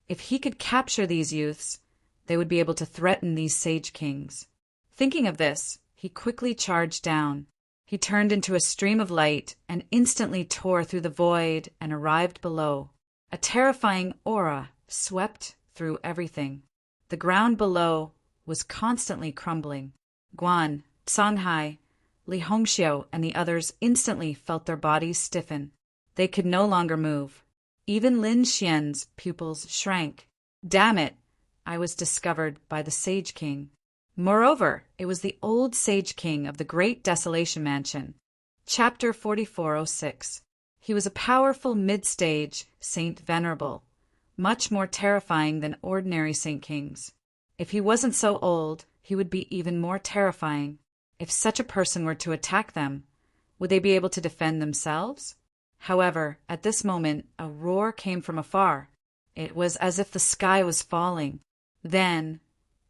If he could capture these youths, they would be able to threaten these sage kings. Thinking of this, he quickly charged down. He turned into a stream of light and instantly tore through the void and arrived below. A terrifying aura swept through everything. The ground below was constantly crumbling. Guan, Canhai, Li Hongxiu, and the others instantly felt their bodies stiffen. They could no longer move. Even Lin Xian's pupils shrank. Damn it! I was discovered by the Sage King. Moreover, it was the old Sage King of the Great Desolation Mansion. Chapter 4406. He was a powerful mid-stage Saint Venerable, much more terrifying than ordinary Saint Kings. If he wasn't so old, he would be even more terrifying. If such a person were to attack them, would they be able to defend themselves? However, at this moment, a roar came from afar. It was as if the sky was falling. Then,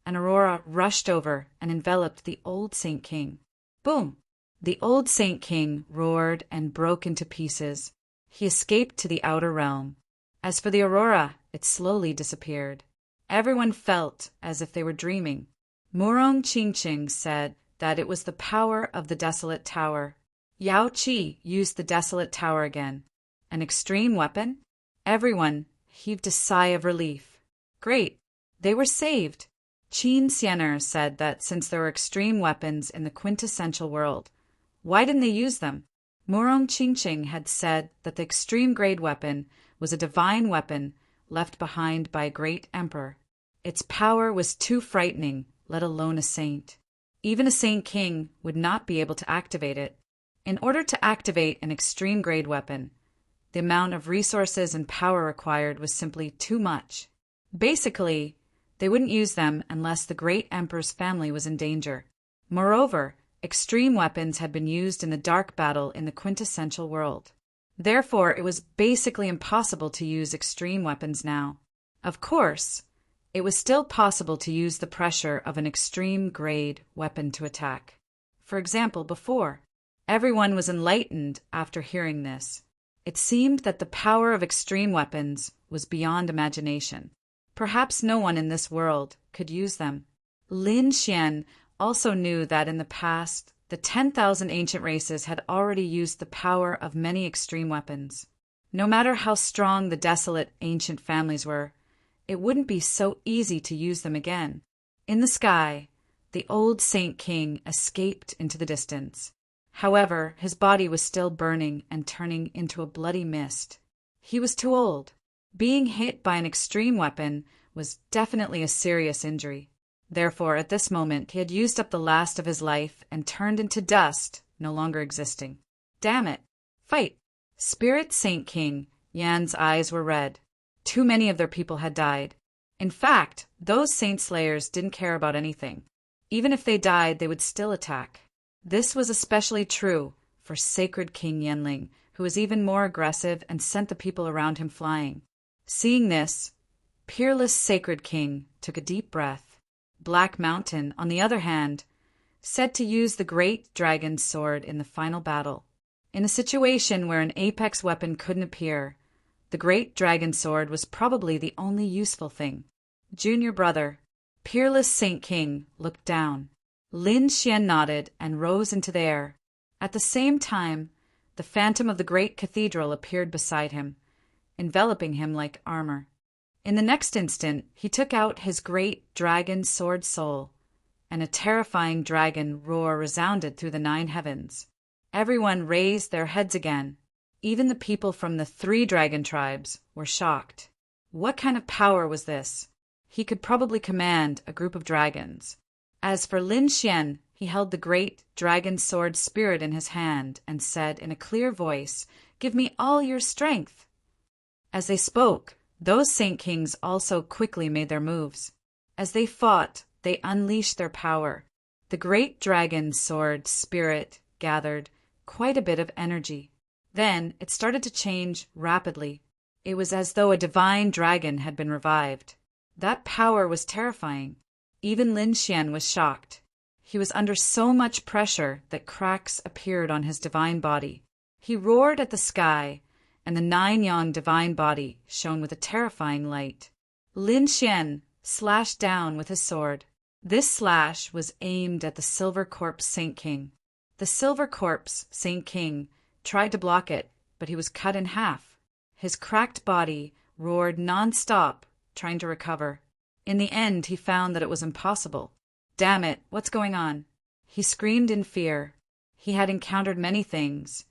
an aurora rushed over and enveloped the old Saint King. Boom! The old Saint King roared and broke into pieces. He escaped to the outer realm. As for the aurora, it slowly disappeared. Everyone felt as if they were dreaming. Murong Qingqing said that it was the power of the Desolate Tower. Yao Qi used the Desolate Tower again. An extreme weapon? Everyone heaved a sigh of relief. Great! They were saved! Qin Xianer said that since there were extreme weapons in the quintessential world, why didn't they use them? Murong Qingqing had said that the extreme grade weapon was a divine weapon left behind by a great emperor. Its power was too frightening, let alone a saint. Even a Saint King would not be able to activate it. In order to activate an extreme grade weapon, the amount of resources and power required was simply too much. Basically, they wouldn't use them unless the great emperor's family was in danger. Moreover, extreme weapons had been used in the dark battle in the quintessential world. Therefore, it was basically impossible to use extreme weapons now. Of course, it was still possible to use the pressure of an extreme grade weapon to attack. For example, before, everyone was enlightened after hearing this. It seemed that the power of extreme weapons was beyond imagination. Perhaps no one in this world could use them. Lin Xian also knew that in the past, the 10,000 ancient races had already used the power of many extreme weapons. No matter how strong the desolate ancient families were, it wouldn't be so easy to use them again. In the sky, the old Saint King escaped into the distance. However, his body was still burning and turning into a bloody mist. He was too old. Being hit by an extreme weapon was definitely a serious injury. Therefore, at this moment, he had used up the last of his life and turned into dust, no longer existing. Damn it! Fight! Spirit Saint King Yan's eyes were red. Too many of their people had died. In fact, those saint slayers didn't care about anything. Even if they died, they would still attack. This was especially true for Sacred King Yanling, who was even more aggressive and sent the people around him flying. Seeing this, Peerless Sacred King took a deep breath. Black Mountain, on the other hand, said to use the great dragon's sword in the final battle. In a situation where an apex weapon couldn't appear, the great dragon sword was probably the only useful thing. Junior brother, Peerless Saint King, looked down. Lin Xian nodded and rose into the air. At the same time, the phantom of the great cathedral appeared beside him, enveloping him like armor. In the next instant, he took out his great dragon sword soul, and a terrifying dragon roar resounded through the 9 heavens. Everyone raised their heads again. Even the people from the 3 dragon tribes were shocked. What kind of power was this? He could probably command a group of dragons. As for Lin Xian, he held the great dragon sword spirit in his hand and said in a clear voice, "Give me all your strength." As they spoke, those Saint Kings also quickly made their moves. As they fought, they unleashed their power. The great dragon sword spirit gathered quite a bit of energy. Then it started to change rapidly. It was as though a divine dragon had been revived. That power was terrifying. Even Lin Xian was shocked. He was under so much pressure that cracks appeared on his divine body. He roared at the sky, and the 9-yang divine body shone with a terrifying light. Lin Xian slashed down with his sword. This slash was aimed at the Silver Corpse Saint King. The Silver Corpse Saint King tried to block it, but he was cut in half. His cracked body roared non-stop, trying to recover. In the end, he found that it was impossible. Damn it, what's going on? He screamed in fear. He had encountered many things,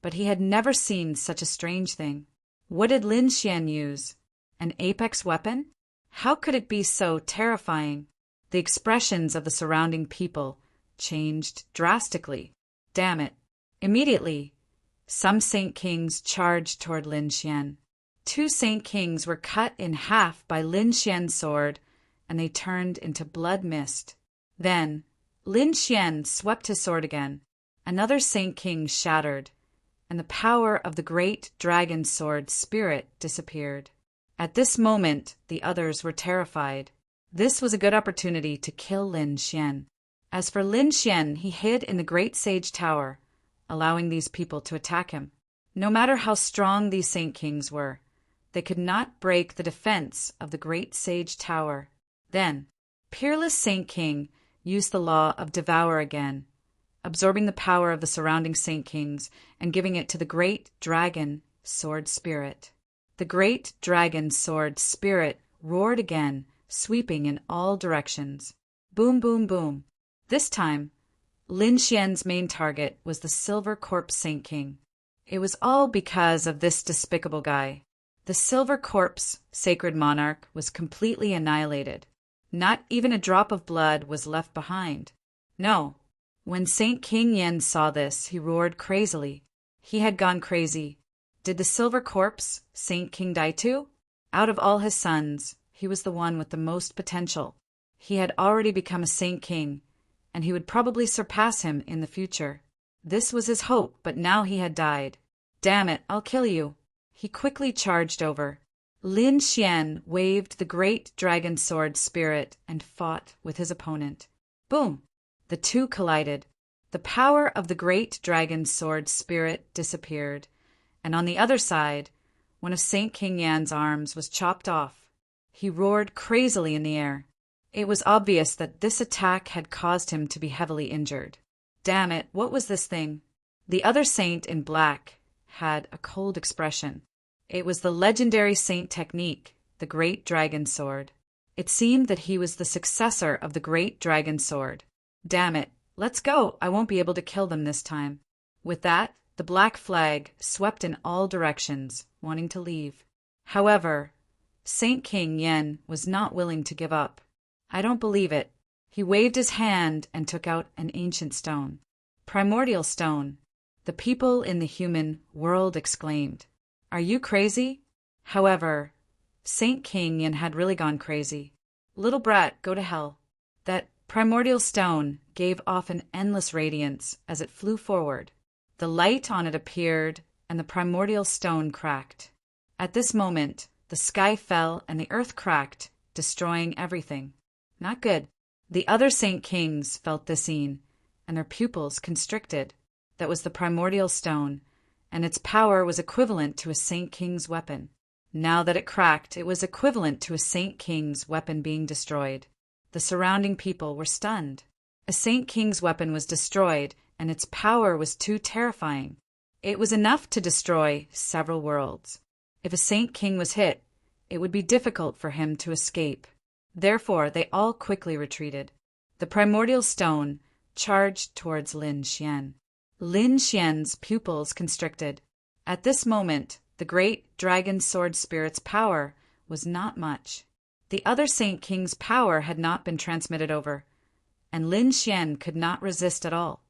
but he had never seen such a strange thing. What did Lin Xian use? An apex weapon? How could it be so terrifying? The expressions of the surrounding people changed drastically. Damn it. Immediately, some Saint Kings charged toward Lin Xian. 2 Saint Kings were cut in half by Lin Xian's sword, and they turned into blood mist. Then, Lin Xian swept his sword again. Another Saint King shattered, and the power of the great dragon sword spirit disappeared. At this moment, the others were terrified. This was a good opportunity to kill Lin Xian. As for Lin Xian, he hid in the great sage tower, allowing these people to attack him. No matter how strong these Saint Kings were, they could not break the defense of the great sage tower. Then, peerless Saint King used the law of devour again, absorbing the power of the surrounding Saint Kings and giving it to the great dragon sword spirit. The great dragon sword spirit roared again, sweeping in all directions. Boom, boom, boom. This time, Lin Xian's main target was the Silver Corpse Saint King. It was all because of this despicable guy. The Silver Corpse Sacred Monarch was completely annihilated. Not even a drop of blood was left behind. No. When Saint King Yen saw this, he roared crazily. He had gone crazy. Did the Silver Corpse Saint King die too? Out of all his sons, he was the one with the most potential. He had already become a Saint King, and he would probably surpass him in the future. This was his hope, but now he had died. Damn it, I'll kill you. He quickly charged over. Lin Xian waved the great dragon sword spirit and fought with his opponent. Boom! The two collided. The power of the great dragon sword spirit disappeared, and on the other side, one of Saint King Yan's arms was chopped off. He roared crazily in the air. It was obvious that this attack had caused him to be heavily injured. Damn it, what was this thing? The other saint in black had a cold expression. It was the legendary saint technique, the Great Dragon Sword. It seemed that he was the successor of the Great Dragon Sword. Damn it, let's go, I won't be able to kill them this time. With that, the black flag swept in all directions, wanting to leave. However, Saint King Yen was not willing to give up. I don't believe it. He waved his hand and took out an ancient stone. Primordial stone. The people in the human world exclaimed, "Are you crazy?" However, Saint King Yen had really gone crazy. Little brat, go to hell. That primordial stone gave off an endless radiance as it flew forward. The light on it appeared, and the primordial stone cracked. At this moment, the sky fell and the earth cracked, destroying everything. Not good. The other Saint Kings felt the scene, and their pupils constricted. That was the primordial stone, and its power was equivalent to a Saint King's weapon. Now that it cracked, it was equivalent to a Saint King's weapon being destroyed. The surrounding people were stunned. A Saint King's weapon was destroyed, and its power was too terrifying. It was enough to destroy several worlds. If a Saint King was hit, it would be difficult for him to escape. Therefore, they all quickly retreated. The primordial stone charged towards Lin Xian. Lin Xian's pupils constricted. At this moment, the great dragon sword spirit's power was not much. The other Saint King's power had not been transmitted over, and Lin Xian could not resist at all.